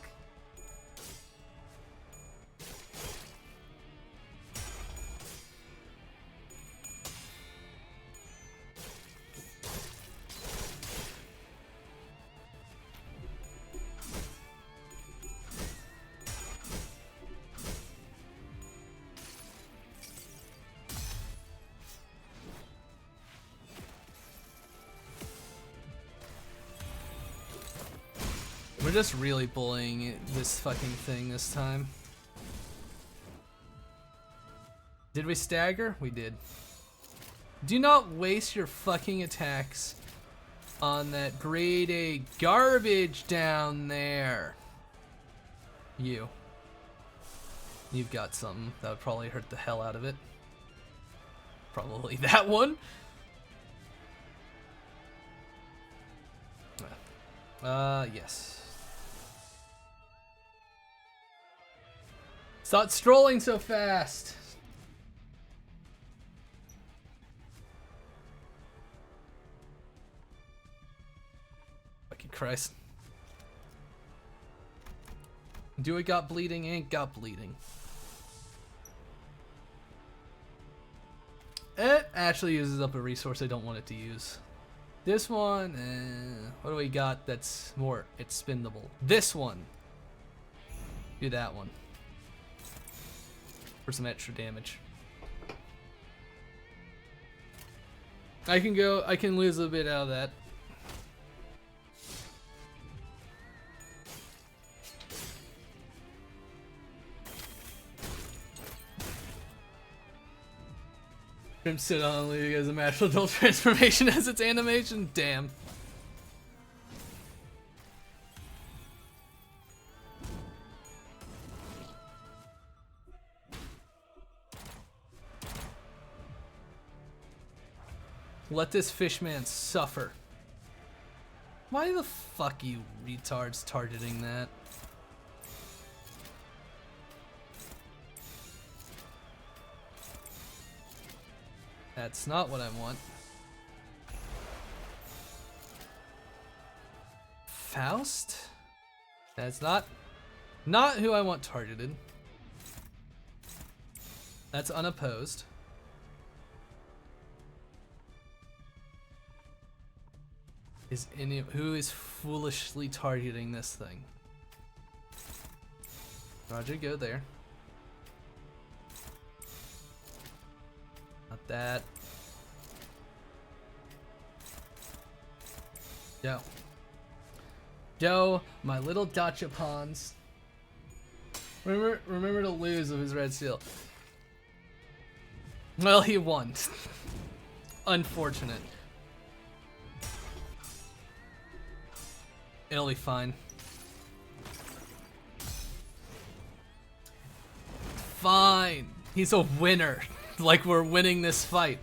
We're just really bullying this fucking thing this time. Did we stagger? We did. Do not waste your fucking attacks on that grade A garbage down there. You've got something that would probably hurt the hell out of it. Probably that one. Yes. Stop strolling so fast. Fucking Christ. Do it got bleeding? Ain't got bleeding. It actually uses up a resource I don't want it to use. This one, what do we got that's more expendable? This one. Do that one. For some extra damage. I can lose a bit out of that. Crimson on League as a magical adult transformation as its animation. Damn. Let this fishman suffer. Why the fuck you retards targeting that? That's not what I want. Faust? That's not who I want targeted. That's unopposed. Who is foolishly targeting this thing? Roger, go there. Not that. Joe, my little gachapons. Remember to lose with his red seal. Well, he won. Unfortunate. It'll be fine. Fine. He's a winner. Like we're winning this fight.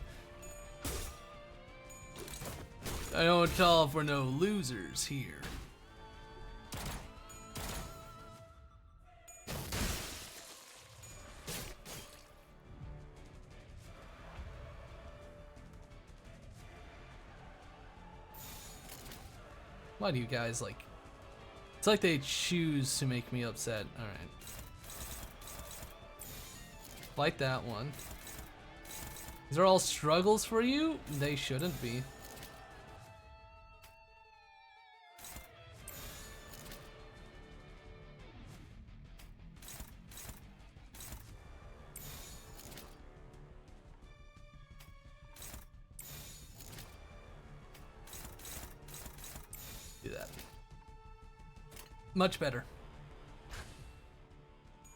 I don't tell if we're no losers here. Why do you guys like... It's like they choose to make me upset. Alright. Fight that one. These are all struggles for you? They shouldn't be. Do that. Much better.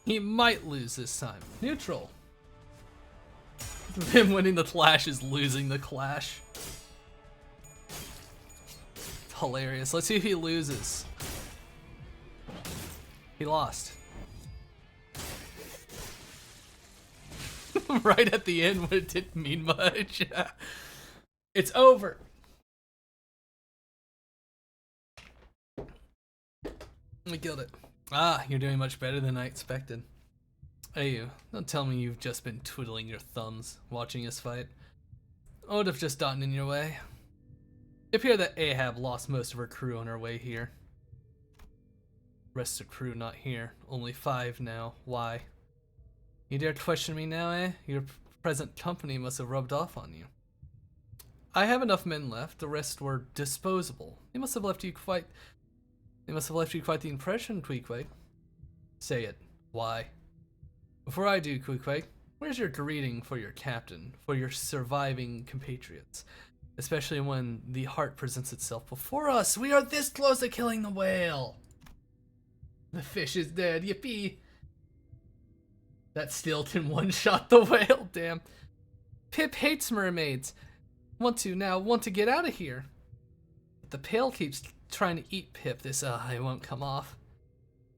He might lose this time. Neutral. Him winning the clash is losing the clash. It's hilarious. Let's see if he loses. He lost. Right at the end when it didn't mean much. It's over. We killed it. Ah, you're doing much better than I expected. Hey you, don't tell me you've just been twiddling your thumbs watching us fight. I would have just gotten in your way. It appeared that Ahab lost most of her crew on her way here. Rest of the crew not here, only 5 now. Why? You dare question me now, eh? Your present company must have rubbed off on you. I have enough men left, the rest were disposable. They must have left you quite the impression, Queequeg. Say it. Why? Before I do, Queequeg, where's your greeting for your captain, for your surviving compatriots? Especially when the heart presents itself before us. We are this close to killing the whale. The fish is dead, yippee. That Stilton one-shot the whale, damn. Pip hates mermaids. Want to get out of here. But the pail keeps trying to eat Pip. This eye won't come off.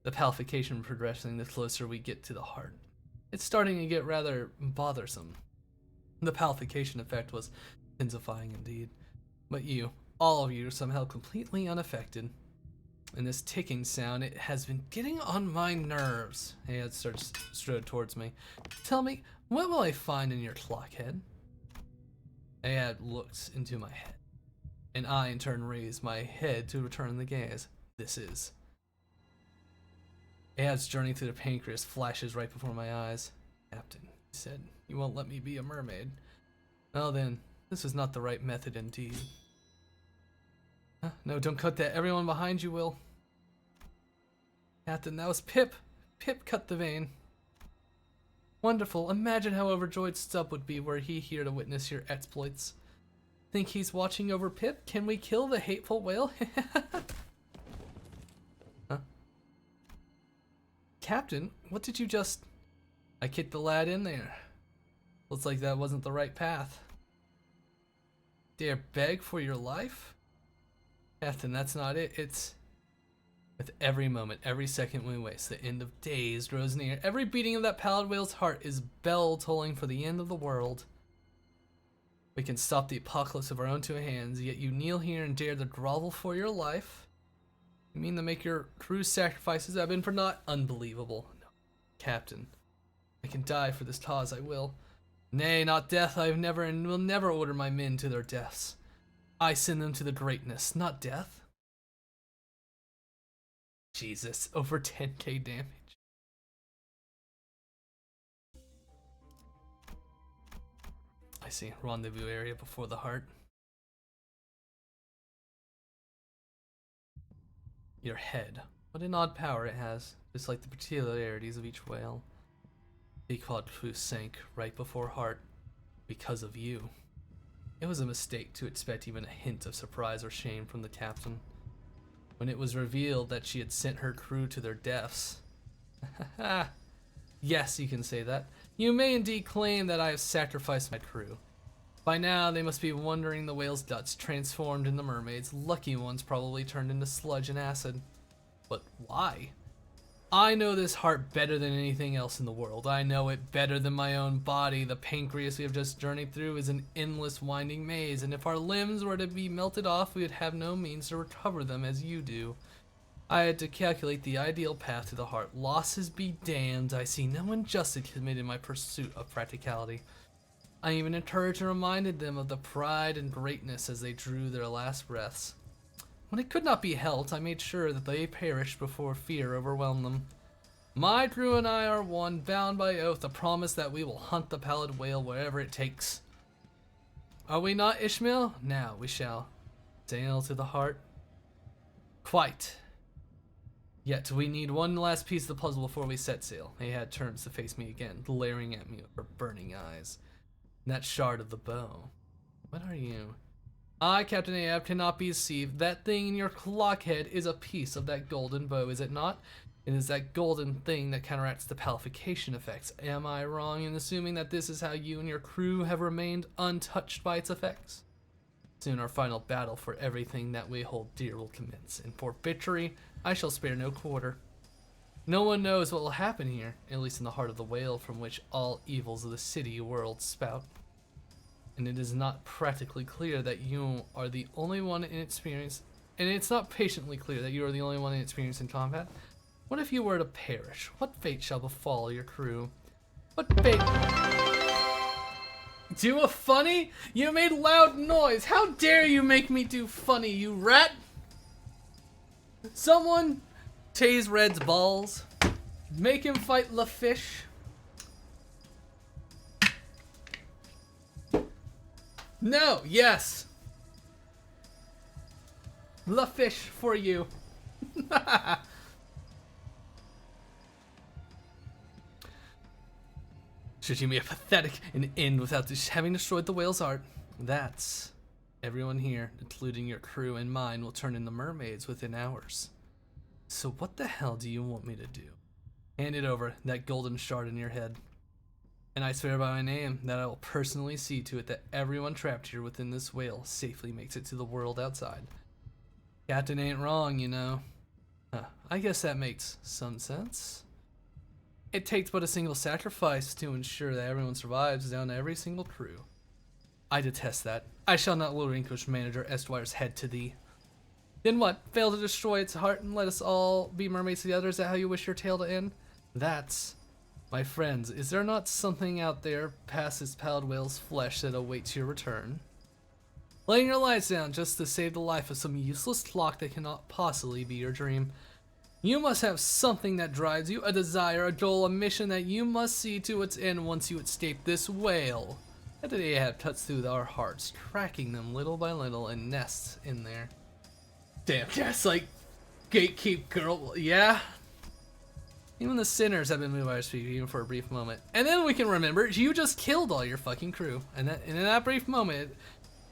The palification progressing the closer we get to the heart. It's starting to get rather bothersome. The palification effect was intensifying indeed. But you, all of you, are somehow completely unaffected. And this ticking sound, it has been getting on my nerves. Ayad strode towards me. Tell me, what will I find in your clock head? Ayad looks into my head, and I in turn raise my head to return the gaze. This is. Ayad's journey through the pancreas flashes right before my eyes. Captain, he said, you won't let me be a mermaid. Well then, this is not the right method indeed. No, don't cut that. Everyone behind you will. Captain, that was Pip. Pip cut the vein. Wonderful. Imagine how overjoyed Stubb would be were he here to witness your exploits. Think he's watching over Pip? Can we kill the hateful whale? Huh? Captain, what did you just... I kicked the lad in there. Looks like that wasn't the right path. Dare beg for your life? Captain, that's not it. It's with every moment, every second we waste, the end of days grows near. Every beating of that pallid whale's heart is bell tolling for the end of the world. We can stop the apocalypse of our own 2 hands, yet you kneel here and dare to grovel for your life. You mean to make your crew sacrifices have been for naught? Unbelievable. No. Captain, I can die for this cause, I will. Nay, not death. I have never and will never order my men to their deaths. I send them to the greatness, not death. Jesus, over 10k damage. I see, rendezvous area before the heart. Your head. What an odd power it has, just like the particularities of each whale. The quadrupus sank right before heart, because of you. It was a mistake to expect even a hint of surprise or shame from the captain. When it was revealed that she had sent her crew to their deaths. Yes, you can say that. You may indeed claim that I have sacrificed my crew. By now, they must be wondering the whale's guts transformed into mermaids. Lucky ones probably turned into sludge and acid. But why? I know this heart better than anything else in the world. I know it better than my own body. The pancreas we have just journeyed through is an endless winding maze, and if our limbs were to be melted off, we would have no means to recover them as you do. I had to calculate the ideal path to the heart. Losses be damned. I see no injustice committed in my pursuit of practicality. I even encouraged and reminded them of the pride and greatness as they drew their last breaths. When it could not be helped, I made sure that they perished before fear overwhelmed them. My crew and I are one, bound by oath, a promise that we will hunt the pallid whale wherever it takes. Are we not, Ishmael? Now we shall. Sail to the heart. Quite. Yet we need one last piece of the puzzle before we set sail. Ahab turns to face me again, glaring at me with her burning eyes. That shard of the bow. What are you? I, Captain Ahab, cannot be deceived. That thing in your clock head is a piece of that golden bow, is it not? It is that golden thing that counteracts the palification effects. Am I wrong in assuming that this is how you and your crew have remained untouched by its effects? Soon our final battle for everything that we hold dear will commence, and for victory I shall spare no quarter. No one knows what will happen here, at least in the heart of the whale from which all evils of the city world spout. And it is not practically clear that you are the only one in experience, and it's not patiently clear that you are the only one in experience in combat. What if you were to perish? What fate shall befall your crew? What fate? Do a funny? You made loud noise. How dare you make me do funny, you rat? Someone tase Red's balls. Make him fight La Fish. No, yes. La Fish for you. Should you be pathetic and end without having destroyed the whale's art? That's everyone here, including your crew and mine, will turn into mermaids within hours. So what the hell do you want me to do? Hand it over, that golden shard in your head. And I swear by my name that I will personally see to it that everyone trapped here within this whale safely makes it to the world outside. Captain ain't wrong, you know. I guess that makes some sense. It takes but a single sacrifice to ensure that everyone survives, down to every single crew. I detest that. I shall not relinquish Manager Estwire's head to thee. Then what? Fail to destroy its heart and let us all be mermaids together? Is that how you wish your tale to end? That's... My friends, is there not something out there past this pallid whale's flesh that awaits your return? Laying your lights down just to save the life of some useless clock that cannot possibly be your dream. You must have something that drives you, a desire, a goal, a mission that you must see to its end once you escape this whale. That Ahab cuts through our hearts, tracking them little by little and nests in there. Damn, that's like gatekeep girl, yeah? Even the sinners have been moved by our speed, even for a brief moment. And then we can remember, you just killed all your fucking crew. And in that brief moment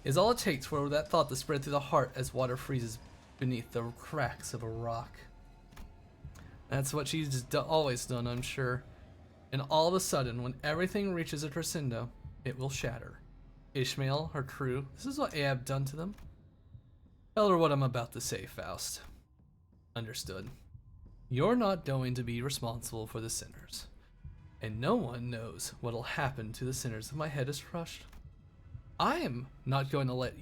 is all it takes for that thought to spread through the heart as water freezes beneath the cracks of a rock. That's what she's always done, I'm sure. And all of a sudden, when everything reaches a crescendo, it will shatter. Ishmael, her crew, this is what Ahab done to them. Tell her what I'm about to say, Faust. Understood. You're not going to be responsible for the sinners. And no one knows what'll happen to the sinners if my head is crushed. I am not going to let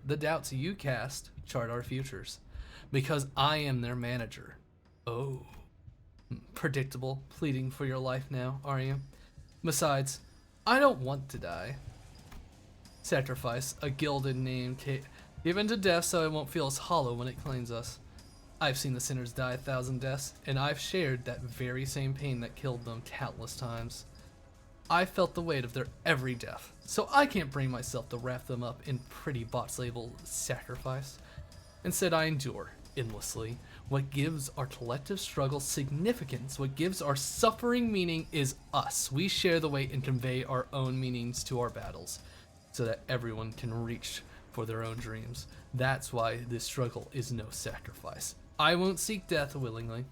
the doubts you cast chart our futures. Because I am their manager. Oh. Predictable, pleading for your life now, are you? Besides, I don't want to die. Sacrifice, a gilded name given to death so it won't feel as hollow when it claims us. I've seen the sinners die 1,000 deaths, and I've shared that very same pain that killed them countless times. I felt the weight of their every death, so I can't bring myself to wrap them up in pretty box label sacrifice. Instead, I endure endlessly. What gives our collective struggle significance, what gives our suffering meaning, is us. We share the weight and convey our own meanings to our battles, so that everyone can reach for their own dreams. That's why this struggle is no sacrifice. I won't seek death willingly.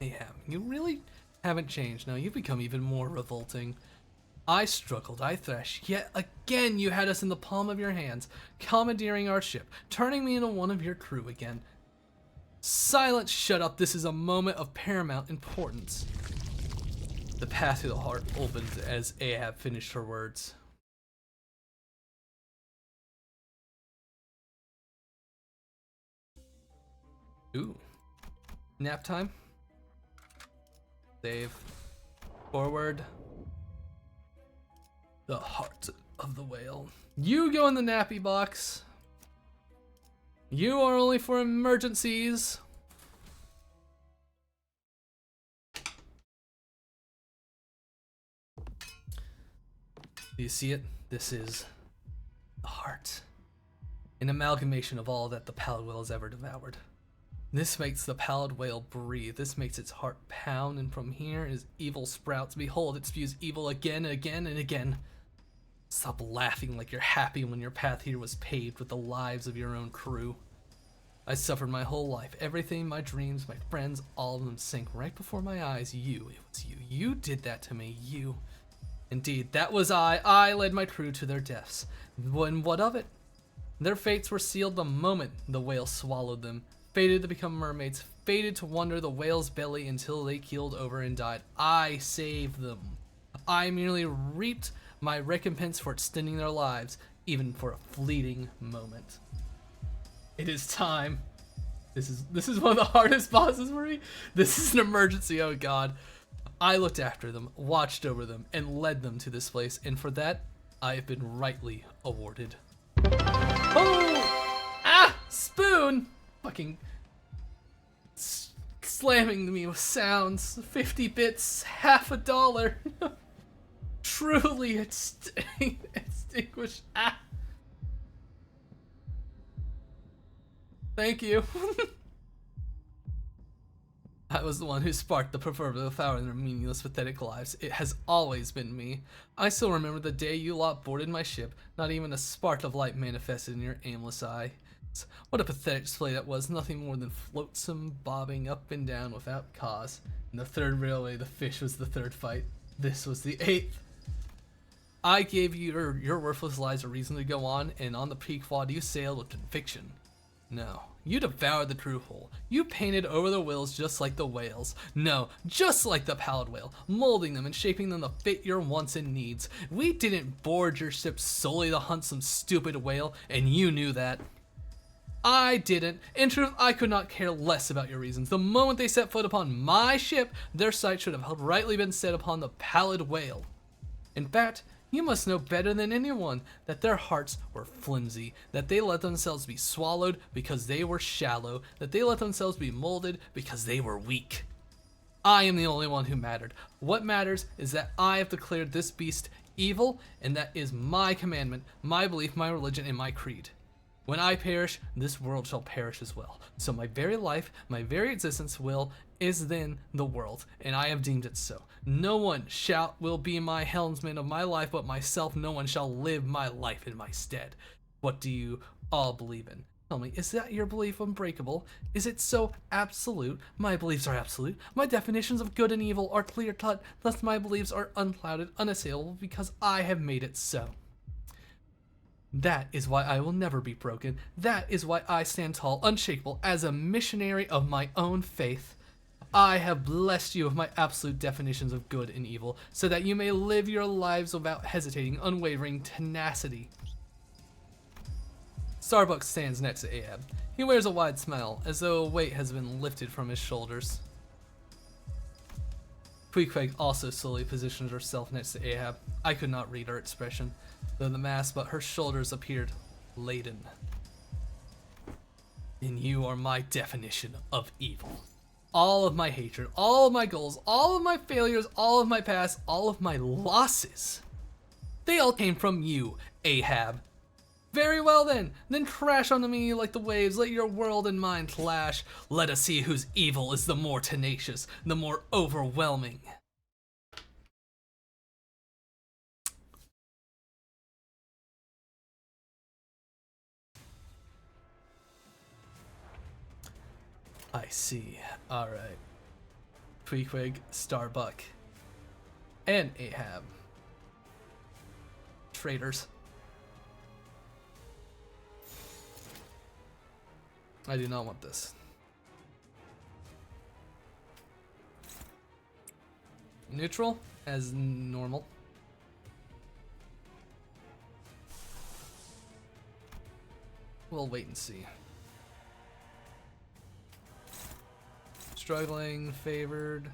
Ahab, you really haven't changed. Now you've become even more revolting. I struggled, I thrashed, yet again you had us in the palm of your hands, commandeering our ship, turning me into one of your crew again. Silence, shut up, this is a moment of paramount importance. The path to the heart opened as Ahab finished her words. Ooh. Nap time. Save. Forward. The heart of the whale. You go in the nappy box. You are only for emergencies. Do you see it? This is the heart. An amalgamation of all that the pallid whale has ever devoured. This makes the pallid whale breathe. This makes its heart pound, and from here is evil sprouts. Behold, it spews evil again and again and again. Stop laughing like you're happy when your path here was paved with the lives of your own crew. I suffered my whole life. Everything, my dreams, my friends, all of them sank right before my eyes. You, it was you. You did that to me. You. Indeed, that was I. I led my crew to their deaths. And what of it? Their fates were sealed the moment the whale swallowed them. fated to become mermaids, fated to wander the whale's belly until they keeled over and died. I saved them. I merely reaped my recompense for extending their lives, even for a fleeting moment. It is time. This is one of the hardest bosses for me. This is an emergency, oh god. I looked after them, watched over them, and led them to this place, and for that, I have been rightly awarded. Oh! Ah! Spoon! Fucking slamming me with sounds. 50 bits, half a dollar. Truly extinguished. Ah! Thank you. I was the one who sparked the proverbial fire in their meaningless, pathetic lives. It has always been me. I still remember the day you lot boarded my ship. Not even a spark of light manifested in your aimless eye. What a pathetic display that was. Nothing more than flotsam bobbing up and down without cause. In the third railway, the fish was the third fight. This was the eighth. I gave you your worthless lies a reason to go on, and on the Pequod you sailed with conviction. No, you devoured the true whole. You painted over the whales just like the whales. No, just like the pallid whale, molding them and shaping them to fit your wants and needs. We didn't board your ship solely to hunt some stupid whale, and you knew that. I didn't. In truth, I could not care less about your reasons. The moment they set foot upon my ship, their sight should have rightly been set upon the pallid whale. In fact, you must know better than anyone that their hearts were flimsy, that they let themselves be swallowed because they were shallow, that they let themselves be molded because they were weak. I am the only one who mattered. What matters is that I have declared this beast evil, and that is my commandment, my belief, my religion, and my creed. When I perish, this world shall perish as well. So my very life, my very existence is then the world, and I have deemed it so. No one will be my helmsman of my life but myself. No one shall live my life in my stead. What do you all believe in? Tell me, is that your belief unbreakable? Is it so absolute? My beliefs are absolute. My definitions of good and evil are clear-cut. Thus my beliefs are unclouded, unassailable, because I have made it so. That is why I will never be broken. That is why I stand tall, unshakable, as a missionary of my own faith. I have blessed you with my absolute definitions of good and evil, so that you may live your lives without hesitating, unwavering tenacity. Starbuck stands next to Ahab. He wears a wide smile, as though a weight has been lifted from his shoulders. Queequeg also slowly positions herself next to Ahab. I could not read her expression, though the mask, but her shoulders appeared laden. And you are my definition of evil. All of my hatred, all of my goals, all of my failures, all of my past, all of my losses, they all came from you, Ahab. Very well then crash onto me like the waves, let your world and mine clash. Let us see whose evil is the more tenacious, the more overwhelming. I see. Alright. Queequeg, Starbuck, and Ahab. Traitors. I do not want this. Neutral as normal. We'll wait and see. Struggling, favored.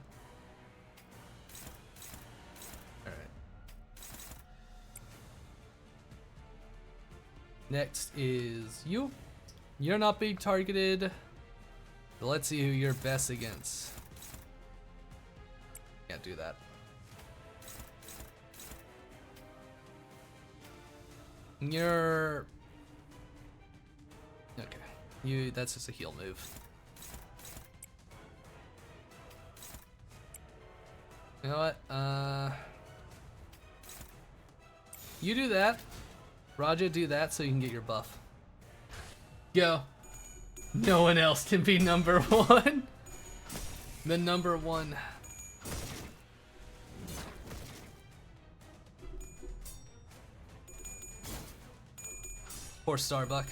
Alright. Next is you. You're not being targeted. So let's see who you're best against. Can't do that. You're... okay. That's just a heal move. You know what? You do that. Raja, do that so you can get your buff. Go. No one else can be number one. The number one. Poor Starbuck.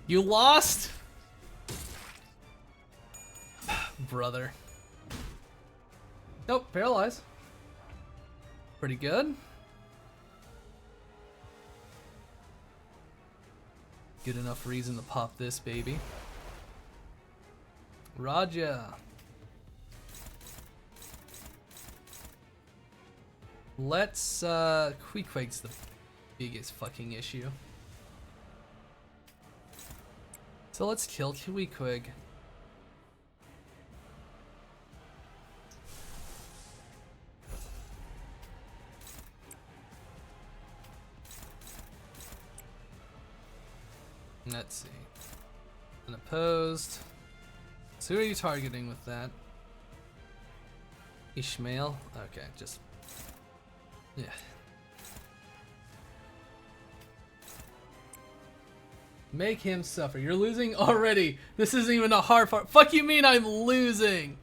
You lost? Brother. Nope, paralyzed. Pretty good. Good enough reason to pop this baby. Raja. Let's Queequeg's the biggest fucking issue. So let's kill Queequeg. Let's see. Unopposed. So who are you targeting with that? Ishmael? Okay, just... yeah. Make him suffer. You're losing already. This isn't even a hard part. Fuck you mean I'm losing?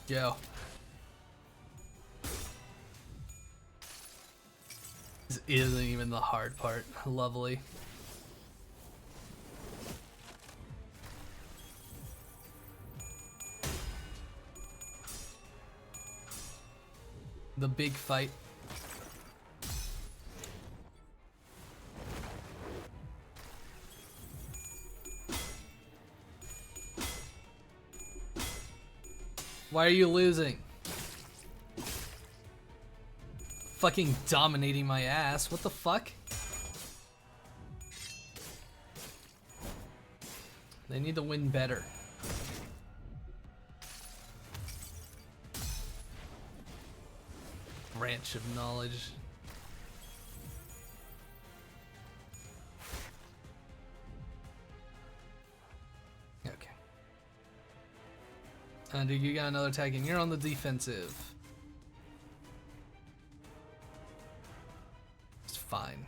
Go. This isn't even the hard part. Lovely. The big fight. Why are you losing? Fucking dominating my ass. What the fuck? They need to win better. Branch of knowledge. Okay. Dude, you got another attack and you're on the defensive. It's fine.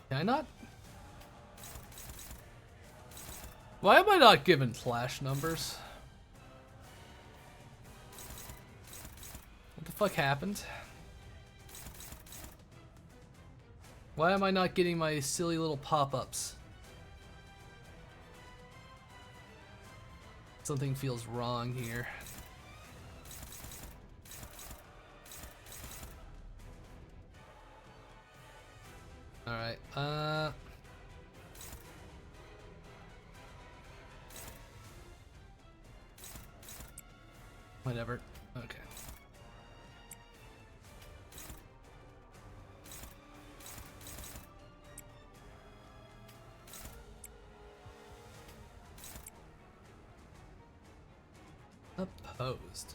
Can I not? Why am I not given flash numbers? What the fuck happened? Why am I not getting my silly little pop-ups? Something feels wrong here. Alright, whatever. Okay. Opposed.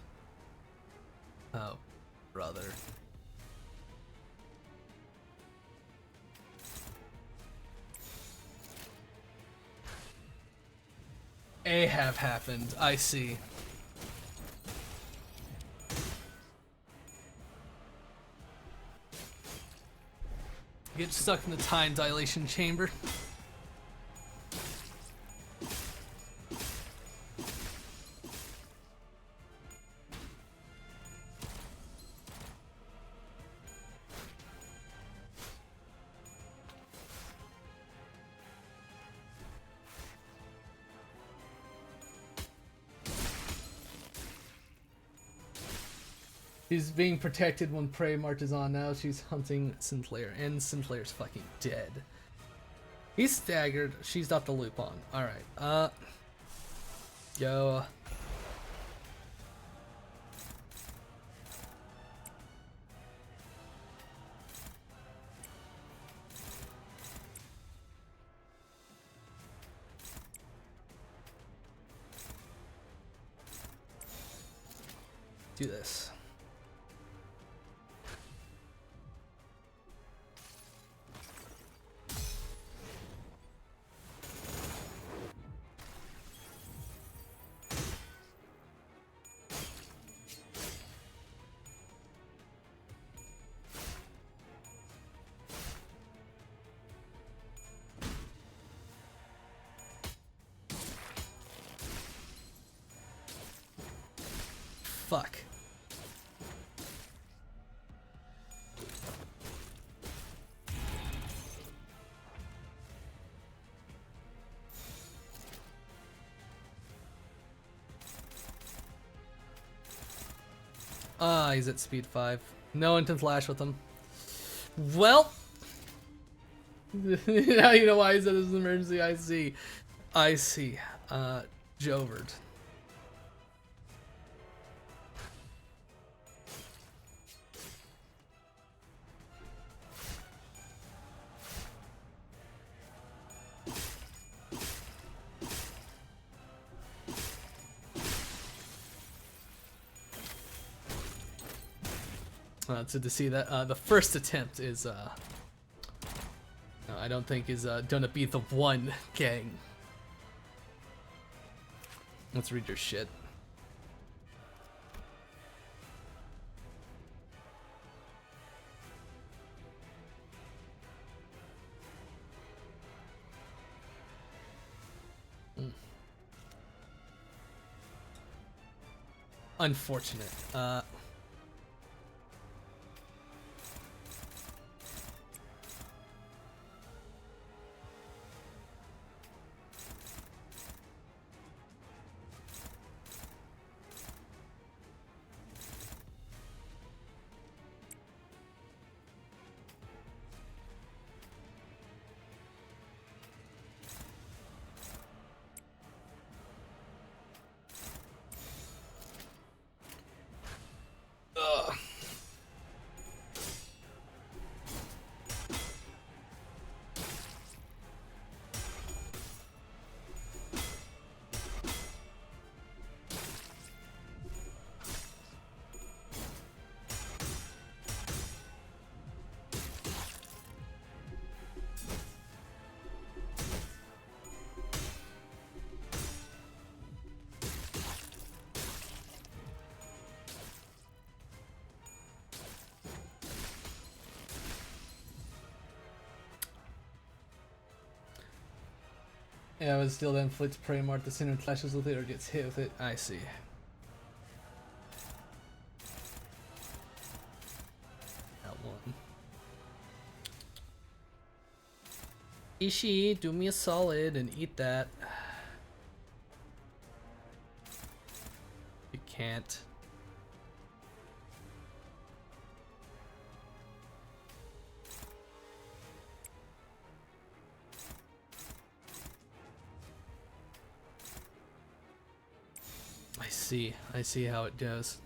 Oh, brother. A have happened. I see. Get stuck in the time dilation chamber. She's being protected when prey marches on. Now she's hunting Sinclair, and Sinclair's fucking dead. He's staggered. She's not the loop on. Alright, go. Do this. fuck. Ah, he's at speed 5. No one can flash with him. Well, now you know why he said this is an emergency. I see. I see. Joverd. It's good to see that the first attempt is I don't think is gonna be the one, gang. Let's read your shit. Unfortunate. Yeah, but still then flicks Prey Mart, the center clashes with it or gets hit with it. I see. That one. Ishii, do me a solid and eat that. You can't. I see how it goes.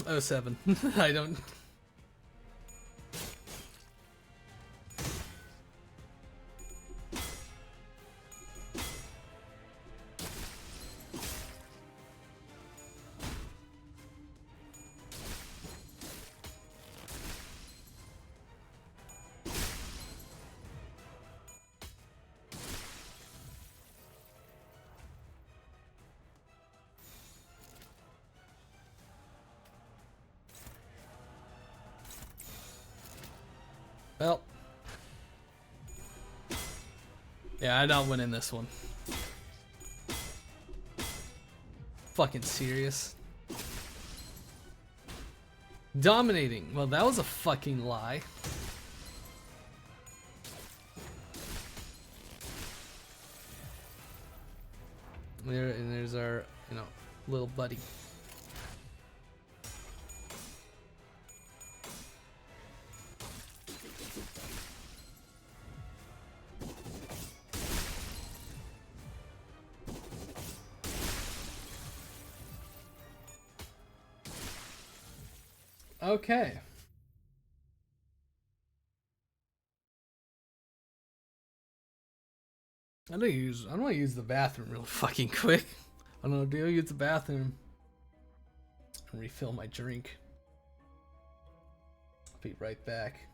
Oh, 7. I don't. Well. Yeah, I'm not winning this one. Fucking serious. Dominating. Well, that was a fucking lie. There's our, little buddy. Okay. I want to use the bathroom real fucking quick. I don't know, do I use the bathroom and refill my drink? I'll be right back.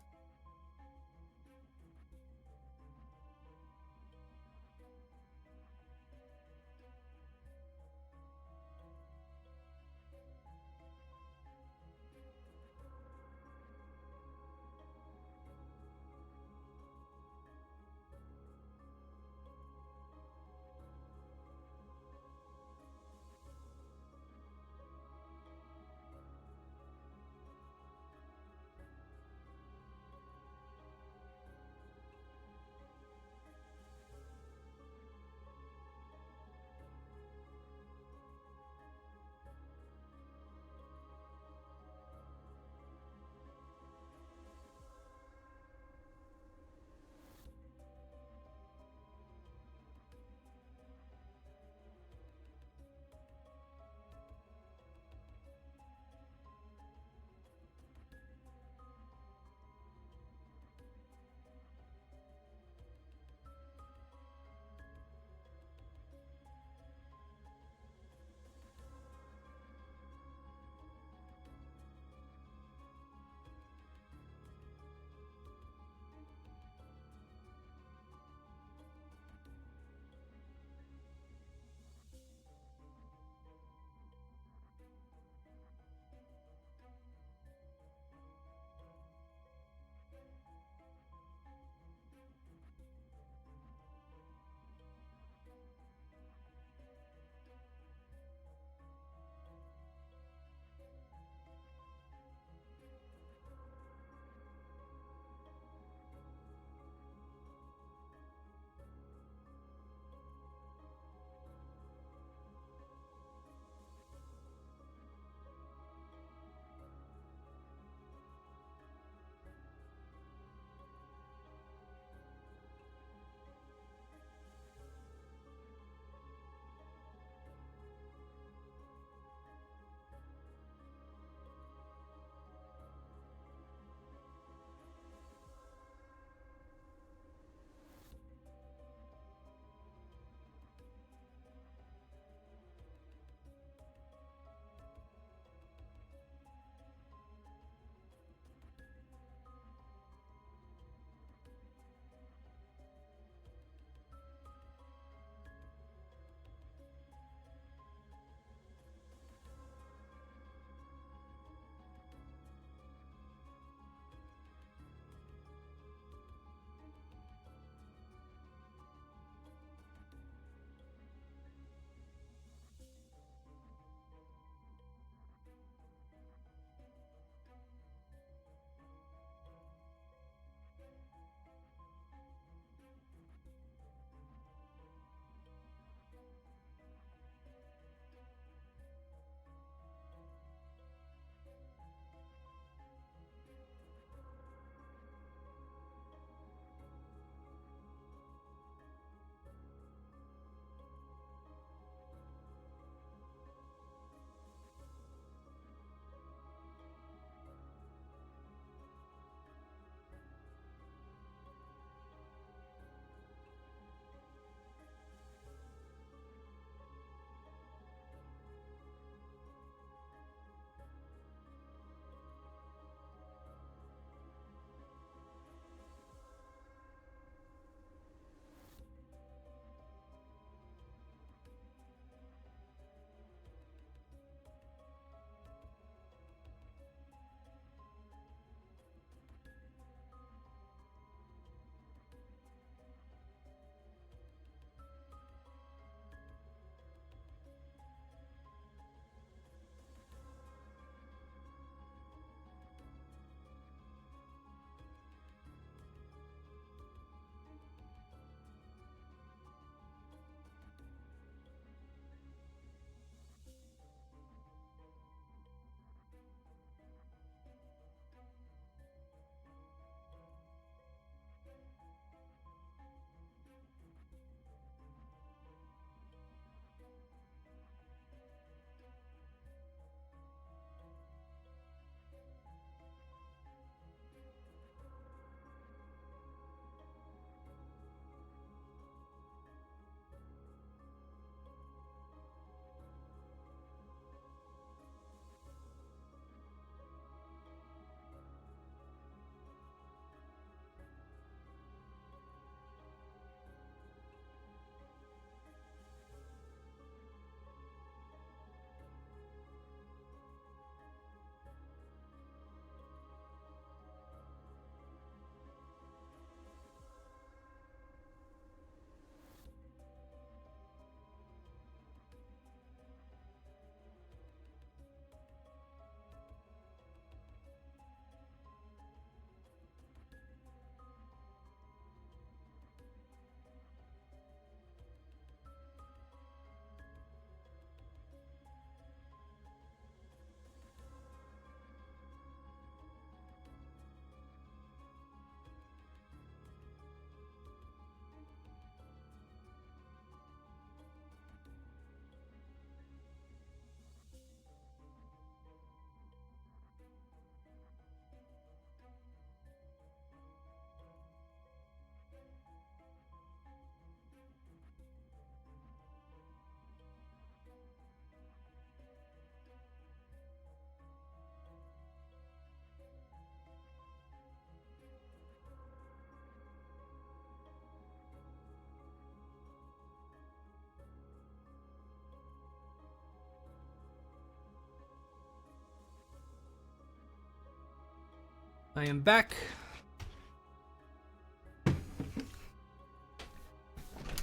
I am back.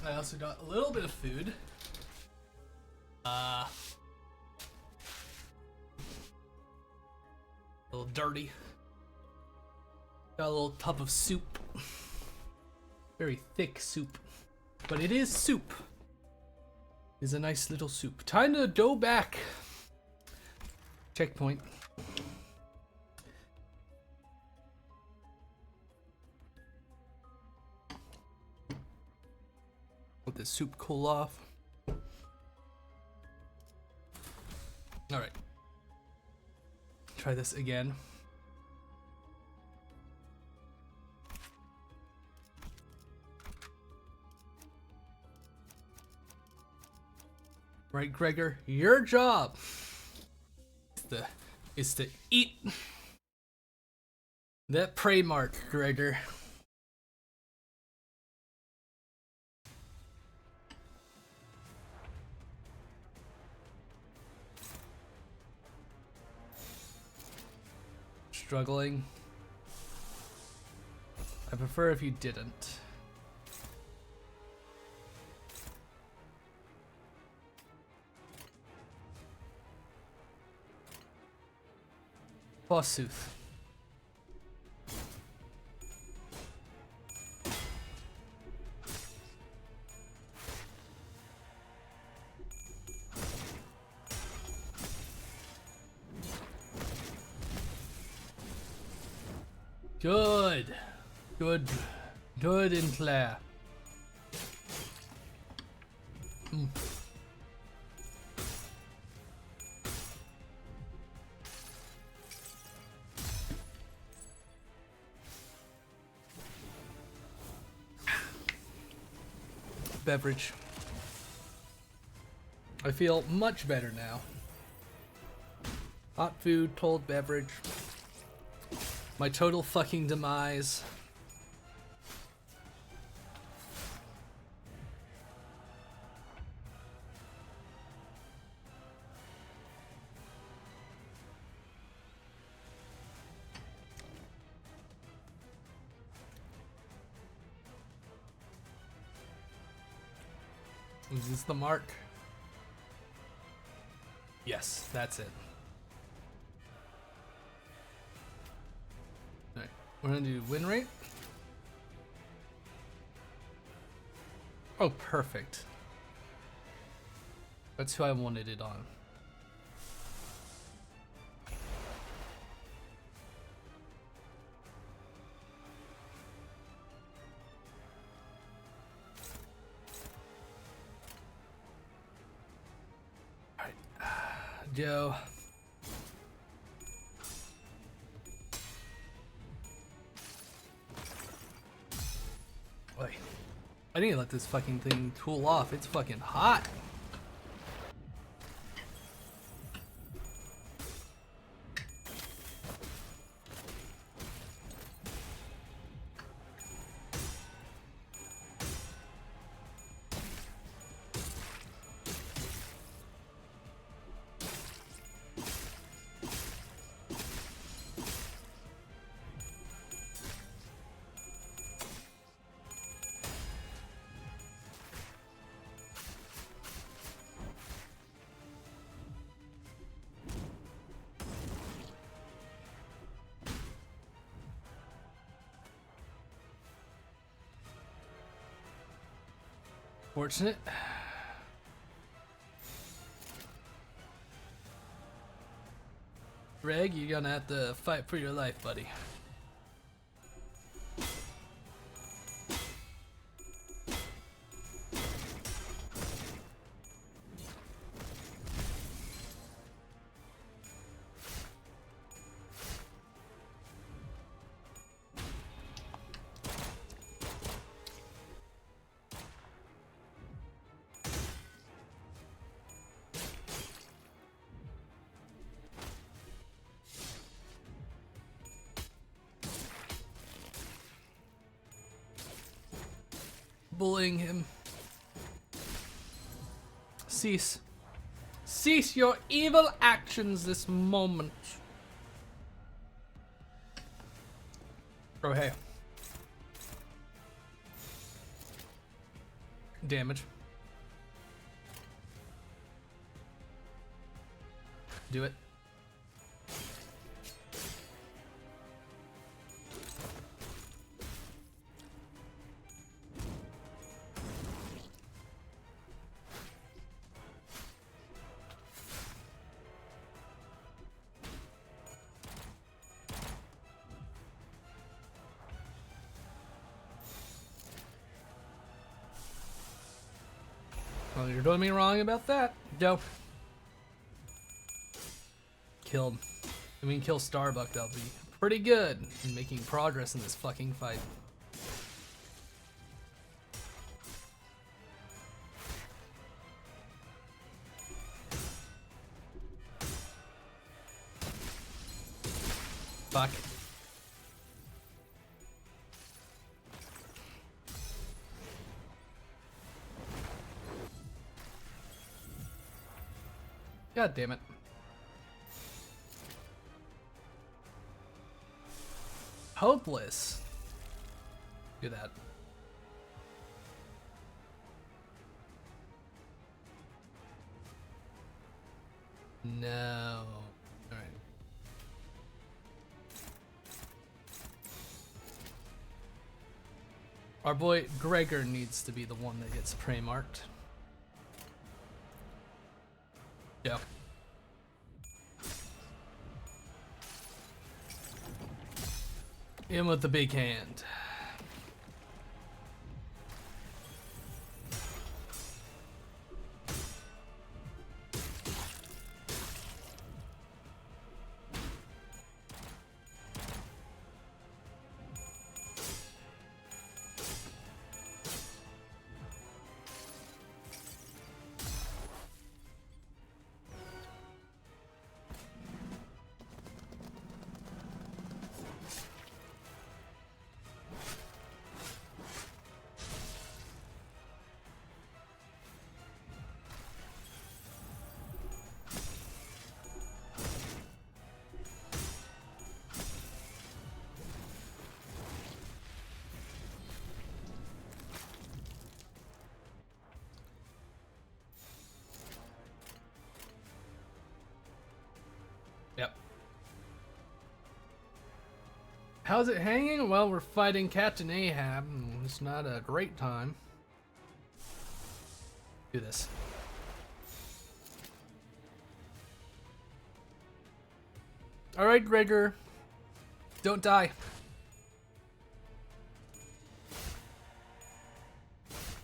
I also got a little bit of food. A little dirty. Got a little tub of soup. Very thick soup. But it is soup. It's a nice little soup. Time to go back. Checkpoint. Let the soup cool off. Alright. Try this again. Right, Gregor, your job is to eat that prey mark, Gregor. Struggling. I prefer if you didn't. Forsooth. Good. Good and clear. Beverage. I feel much better now. Hot food, cold beverage. My total fucking demise. Is this the mark? Yes, that's it. Alright, we're gonna do win rate. Oh, perfect. That's who I wanted it on. Joe. Wait. I need to let this fucking thing cool off. It's fucking hot. Fortunate. Greg, you're gonna have to fight for your life, buddy. Bullying him. Cease. Cease your evil actions this moment. Oh, hey. Damage. Do it. Well, you're doing me wrong about that. Go. Killed. I mean, kill Starbuck, that'll be pretty good in making progress in this fucking fight. Fuck. God damn it. Hopeless. Do that. No. Alright. Our boy Gregor needs to be the one that gets prey marked. Yeah. In with the big hand. Yep. How's it hanging? Well, we're fighting Captain Ahab. It's not a great time. Do this. Alright, Gregor. Don't die.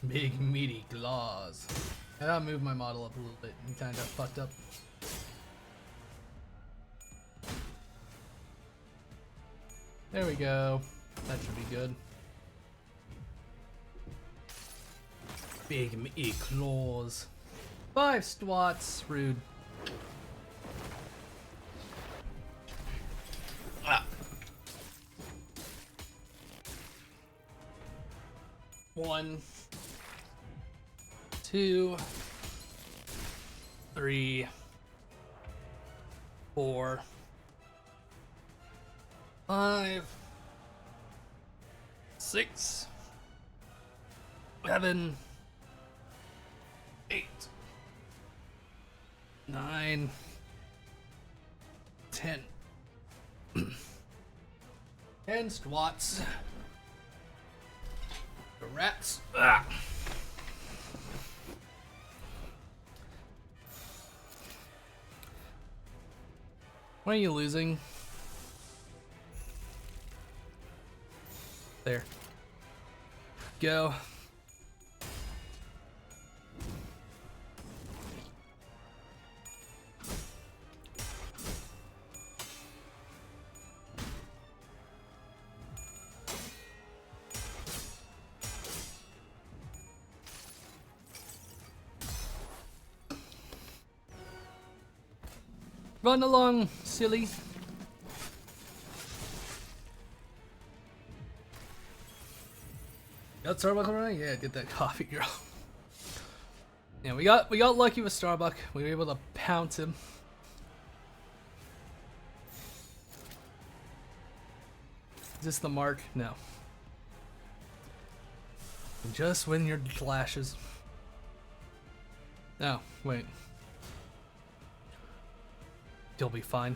Big meaty claws. I gotta move my model up a little bit. I'm kinda fucked up. There we go. That should be good. Big meaty claws. 5 swats. Rude. Ah. 1, 2, 3, 4, 5, 6, 7, 8, 9, 10. 10 squats. The rats. Ah. Why are you losing? There. Go. Run along, silly. Got Starbuck already? Yeah, get that coffee, girl. Yeah, we got lucky with Starbuck. We were able to pounce him. this the mark? No. Just when your flashes. Oh, wait. You'll be fine.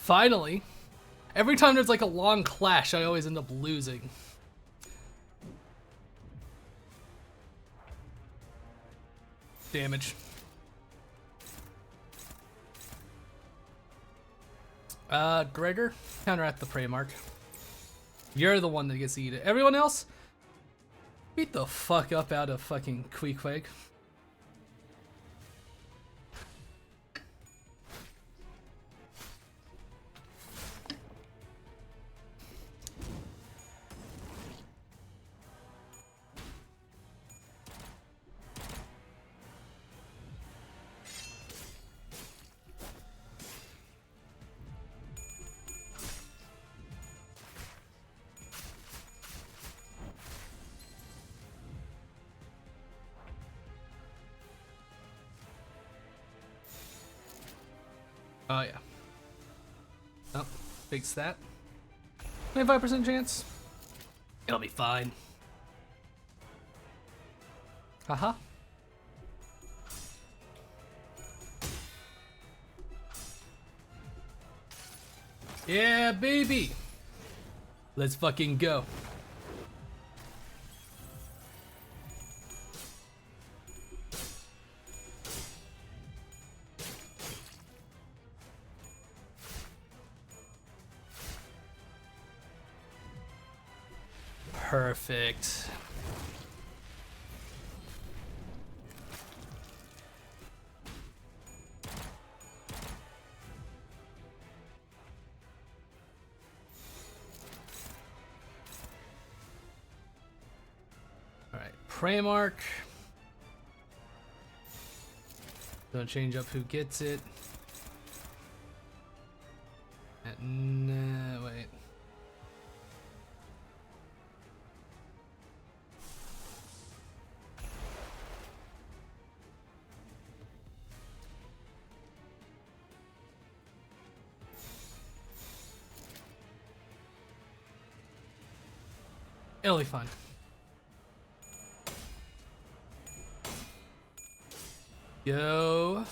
Finally! Every time there's like a long clash, I always end up losing. Damage. Gregor, counteract the prey mark. You're the one that gets to eat it. Everyone else, beat the fuck up out of fucking Queequeg. Oh yeah. Oh, fix that. 25% chance. It'll be fine. Haha. Yeah, baby. Let's fucking go. Perfect. All right, prey mark. Don't change up who gets it. Nah, wait. It'll be fun. Yo.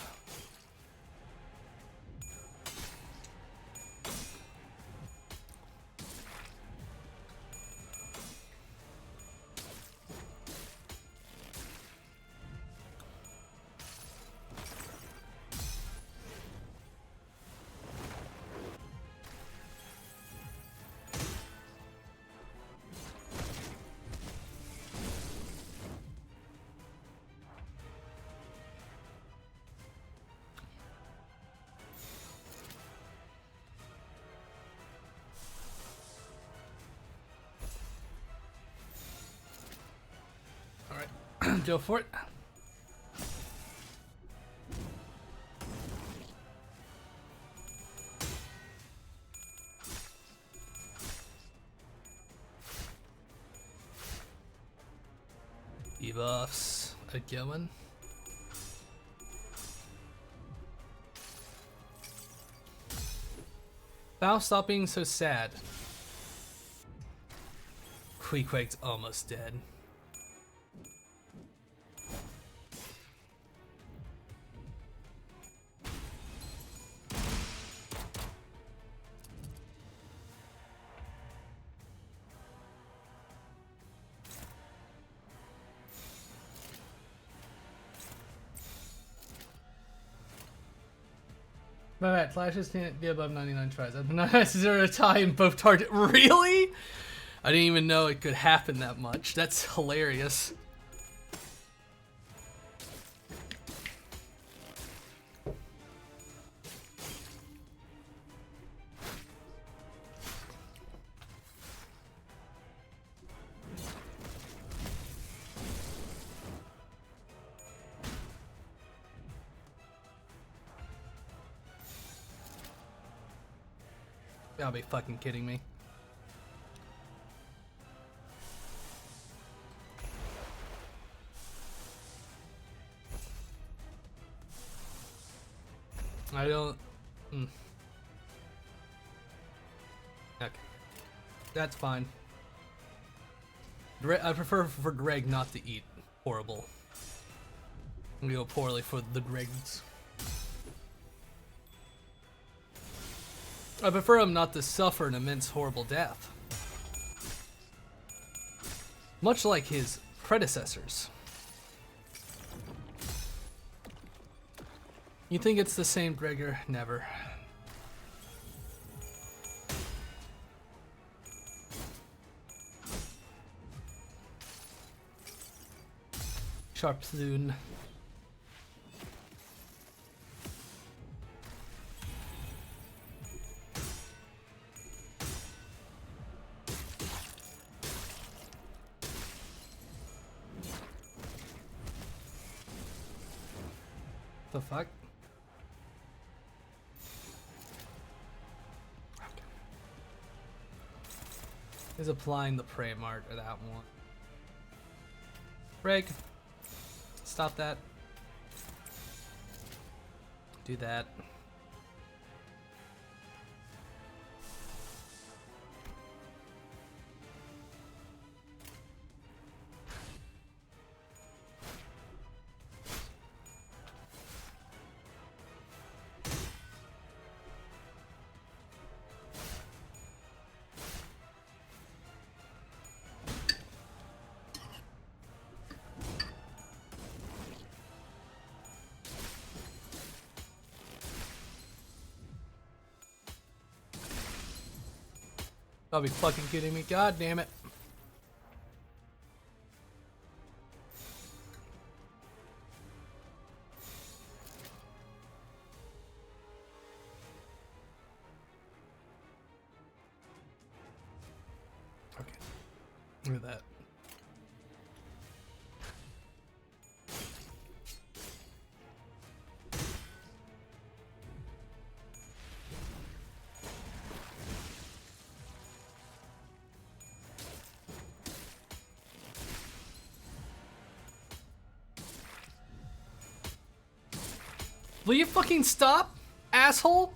Go for it. Debuffs a going. Now stop being so sad. Queequeg's almost dead. My bad, flashes can't be above 99 tries. I've not had 0 tie in both target. Really? I didn't even know it could happen that much. That's hilarious. Gotta be fucking kidding me. I don't... Okay. That's fine. I prefer for Greg not to eat horrible. I'm gonna go poorly for the Gregs. I prefer him not to suffer an immense horrible death. Much like his predecessors. You think it's the same, Gregor? Never. Sharploon. The fuck? Is applying the prey mark to that one. Greg, stop that. Do that. I'll be fucking kidding me. God damn it. Okay. Look at that. Will you fucking stop, asshole?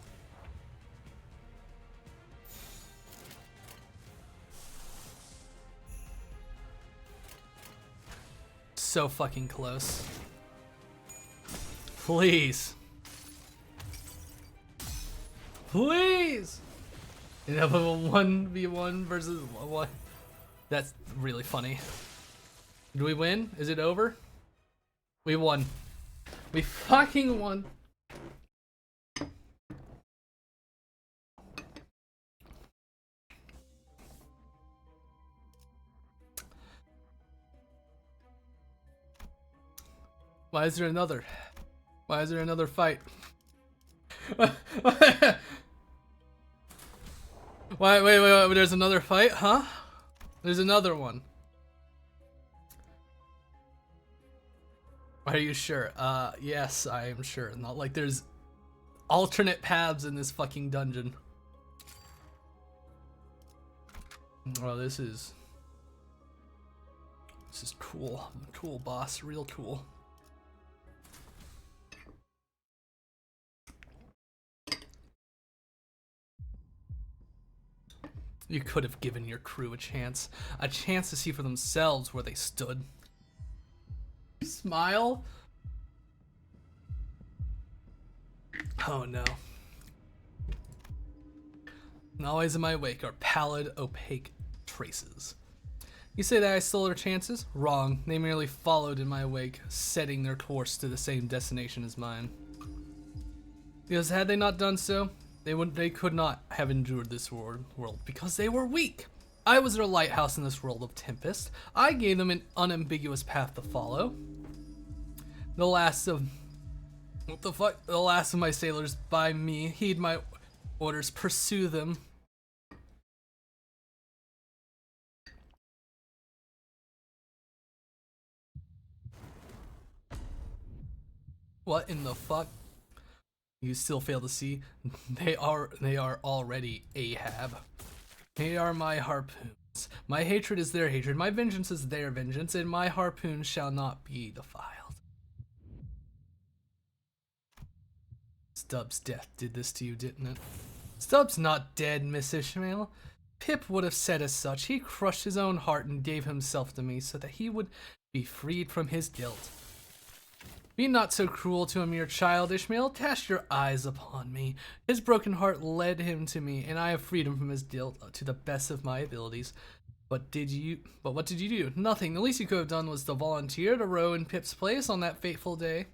So fucking close. Please. Please! You have a 1v1 versus 1. That's really funny. Do we win? Is it over? We won. We fucking won. Why is there another? Why is there another fight? Wait, there's another fight, huh? There's another one. Are you sure? Yes, I am sure. Not like there's alternate paths in this fucking dungeon. Oh, this is cool. Cool, boss. Real cool. You could have given your crew a chance to see for themselves where they stood. Smile? Oh no. Always in my wake are pallid, opaque traces. You say that I stole their chances? Wrong. They merely followed in my wake, setting their course to the same destination as mine. Because had they not done so, they could not have endured this world because they were weak. I was their lighthouse in this world of tempest. I gave them an unambiguous path to follow. The last of my sailors by me heed my orders, pursue them. What in the fuck? You still fail to see? They are already Ahab. They are my harpoons. My hatred is their hatred. My vengeance is their vengeance, and my harpoons shall not be defiled. Stubbs' death did this to you, didn't it? Stubbs not dead, Miss Ishmael. Pip would have said as such. He crushed his own heart and gave himself to me so that he would be freed from his guilt. Be not so cruel to a mere child, Ishmael. Cast your eyes upon me. His broken heart led him to me, and I have freed him from his guilt to the best of my abilities. But what did you do? Nothing. The least you could have done was to volunteer to row in Pip's place on that fateful day.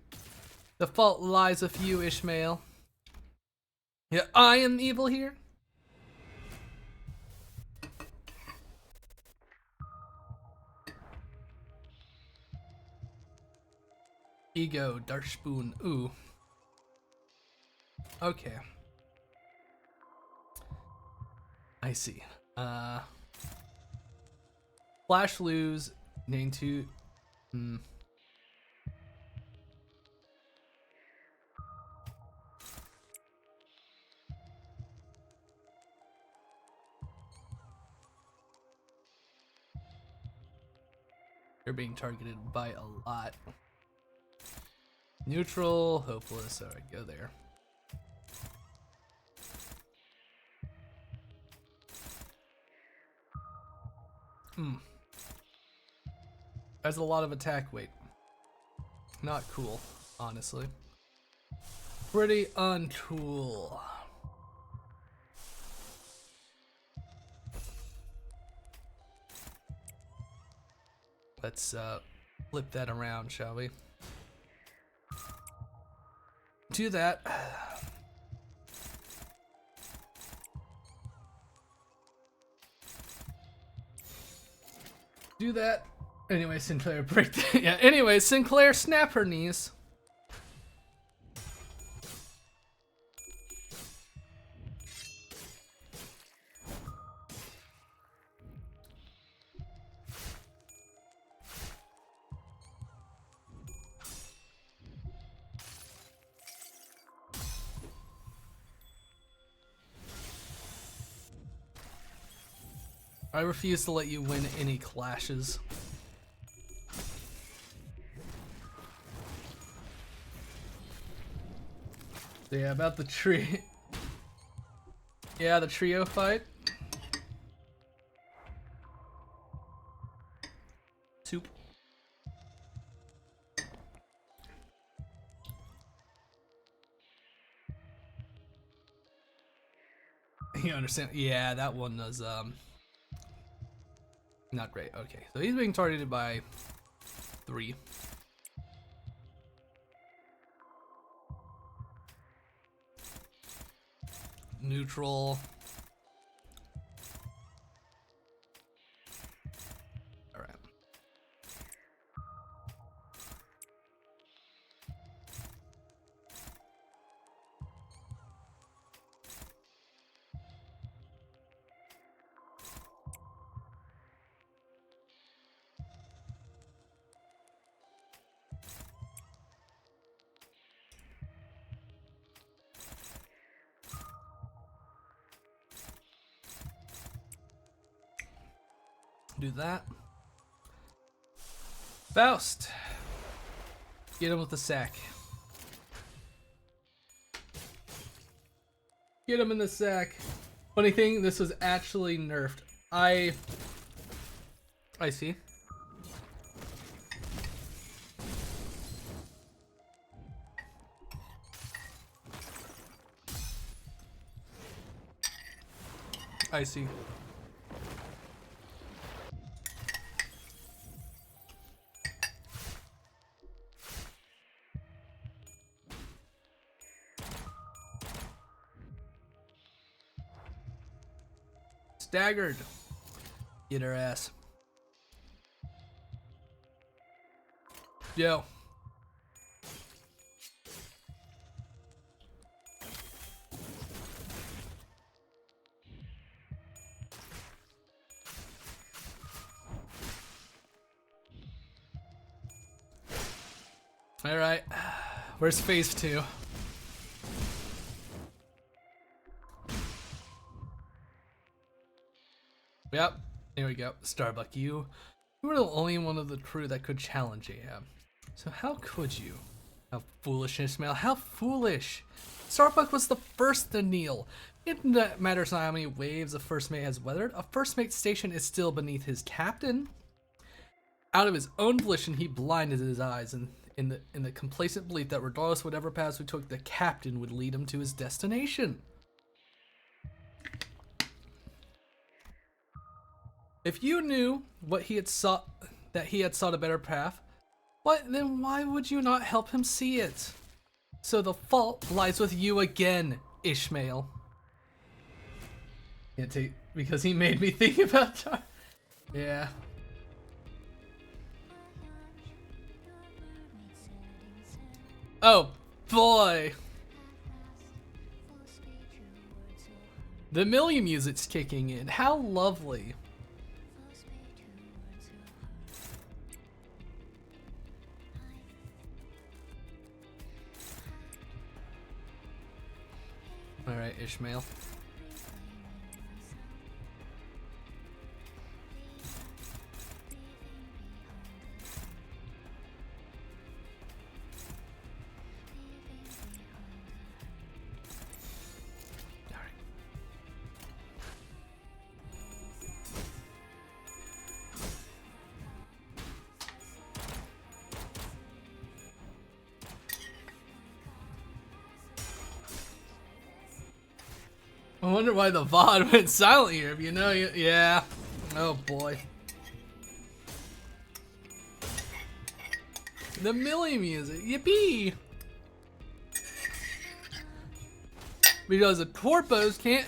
The fault lies with you, Ishmael. Yeah, I am evil here? Ego, Dark Spoon, ooh. Okay. I see. Flash lose, name 2. You're being targeted by a lot. Neutral, hopeless. Alright, go there. That's a lot of attack weight. Not cool, honestly. Pretty uncool. Let's flip that around, shall we? Do that. Do that. Anyway, Sinclair break. Yeah. Anyway, Sinclair snap her knees. I refuse to let you win any clashes. So yeah, about the tree. Yeah, the trio fight. Soup. You understand? Yeah, that one was not great. Okay, so he's being targeted by 3. Neutral. All right. Do that. Faust. Get him with the sack. Get him in the sack. Funny thing, this was actually nerfed. I see. I see. Staggered. Get her ass. Yo. All right. Where's phase 2? There we go. Starbuck, you were the only one of the crew that could challenge Ahab. So how could you? How foolish, Ishmael. How foolish. Starbuck was the first to kneel. It matters not how many waves a first mate has weathered. A first mate's station is still beneath his captain. Out of his own volition, he blinded his eyes in the complacent belief that regardless whatever path we took, the captain would lead him to his destination. If you knew what he had sought, that he had sought a better path, then why would you not help him see it? So the fault lies with you again, Ishmael. Because he made me think about that. Yeah. Oh boy. The million music's kicking in. How lovely. Alright, Ishmael. I wonder why the VOD went silent here. If you know, yeah. Oh boy. The Millie music, yippee! Because the corpos can't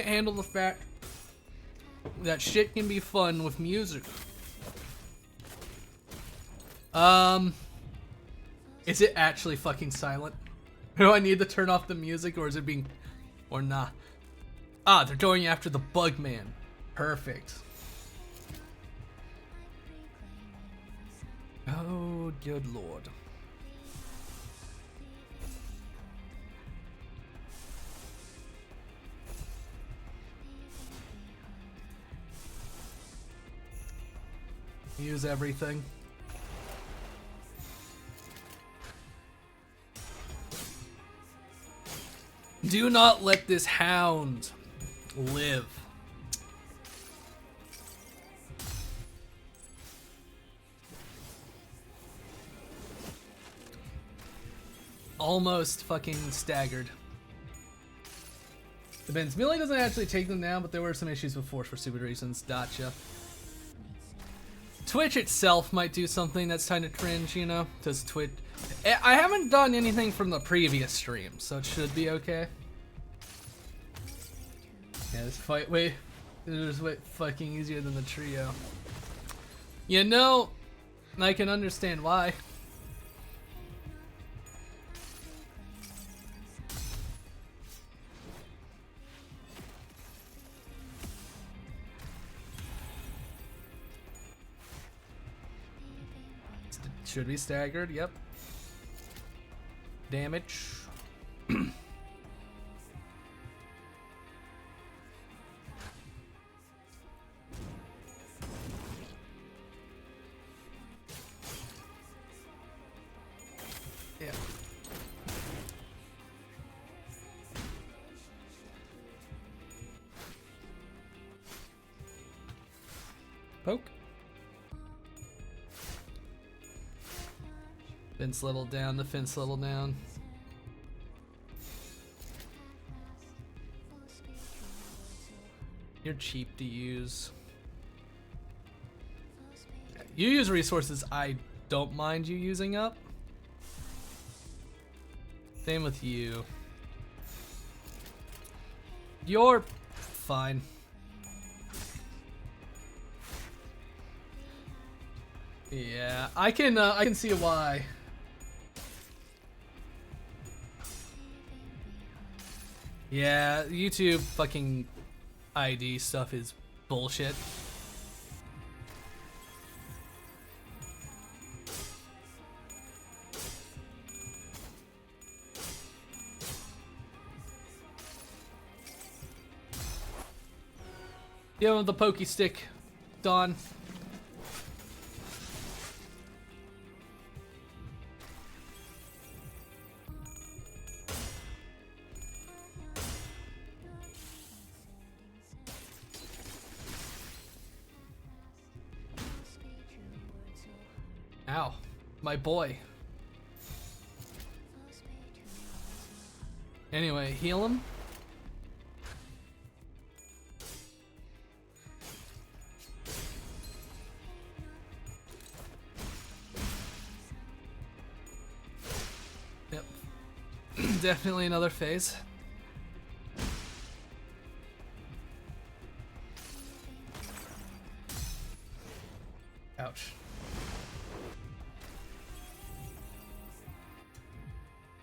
handle the fact that shit can be fun with music. Is it actually fucking silent? Do I need to turn off the music, or is it being, or nah? Ah, they're going after the bug man. Perfect. Oh, good lord. Use everything. Do not let this hound live. Almost fucking staggered. Depends. Millie doesn't actually take them down, but there were some issues before for stupid reasons. Gotcha. Twitch itself might do something that's kind of cringe, you know? Does Twitch... I haven't done anything from the previous stream, so it should be okay. Yeah, this fight way fucking easier than the trio. You know, I can understand why. Should be staggered, yep. Damage. Yeah. Poke. Fence level down, defense level down. You're cheap to use. You use resources I don't mind you using up. Same with you. You're fine. Yeah, I can see why. Yeah, YouTube fucking ID stuff is bullshit. Yo, the pokey stick. Done. Ow, my boy. Anyway, heal him. Yep. Definitely another phase. Ouch.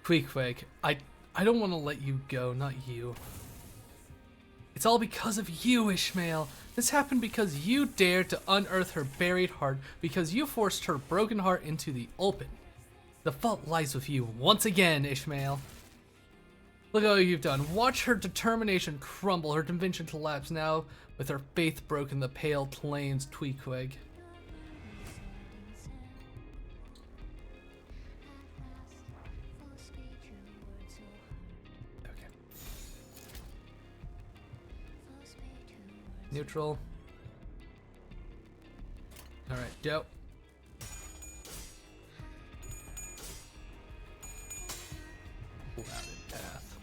Queequeg, I don't want to let you go, not you. It's all because of you, Ishmael. This happened because you dared to unearth her buried heart, because you forced her broken heart into the open. The fault lies with you once again, Ishmael. Look at what you've done. Watch her determination crumble, her conviction collapse now with her faith broken the pale plains, Queequeg. Neutral. Alright, go. Routed path.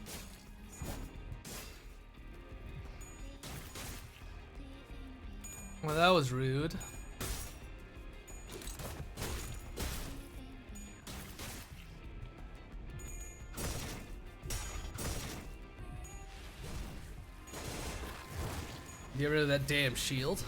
Well, that was rude. Get rid of that damn shield.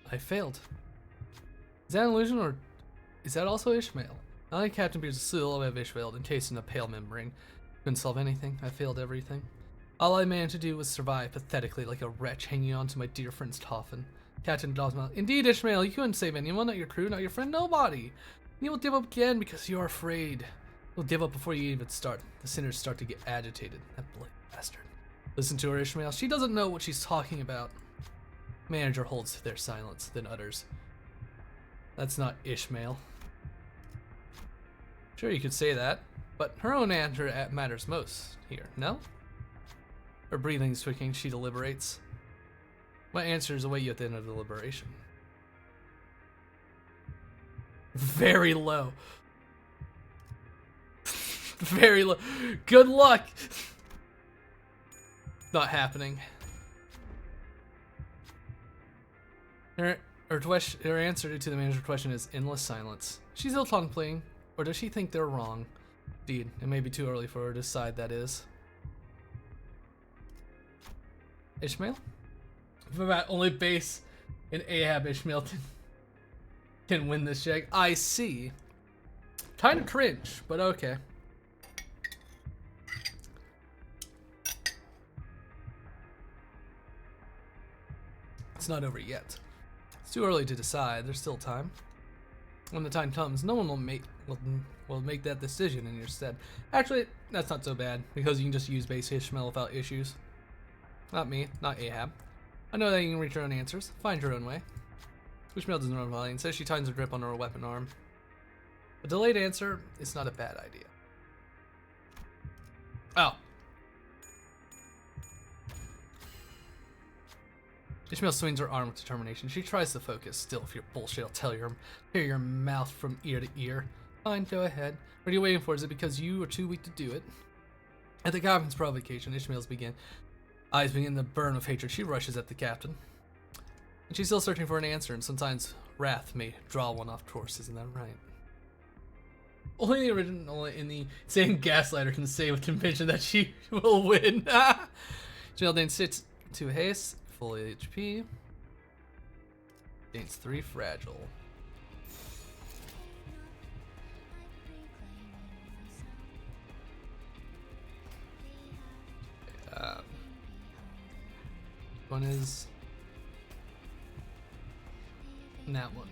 I failed. Is that an illusion or is that also Ishmael? I like Captain Beard's silhouette of Ishmael encased in a pale membrane. Couldn't solve anything. I failed everything. All I managed to do was survive pathetically like a wretch hanging on to my dear friend's coffin. Captain Dawsmouth. Indeed, Ishmael, you couldn't save anyone, not your crew, not your friend, nobody. You will give up again because you're afraid. You'll give up before you even start. The sinners start to get agitated. That bloody bastard. Listen to her, Ishmael. She doesn't know what she's talking about. Manager holds their silence, then utters. That's not Ishmael. Sure, you could say that. But her own answer matters most here, no? Her breathing's twitching, she deliberates. What answers await you at the end of the deliberation? Very low. Very low. Good luck! Not happening. Her answer to the manager's question is endless silence. She's still contemplating, or does she think they're wrong? Indeed, it may be too early for her to decide that is. Ishmael? If I'm only base in Ahab, Ishmael can win this check. I see. Kind of cringe, but okay. It's not over yet. It's too early to decide. There's still time. When the time comes, no one will make that decision in your stead. Actually, that's not so bad, because you can just use base Ishmael without issues. Not me, not Ahab. I know that you can reach your own answers. Find your own way. Ishmael doesn't run well and says she tightens her grip on her weapon arm. A delayed answer is not a bad idea. Oh. Ishmael swings her arm with determination. She tries to focus. Still, if you're bullshit, I'll tear your mouth from ear to ear. Fine, go ahead. What are you waiting for? Is it because you are too weak to do it? At the captain's provocation, Ishmael's eyes begin to burn with hatred. She rushes at the captain. And she's still searching for an answer, and sometimes wrath may draw one off course. Isn't that right? Only the original in the same Gaslighter can say with conviction that she will win. Ishmael then sits to haste. Full HP. Gains 3 fragile. One is that one.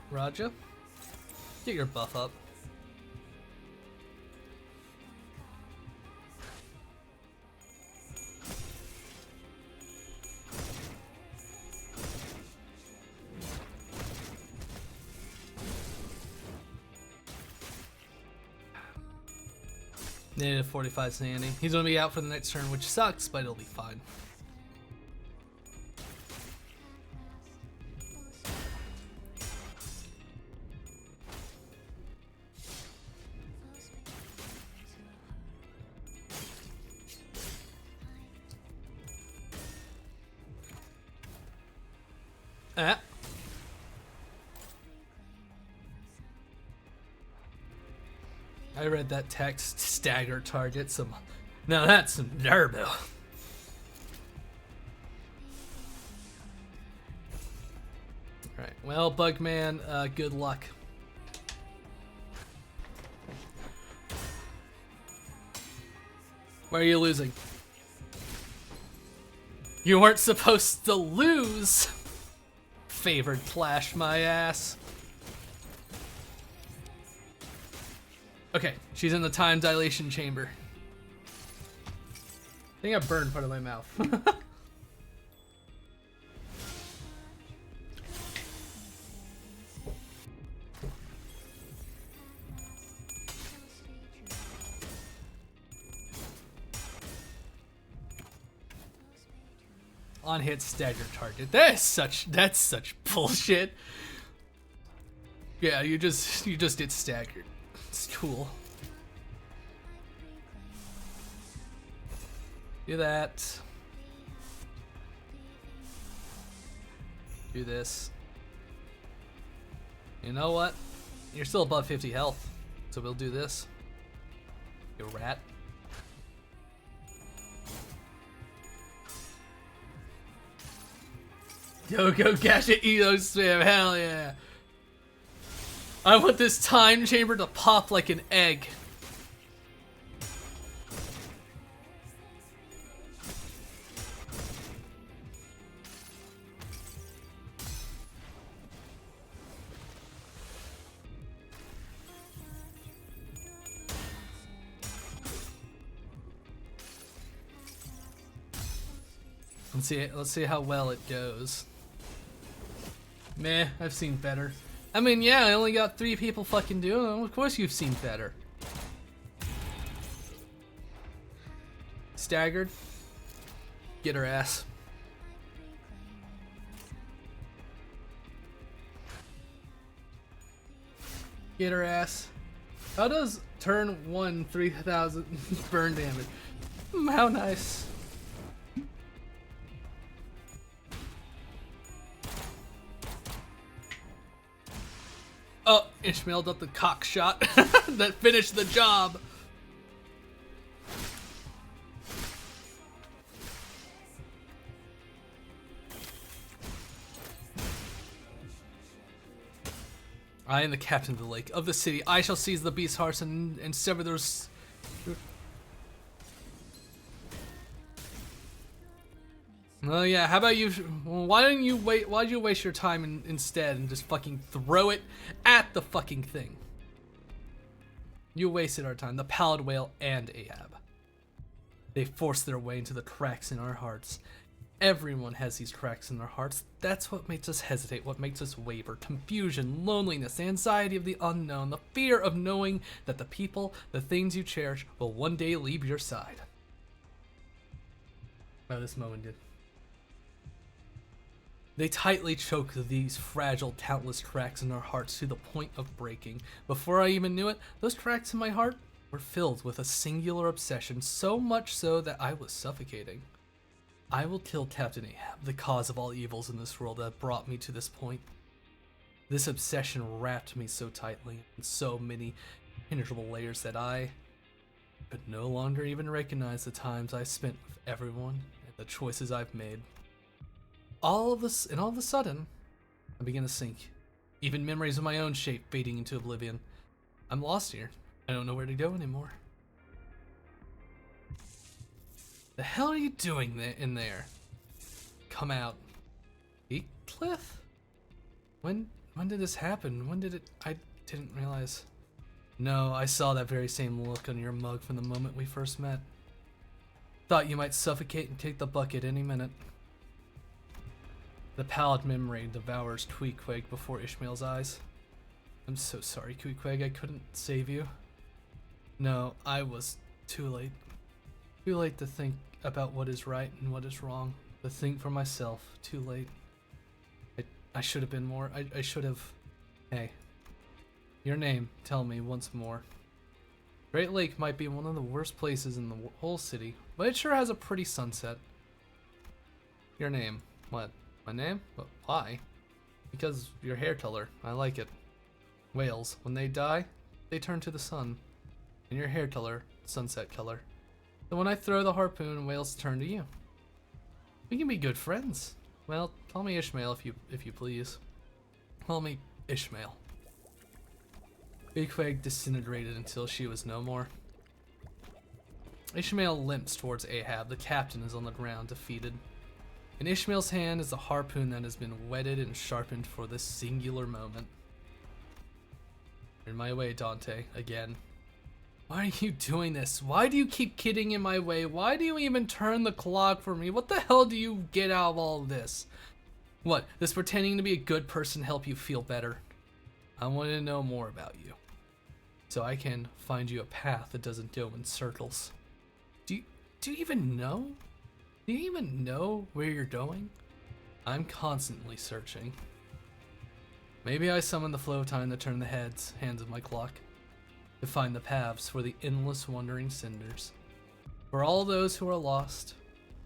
Raja, get your buff up. Negative 45 sanity. He's gonna be out for the next turn, which sucks, but it'll be fine. Ah. I read that text. Stagger target. Now that's some turbo. Alright, well, Bugman, good luck. Why are you losing? You weren't supposed to lose! Favored flash my ass. Okay, she's in the time dilation chamber. I think I burned part of my mouth. On hit stagger target. That's such bullshit. Yeah, you just get staggered. It's cool. Do that. Do this. You know what? You're still above 50 health, so we'll do this. You rat. Go gadget Edo spam, hell yeah. I want this time chamber to pop like an egg. Let's see how well it goes. Meh, I've seen better. I mean, yeah, I only got 3 people fucking doing it. Of course you've seen better. Staggered. Get her ass. Get her ass. How does turn 1 3,000 burn damage? How nice. Oh, Ishmael got the cock shot that finished the job. I am the captain of the lake, of the city. I shall seize the beast's hearts and sever those. Oh yeah, how about you? Why didn't you wait? Why'd you waste your time instead and just fucking throw it at the fucking thing? You wasted our time. The Pallid Whale and Ahab. They forced their way into the cracks in our hearts. Everyone has these cracks in their hearts. That's what makes us hesitate, what makes us waver. Confusion, loneliness, the anxiety of the unknown, the fear of knowing that the people, the things you cherish, will one day leave your side. Oh, this moment did. They tightly choke these fragile, talentless cracks in our hearts to the point of breaking. Before I even knew it, those cracks in my heart were filled with a singular obsession, so much so that I was suffocating. I will kill Captain Ahab, the cause of all evils in this world that brought me to this point. This obsession wrapped me so tightly in so many impenetrable layers that I could no longer even recognize the times I spent with everyone and the choices I've made. All of a sudden, I began to sink, even memories of my own shape fading into oblivion. I'm lost here. I don't know where to go anymore. The hell are you doing in there? Come out. Heathcliff? When did this happen? When did it? I didn't realize. No, I saw that very same look on your mug from the moment we first met. Thought you might suffocate and kick the bucket any minute. The pallid memory devours Tweequeg before Ishmael's eyes. I'm so sorry, Tweequeg, I couldn't save you. No, I was too late. Too late to think about what is right and what is wrong. To think for myself. Too late. I should have been more. I should have. Hey. Your name, tell me once more. Great Lake might be one of the worst places in the whole city, but it sure has a pretty sunset. Your name. What? My name? But why? Because your hair color. I like it. Whales, when they die, they turn to the sun. And your hair color, sunset color. So when I throw the harpoon, whales turn to you. We can be good friends. Well, call me Ishmael if you please. Call me Ishmael. Tweequeg disintegrated until she was no more. Ishmael limps towards Ahab. The captain is on the ground, defeated. In Ishmael's hand is a harpoon that has been whetted and sharpened for this singular moment. You're in my way, Dante, again. Why are you doing this? Why do you keep getting in my way? Why do you even turn the clock for me? What the hell do you get out of all of this? What, does pretending to be a good person help you feel better? I want to know more about you, so I can find you a path that doesn't go in circles. Do you even know? Do you even know where you're going? I'm constantly searching. Maybe I summon the flow time to turn the hands of my clock, to find the paths for the endless wandering cinders, for all those who are lost,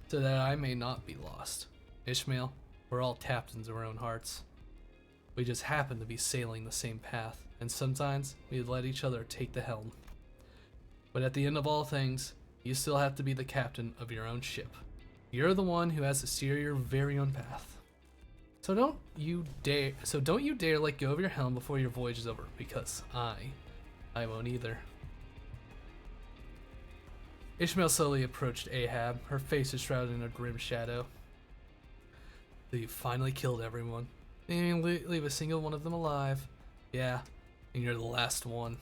so that I may not be lost. Ishmael, we're all captains of our own hearts. We just happen to be sailing the same path, and sometimes we let each other take the helm. But at the end of all things, you still have to be the captain of your own ship. You're the one who has to steer your very own path. So don't you dare let go of your helm before your voyage is over, because I won't either. Ishmael slowly approached Ahab. Her face is shrouded in a grim shadow. So you finally killed everyone. You didn't leave a single one of them alive. Yeah, and you're the last one.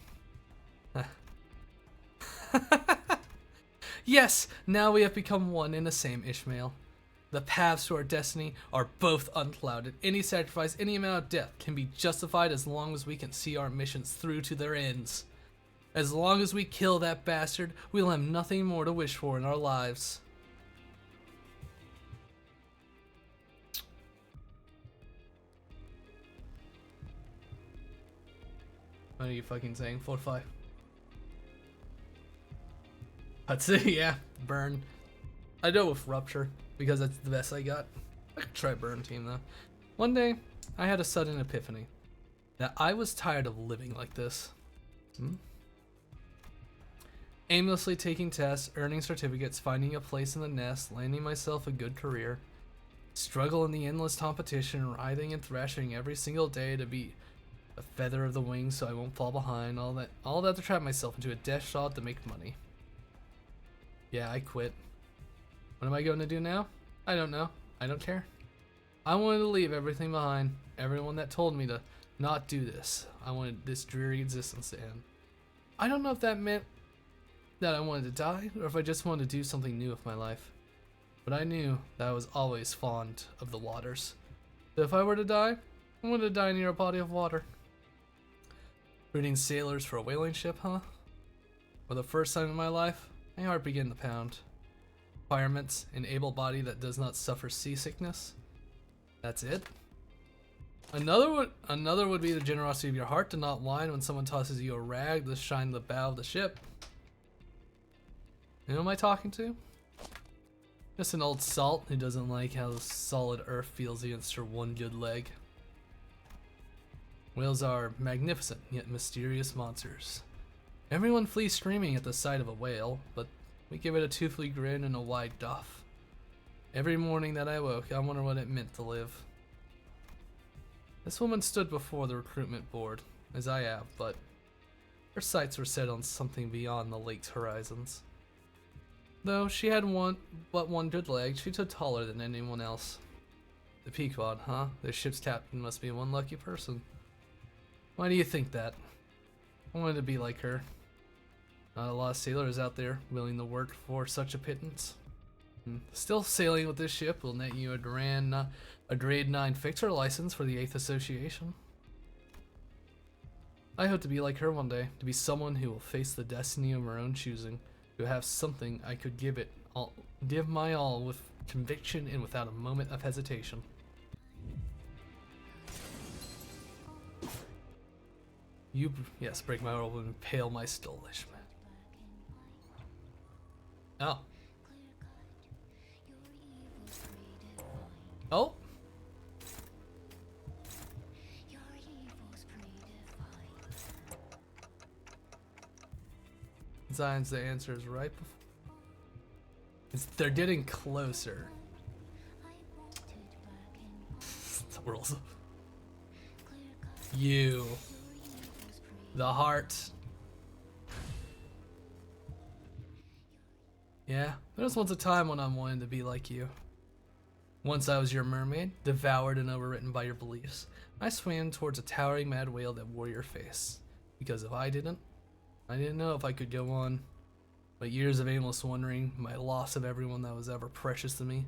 Yes, now we have become one in the same, Ishmael. The paths to our destiny are both unclouded. Any sacrifice, any amount of death can be justified as long as we can see our missions through to their ends. As long as we kill that bastard, we'll have nothing more to wish for in our lives. What are you fucking saying? 4-5. I'd say, yeah, burn. I go with rupture, because that's the best I got. I could try burn team though. One day, I had a sudden epiphany that I was tired of living like this. Aimlessly taking tests, earning certificates, finding a place in the nest, landing myself a good career. Struggle in the endless competition, writhing and thrashing every single day to be a feather of the wing so I won't fall behind. All that to trap myself into a death shot to make money. Yeah, I quit. What am I going to do now? I don't know. I don't care. I wanted to leave everything behind. Everyone that told me to not do this. I wanted this dreary existence to end. I don't know if that meant that I wanted to die, or if I just wanted to do something new with my life. But I knew that I was always fond of the waters. So if I were to die, I wanted to die near a body of water. Recruiting sailors for a whaling ship, huh? For the first time in my life, my heart began to pound. Requirements: an able body that does not suffer seasickness. That's it. Another would be the generosity of your heart to not whine when someone tosses you a rag to shine the bow of the ship. You know who am I talking to? Just an old salt who doesn't like how the solid earth feels against her one good leg. Whales are magnificent yet mysterious monsters. Everyone flees screaming at the sight of a whale, but we give it a toothly grin and a wide doff. Every morning that I woke, I wonder what it meant to live. This woman stood before the recruitment board, as I have, but Her sights were set on something beyond the lake's horizons. Though she had but one good leg, she stood taller than anyone else. The Pequod, huh? This ship's captain must be one lucky person. Why do you think that? I wanted to be like her. Not a lot of sailors out there willing to work for such a pittance. Still, sailing with this ship will net you a grade 9 fixer license for the 8th Association. I hope to be like her one day, to be someone who will face the destiny of her own choosing, to have something I could give my all with conviction and without a moment of hesitation. Yes, break my rule and impale my skull, Ishmael. Oh. Oh. Signs the answer is right before. They're getting closer. The world's you. The heart. Yeah, there was once a time when I wanted to be like you. Once I was your mermaid, devoured and overwritten by your beliefs. I swam towards a towering mad whale that wore your face. Because if I didn't know if I could go on. My years of aimless wandering, my loss of everyone that was ever precious to me.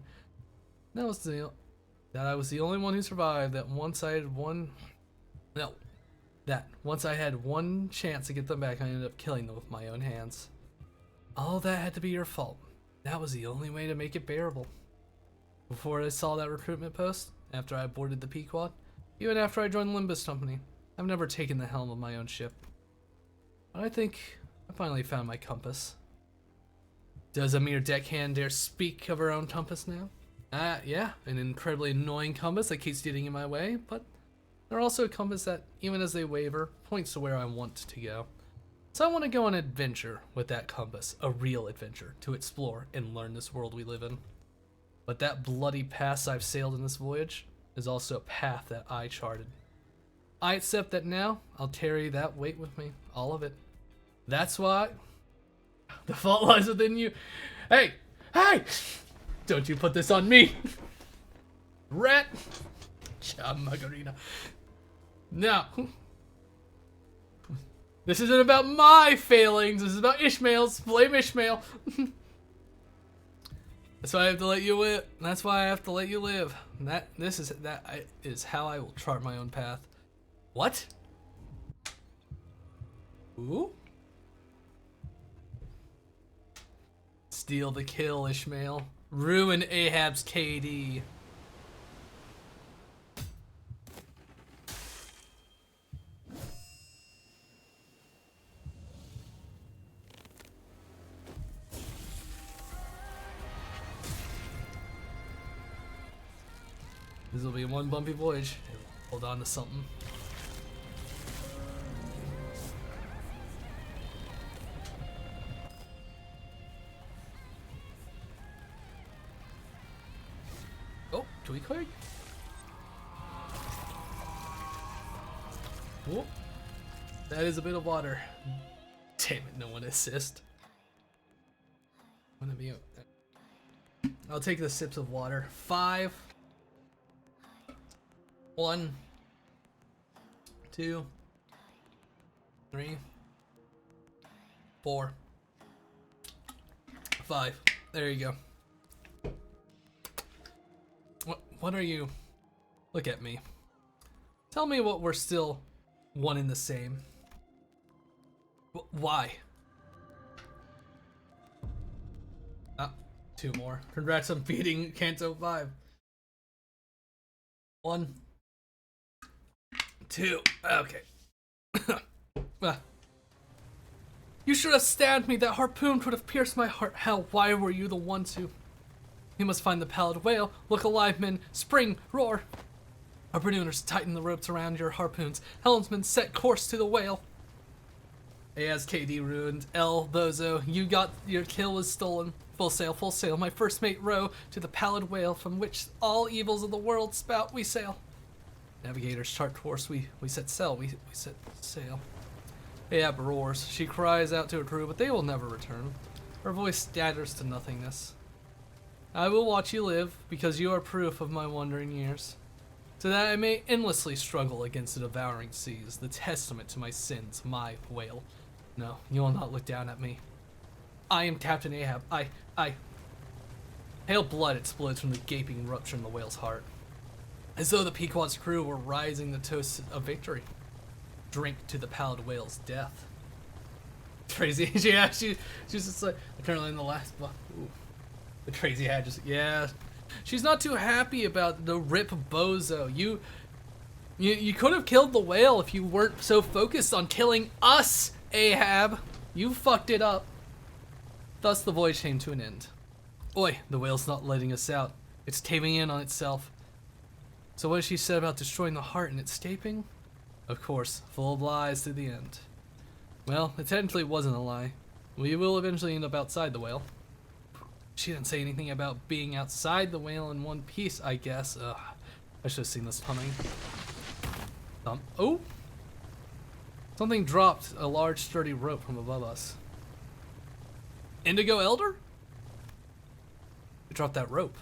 That I was the only one who survived. Once I had one chance to get them back, I ended up killing them with my own hands. All that had to be your fault. That was the only way to make it bearable. Before I saw that recruitment post, after I boarded the Pequod, even after I joined Limbus company, I've never taken the helm of my own ship. But I think I finally found my compass. Does a mere deckhand dare speak of her own compass now? Yeah, an incredibly annoying compass that keeps getting in my way, but they're also a compass that, even as they waver, points to where I want to go. So I want to go on an adventure with that compass, a real adventure, to explore and learn this world we live in. But that bloody path I've sailed in this voyage is also a path that I charted. I accept that now I'll carry that weight with me, all of it. That's why the fault lies within you. Hey! Don't you put this on me! Rat! Margarina. No. This isn't about my failings, this is about Ishmael's. Blame Ishmael. That's why I have to let you live. That's why I have to let you live. That is how I will chart my own path. What? Ooh? Steal the kill, Ishmael. Ruin Ahab's KD. This will be one bumpy voyage. Hold on to something. Oh, tweak card. Whoop. That is a bit of water. Damn it, no one assist. I'll take the sips of water. 5. 1, 2, 3, 4, 5. There you go. What are you? Look at me. Tell me what we're still one and the same. Why? Ah, 2 more. Congrats on beating Canto 5. 1, 2. Okay. You should have stabbed me. That harpoon could have pierced my heart. Hell, why were you the one to? You must find the pallid whale. Look alive, men. Spring, roar. Harpooners, tighten the ropes around your harpoons. Helmsman, set course to the whale. As KD ruined. L, Bozo, you got your kill was stolen. Full sail, my first mate row to the pallid whale from which all evils of the world spout we sail. Navigators chart course, we set sail, we set sail. Ahab roars. She cries out to her crew, but they will never return. Her voice staggers to nothingness. I will watch you live, because you are proof of my wandering years. So that I may endlessly struggle against the devouring seas, the testament to my sins, my whale. No, you will not look down at me. I am Captain Ahab. I. Pale blood explodes from the gaping rupture in the whale's heart. As though the Pequod's crew were rising the toast of victory. Drink to the pallid whale's death. Crazy. Yeah, she's just like, apparently in the last book. The crazy hat just, yeah. She's not too happy about the rip bozo. You could have killed the whale if you weren't so focused on killing us, Ahab. You fucked it up. Thus the voyage came to an end. Oi, the whale's not letting us out. It's caving in on itself. So what has she said about destroying the heart and escaping? Of course, full of lies to the end. Well, it technically wasn't a lie. We will eventually end up outside the whale. She didn't say anything about being outside the whale in one piece, I guess. Ugh, I should have seen this coming. Oh! Something dropped a large sturdy rope from above us. Indigo Elder? We dropped that rope.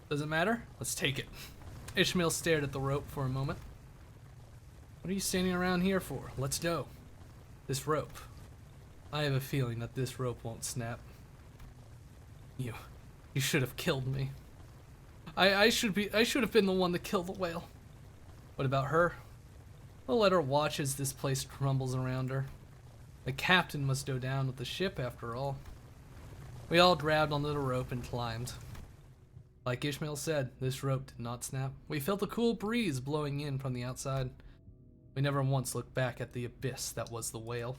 Does it matter? Let's take it. Ishmael stared at the rope for a moment. What are you standing around here for? Let's go. This rope. I have a feeling that this rope won't snap. You should have killed me. I should have been the one to kill the whale. What about her? We'll let her watch as this place crumbles around her. The captain must go down with the ship after all. We all grabbed onto the rope and climbed. Like Ishmael said, this rope did not snap. We felt a cool breeze blowing in from the outside. We never once looked back at the abyss that was the whale.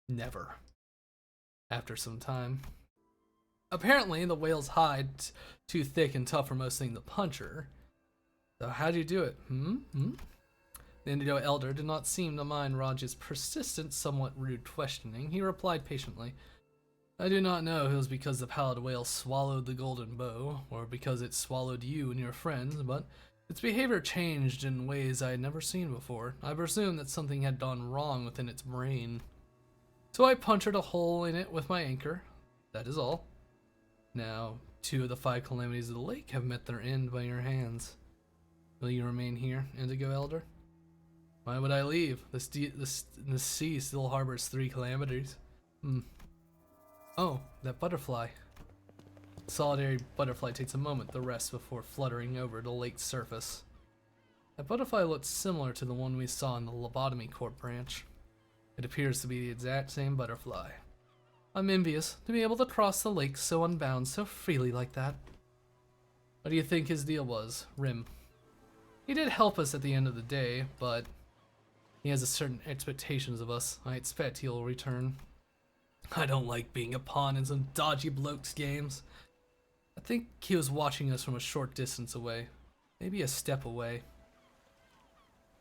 Never. After some time. Apparently, the whale's hide's too thick and tough for most things to punch her. So how'd you do it? The Indigo Elder did not seem to mind Raj's persistent, somewhat rude questioning. He replied patiently, I do not know if it was because the pallid whale swallowed the golden bow, or because it swallowed you and your friends, but its behavior changed in ways I had never seen before. I presumed that something had gone wrong within its brain. So I punctured a hole in it with my anchor. That is all. Now, 2 of the 5 calamities of the lake have met their end by your hands. Will you remain here, Indigo Elder? Why would I leave? The sea still harbors 3 calamities. Oh, that butterfly. The solitary butterfly takes a moment to rest before fluttering over the lake's surface. That butterfly looks similar to the one we saw in the lobotomy corp branch. It appears to be the exact same butterfly. I'm envious to be able to cross the lake so unbound, so freely like that. What do you think his deal was, Rim? He did help us at the end of the day, but he has a certain expectations of us. I expect he'll return. I don't like being a pawn in some dodgy bloke's games. I think he was watching us from a short distance away. Maybe a step away.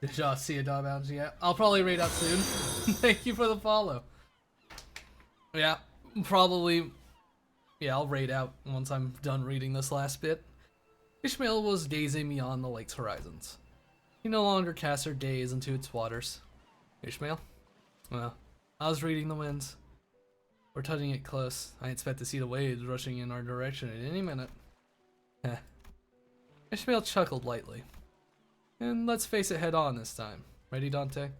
Did y'all see a dog bounce yet? I'll probably raid out soon. Thank you for the follow. Yeah, probably. Yeah, I'll raid out once I'm done reading this last bit. Ishmael was gazing beyond the lake's horizons. He no longer cast her gaze into its waters. Ishmael? Well, I was reading the winds. We're touching it close. I expect to see the waves rushing in our direction at any minute. Heh. Ishmael chuckled lightly. And let's face it head on this time. Ready, Dante?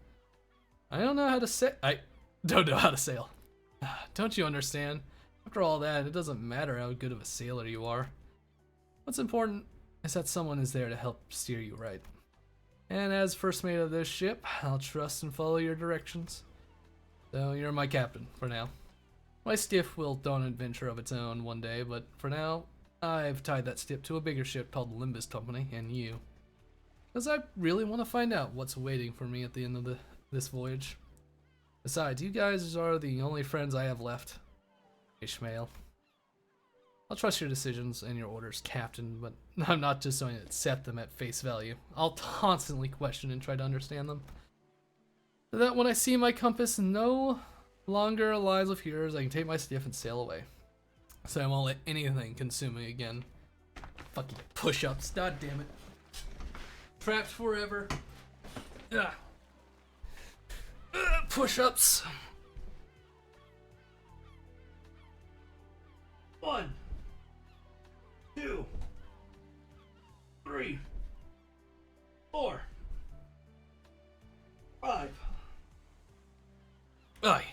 I don't know how to I don't know how to sail. Don't you understand? After all that, it doesn't matter how good of a sailor you are. What's important is that someone is there to help steer you right. And as first mate of this ship, I'll trust and follow your directions. So you're my captain, for now. My skiff will go on an adventure of its own one day, but for now, I've tied that skiff to a bigger ship called the Limbus Company, and you. Because I really want to find out what's waiting for me at the end of this voyage. Besides, you guys are the only friends I have left. Ishmael. I'll trust your decisions and your orders, Captain, but I'm not just going to accept them at face value. I'll constantly question and try to understand them. So that when I see my compass no longer aligns with yours, I can take my skiff and sail away. So I won't let anything consume me again. Fucking push-ups, god damn it. Trapped forever. Ugh. Push-ups. 1, 2, 3, 4, 5. Aye.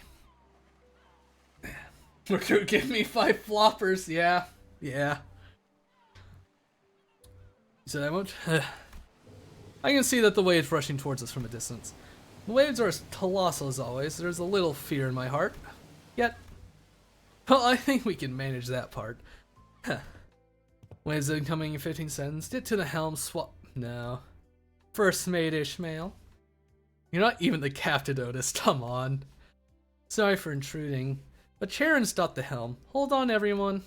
Recruit, give me 5 floppers. Yeah. Yeah. You said I won't? I can see that the wave's rushing towards us from a distance. The waves are as colossal as always. There's a little fear in my heart. Yet, well, I think we can manage that part. Waves incoming in 15 seconds. Get to the helm, swap. No. First mate Ishmael. You're not even the captain, Otis. Come on. Sorry for intruding. But Charon's got the helm. Hold on, everyone.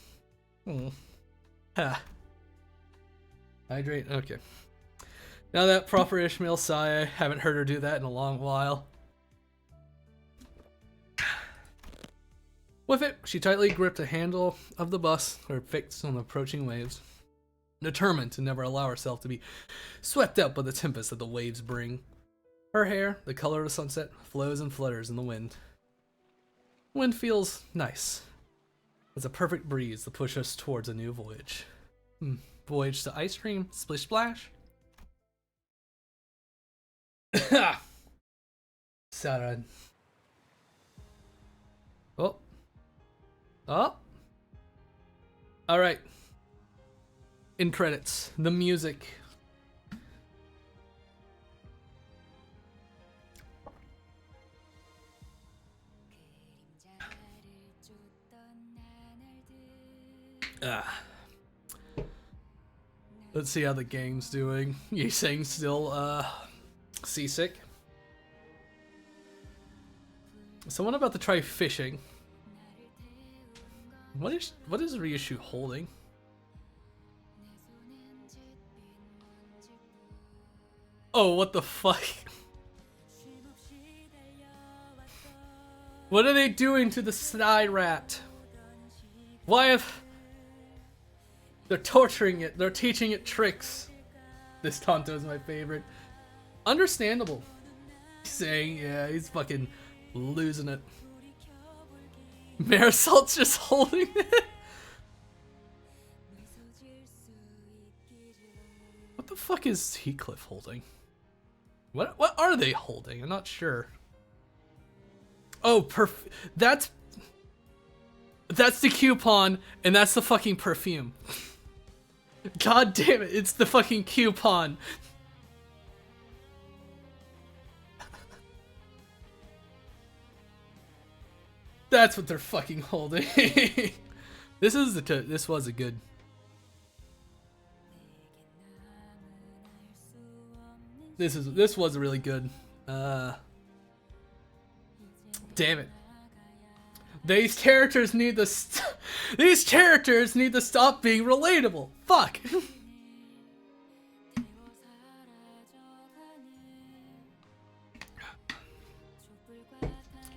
Ha. Hydrate. Okay. Now that proper Ishmael sigh, I haven't heard her do that in a long while. With it, she tightly gripped the handle of the bus, her fixed on the approaching waves, determined to never allow herself to be swept up by the tempest that the waves bring. Her hair, the color of the sunset, flows and flutters in the wind. Wind feels nice. It's a perfect breeze to push us towards a new voyage. Voyage to ice cream, splish splash. Saran. Oh. Oh. Alright. In credits, the music. Let's see how the gang's doing. You saying still seasick? Someone about to try fishing. What is Ryushu holding? Oh, what the fuck? What are they doing to the sky rat? Why have... They're torturing it. They're teaching it tricks. This Canto is my favorite. Understandable. He's saying, yeah, he's fucking losing it. Marisol's just holding it. What the fuck is Heathcliff holding? What are they holding? I'm not sure. Oh, that's the coupon, and that's the fucking perfume. God damn it, it's the fucking coupon. That's what they're fucking holding. This was a good. This was a really good. Damn it. These characters need to stop being relatable. Fuck.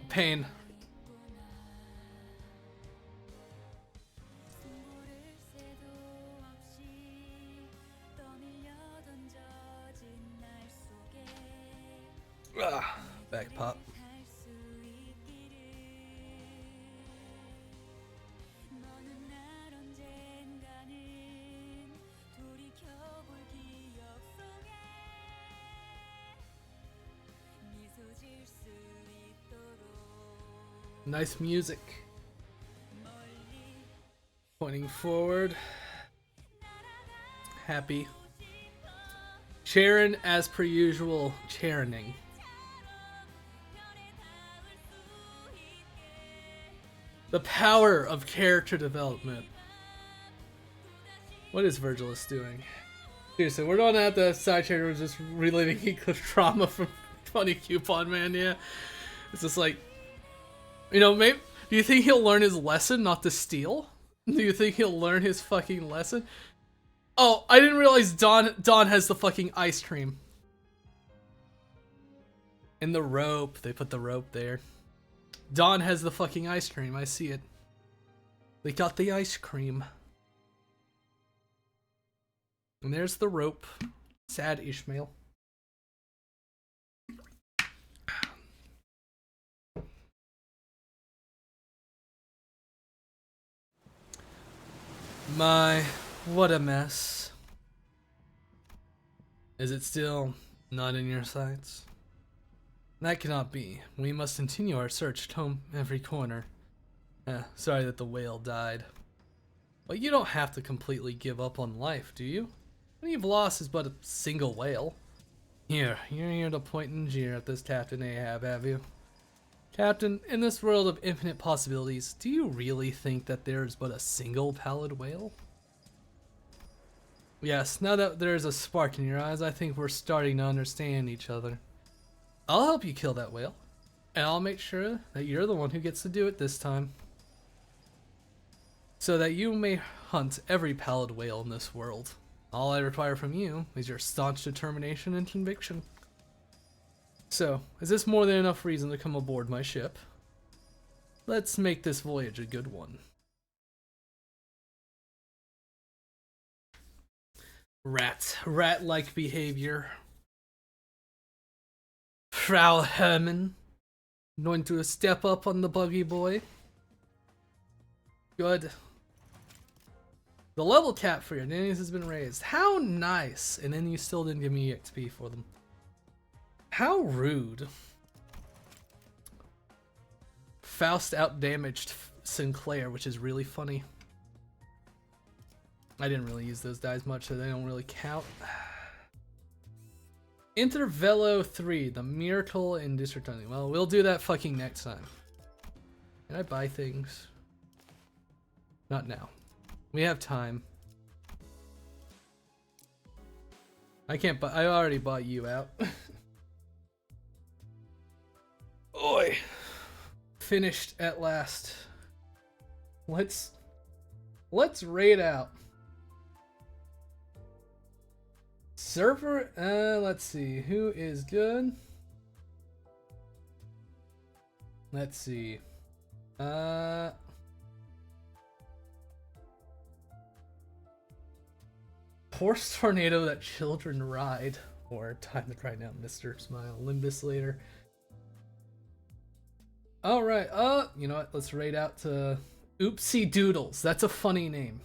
Pain. Back pop. Nice music. Pointing forward. Happy. Charon, as per usual, Charoning. The power of character development. What is Virgilus doing? Seriously, we're not at the side chair. We're just reliving Heathcliff's trauma from Funny Coupon Man. Yeah, it's just like, you know, maybe. Do you think he'll learn his lesson not to steal? Do you think he'll learn his fucking lesson? Oh, I didn't realize Don has the fucking ice cream. And the rope. They put the rope there. Don has the fucking ice cream. I see it. They got the ice cream. And there's the rope. Sad Ishmael. My, what a mess. Is it still not in your sights? That cannot be. We must continue our search to comb every corner. Sorry that the whale died. But you don't have to completely give up on life, do you? What you've lost is but a single whale. You're here to point and jeer at this Captain Ahab, have you? Captain, in this world of infinite possibilities, do you really think that there's but a single pallid whale? Yes, now that there's a spark in your eyes, I think we're starting to understand each other. I'll help you kill that whale, and I'll make sure that you're the one who gets to do it this time. So that you may hunt every pallid whale in this world. All I require from you is your staunch determination and conviction. So, is this more than enough reason to come aboard my ship? Let's make this voyage a good one. Rat-like behavior. Frau Herman, going to step up on the buggy boy. Good. The level cap for your nannies has been raised. How nice! And then you still didn't give me XP for them. How rude. Faust outdamaged Sinclair, which is really funny. I didn't really use those dies much, so they don't really count. Intervello 3, the miracle in District Hunting. Well, we'll do that fucking next time. Can I buy things? Not now. We have time. I can't buy. I already bought you out. Oi. Finished at last. Let's raid out. Server, let's see. Who is good? Let's see. Horse tornado that children ride. Or time to cry now, Mr. Smile. Limbus later. Alright, you know what? Let's raid out to Oopsie Doodles. That's a funny name.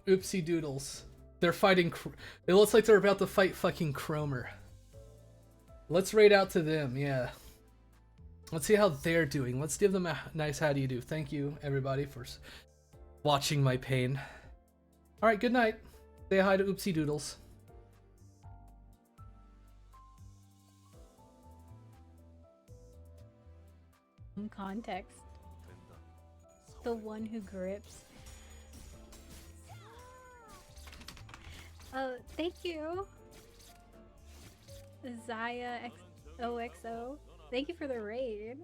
Oopsie Doodles. They're fighting. It looks like they're about to fight fucking Cromer. Let's raid out to them, yeah. Let's see how they're doing. Let's give them a nice how do you do. Thank you, everybody, for watching my pain. Alright, good night. Say hi to Oopsie Doodles. Context. The one who grips. Oh, thank you, Zaya XOXO. Thank you for the raid.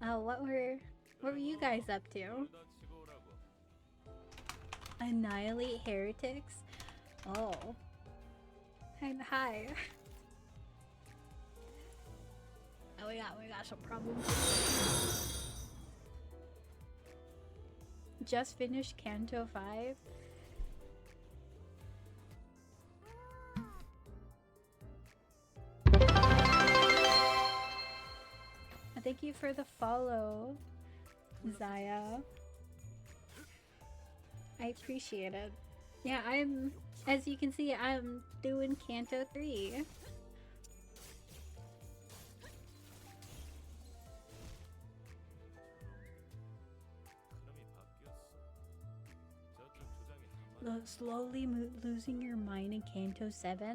Oh, what were you guys up to? Annihilate heretics? Oh. Hi. Oh, we got some problems. Just finished Canto 5. Thank you for the follow, Zaya. I appreciate it. Yeah, as you can see, I'm doing Canto 3. Slowly losing your mind in Canto 7.